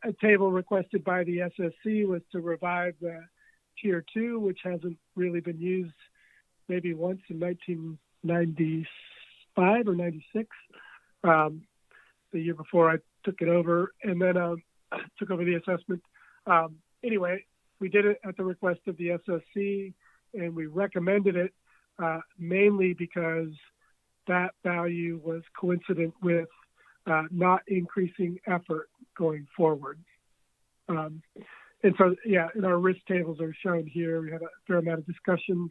a table requested by the SSC was to revive the Tier 2, which hasn't really been used maybe once in 1995 or 96, the year before I took it over, and then took over the assessment. Anyway, we did it at the request of the SSC, and we recommended it mainly because that value was coincident with not increasing effort going forward. And so, yeah, and our risk tables are shown here. We had a fair amount of discussion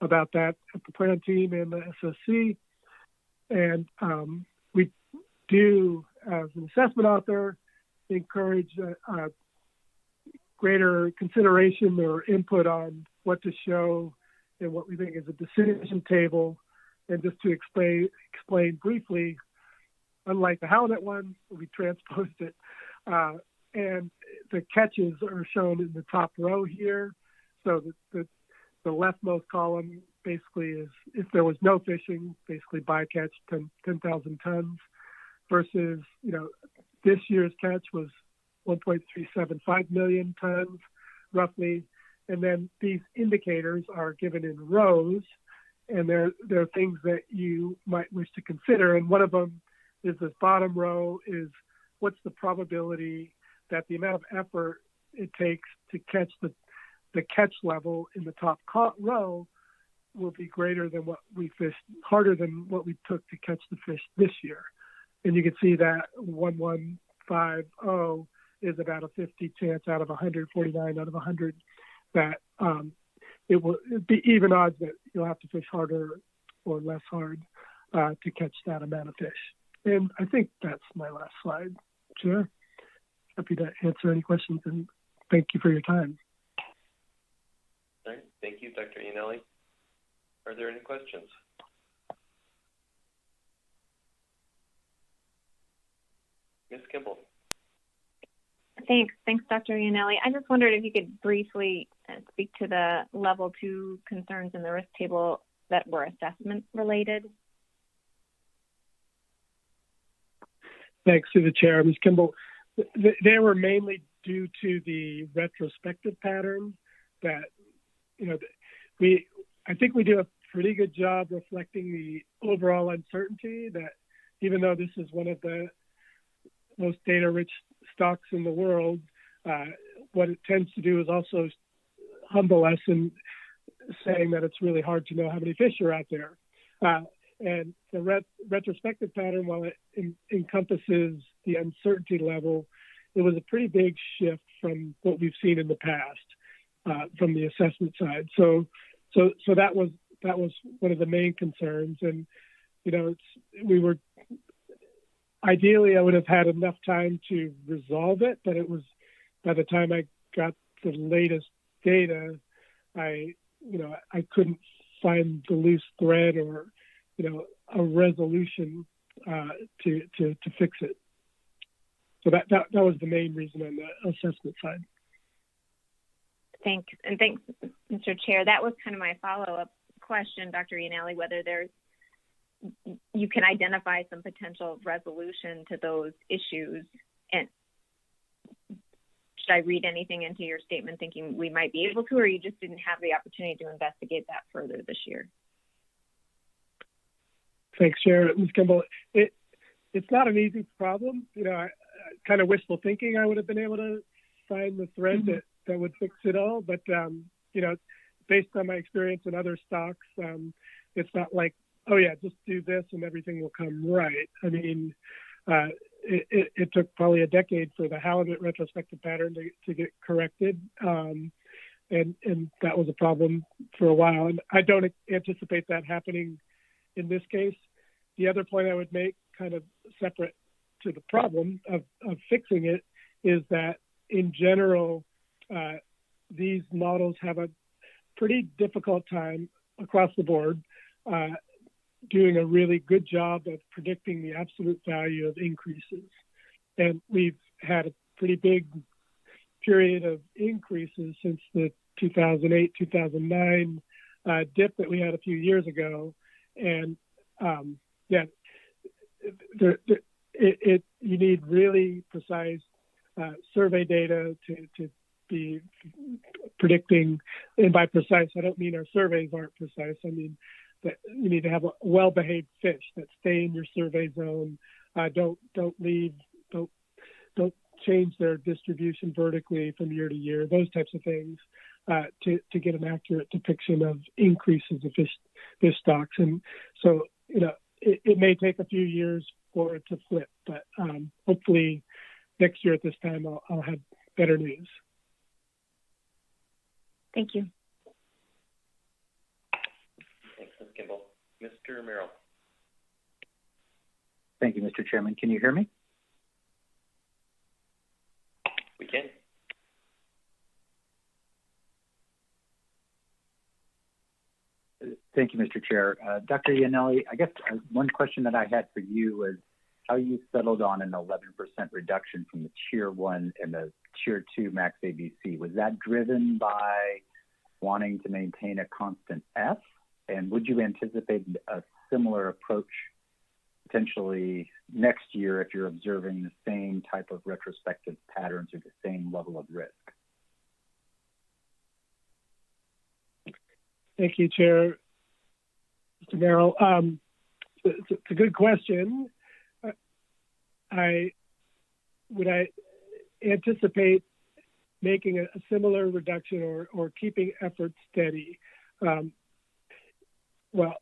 about that at the plan team and the SSC. And we do, as an assessment author, encourage greater consideration or input on what to show and what we think is a decision table. And just to explain briefly, unlike the halibut one, we transposed it. And the catches are shown in the top row here. So the leftmost column basically is if there was no fishing, basically bycatch 10,000 tons versus, this year's catch was 1.375 million tons roughly. And then these indicators are given in rows, and there are things that you might wish to consider. And one of them is this bottom row is what's the probability that the amount of effort it takes to catch the catch level in the top row will be greater than what we fished, harder than what we took to catch the fish this year. And you can see that 1150 is about a 50 chance out of 149 out of 100 that it will be even odds that you'll have to fish harder or less hard to catch that amount of fish. And I think that's my last slide. Chair, happy to answer any questions, and thank you for your time. All right, thank you, Dr. Iannelli. Are there any questions? Ms. Kimball. Thanks, Dr. Iannelli. I just wondered if you could briefly speak to the level 2 concerns in the risk table that were assessment related. Thanks to the chair, Ms. Kimball. They were mainly due to the retrospective pattern that, I think we do a pretty good job reflecting the overall uncertainty that even though this is one of the most data-rich stocks in the world, what it tends to do is also humble us in saying that it's really hard to know how many fish are out there. And the retrospective pattern, while it encompasses the uncertainty level, it was a pretty big shift from what we've seen in the past from the assessment side. So that was one of the main concerns. And ideally I would have had enough time to resolve it, but it was by the time I got the latest data, I couldn't find the loose thread or a resolution to fix it. So that was the main reason on the assessment side. Thanks, Mr. Chair. That was kind of my follow-up question, Dr. Iannelli, whether you can identify some potential resolution to those issues. And should I read anything into your statement thinking we might be able to, or you just didn't have the opportunity to investigate that further this year? Thanks, Chair. Ms. Kimball. It's not an easy problem. I kind of wishful thinking I would have been able to find the thread that would fix it all. But, based on my experience in other stocks, it's not like, oh yeah, just do this and everything will come right. I mean, it took probably a decade for the halibut retrospective pattern to get corrected. And that was a problem for a while. And I don't anticipate that happening in this case. The other point I would make, kind of separate to the problem of fixing it, is that in general, these models have a pretty difficult time across the board doing a really good job of predicting the absolute value of increases. And we've had a pretty big period of increases since the 2008, 2009 dip that we had a few years ago. And you need really precise survey data to be predicting. And by precise, I don't mean our surveys aren't precise. I mean that you need to have a well-behaved fish that stay in your survey zone. Don't change their distribution vertically from year to year. Those types of things to get an accurate depiction of increases of fish stocks. And so it may take a few years for it to flip, but hopefully next year at this time I'll have better news. Thank you. Thanks, Ms. Kimball. Mr. Merrill. Thank you, Mr. Chairman. Can you hear me? We can. Thank you, Mr. Chair. Dr. Iannelli, I guess one question that I had for you was how you settled on an 11% reduction from the Tier 1 and the Tier 2 max ABC. Was that driven by wanting to maintain a constant F? And would you anticipate a similar approach potentially next year if you're observing the same type of retrospective patterns or the same level of risk? Thank you, Chair. Mr. Merrill, it's a good question. I anticipate making a similar reduction or keeping efforts steady. Well,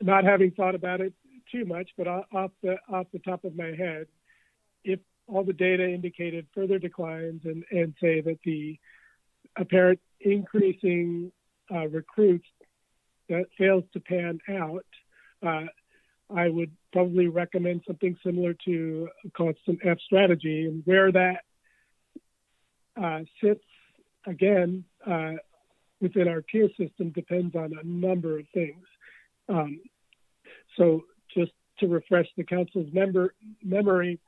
not having thought about it too much, but off the top of my head, if all the data indicated further declines and say that the apparent increasing recruits that fails to pan out, I would probably recommend something similar to a constant F strategy. And where that sits, again, within our tier system depends on a number of things. So just to refresh the council's memory,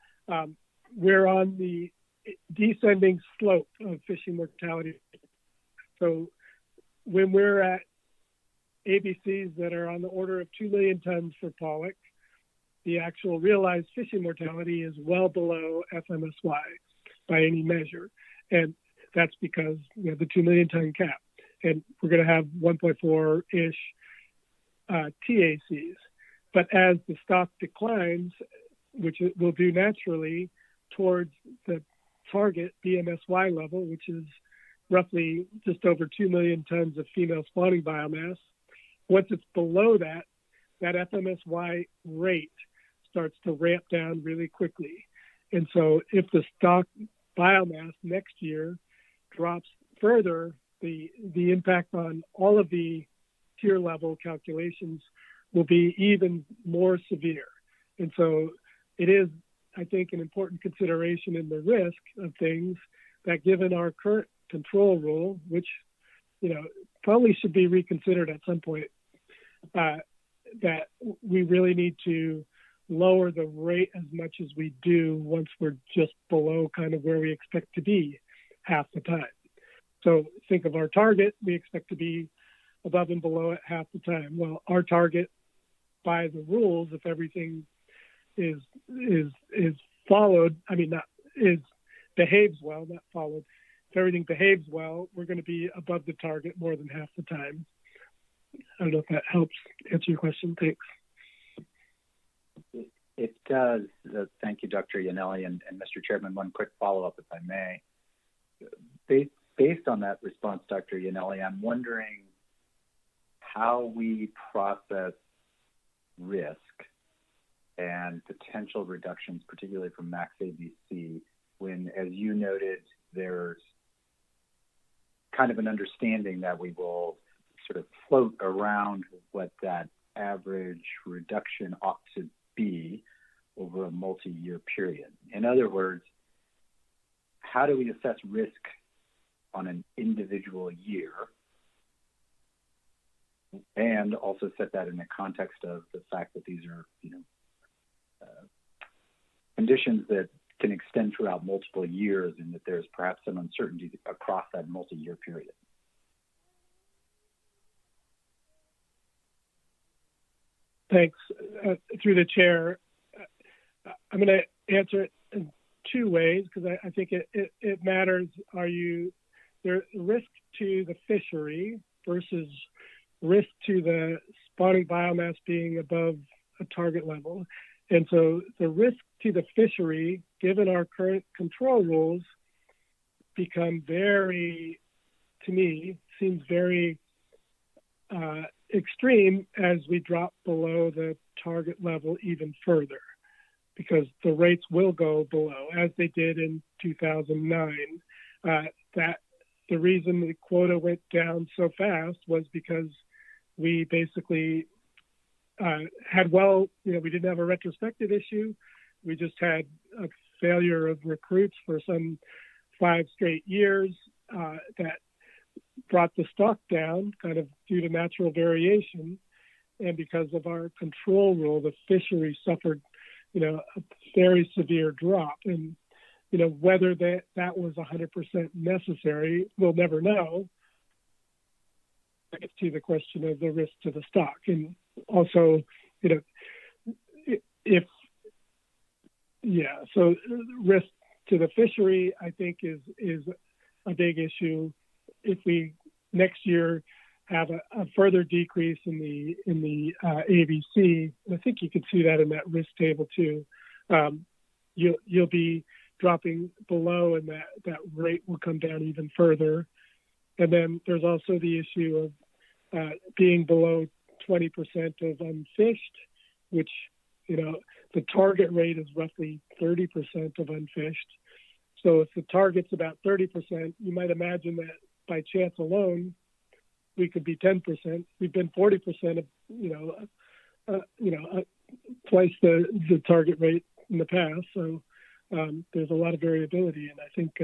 we're on the descending slope of fishing mortality. So when we're at ABCs that are on the order of 2 million tons for pollock, the actual realized fishing mortality is well below FMSY by any measure. And that's because we have the 2 million ton cap. And we're going to have 1.4-ish TACs. But as the stock declines, which it will do naturally, towards the target BMSY level, which is roughly just over 2 million tons of female spawning biomass, once it's below that, that FMSY rate starts to ramp down really quickly. And so if the stock biomass next year drops further, the impact on all of the tier level calculations will be even more severe. And so it is, I think, an important consideration in the risk of things that given our current control rule, which, probably should be reconsidered at some point, that we really need to lower the rate as much as we do once we're just below kind of where we expect to be half the time. So think of our target, we expect to be above and below it half the time. Well, our target by the rules, if everything is followed, behaves well, not followed. If everything behaves well, we're going to be above the target more than half the time. I don't know if that helps answer your question. Thanks. It does. Thank you, Dr. Yanelli. And Mr. Chairman, one quick follow-up, if I may. Based on that response, Dr. Yanelli, I'm wondering how we process risk and potential reductions, particularly from max ABC, when, as you noted, there's kind of an understanding that we will sort of float around what that average reduction ought to be over a multi-year period. In other words, how do we assess risk on an individual year and also set that in the context of the fact that these are, conditions that can extend throughout multiple years and that there's perhaps some uncertainty across that multi-year period? Thanks. Through the chair, I'm going to answer it in two ways because I think it matters. There risk to the fishery versus risk to the spawning biomass being above a target level. And so the risk to the fishery, given our current control rules, become very, to me, seems very extreme as we drop below the target level even further, because the rates will go below, as they did in 2009. That the reason the quota went down so fast was because we basically we didn't have a retrospective issue. We just had a failure of recruits for some 5 straight years that brought the stock down kind of due to natural variation. And because of our control rule, the fishery suffered, a very severe drop. And, whether that was 100% necessary, we'll never know. That gets to the question of the risk to the stock. And also, so risk to the fishery, I think, is a big issue. If we next year have a further decrease in the ABC, I think you can see that in that risk table too. You'll be dropping below, and that rate will come down even further. And then there's also the issue of being below 20% of unfished, which, the target rate is roughly 30% of unfished. So if the target's about 30%, you might imagine that by chance alone, we could be 10%. We've been 40% of, twice the target rate in the past. So there's a lot of variability, and I think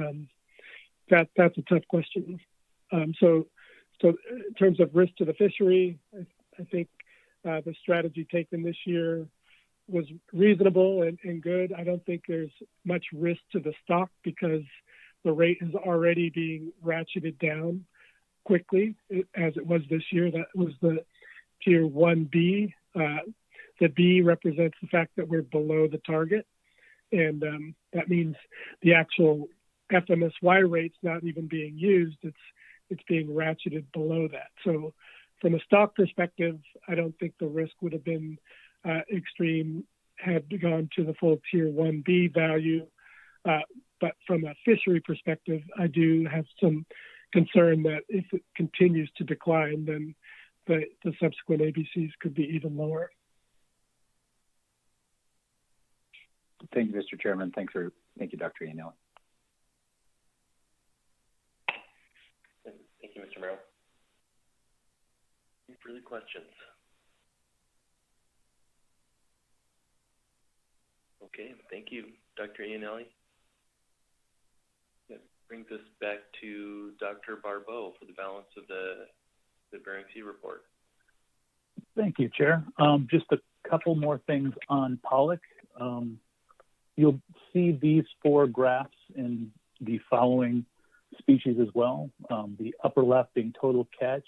that's a tough question. So in terms of risk to the fishery, I think the strategy taken this year was reasonable and good. I don't think there's much risk to the stock because the rate is already being ratcheted down quickly as it was this year. That was the tier 1B. The B represents the fact that we're below the target. And that means the actual FMSY rate's not even being used. It's being ratcheted below that. So from a stock perspective, I don't think the risk would have been extreme had gone to the full tier 1B value. But from a fishery perspective, I do have some concern that if it continues to decline, then the subsequent ABCs could be even lower. Thank you, Mr. Chairman. Thank you, Dr. Yanelli. Thank you, Mr. Merrill. Any further questions? Okay, thank you, Dr. Yanelli. That brings us back to Dr. Barbeau for the balance of the Bering Sea report. Thank you, Chair. Just a couple more things on pollock. You'll see these 4 graphs in the following species as well. The upper left being total catch,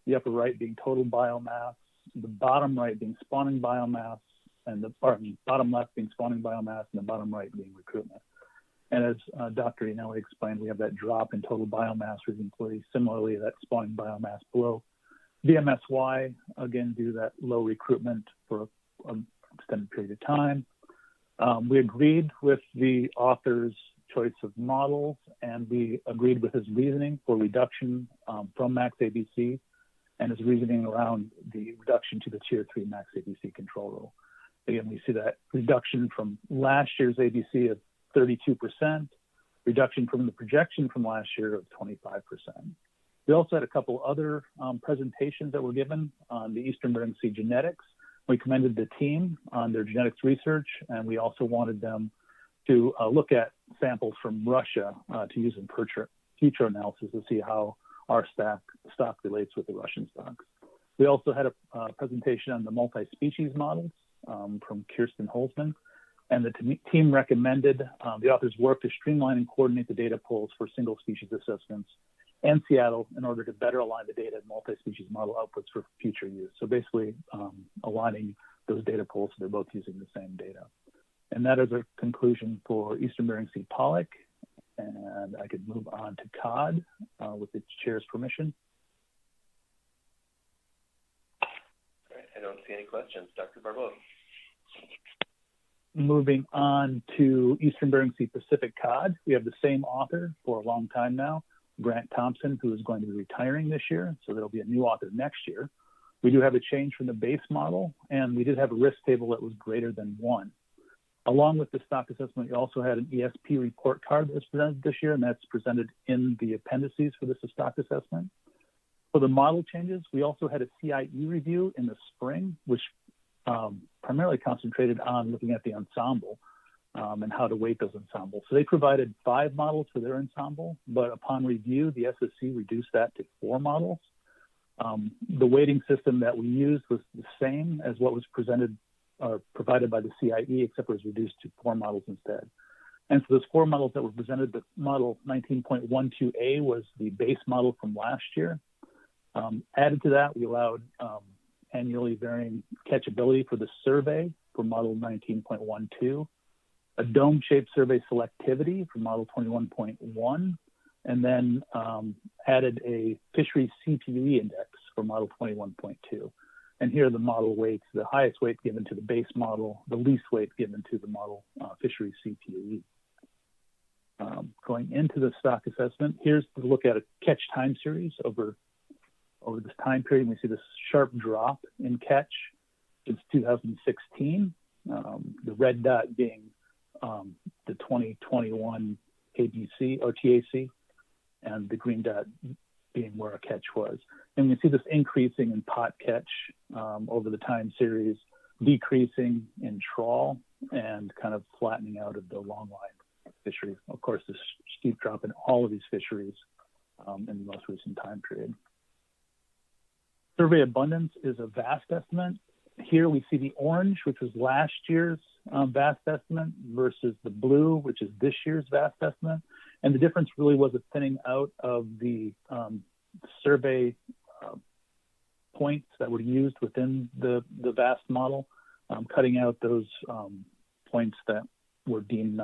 the upper right being total biomass, the bottom right being spawning biomass, and the bottom left being spawning biomass, and the bottom right being recruitment. And as Dr. Yanelli explained, we have that drop in total biomass for the employees. Similarly, that spawning biomass below VMSY, again, due to that low recruitment for an extended period of time. We agreed with the author's choice of models, and we agreed with his reasoning for reduction from max ABC and his reasoning around the reduction to the Tier 3 max ABC control rule. Again, we see that reduction from last year's ABC of 32%, reduction from the projection from last year of 25%. We also had a couple other presentations that were given on the Eastern Bering Sea genetics. We commended the team on their genetics research, and we also wanted them to look at samples from Russia to use in future analysis to see how our stock relates with the Russian stocks. We also had a presentation on the multi-species models from Kirsten Holzman, and the team recommended the author's work to streamline and coordinate the data pools for single species assessments and Seattle in order to better align the data and multi-species model outputs for future use. So basically aligning those data pools so they're both using the same data. And that is a conclusion for Eastern Bering Sea pollock. And I could move on to cod with the chair's permission. All right, I don't see any questions. Dr. Barbeau. Moving on to Eastern Bering Sea Pacific cod, we have the same author for a long time now, Grant Thompson, who is going to be retiring this year, so there'll be a new author next year. We do have a change from the base model, and we did have a risk table that was greater than 1. Along with the stock assessment, we also had an ESP report card that was presented this year, and that's presented in the appendices for this stock assessment. For the model changes, we also had a CIE review in the spring, which primarily concentrated on looking at the ensemble and how to weight those ensembles. So they provided 5 models for their ensemble, but upon review, the SSC reduced that to 4 models. The weighting system that we used was the same as what was presented or provided by the CIE, except it was reduced to 4 models instead. And so those 4 models that were presented, the model 19.12A was the base model from last year. Added to that, we allowed annually varying catchability for the survey for model 19.12, a dome-shaped survey selectivity for model 21.1, and then added a fisheries CPUE index for model 21.2. And here are the model weights, the highest weight given to the base model, the least weight given to the model fisheries CPUE. Going into the stock assessment, here's the look at a catch time series over this time period. We see this sharp drop in catch since 2016, the red dot being the 2021 ABC or TAC, and the green dot being where our catch was. And we see this increasing in pot catch over the time series, decreasing in trawl, and kind of flattening out of the long line fisheries. Of course, this steep drop in all of these fisheries in the most recent time period. Survey abundance is a VAST estimate. Here we see the orange, which was last year's VAST estimate, versus the blue, which is this year's VAST estimate. And the difference really was a thinning out of the survey points that were used within the VAST model, cutting out those points that were deemed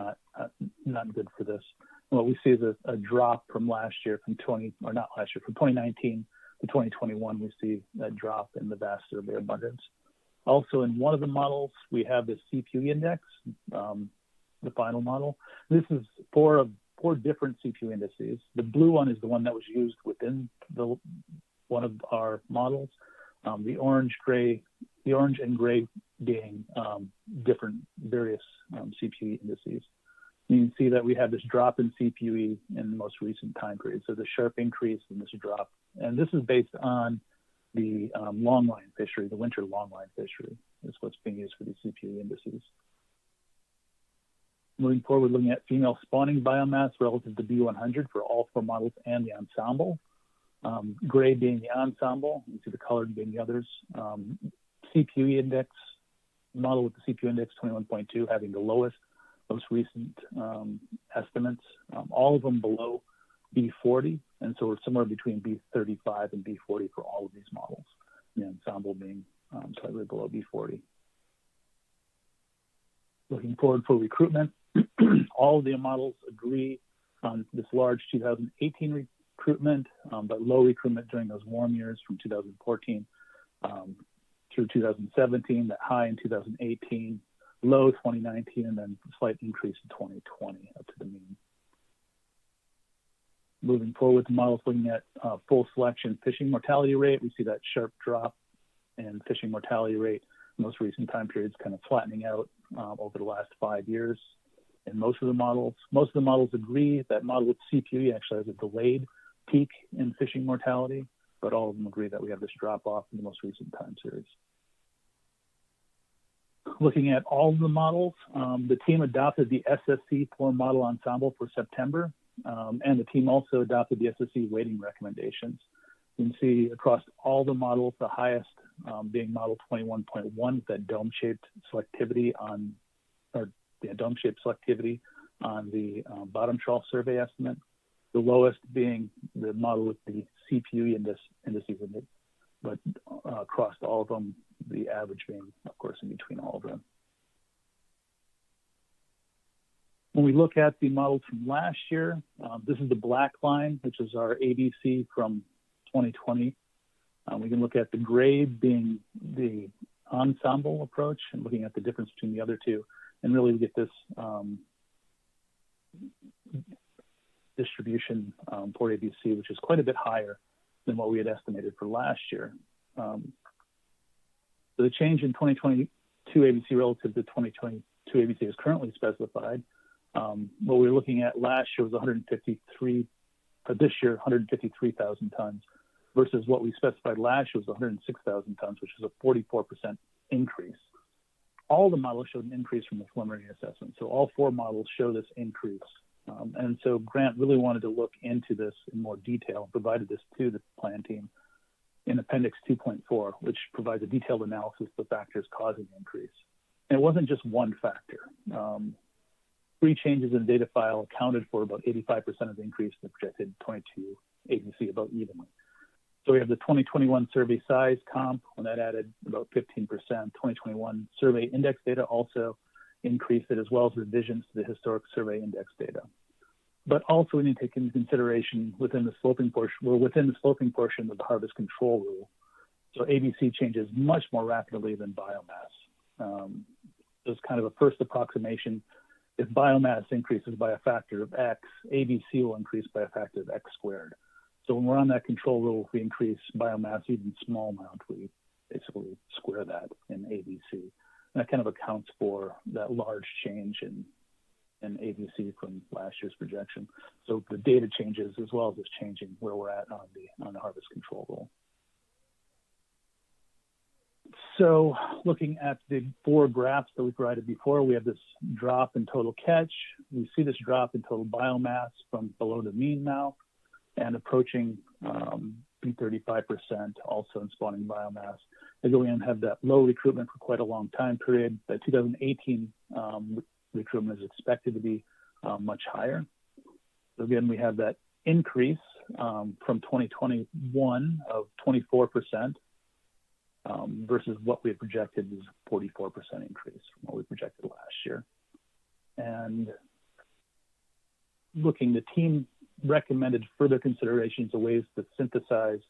not good for this. And what we see is a drop from last year, from 2019 to 2021, we see that drop in the VAST survey abundance. Also, in one of the models, we have the CPU index, the final model. This is 4 different CPU indices. The blue one is the one that was used within one of our models. The orange and gray being different various CPU indices. You can see that we have this drop in CPUE in the most recent time period. So the sharp increase in this drop, and this is based on the longline fishery, the winter longline fishery is what's being used for these CPUE indices. Moving forward, looking at female spawning biomass relative to B100 for all 4 models and the ensemble. Gray being the ensemble, you see the colored being the others. CPUE index, model with the CPUE index 21.2 having the lowest, most recent estimates, all of them below B40, and so we're somewhere between B35 and B40 for all of these models, the ensemble being slightly below B40. Looking forward for recruitment, all of the models agree on this large 2018 recruitment, but low recruitment during those warm years from 2014 through 2017, that high in 2018, low 2019, and then a slight increase in 2020 up to the mean. Moving forward to models looking at full selection fishing mortality rate, we see that sharp drop in fishing mortality rate in most recent time periods kind of flattening out over the last 5 years. In most of the models agree that model with CPUE actually has a delayed peak in fishing mortality, but all of them agree that we have this drop off in the most recent time series. Looking at all of the models, the team adopted the SSC4 model ensemble for September, and the team also adopted the SSC weighting recommendations. You can see across all the models, the highest being model 21.1, that dome-shaped selectivity on, dome-shaped selectivity on the bottom trough survey estimate. The lowest being the model with the CPUE indices in it, but across all of them, the average being, of course, in between all of them. When we look at the models from last year, this is the black line, which is our ABC from 2020. We can look at the gray being the ensemble approach and looking at the difference between the other two. And really we get this distribution for ABC, which is quite a bit higher than what we had estimated for last year. So the change in 2022 ABC relative to 2022 ABC is currently specified. What we were looking at last year was 153,000 tons versus what we specified last year was 106,000 tons, which is a 44% increase. All the models showed an increase from the preliminary assessment. So all 4 models show this increase. And so Grant really wanted to look into this in more detail and provided this to the plan team in Appendix 2.4, which provides a detailed analysis of the factors causing the increase. And it wasn't just one factor. 3 changes in the data file accounted for about 85% of the increase in the projected 22 ABC about evenly. So we have the 2021 survey size comp, when that added about 15%. 2021 survey index data also increased it, as well as revisions to the historic survey index data. But also we need to take into consideration within the sloping portion, of the harvest control rule. So ABC changes much more rapidly than biomass. It's kind of a first approximation. If biomass increases by a factor of X, ABC will increase by a factor of X squared. So when we're on that control rule, if we increase biomass even small amount, we basically square that in ABC. And that kind of accounts for that large change in ABC from last year's projection. So the data changes as well as it's changing where we're at on the harvest control rule. So looking at the 4 graphs that we provided before, we have this drop in total catch. We see this drop in total biomass from below the mean now and approaching 35% also in spawning biomass. And then we have that low recruitment for quite a long time period. The 2018 recruitment is expected to be much higher. So again, we have that increase from 2021 of 24%. Versus what we had projected is a 44% increase from what we projected last year. And the team recommended further considerations of ways to synthesize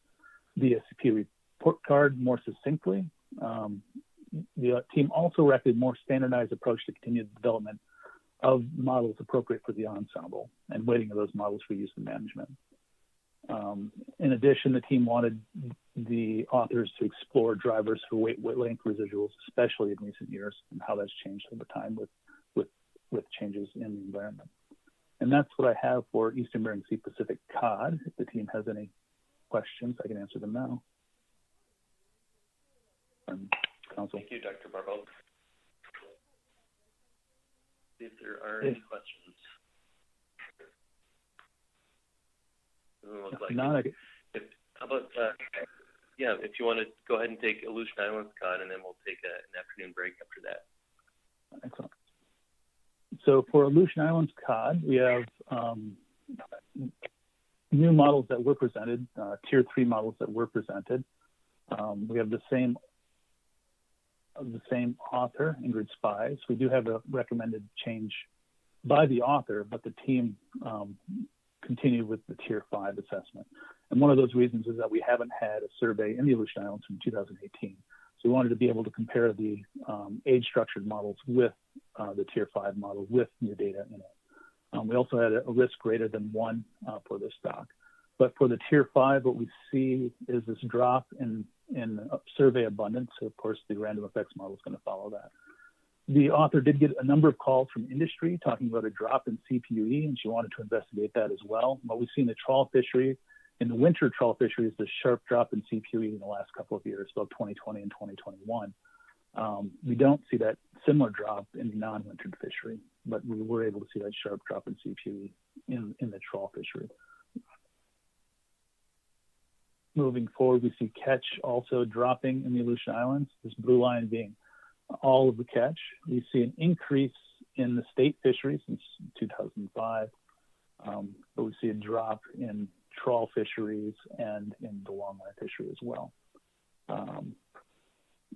the SCP report card more succinctly. The team also recommended more standardized approach to continued development of models appropriate for the ensemble and weighting of those models for use in management. In addition, the team wanted the authors to explore drivers for weight length residuals, especially in recent years, and how that's changed over time with changes in the environment. And that's what I have for Eastern Bering Sea Pacific cod. If the team has any questions, I can answer them now. Council. Thank you, Dr. Barbault. See if there are any questions. Look like how about if you want to go ahead and take Aleutian Islands cod, and then we'll take an afternoon break after that. Excellent. So for Aleutian Islands cod, we have new models that were presented, tier 3 models that were presented. We have the same author, Ingrid Spies. We do have a recommended change by the author, but the team continue with the Tier 5 assessment. And one of those reasons is that we haven't had a survey in the Aleutian Islands from 2018. So we wanted to be able to compare the age-structured models with the Tier 5 model with new data in it. We also had a risk greater than 1 for this stock. But for the Tier 5, what we see is this drop in survey abundance. So of course, the random effects model is going to follow that. The author did get a number of calls from industry talking about a drop in CPUE, and she wanted to investigate that as well. What we see in the trawl fishery, in the winter trawl fishery, is the sharp drop in CPUE in the last couple of years, about 2020 and 2021. We don't see that similar drop in the non-wintered fishery, but we were able to see that sharp drop in CPUE in the trawl fishery. Moving forward, we see catch also dropping in the Aleutian Islands, this blue line being all of the catch. We see an increase in the state fisheries since 2005, but we see a drop in trawl fisheries and in the longline fishery as well.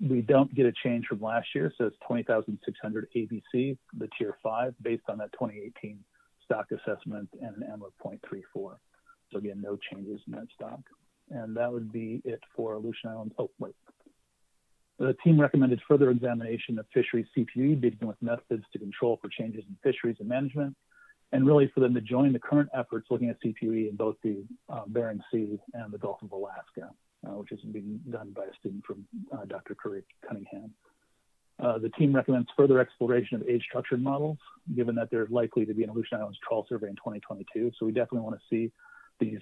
We don't get a change from last year, so it's 20,600 ABC, the Tier 5, based on that 2018 stock assessment and an M of 0.34. So again, no changes in that stock. And that would be it for Aleutian Islands. Oh, wait. The team recommended further examination of fisheries CPUE, beginning with methods to control for changes in fisheries and management, and really for them to join the current efforts looking at CPUE in both the Bering Sea and the Gulf of Alaska, which is being done by a student from Dr. Curry Cunningham. The team recommends further exploration of age-structured models, given that there's likely to be an Aleutian Islands trawl survey in 2022. So we definitely want to see these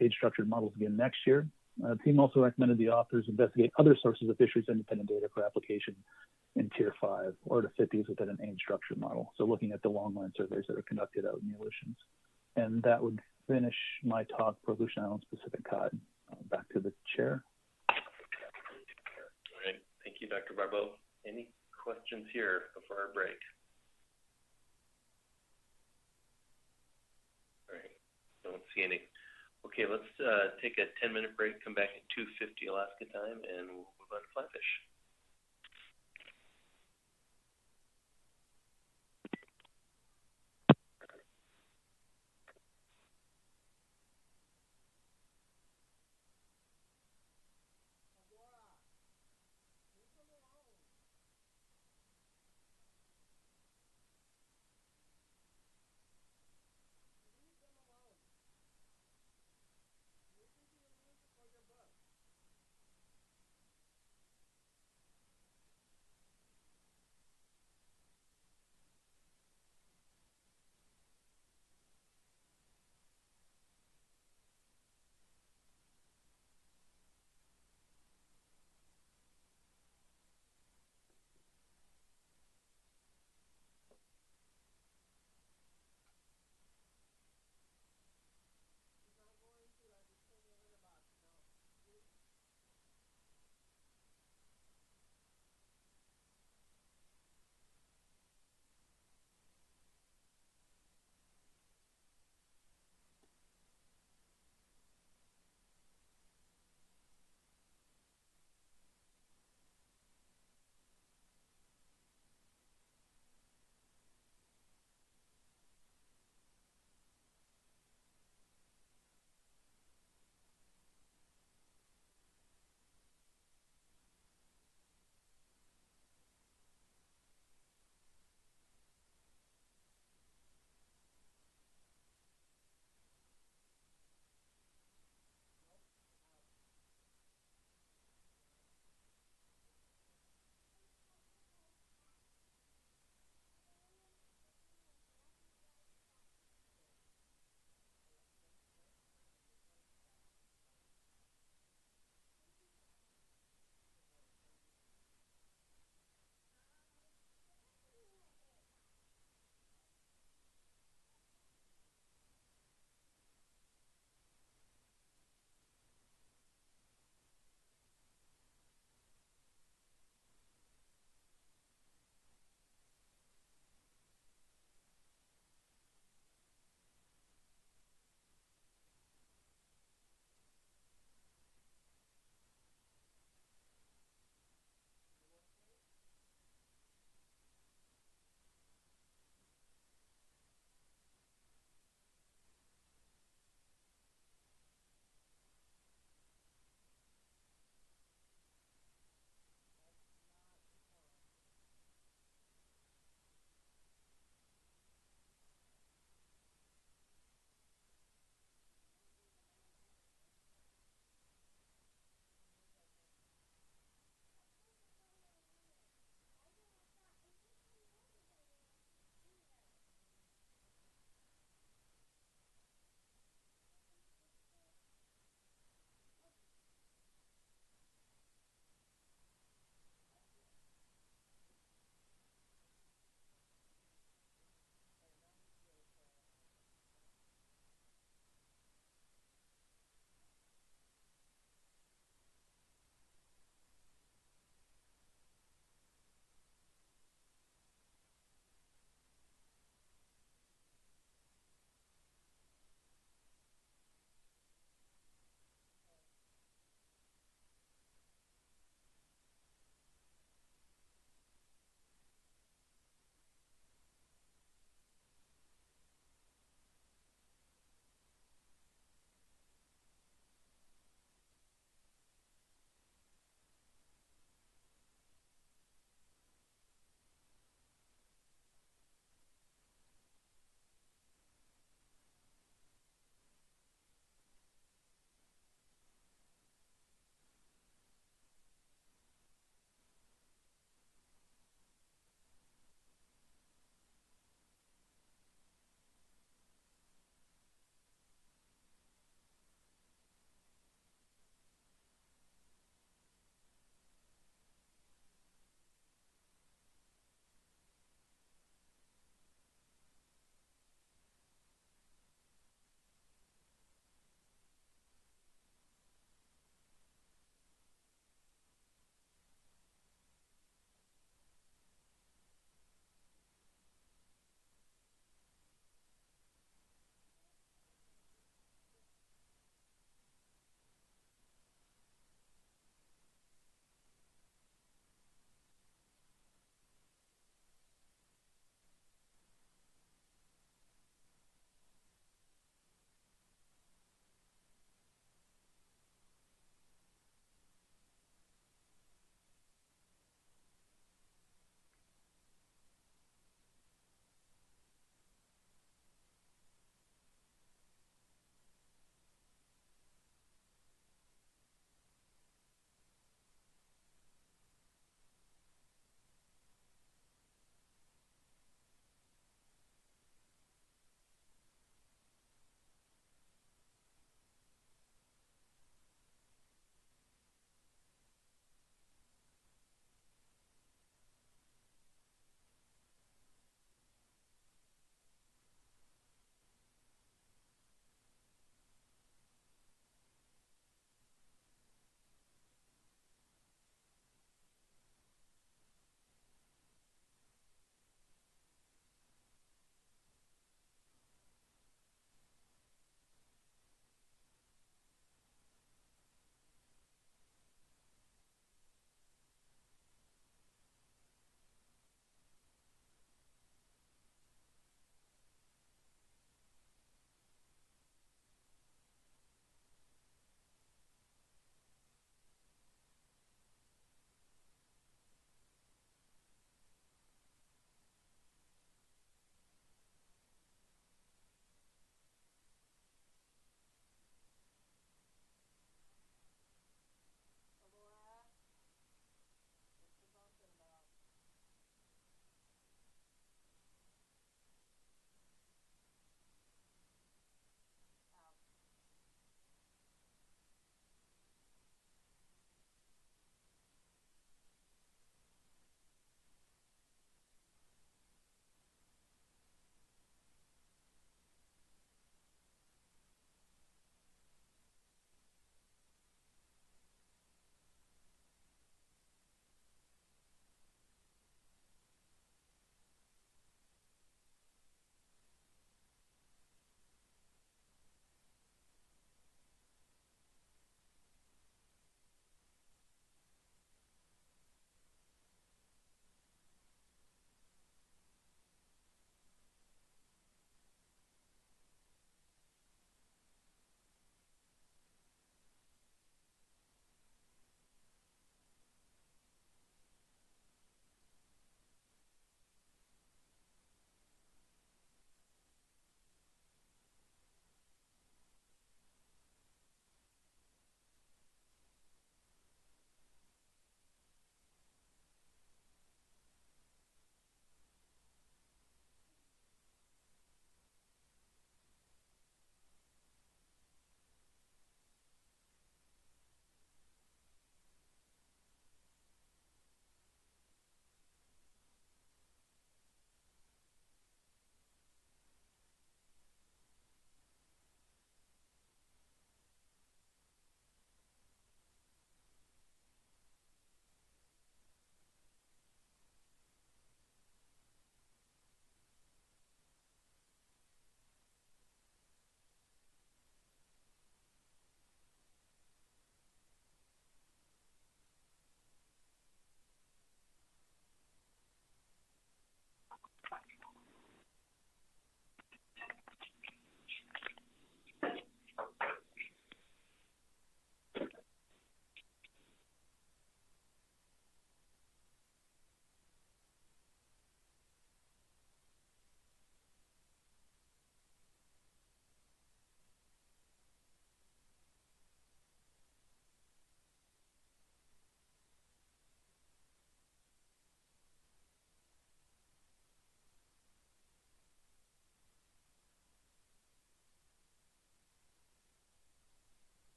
age-structured models again next year. The team also recommended the authors investigate other sources of fisheries independent data for application in Tier 5 or to fit these within an age-structured model. So looking at the longline surveys that are conducted out in the Aleutians. And that would finish my talk for Aleutian Islands Pacific Cod. Back to the chair. All right, thank you, Dr. Barbeau. Any questions here before our break? All right, don't see any. Okay, let's take a 10-minute break, come back at 2:50 Alaska time, and we'll move on to flatfish.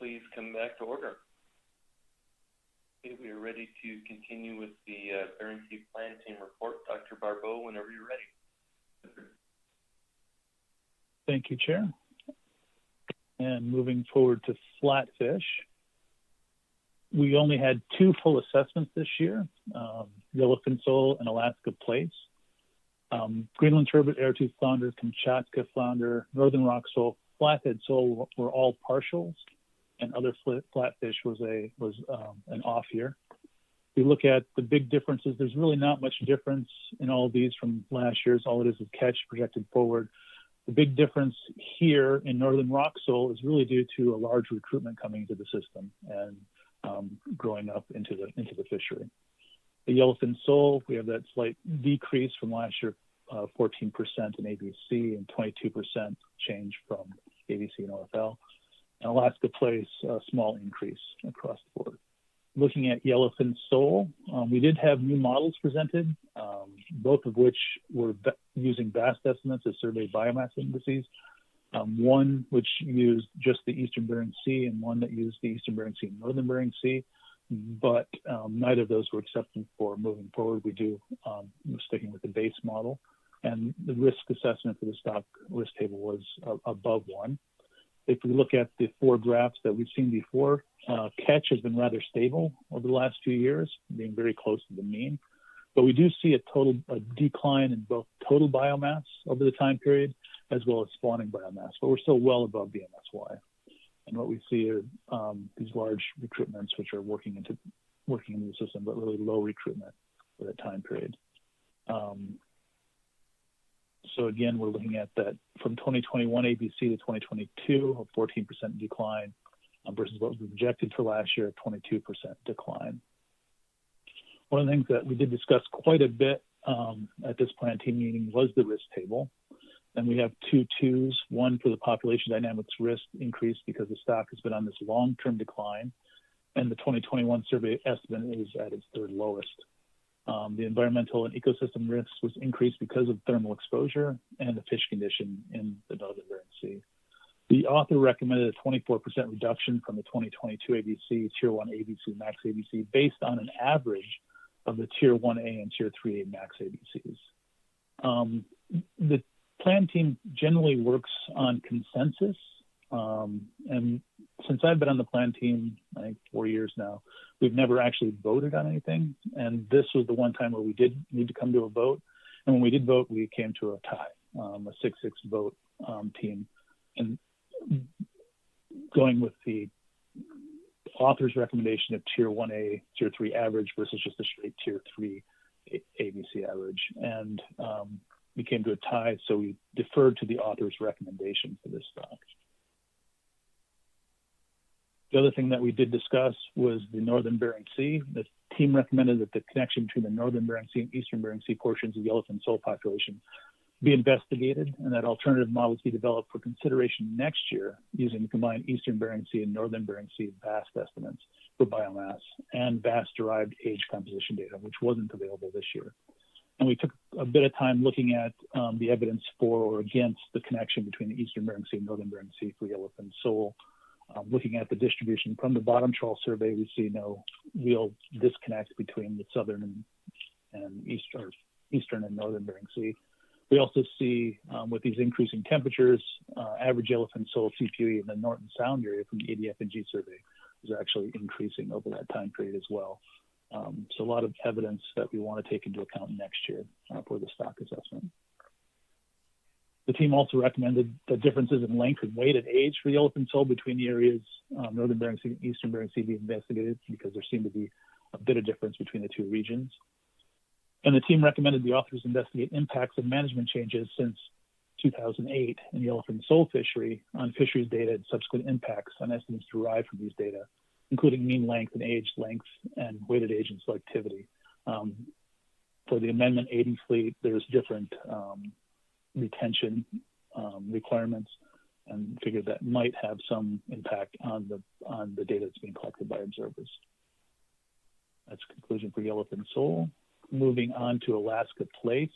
please come back to order. Okay, we are ready to continue with the Bering Sea Plan Team report. Dr. Barbeau, whenever you're ready. Thank you, Chair. And moving forward to flatfish, we only had 2 full assessments this year, yellowfin sole and Alaska plaice. Greenland turbot, airtooth flounder, Kamchatka flounder, northern rock sole, flathead sole were all partials, and other flatfish was an off year. If we look at the big differences, there's really not much difference in all of these from last year's. All it is catch projected forward. The big difference here in northern rock sole is really due to a large recruitment coming into the system and growing up into the fishery. The yellowfin sole, we have that slight decrease from last year, 14% in ABC and 22% change from ABC and OFL. And Alaska plaice, a small increase across the board. Looking at yellowfin sole, we did have new models presented, both of which were using BAST estimates as survey biomass indices. One which used just the Eastern Bering Sea and one that used the Eastern Bering Sea and Northern Bering Sea, but neither of those were accepted for moving forward. We're sticking with the base model, and the risk assessment for the stock risk table was above 1. If we look at the 4 graphs that we've seen before, catch has been rather stable over the last few years, being very close to the mean. But we do see a decline in both total biomass over the time period as well as spawning biomass, but we're still well above BMSY. And what we see are these large recruitments which are working into the system, but really low recruitment for that time period. So again, we're looking at that from 2021 ABC to 2022, a 14% decline versus what was projected for last year, a 22% decline. One of the things that we did discuss quite a bit at this plan team meeting was the risk table. And we have 2 2s, one for the population dynamics risk increase because the stock has been on this long-term decline, and the 2021 survey estimate is at its 3rd lowest. The environmental and ecosystem risks was increased because of thermal exposure and the fish condition in the Northern Bering Sea. The author recommended a 24% reduction from the 2022 ABC, Tier 1 ABC, Max ABC, based on an average of the Tier 1A and Tier 3A Max ABCs. The plan team generally works on consensus, and since I've been on the plan team, I think 4 years now, we've never actually voted on anything, and this was the one time where we did need to come to a vote, and when we did vote, we came to a tie, a 6-6 vote team, and going with the author's recommendation of Tier 1A, Tier 3 average versus just a straight Tier 3 ABC average, and we came to a tie, so we deferred to the author's recommendation for this stock. The other thing that we did discuss was the Northern Bering Sea. The team recommended that the connection between the Northern Bering Sea and Eastern Bering Sea portions of the yellowfin sole population be investigated, and that alternative models be developed for consideration next year using the combined Eastern Bering Sea and Northern Bering Sea BAST estimates for biomass and BAST-derived age composition data, which wasn't available this year. And we took a bit of time looking at the evidence for or against the connection between the Eastern Bering Sea and Northern Bering Sea for yellowfin sole. Looking at the distribution from the bottom trawl survey, we see no real disconnect between the southern and eastern and northern Bering Sea. We also see, with these increasing temperatures, average yellowfin sole CPUE in the Norton Sound area from the ADF&G survey is actually increasing over that time period as well. So a lot of evidence that we want to take into account next year for the stock assessment. The team also recommended that differences in length and weight and age for yellowfin sole between the areas Northern Bering Sea and Eastern Bering Sea be investigated because there seemed to be a bit of difference between the 2 regions. And the team recommended the authors investigate impacts of management changes since 2008 in yellowfin sole fishery on fisheries data and subsequent impacts on estimates derived from these data, including mean length and age length and weighted age and selectivity. For the Amendment 80 fleet, there's different retention requirements, and figured that might have some impact on the data that's being collected by observers. That's a conclusion for yellowfin sole. Moving on to Alaska plaice.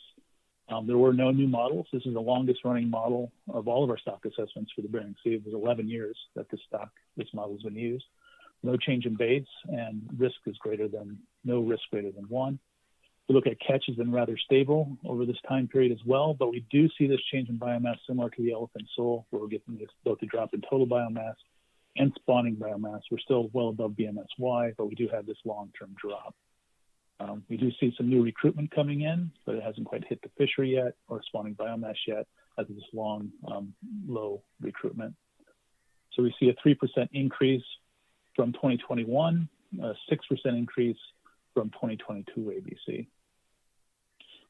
There were no new models. This is the longest running model of all of our stock assessments for the Bering Sea. It was 11 years that this model has been used. No change in base, and no risk greater than 1. We look at catch has been rather stable over this time period as well, but we do see this change in biomass similar to the elephant sole, where we're getting both a drop in total biomass and spawning biomass. We're still well above BMSY, but we do have this long-term drop. We do see some new recruitment coming in, but it hasn't quite hit the fishery yet or spawning biomass yet as of this long, low recruitment. So we see a 3% increase from 2021, a 6% increase from 2022 ABC.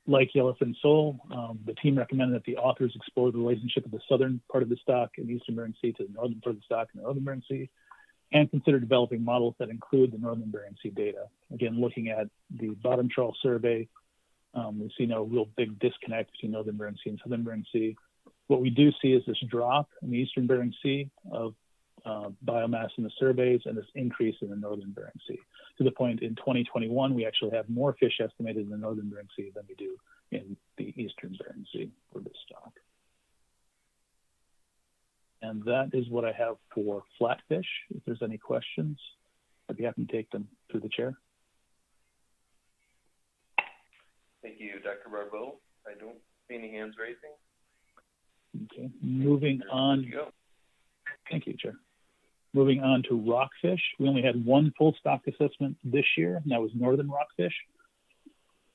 Like elephant sole, the team recommended that the authors explore the relationship of the southern part of the stock in the Eastern Bering Sea to the northern part of the stock in the Northern Bering Sea, and consider developing models that include the Northern Bering Sea data. Again, looking at the bottom trawl survey, we see no real big disconnect between Northern Bering Sea and Southern Bering Sea. What we do see is this drop in the Eastern Bering Sea of biomass in the surveys and this increase in the Northern Bering Sea. To the point in 2021, we actually have more fish estimated in the Northern Bering Sea than we do in the Eastern Bering Sea for this stock. And that is what I have for flatfish. If there's any questions, I'd be happy to take them through the chair. Thank you, Dr. Barbeau. I don't see any hands raising. Okay, moving on. Thank you, Chair. Moving on to rockfish. We only had one full stock assessment this year, and that was northern rockfish.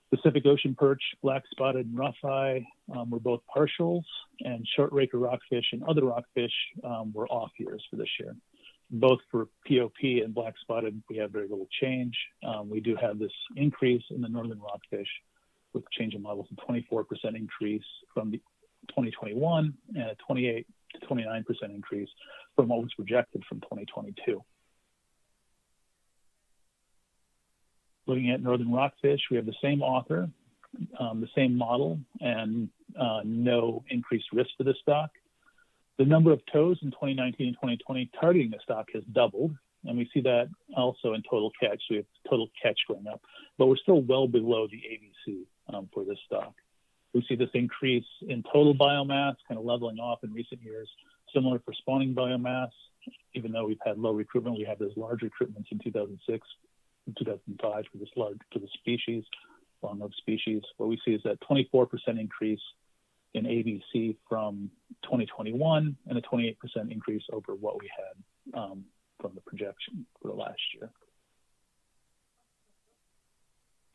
Pacific Ocean perch, black spotted, and rough-eye were both partials, and short raker rockfish and other rockfish were off years for this year. Both for POP and black spotted, we have very little change. We do have this increase in the northern rockfish with change in models, a 24% increase from the 2021 and a 28 to 29% increase from what was projected from 2022. Looking at northern rockfish, we have the same author, the same model, and no increased risk for this stock. The number of tows in 2019 and 2020 targeting the stock has doubled, and we see that also in total catch. So we have total catch going up, but we're still well below the ABC for this stock. We see this increase in total biomass kind of leveling off in recent years, similar for spawning biomass. Even though we've had low recruitment, we have those large recruitments in 2006 and 2005 for the species, long-lived species. What we see is that 24% increase in ABC from 2021 and a 28% increase over what we had from the projection for the last year.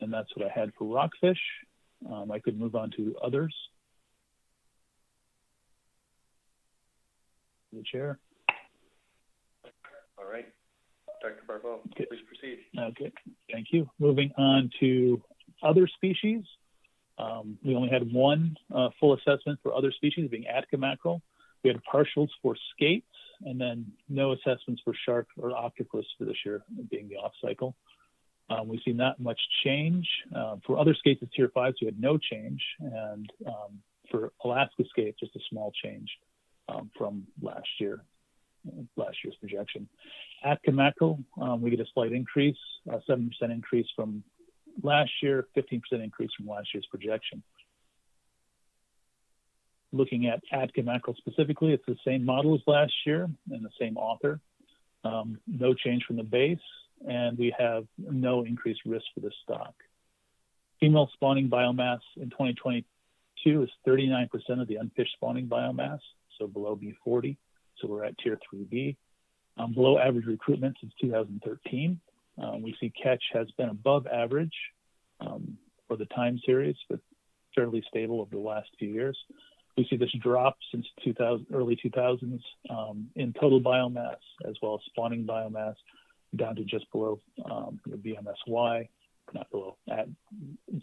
And that's what I had for rockfish. I could move on to others. The chair. All right. Dr. Barbeau, okay. Please proceed. Okay, thank you. Moving on to other species. We only had one full assessment for other species, being Attica mackerel. We had partials for skates, and then no assessments for shark or octopus for this year, being the off cycle. We've seen not much change. For other skates, it's tier 5, so we had no change. And for Alaska skates, just a small change from last year's projection. Attica mackerel, we get a slight increase, 7% increase from last year, 15% increase from last year's projection. Looking at Attica mackerel specifically, it's the same model as last year and the same author. No change from the base, and we have no increased risk for this stock. Female spawning biomass in 2022 is 39% of the unfished spawning biomass, so below B40, so we're at tier 3B. Below average recruitment since 2013. We see catch has been above average for the time series, but fairly stable over the last few years. We see this drop since early 2000s in total biomass as well as spawning biomass down to just below the BMSY, not below,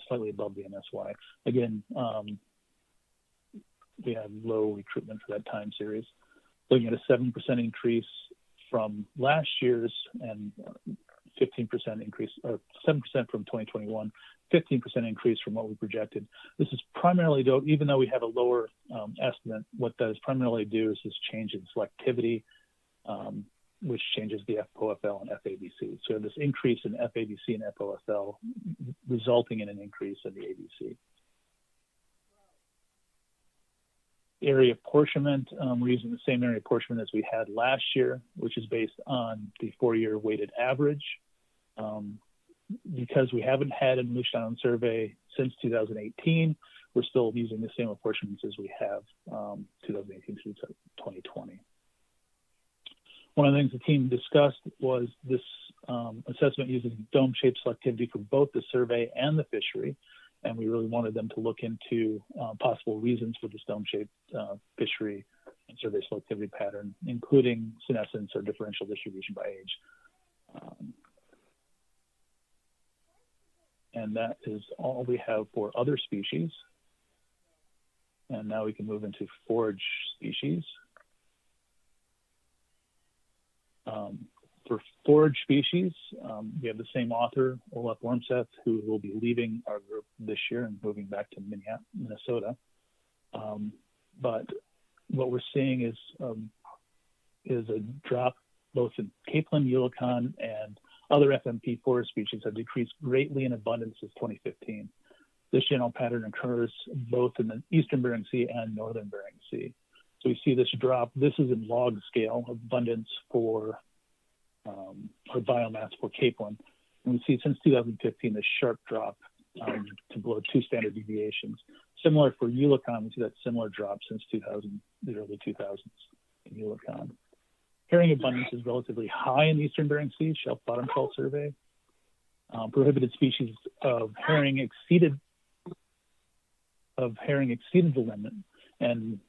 slightly above BMSY. Again, we have low recruitment for that time series. Looking at a 7% increase from last year's and 15% increase, or 7% from 2021, 15% increase from what we projected. This is primarily, even though we have a lower estimate, what that is primarily due is this change in selectivity, which changes the FOFL and FABC. So we have this increase in FABC and FOFL resulting in an increase in the ABC. area apportionment, we're using the same area apportionment as we had last year, which is based on the 4-year weighted average. Because we haven't had a Moose Island survey since 2018, we're still using the same apportionments as we have 2018 through 2020. One of the things the team discussed was this assessment using dome-shaped selectivity for both the survey and the fishery, and we really wanted them to look into possible reasons for this dome-shaped fishery and survey selectivity pattern, including senescence or differential distribution by age. And that is all we have for other species. And now we can move into forage species. For forage species, we have the same author, Olaf Wormseth, who will be leaving our group this year and moving back to Minnesota. But what we're seeing is a drop both in capelin, eulachon, and other FMP forest species have decreased greatly in abundance since 2015. This general pattern occurs both in the eastern Bering Sea and northern Bering Sea. So we see this drop. This is in log scale abundance for or biomass for capelin. And we see since 2015 this sharp drop to below 2 standard deviations. Similar for eulachon, we see that similar drop since the early 2000s in eulachon. Herring abundance is relatively high in the eastern Bering Sea, shelf bottom trawl survey. Prohibited species of herring exceeded the limit and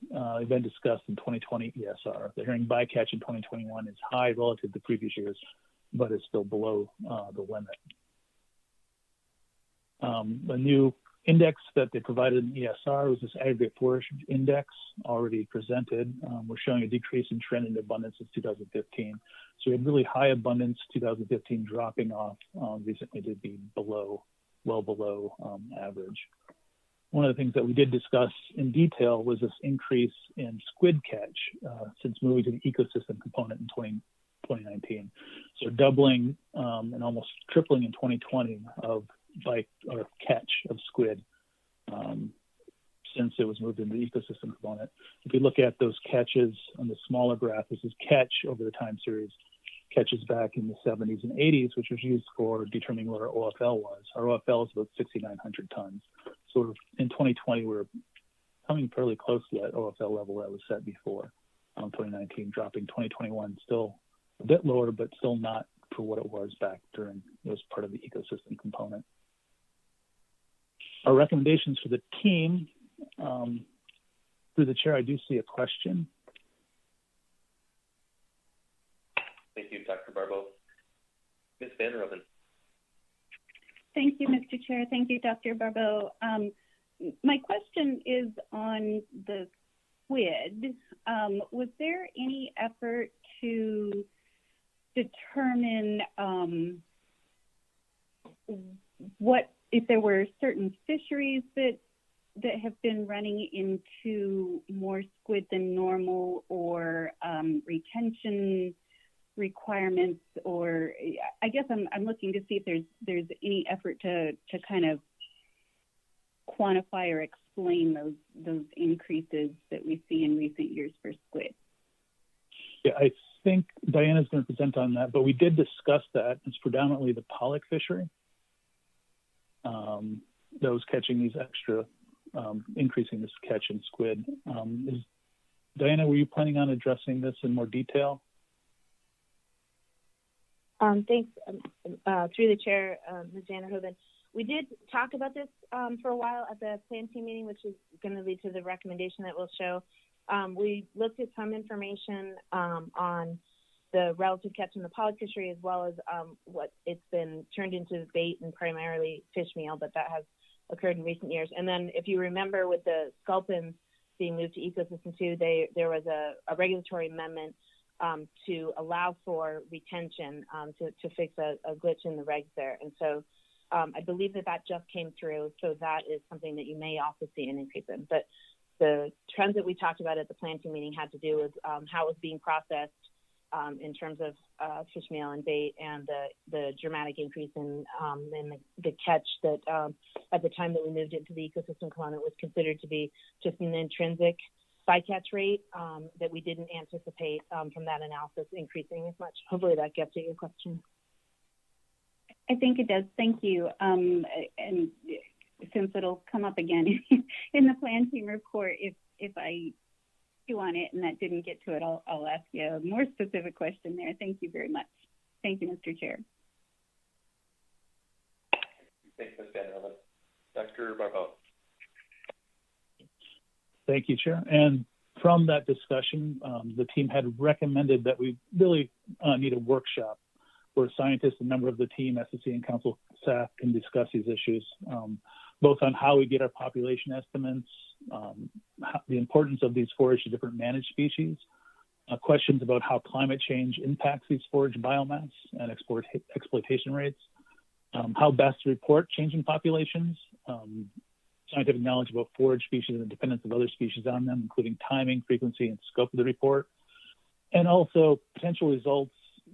been discussed in 2020 ESR. The herring bycatch in 2021 is high relative to previous years, but is still below the limit. A new index that they provided in ESR was this aggregate forage index already presented. We're showing a decrease in trend in abundance since 2015. So we had really high abundance 2015 dropping off recently to be well below average. One of the things that we did discuss in detail was this increase in squid catch since moving to the ecosystem component in 2019. So doubling and almost tripling in 2020 of catch of squid since it was moved into the ecosystem component. If you look at those catches on the smaller graph, this is catch over the time series, catches back in the 70s and 80s, which was used for determining what our OFL was. Our OFL is about 6,900 tons. So in 2020, we're coming fairly close to that OFL level that was set before 2019, dropping 2021, still a bit lower, but still not for what it was back during it was part of the ecosystem component. Our recommendations for the team, through the chair, I do see a question. Thank you, Dr. Barbeau. Ms. Van Roven. Thank you, Mr. Chair. Thank you, Dr. Barbeau. My question is on the squid. Was there any effort to determine if there were certain fisheries that have been running into more squid than normal, or retention requirements, or I guess I'm looking to see if there's any effort to kind of quantify or explain those increases that we see in recent years for squid. Yeah, I think Diana's going to present on that, but we did discuss that. It's predominantly the pollock fishery that was catching these extra, increasing this catch in squid. Diana, were you planning on addressing this in more detail? Thanks. Through the chair, Ms. Vanderhoeven, we did talk about this for a while at the plan team meeting, which is going to lead to the recommendation that we'll show. We looked at some information on the relative catch in the pollock fishery, as well as what it's been turned into bait and primarily fish meal, but that has occurred in recent years. And then if you remember with the sculpins being moved to ecosystem 2, there was a regulatory amendment to allow for retention to fix a glitch in the regs there. And so I believe that just came through. So that is something that you may also see an increase in. But the trends that we talked about at the planting meeting had to do with how it was being processed in terms of fish meal and bait, and the dramatic increase in the catch that at the time that we moved into the ecosystem component was considered to be just an intrinsic bycatch rate that we didn't anticipate from that analysis increasing as much. Hopefully that gets at your question. I think it does. Thank you. And since it'll come up again in the plan team report, if I do on it and that didn't get to it, I'll ask you a more specific question there. Thank you very much. Thank you, Mr. Chair. Thanks, Ms. Vanderhoven. Dr. Barbeau. Thank you, Chair. And from that discussion, the team had recommended that we really need a workshop where scientists, a member of the team, SSC, and council staff can discuss these issues, both on how we get our population estimates, the importance of these forage to different managed species, questions about how climate change impacts these forage biomass and exploitation rates, how best to report changing populations, scientific knowledge about forage species and the dependence of other species on them, including timing, frequency, and scope of the report, and also potential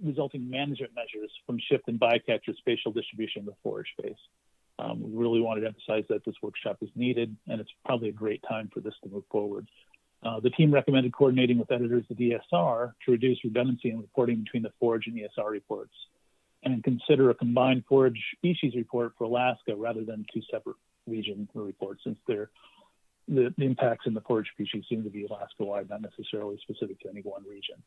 resulting management measures from shift in bycatch or spatial distribution of the forage space. We really wanted to emphasize that this workshop is needed, and it's probably a great time for this to move forward. The team recommended coordinating with editors of the ESR to reduce redundancy in reporting between the forage and ESR reports, and consider a combined forage species report for Alaska rather than two separate region reports, since the impacts in the forage species seem to be Alaska-wide, not necessarily specific to any one region.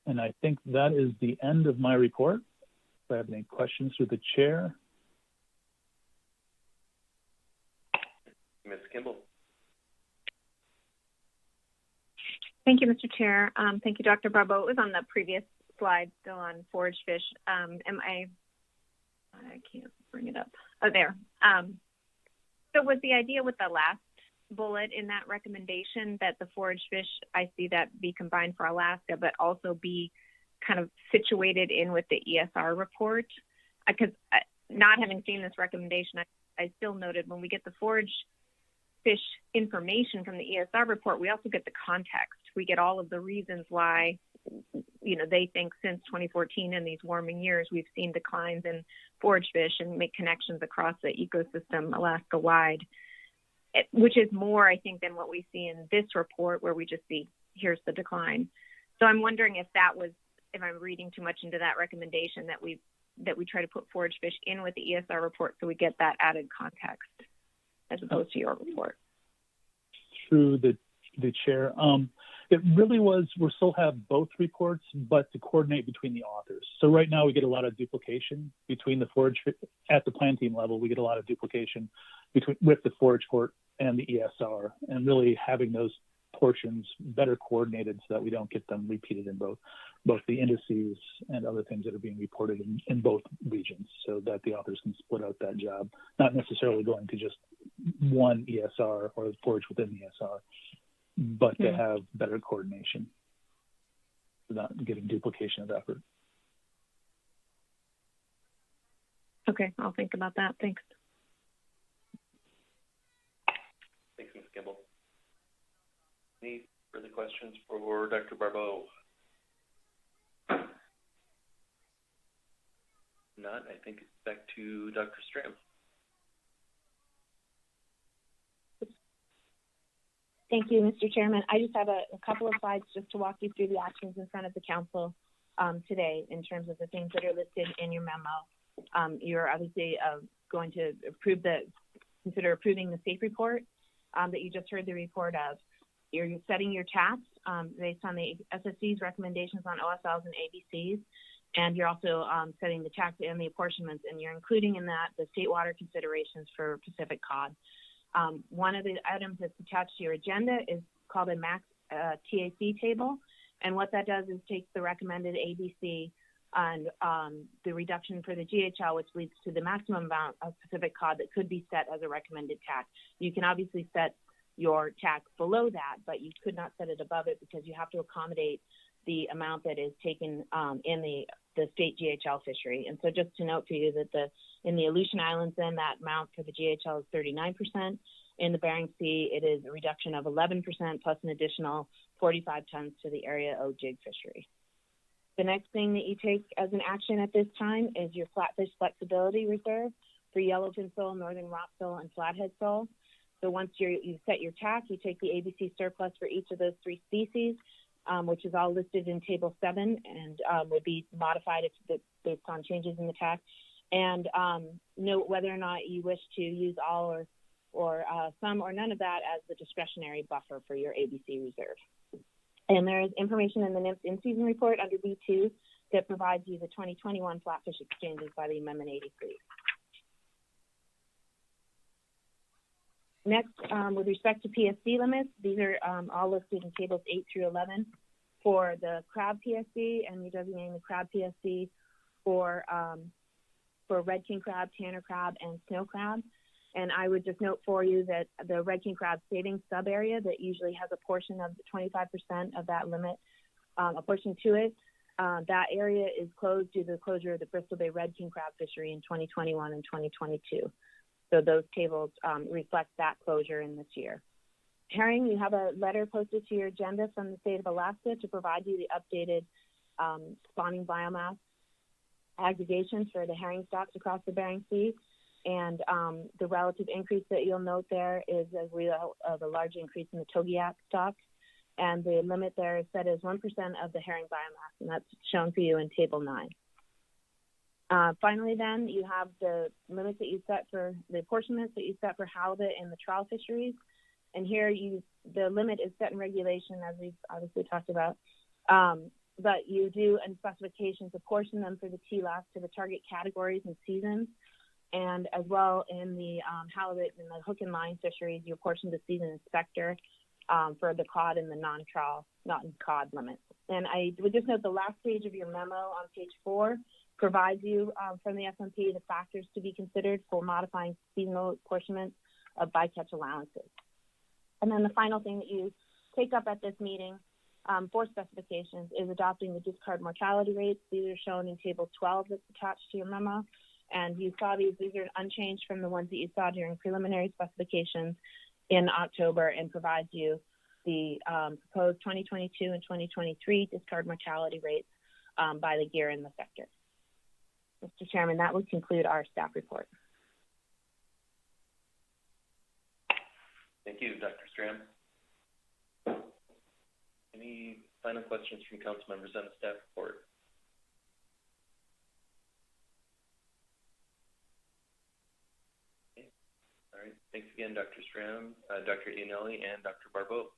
And I think that is the end of my report. If I have any questions through the chair. Ms. Kimball. Thank you, Mr. Chair. Thank you, Dr. Barbeau. It was on the previous slide, still on forage fish. I can't bring it up. Oh, there. So was the idea with the last bullet in that recommendation that the forage fish, I see that be combined for Alaska, but also be kind of situated in with the ESR report? Because not having seen this recommendation, I still noted when we get the forage fish information from the ESR report, we also get the context. We get all of the reasons why, you know, they think since 2014 in these warming years, we've seen declines in forage fish and make connections across the ecosystem Alaska-wide, which is more, I think, than what we see in this report where we just see, here's the decline. So I'm wondering if that was, if I'm reading too much into that recommendation, that we try to put forage fish in with the ESR report so we get that added context as opposed to your report. Through the chair, it really was, we'll still have both reports, but to coordinate between the authors. So right now we get a lot of duplication between the forage, at the plan team level, we get a lot of duplication with the forage report and the ESR, and really having those portions better coordinated so that we don't get them repeated in both the indices and other things that are being reported in both regions, so that the authors can split out that job, not necessarily going to just one ESR or forage within the ESR, but to have better coordination without getting duplication of effort. Okay, I'll think about that. Thanks. Thanks, Ms. Kimball. Any further questions for Dr. Barbeau? Not, I think it's back to Dr. Stram. Thank you, Mr. Chairman. I just have a couple of slides just to walk you through the actions in front of the council today in terms of the things that are listed in your memo. You're obviously going to consider approving the SAFE report that you just heard the report of. You're setting your TAPs based on the SSC's recommendations on OSLs and ABCs, and you're also setting the tax and the apportionments, and you're including in that the state water considerations for Pacific cod. One of the items that's attached to your agenda is called a max TAC table, and what that does is takes the recommended ABC and the reduction for the GHL, which leads to the maximum amount of Pacific cod that could be set as a recommended tax. You can obviously set your tax below that, but you could not set it above it because you have to accommodate the amount that is taken in the state GHL fishery. And so just to note for you that in the Aleutian Islands, then that amount for the GHL is 39%. In the Bering Sea, it is a reduction of 11% plus an additional 45 tons to the area O jig fishery. The next thing that you take as an action at this time is your flatfish flexibility reserve for yellowfin sole, northern rock sole, and flathead sole. So once you set your TAC, you take the ABC surplus for each of those 3 species, which is all listed in Table 7 and would be modified based on changes in the TAC. And note whether or not you wish to use all or some or none of that as the discretionary buffer for your ABC reserve. And there is information in the NIMS in-season report under B2 that provides you the 2021 flatfish exchanges by the Amendment 83. Next, with respect to PSC limits, these are all listed in tables 8 through 11 for the crab PSC, and you're designating the crab PSC for red king crab, tanner crab, and snow crab. And I would just note for you that the red king crab savings sub area that usually has a portion of the 25% of that limit, a portion to it, that area is closed due to the closure of the Bristol Bay red king crab fishery in 2021 and 2022. So those tables reflect that closure in this year. Herring, you have a letter posted to your agenda from the state of Alaska to provide you the updated spawning biomass aggregations for the herring stocks across the Bering Sea. And the relative increase that you'll note there is as a result of a large increase in the Togiak stock. And the limit there is set as 1% of the herring biomass, and that's shown for you in Table 9. Finally, then, you have the limits that you set for the apportionments that you set for halibut and the trawl fisheries. And here, the limit is set in regulation, as we've obviously talked about. But you do, in specifications, apportion them for the TLAS to the target categories and seasons. And as well in the halibut and the hook and line fisheries, you apportion the season inspector for the cod and the non-trawl, non-cod limits. And I would just note the last page of your memo on page 4 provides you from the SMP the factors to be considered for modifying seasonal apportionments of bycatch allowances. And then the final thing that you take up at this meeting for specifications is adopting the discard mortality rates. These are shown in Table 12 that's attached to your memo. And you saw these are unchanged from the ones that you saw during preliminary specifications in October, and provides you the proposed 2022 and 2023 discard mortality rates by the gear in the sector. Mr. Chairman, that would conclude our staff report. Thank you, Dr. Stram. Any final questions from council members on the staff report? Okay. All right. Thanks again, Dr. Stram, Dr. Iannelli, and Dr. Barbeau.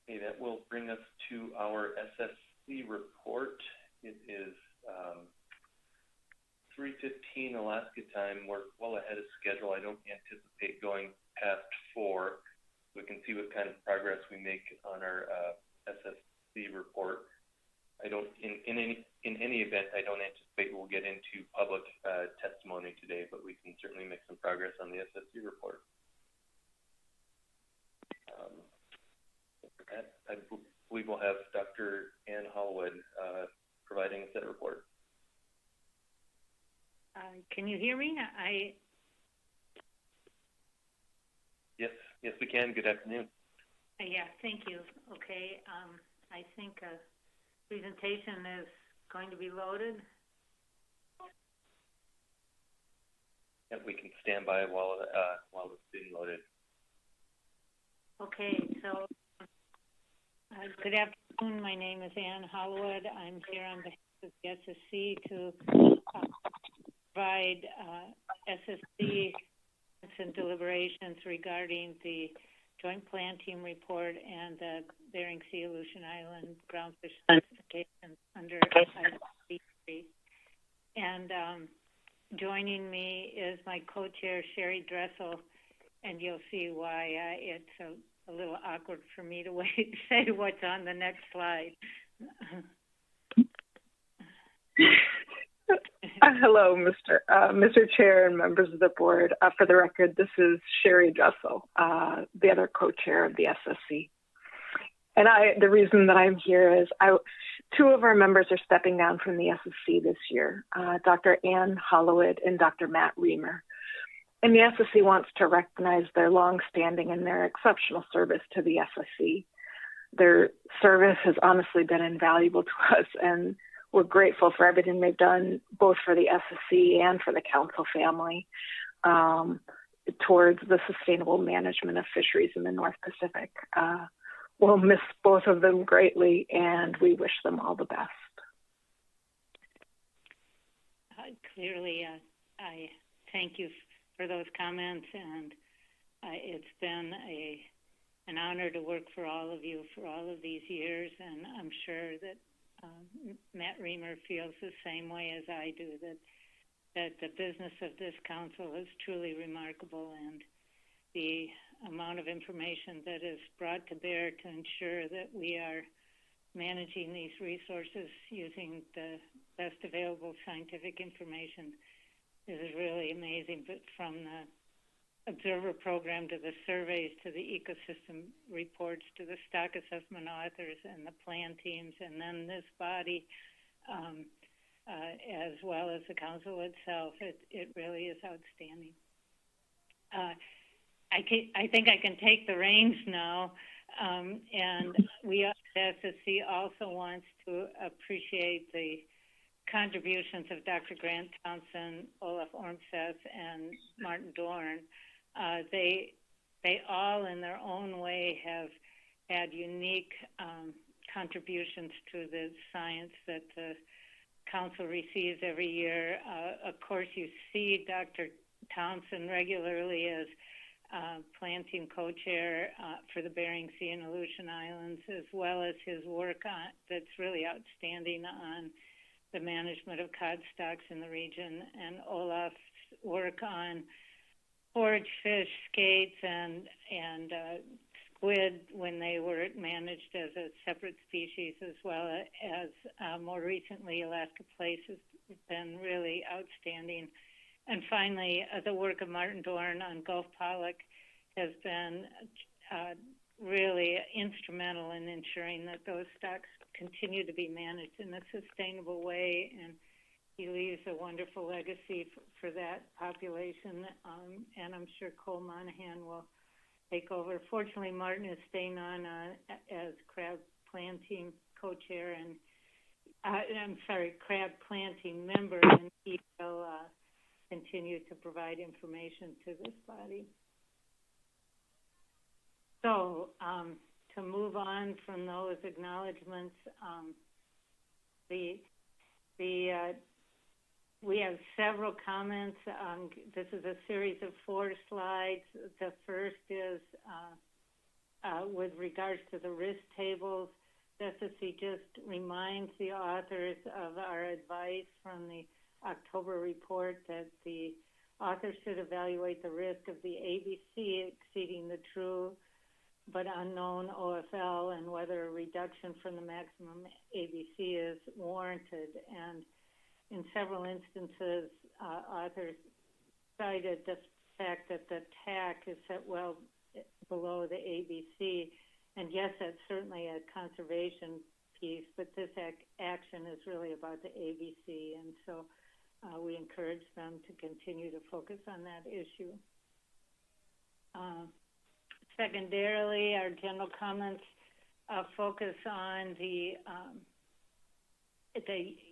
Okay, that will bring us to our SSC report. It is 3:15 Alaska time. We're well ahead of schedule. I don't anticipate going past 4. We can see what kind of progress we make on our SSC report. I don't, in any event, I don't anticipate we'll get into public testimony today, but we can certainly make some progress on the SSC report. I believe we'll have Dr. Ann Hollowood providing us that report. Can you hear me? Yes, we can. Good afternoon. Yeah, thank you. Okay, I think a presentation is going to be loaded. Yeah, we can stand by while it's being loaded. Okay, so good afternoon. My name is Ann Hollowood. I'm here on behalf of the SSC to provide SSC and deliberations regarding the Joint Plan Team report and the Bering Sea Aleutian Island groundfish specifications under IC3. And joining me is my co-chair, Sherry Dressel, and you'll see why it's a little awkward for me to wait to say what's on the next slide. Hello, Mr. Chair and members of the board. For the record, this is Sherry Dressel, the other co-chair of the SSC. And the reason that I'm here is 2 of our members are stepping down from the SSC this year, Dr. Ann Hollowood and Dr. Matt Reamer. And the SSC wants to recognize their long-standing and their exceptional service to the SSC. Their service has honestly been invaluable to us, and we're grateful for everything they've done, both for the SSC and for the council family, towards the sustainable management of fisheries in the North Pacific. We'll miss both of them greatly, and we wish them all the best. Clearly, I thank you for those comments, and it's been an honor to work for all of you for all of these years, and I'm sure that Matt Reamer feels the same way as I do, that the business of this council is truly remarkable, and the amount of information that is brought to bear to ensure that we are managing these resources using the best available scientific information is really amazing. But from the observer program to the surveys to the ecosystem reports to the stock assessment authors and the plan teams, and then this body, as well as the council itself, it really is outstanding. I think I can take the reins now, and we at SSC also wants to appreciate the contributions of Dr. Grant Thompson, Olaf Ormseth, and Martin Dorn. They all, in their own way, have had unique contributions to the science that the council receives every year. Of course, you see Dr. Thompson regularly as plan team co-chair for the Bering Sea and Aleutian Islands, as well as his work that's really outstanding on the management of cod stocks in the region, and Olaf's work on forage fish, skates, and squid when they were managed as a separate species, as well as more recently Alaska Place has been really outstanding. And finally, the work of Martin Dorn on Gulf pollock has been really instrumental in ensuring that those stocks continue to be managed in a sustainable way, and he leaves a wonderful legacy for that population, and I'm sure Cole Monahan will take over. Fortunately, Martin is staying on as crab plan team co-chair, and crab plan team member, and he will continue to provide information to this body. So to move on from those acknowledgments, we have several comments. This is a series of 4 slides. The first is with regards to the risk tables. SSC just reminds the authors of our advice from the October report that the authors should evaluate the risk of the ABC exceeding the true but unknown OFL and whether a reduction from the maximum ABC is warranted. And in several instances, authors cited the fact that the TAC is set well below the ABC. And yes, that's certainly a conservation piece, but this action is really about the ABC. And so we encourage them to continue to focus on that issue. Secondarily, our general comments focus on the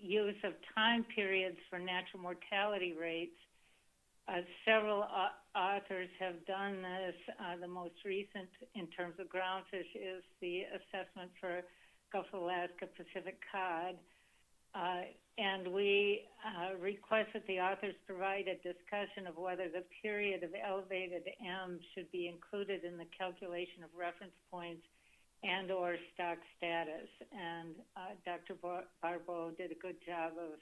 use of time periods for natural mortality rates. Several authors have done this. The most recent in terms of groundfish is the assessment for Gulf of Alaska Pacific cod. And we request that the authors provide a discussion of whether the period of elevated M should be included in the calculation of reference points and or stock status. And Dr. Barbeau did a good job of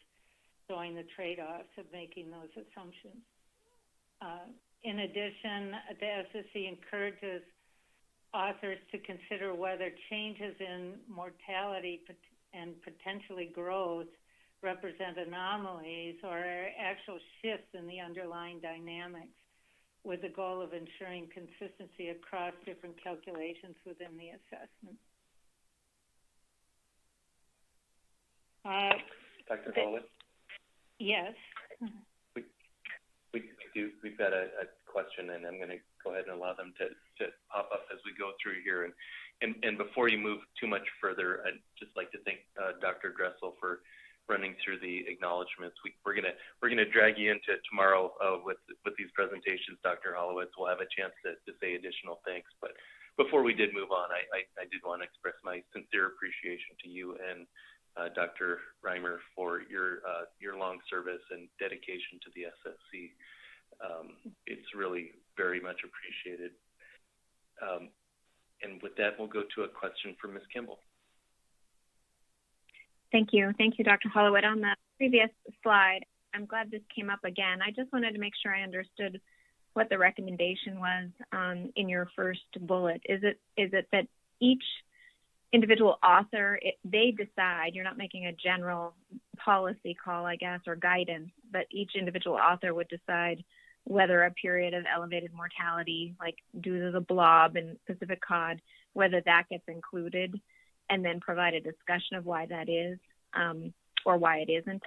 showing the trade-offs of making those assumptions. In addition, the SSC encourages authors to consider whether changes in mortality and potentially growth represent anomalies or actual shifts in the underlying dynamics, with the goal of ensuring consistency across different calculations within the assessment. Dr. Holland? Yes. We've got a question, and I'm going to go ahead and allow them to pop up as we go through here. And before you move too much further, I'd just like to thank Dr. Dressel for running through the acknowledgments. We're gonna drag you into tomorrow with these presentations, Dr. Holowitz. We'll have a chance to say additional thanks. But before we did move on, I did want to express my sincere appreciation to you and Dr. Reimer for your long service and dedication to the SSC. It's really very much appreciated. And with that, we'll go to a question from Ms. Kimball. Thank you, Dr. Holowitz. On the previous slide, I'm glad this came up again. I just wanted to make sure I understood what the recommendation was in your first bullet. Is it that each individual author, they decide, you're not making a general policy call, I guess, or guidance, but each individual author would decide whether a period of elevated mortality, like due to the blob and Pacific cod, whether that gets included, and then provide a discussion of why that is or why it isn't,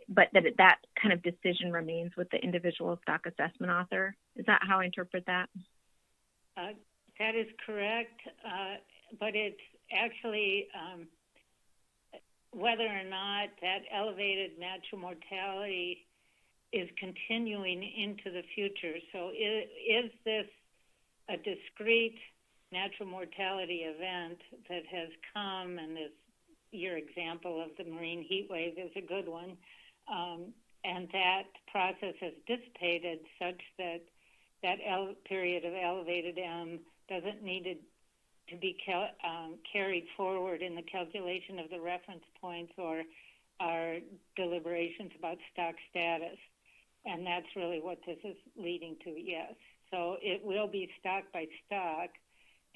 but that kind of decision remains with the individual stock assessment author. Is that how I interpret that? That is correct, but it's actually whether or not that elevated natural mortality is continuing into the future. So is this a discrete natural mortality event that has come, and this, your example of the marine heat wave is a good one, and that process has dissipated such that that period of elevated M doesn't need to be carried forward in the calculation of the reference points or our deliberations about stock status. And that's really what this is leading to, yes. So it will be stock by stock,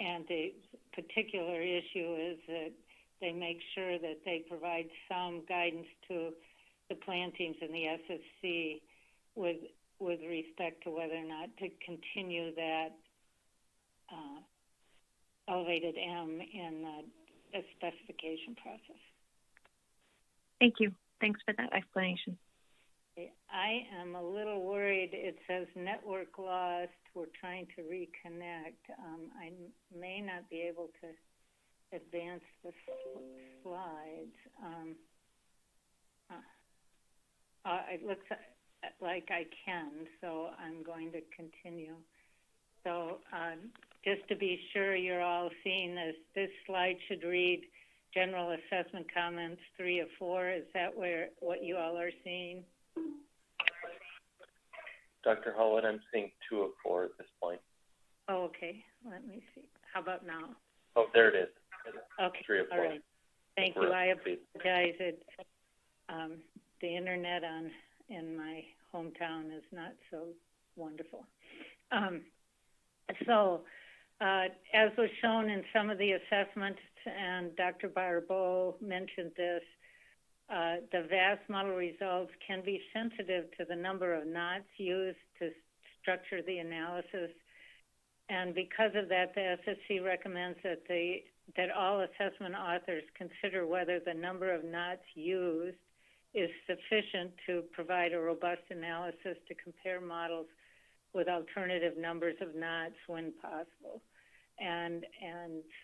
and the particular issue is that they make sure that they provide some guidance to the plan teams and the SSC with respect to whether or not to continue that elevated M in a specification process. Thank you. Thanks for that explanation. I am a little worried. It says network lost. We're trying to reconnect. I may not be able to advance the slides. It looks like I can, so I'm going to continue. So just to be sure you're all seeing this slide should read general assessment comments 3 of 4. Is that what you all are seeing? Dr. Holland, I'm seeing 2 of 4 at this point. Oh, okay. Let me see. How about now? Oh, there it is. Okay. 3 of 4. All right. Thank you. I apologize. The internet in my hometown is not so wonderful. As was shown in some of the assessments, and Dr. Barbeau mentioned this, the VAS model results can be sensitive to the number of knots used to structure the analysis. And because of that, the SSC recommends that all assessment authors consider whether the number of knots used is sufficient to provide a robust analysis to compare models with alternative numbers of knots when possible. And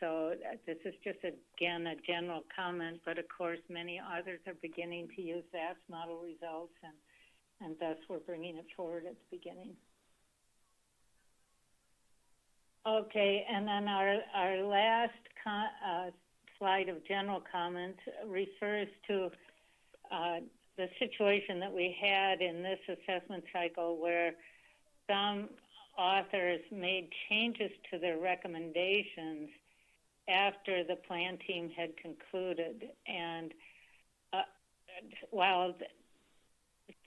so this is just, again, a general comment, but of course many authors are beginning to use VAS model results, and thus we're bringing it forward at the beginning. Okay, and then our last slide of general comments refers to the situation that we had in this assessment cycle where some authors made changes to their recommendations after the plan team had concluded. And while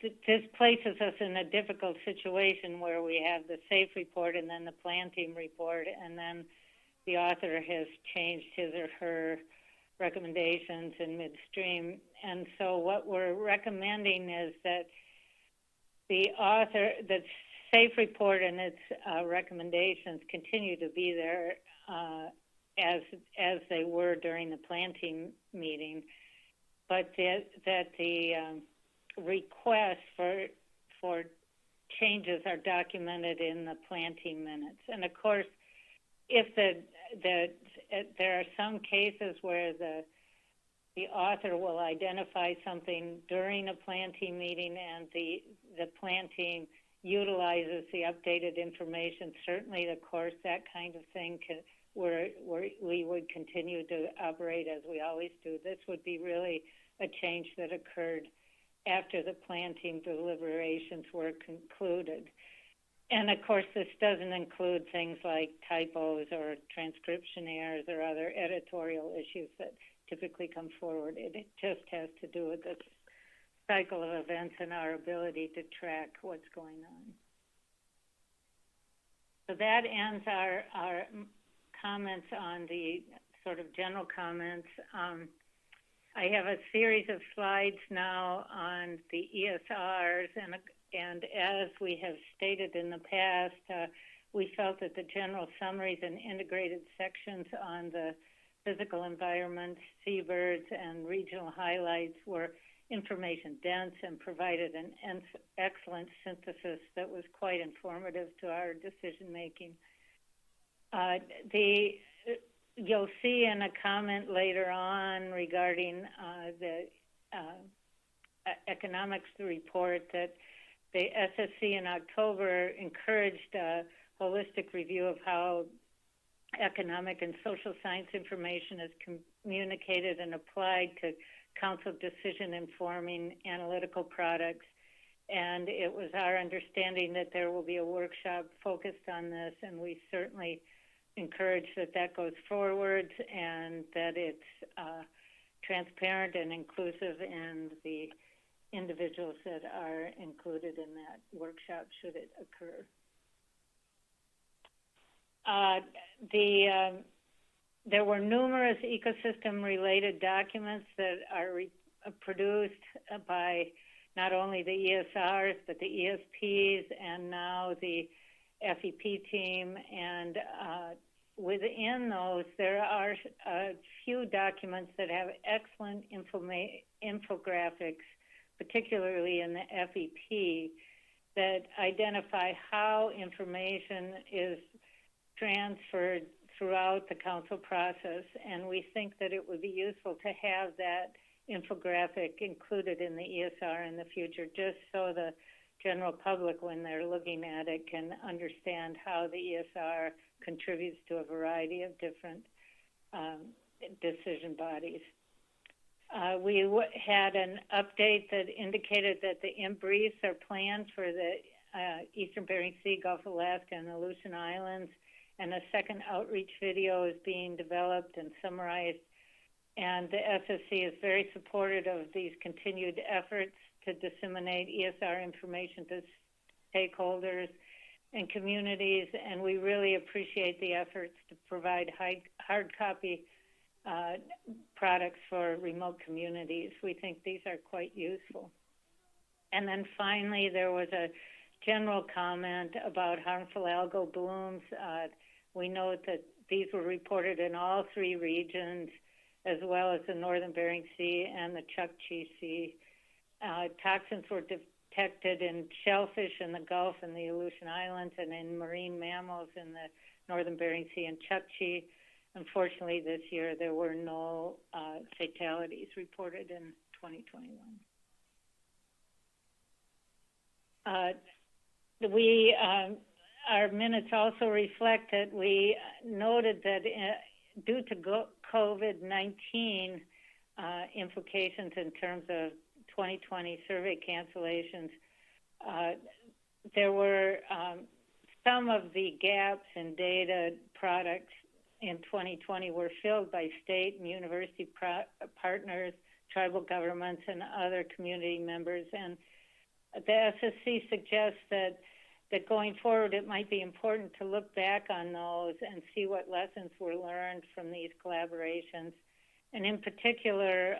this places us in a difficult situation where we have the SAFE report and then the plan team report, and then the author has changed his or her recommendations in midstream. And so what we're recommending is that the SAFE report and its recommendations continue to be there as they were during the plan team meeting, but that the requests for changes are documented in the plan team minutes. And of course, if there are some cases where the author will identify something during a plan team meeting and the plan team utilizes the updated information, certainly, of course, that kind of thing where we would continue to operate as we always do. This would be really a change that occurred after the plan team deliberations were concluded. And of course, this doesn't include things like typos or transcription errors or other editorial issues that typically come forward. It just has to do with the cycle of events and our ability to track what's going on. So that ends our comments on the sort of general comments. I have a series of slides now on the ESRs, and as we have stated in the past, we felt that the general summaries and integrated sections on the physical environment, seabirds, and regional highlights were information dense and provided an excellent synthesis that was quite informative to our decision making. You'll see in a comment later on regarding the economics report that the SSC in October encouraged a holistic review of how economic and social science information is communicated and applied to council decision informing analytical products. And it was our understanding that there will be a workshop focused on this, and we certainly encourage that goes forward and that it's transparent and inclusive in the individuals that are included in that workshop should it occur. There were numerous ecosystem-related documents that are produced by not only the ESRs, but the ESPs and now the FEP team. And within those, there are a few documents that have excellent infographics, particularly in the FEP, that identify how information is transferred throughout the council process. And we think that it would be useful to have that infographic included in the ESR in the future, just so the general public, when they're looking at it, can understand how the ESR contributes to a variety of different decision bodies. We had an update that indicated that the briefs are planned for the Eastern Bering Sea, Gulf of Alaska, and the Aleutian Islands, and a second outreach video is being developed and summarized. And the SSC is very supportive of these continued efforts to disseminate ESR information to stakeholders and communities, and we really appreciate the efforts to provide hard copy products for remote communities. We think these are quite useful. And then finally, there was a general comment about harmful algal blooms. We note that these were reported in all three regions, as well as the Northern Bering Sea and the Chukchi Sea. Toxins were detected in shellfish in the Gulf and the Aleutian Islands, and in marine mammals in the Northern Bering Sea and Chukchi. Unfortunately, this year there were no fatalities reported in 2021. Our minutes also reflect that we noted that due to COVID-19 implications in terms of 2020 survey cancellations, there were some of the gaps in data products in 2020 were filled by state and university partners, tribal governments, and other community members. And the SSC suggests that going forward, it might be important to look back on those and see what lessons were learned from these collaborations. And in particular,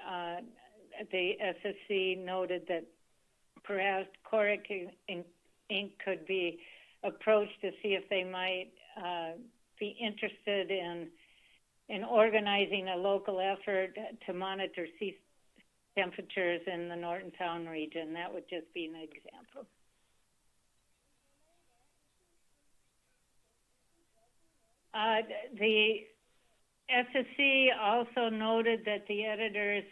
the SSC noted that perhaps Coric Inc. could be approached to see if they might be interested in organizing a local effort to monitor sea temperatures in the Norton Sound region. That would just be an example. SSC also noted that the editors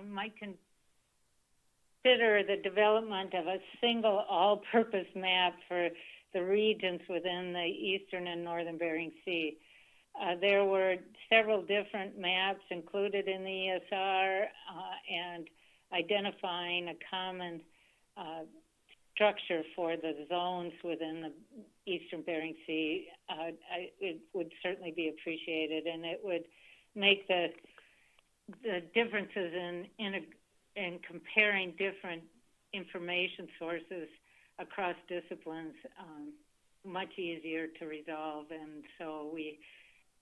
might consider the development of a single all-purpose map for the regions within the eastern and northern Bering Sea. There were several different maps included in the ESR and identifying a common structure for the zones within the eastern Bering Sea. It would certainly be appreciated, and it would make the differences in comparing different information sources across disciplines much easier to resolve, and so we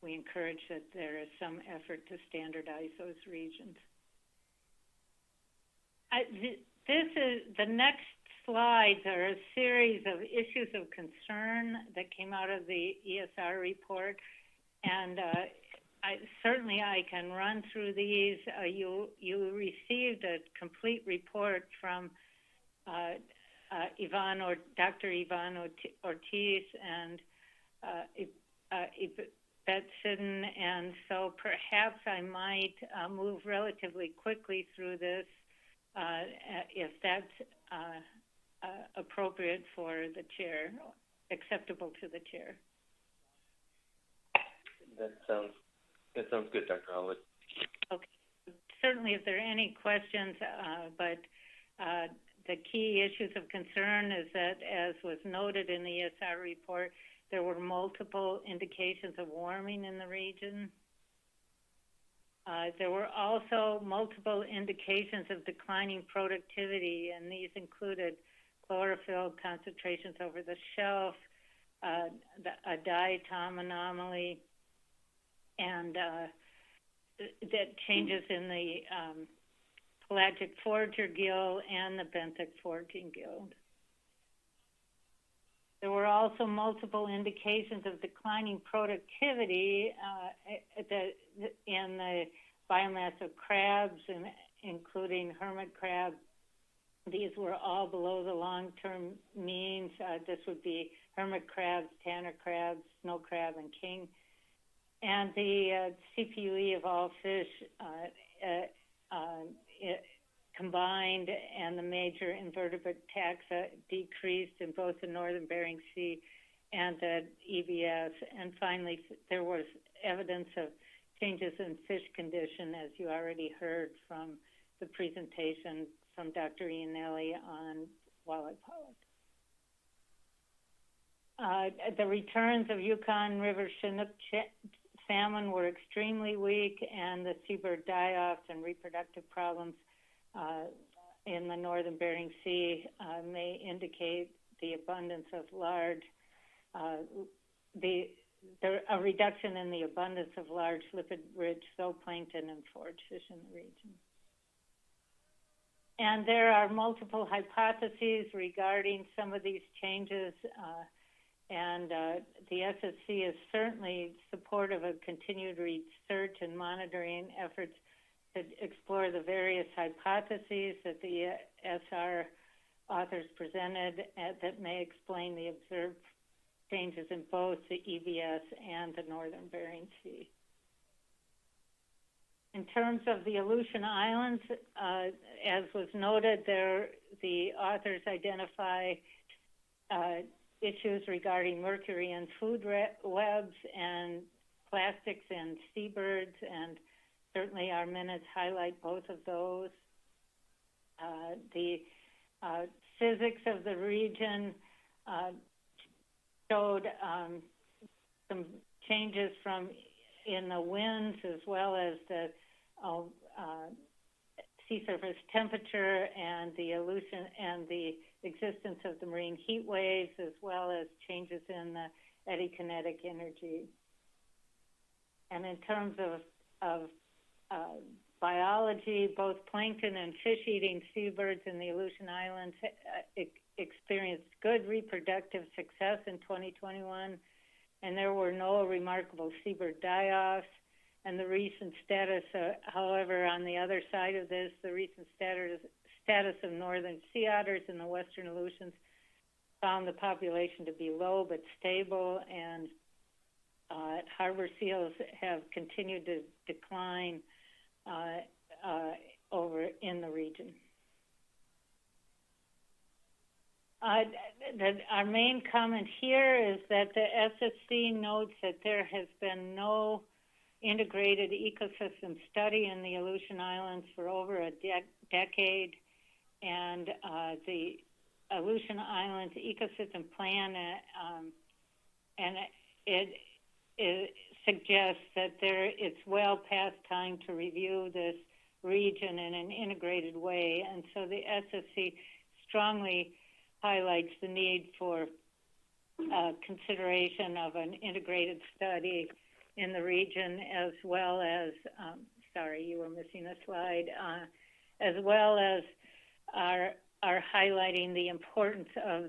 encourage that there is some effort to standardize those regions. This is the next slides are a series of issues of concern that came out of the ESR report, and certainly I can run through these. You received a complete report from Dr. Ivan Ortiz and Beth Sidden, and so perhaps I might move relatively quickly through this if that's appropriate for the chair, acceptable to the chair. That sounds good, Dr. Holwood. Okay. Certainly, if there are any questions, but the key issues of concern is that, as was noted in the ESR report, there were multiple indications of warming in the region. There were also multiple indications of declining productivity, and these included chlorophyll concentrations over the shelf, a diatom anomaly, and that changes in the pelagic forager gill and the benthic foraging gill. There were also multiple indications of declining productivity in the biomass of crabs, including hermit crab. These were all below the long-term means. This would be hermit crabs, tanner crabs, snow crab, and king. And the CPUE of all fish combined, and the major invertebrate taxa decreased in both the northern Bering Sea and the EBS. And finally, there was evidence of changes in fish condition, as you already heard from the presentation from Dr. Iannelli on walleye pollock. The returns of Yukon River Chinook salmon were extremely weak, and the seabird die-offs and reproductive problems in the northern Bering Sea may indicate the abundance of large, a reduction in the abundance of large lipid-rich zooplankton and forage fish in the region. And there are multiple hypotheses regarding some of these changes, and the SSC is certainly supportive of continued research and monitoring efforts to explore the various hypotheses that the SR authors presented that may explain the observed changes in both the EBS and the northern Bering Sea. In terms of the Aleutian Islands, as was noted, the authors identify issues regarding mercury in food webs and plastics in seabirds, and certainly our minutes highlight both of those. The physics of the region showed some changes in the winds, as well as the sea surface temperature and the existence of the marine heat waves, as well as changes in the eddy kinetic energy. And in terms of biology, both plankton and fish-eating seabirds in the Aleutian Islands experienced good reproductive success in 2021, and there were no remarkable seabird die-offs. And the recent status, however, on the other side of this, the recent status of northern sea otters in the western Aleutians found the population to be low but stable, and harbor seals have continued to decline over in the region. Our main comment here is that the SSC notes that there has been no integrated ecosystem study in the Aleutian Islands for over a decade, and the Aleutian Islands Ecosystem Plan, and it suggests that it's well past time to review this region in an integrated way, and so the SSC strongly highlights the need for consideration of an integrated study in the region, as well as, sorry, you were missing a slide, as well as our highlighting the importance of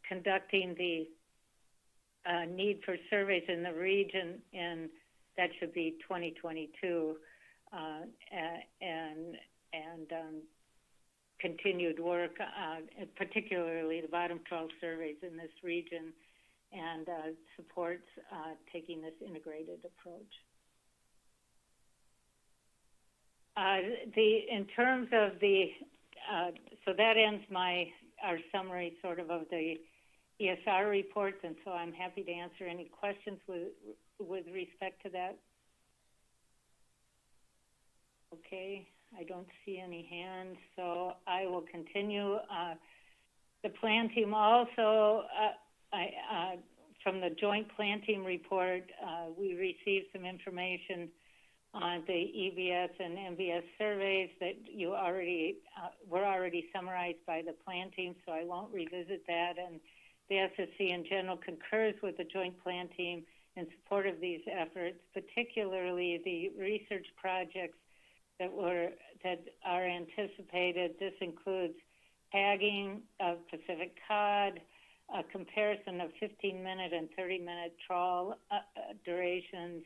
conducting the need for surveys in the region, and that should be 2022, and continued work, particularly the bottom trawl surveys in this region, and supports taking this integrated approach. In terms of the, so that ends our summary sort of the ESR reports, and so I'm happy to answer any questions with respect to that. Okay, I don't see any hands, so I will continue. The plan team also, from the joint plan team report, we received some information on the EBS and MBS surveys that you were already summarized by the plan team, so I won't revisit that. And the SSC in general concurs with the joint plan team in support of these efforts, particularly the research projects that are anticipated. This includes tagging of Pacific cod, a comparison of 15-minute and 30-minute trawl durations,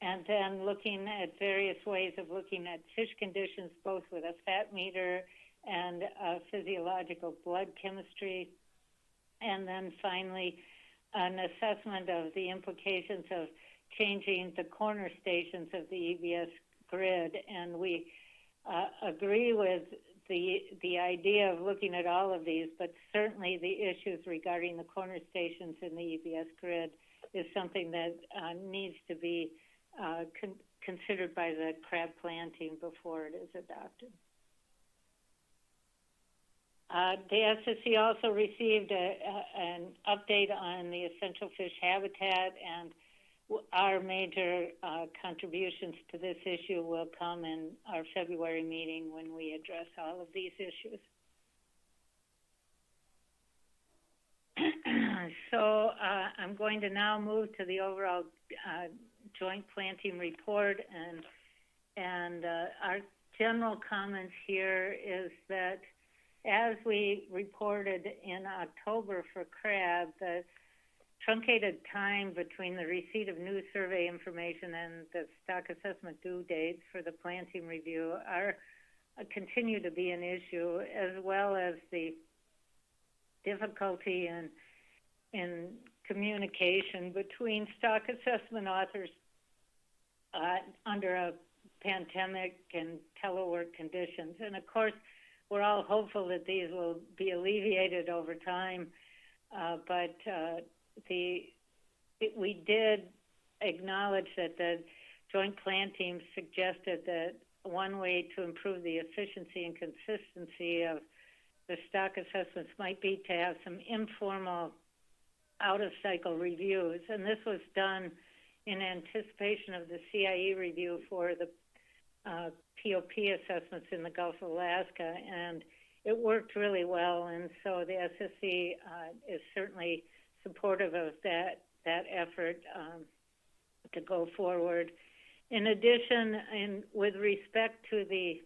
and then looking at various ways of looking at fish conditions, both with a fat meter and physiological blood chemistry. And then finally, an assessment of the implications of changing the corner stations of the EBS grid. And we agree with the idea of looking at all of these, but certainly the issues regarding the corner stations in the EBS grid is something that needs to be considered by the crab plan team before it is adopted. The SSC also received an update on the essential fish habitat, and our major contributions to this issue will come in our February meeting when we address all of these issues. So I'm going to now move to the overall joint plan team report, and our general comments here is that as we reported in October for crab, the truncated time between the receipt of new survey information and the stock assessment due dates for the plan team review continue to be an issue, as well as the difficulty in communication between stock assessment authors under a pandemic and telework conditions. And of course, we're all hopeful that these will be alleviated over time, but we did acknowledge that the joint plan team suggested that one way to improve the efficiency and consistency of the stock assessments might be to have some informal out-of-cycle reviews. And this was done in anticipation of the CIE review for the POP assessments in the Gulf of Alaska, and it worked really well. And so the SSC is certainly supportive of that effort to go forward. In addition, with respect to the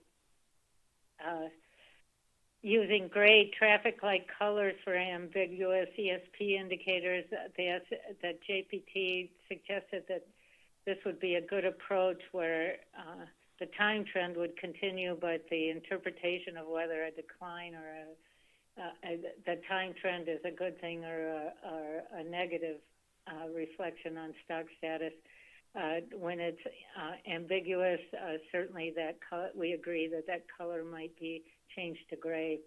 using gray traffic light colors for ambiguous ESP indicators, that JPT suggested that this would be a good approach where the time trend would continue, but the interpretation of whether a decline or the time trend is a good thing or a negative reflection on stock status. When it's ambiguous, certainly that color, we agree that that color might be changed to gray.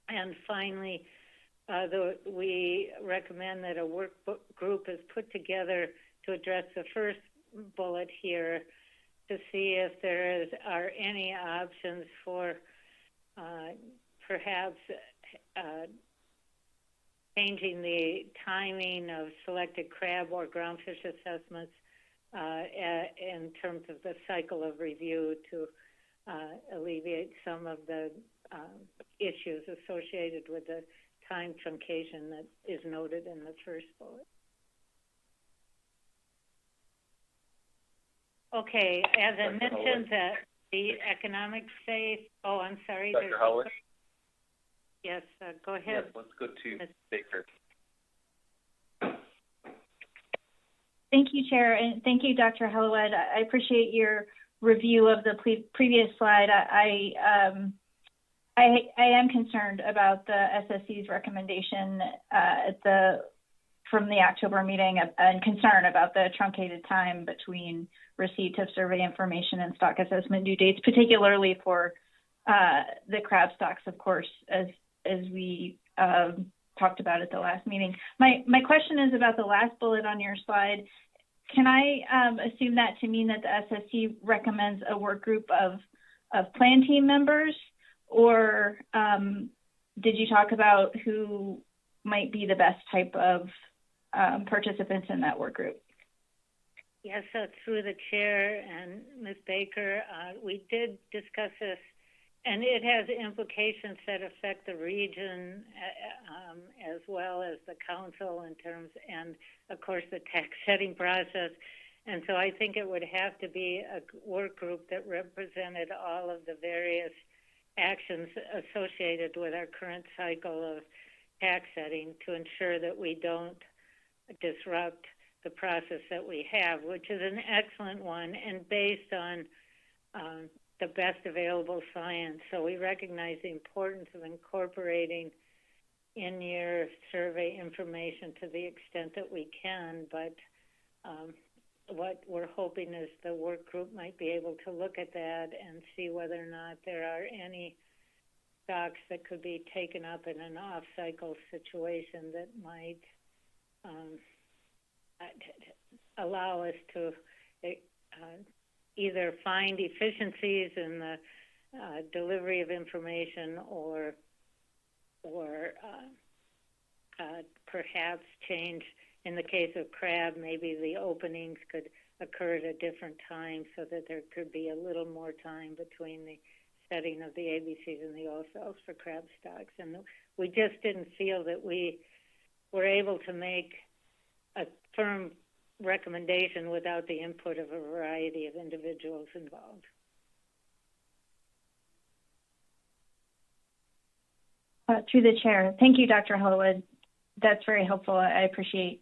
And finally, we recommend that a work group is put together to address the first bullet here, to see if there are any options for perhaps changing the timing of selected crab or groundfish assessments in terms of the cycle of review to alleviate some of the issues associated with the time truncation that is noted in the first bullet. Okay, as I mentioned, that the economic safe. Oh, I'm sorry. Dr. Howard? Yes, go ahead. Yes, let's go to Ms. Baker. Thank you, Chair, and thank you, Dr. Hellewood. I appreciate your review of the previous slide. I am concerned about the SSC's recommendation from the October meeting, and concerned about the truncated time between receipt of survey information and stock assessment due dates, particularly for the crab stocks, of course, as we talked about at the last meeting. My question is about the last bullet on your slide. Can I assume that to mean that the SSC recommends a work group of plan team members, or did you talk about who might be the best type of participants in that work group? Yes, so through the chair and Ms. Baker, we did discuss this, and it has implications that affect the region as well as the council in terms, and of course the tax setting process. And so I think it would have to be a work group that represented all of the various actions associated with our current cycle of tax setting to ensure that we don't disrupt the process that we have, which is an excellent one and based on the best available science. So we recognize the importance of incorporating in-year survey information to the extent that we can, but what we're hoping is the work group might be able to look at that and see whether or not there are any stocks that could be taken up in an off-cycle situation that might allow us to either find efficiencies in the delivery of information or perhaps change, in the case of crab, maybe the openings could occur at a different time so that there could be a little more time between the setting of the ABCs and the OSLs for crab stocks. And we just didn't feel that we were able to make a firm recommendation without the input of a variety of individuals involved. Through the chair. Thank you, Dr. Hellewood. That's very helpful. I appreciate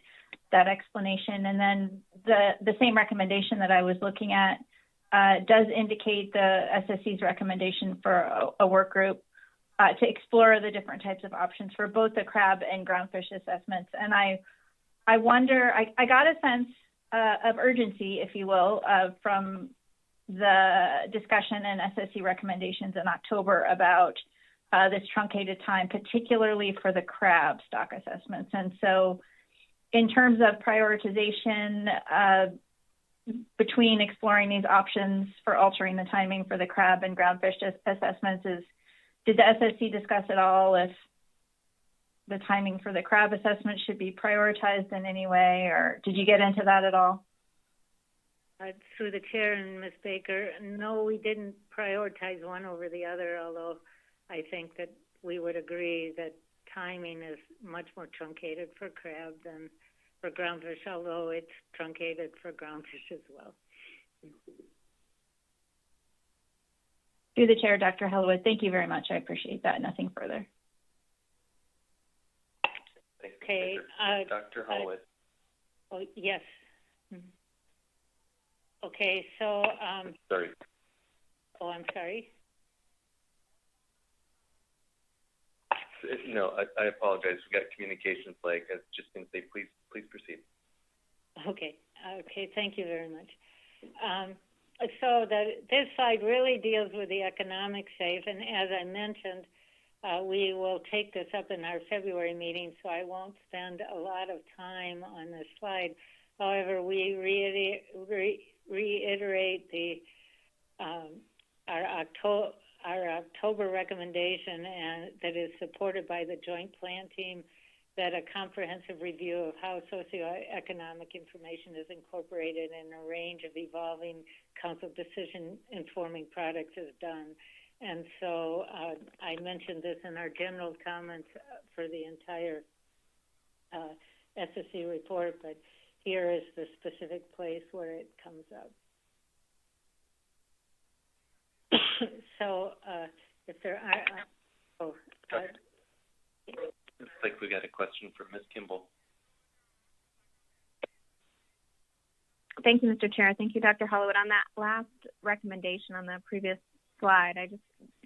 that explanation. And then the same recommendation that I was looking at does indicate the SSC's recommendation for a work group to explore the different types of options for both the crab and groundfish assessments. And I wonder, I got a sense of urgency, if you will, from the discussion and SSC recommendations in October about this truncated time, particularly for the crab stock assessments. And so in terms of prioritization between exploring these options for altering the timing for the crab and groundfish assessments, did the SSC discuss at all if the timing for the crab assessment should be prioritized in any way, or did you get into that at all? Through the chair and Ms. Baker, no, we didn't prioritize one over the other, although I think that we would agree that timing is much more truncated for crab than for groundfish, although it's truncated for groundfish as well. Through the chair, Dr. Hellewood, thank you very much. I appreciate that. Nothing further. Okay. Dr. Hellewood. Oh, yes. Okay, so... sorry. Oh, I'm sorry. No, I apologize. We got a communication flag. I was just going to say, please proceed. Okay. Thank you very much. So this slide really deals with the economic safe, and as I mentioned, we will take this up in our February meeting, so I won't spend a lot of time on this slide. However, we reiterate our October recommendation, and that is supported by the Joint Plan Team, that a comprehensive review of how socioeconomic information is incorporated in a range of evolving council decision-informing products is done. And so I mentioned this in our general comments for the entire SSC report, but here is the specific place where it comes up. So if there are... Looks like we got a question from Ms. Kimball. Thank you, Mr. Chair. Thank you, Dr. Hollywood. On that last recommendation on the previous slide, I just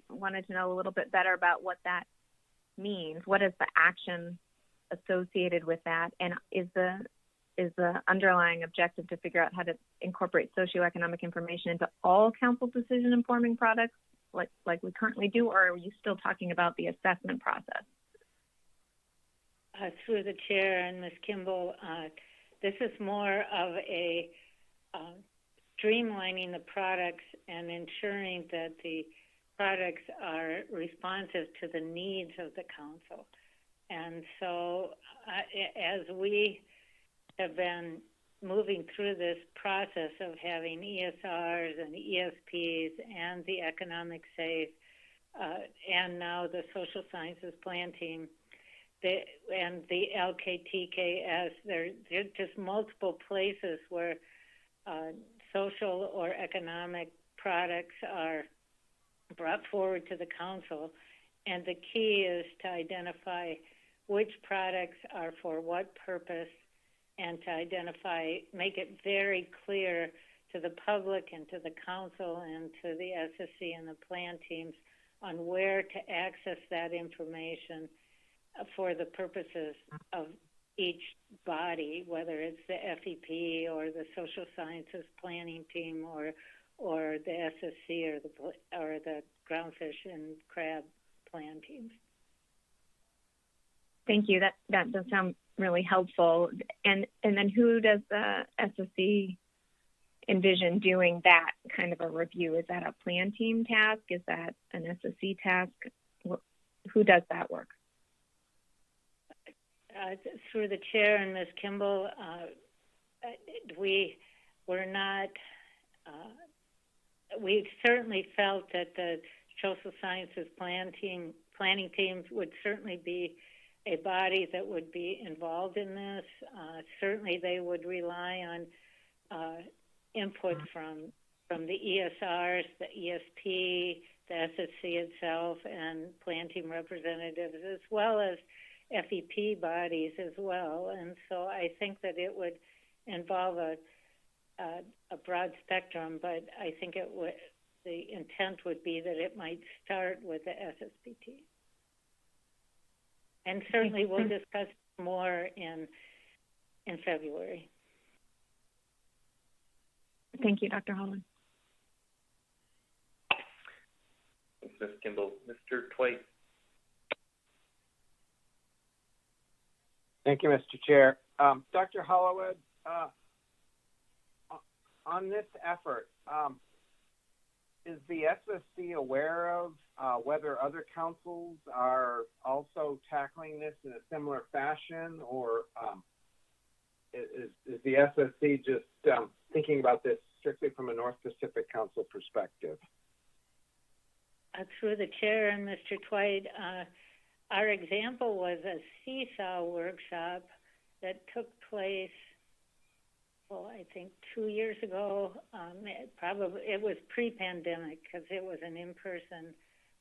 wanted to know a little bit better about what that means. What is the action associated with that? And is the underlying objective to figure out how to incorporate socioeconomic information into all council decision-informing products like we currently do, or are you still talking about the assessment process? Through the chair and Ms. Kimball, this is more of a streamlining the products and ensuring that the products are responsive to the needs of the council. And so as we have been moving through this process of having ESRs and ESPs and the economic safe and now the social sciences plan team, and the LKTKS, there are just multiple places where social or economic products are brought forward to the council. And the key is to identify which products are for what purpose, and to make it very clear to the public and to the council and to the SSC and the plan teams on where to access that information for the purposes of each body, whether it's the FEP or the social sciences planning team or the SSC or the groundfish and crab plan teams. Thank you. That does sound really helpful. And then who does the SSC envision doing that kind of a review? Is that a plan team task? Is that an SSC task? Who does that work? Through the chair and Ms. Kimball, we certainly felt that the social sciences planning teams would certainly be a body that would be involved in this. Certainly they would rely on input from the ESRs, the ESP, the SSC itself, and plan team representatives, as well as FEP bodies as well. And so I think that it would involve a broad spectrum, but I think the intent would be that it might start with the SSPT. And certainly we'll discuss more in February. Thank you, Dr. Holland. Thanks, Ms. Kimball. Mr. Twite. Thank you, Mr. Chair. Dr. Hollywood, on this effort, is the SSC aware of whether other councils are also tackling this in a similar fashion, or is the SSC just thinking about this strictly from a North Pacific Council perspective? Through the chair and Mr. Twite, our example was a seesaw workshop that took place, I think 2 years ago. It was pre-pandemic because it was an in-person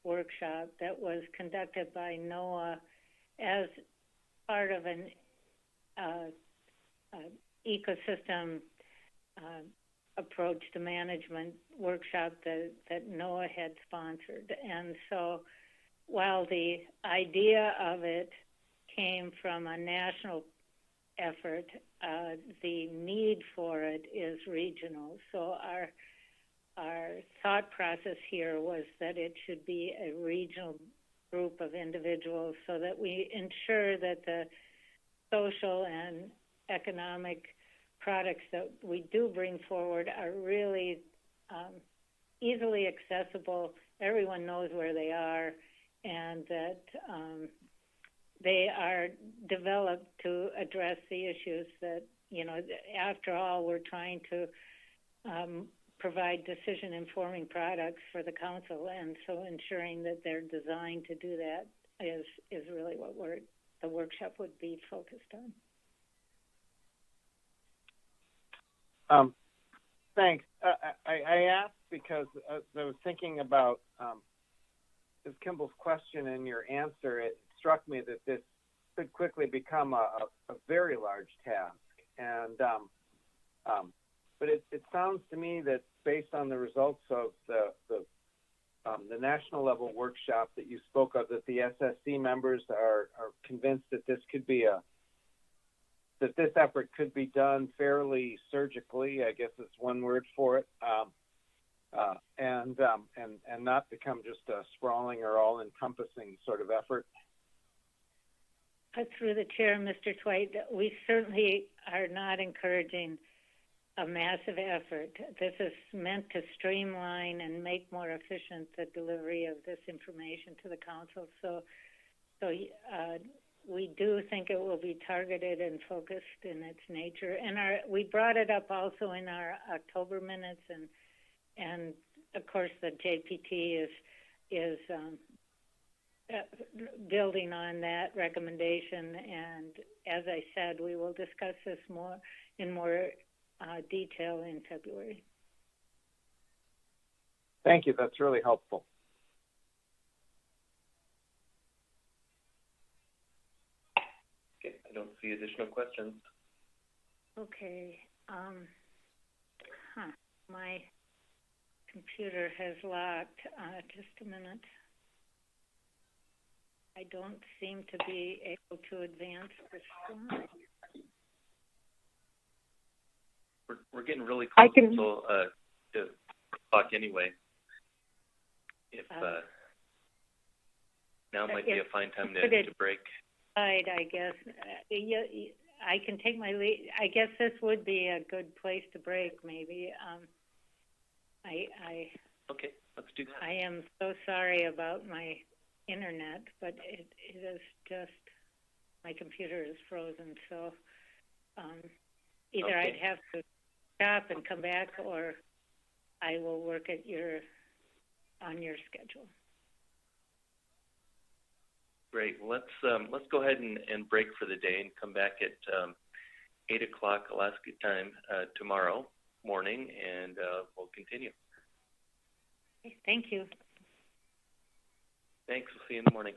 workshop that was conducted by NOAA as part of an ecosystem approach to management workshop that NOAA had sponsored. And so while the idea of it came from a national effort. The need for it is regional. So our thought process here was that it should be a regional group of individuals so that we ensure that the social and economic products that we do bring forward are really easily accessible. Everyone knows where they are, and that they are developed to address the issues that, after all, we're trying to provide decision-informing products for the council, and so ensuring that they're designed to do that is really what the workshop would be focused on. Thanks. I asked because as I was thinking about Ms. Kimball's question and your answer, it struck me that this could quickly become a very large task. And but it sounds to me that based on the results of the national level workshop that you spoke of, that the SSC members are convinced that this could be that this effort could be done fairly surgically, I guess is one word for it, and not become just a sprawling or all-encompassing sort of effort. Through the chair, Mr. Twite, we certainly are not encouraging a massive effort. This is meant to streamline and make more efficient the delivery of this information to the council. So we do think it will be targeted and focused in its nature. And we brought it up also in our October minutes, and of course the JPT is building on that recommendation. And as I said, we will discuss this in more detail in February. Thank you. That's really helpful. Okay, I don't see additional questions. Okay. My computer has locked. Just a minute. I don't seem to be able to advance the slide. We're getting really close to clock anyway. If now might be a fine time to break. I guess I can take my lead. I guess this would be a good place to break. Maybe. Okay, let's do that. I am so sorry about my internet, but it is just my computer is frozen. So either okay. I'd have to stop and come back, or I will work on your schedule. Great. Well, let's go ahead and break for the day and come back at 8 o'clock Alaska time tomorrow morning, and we'll continue. Okay, thank you. Thanks. We'll see you in the morning.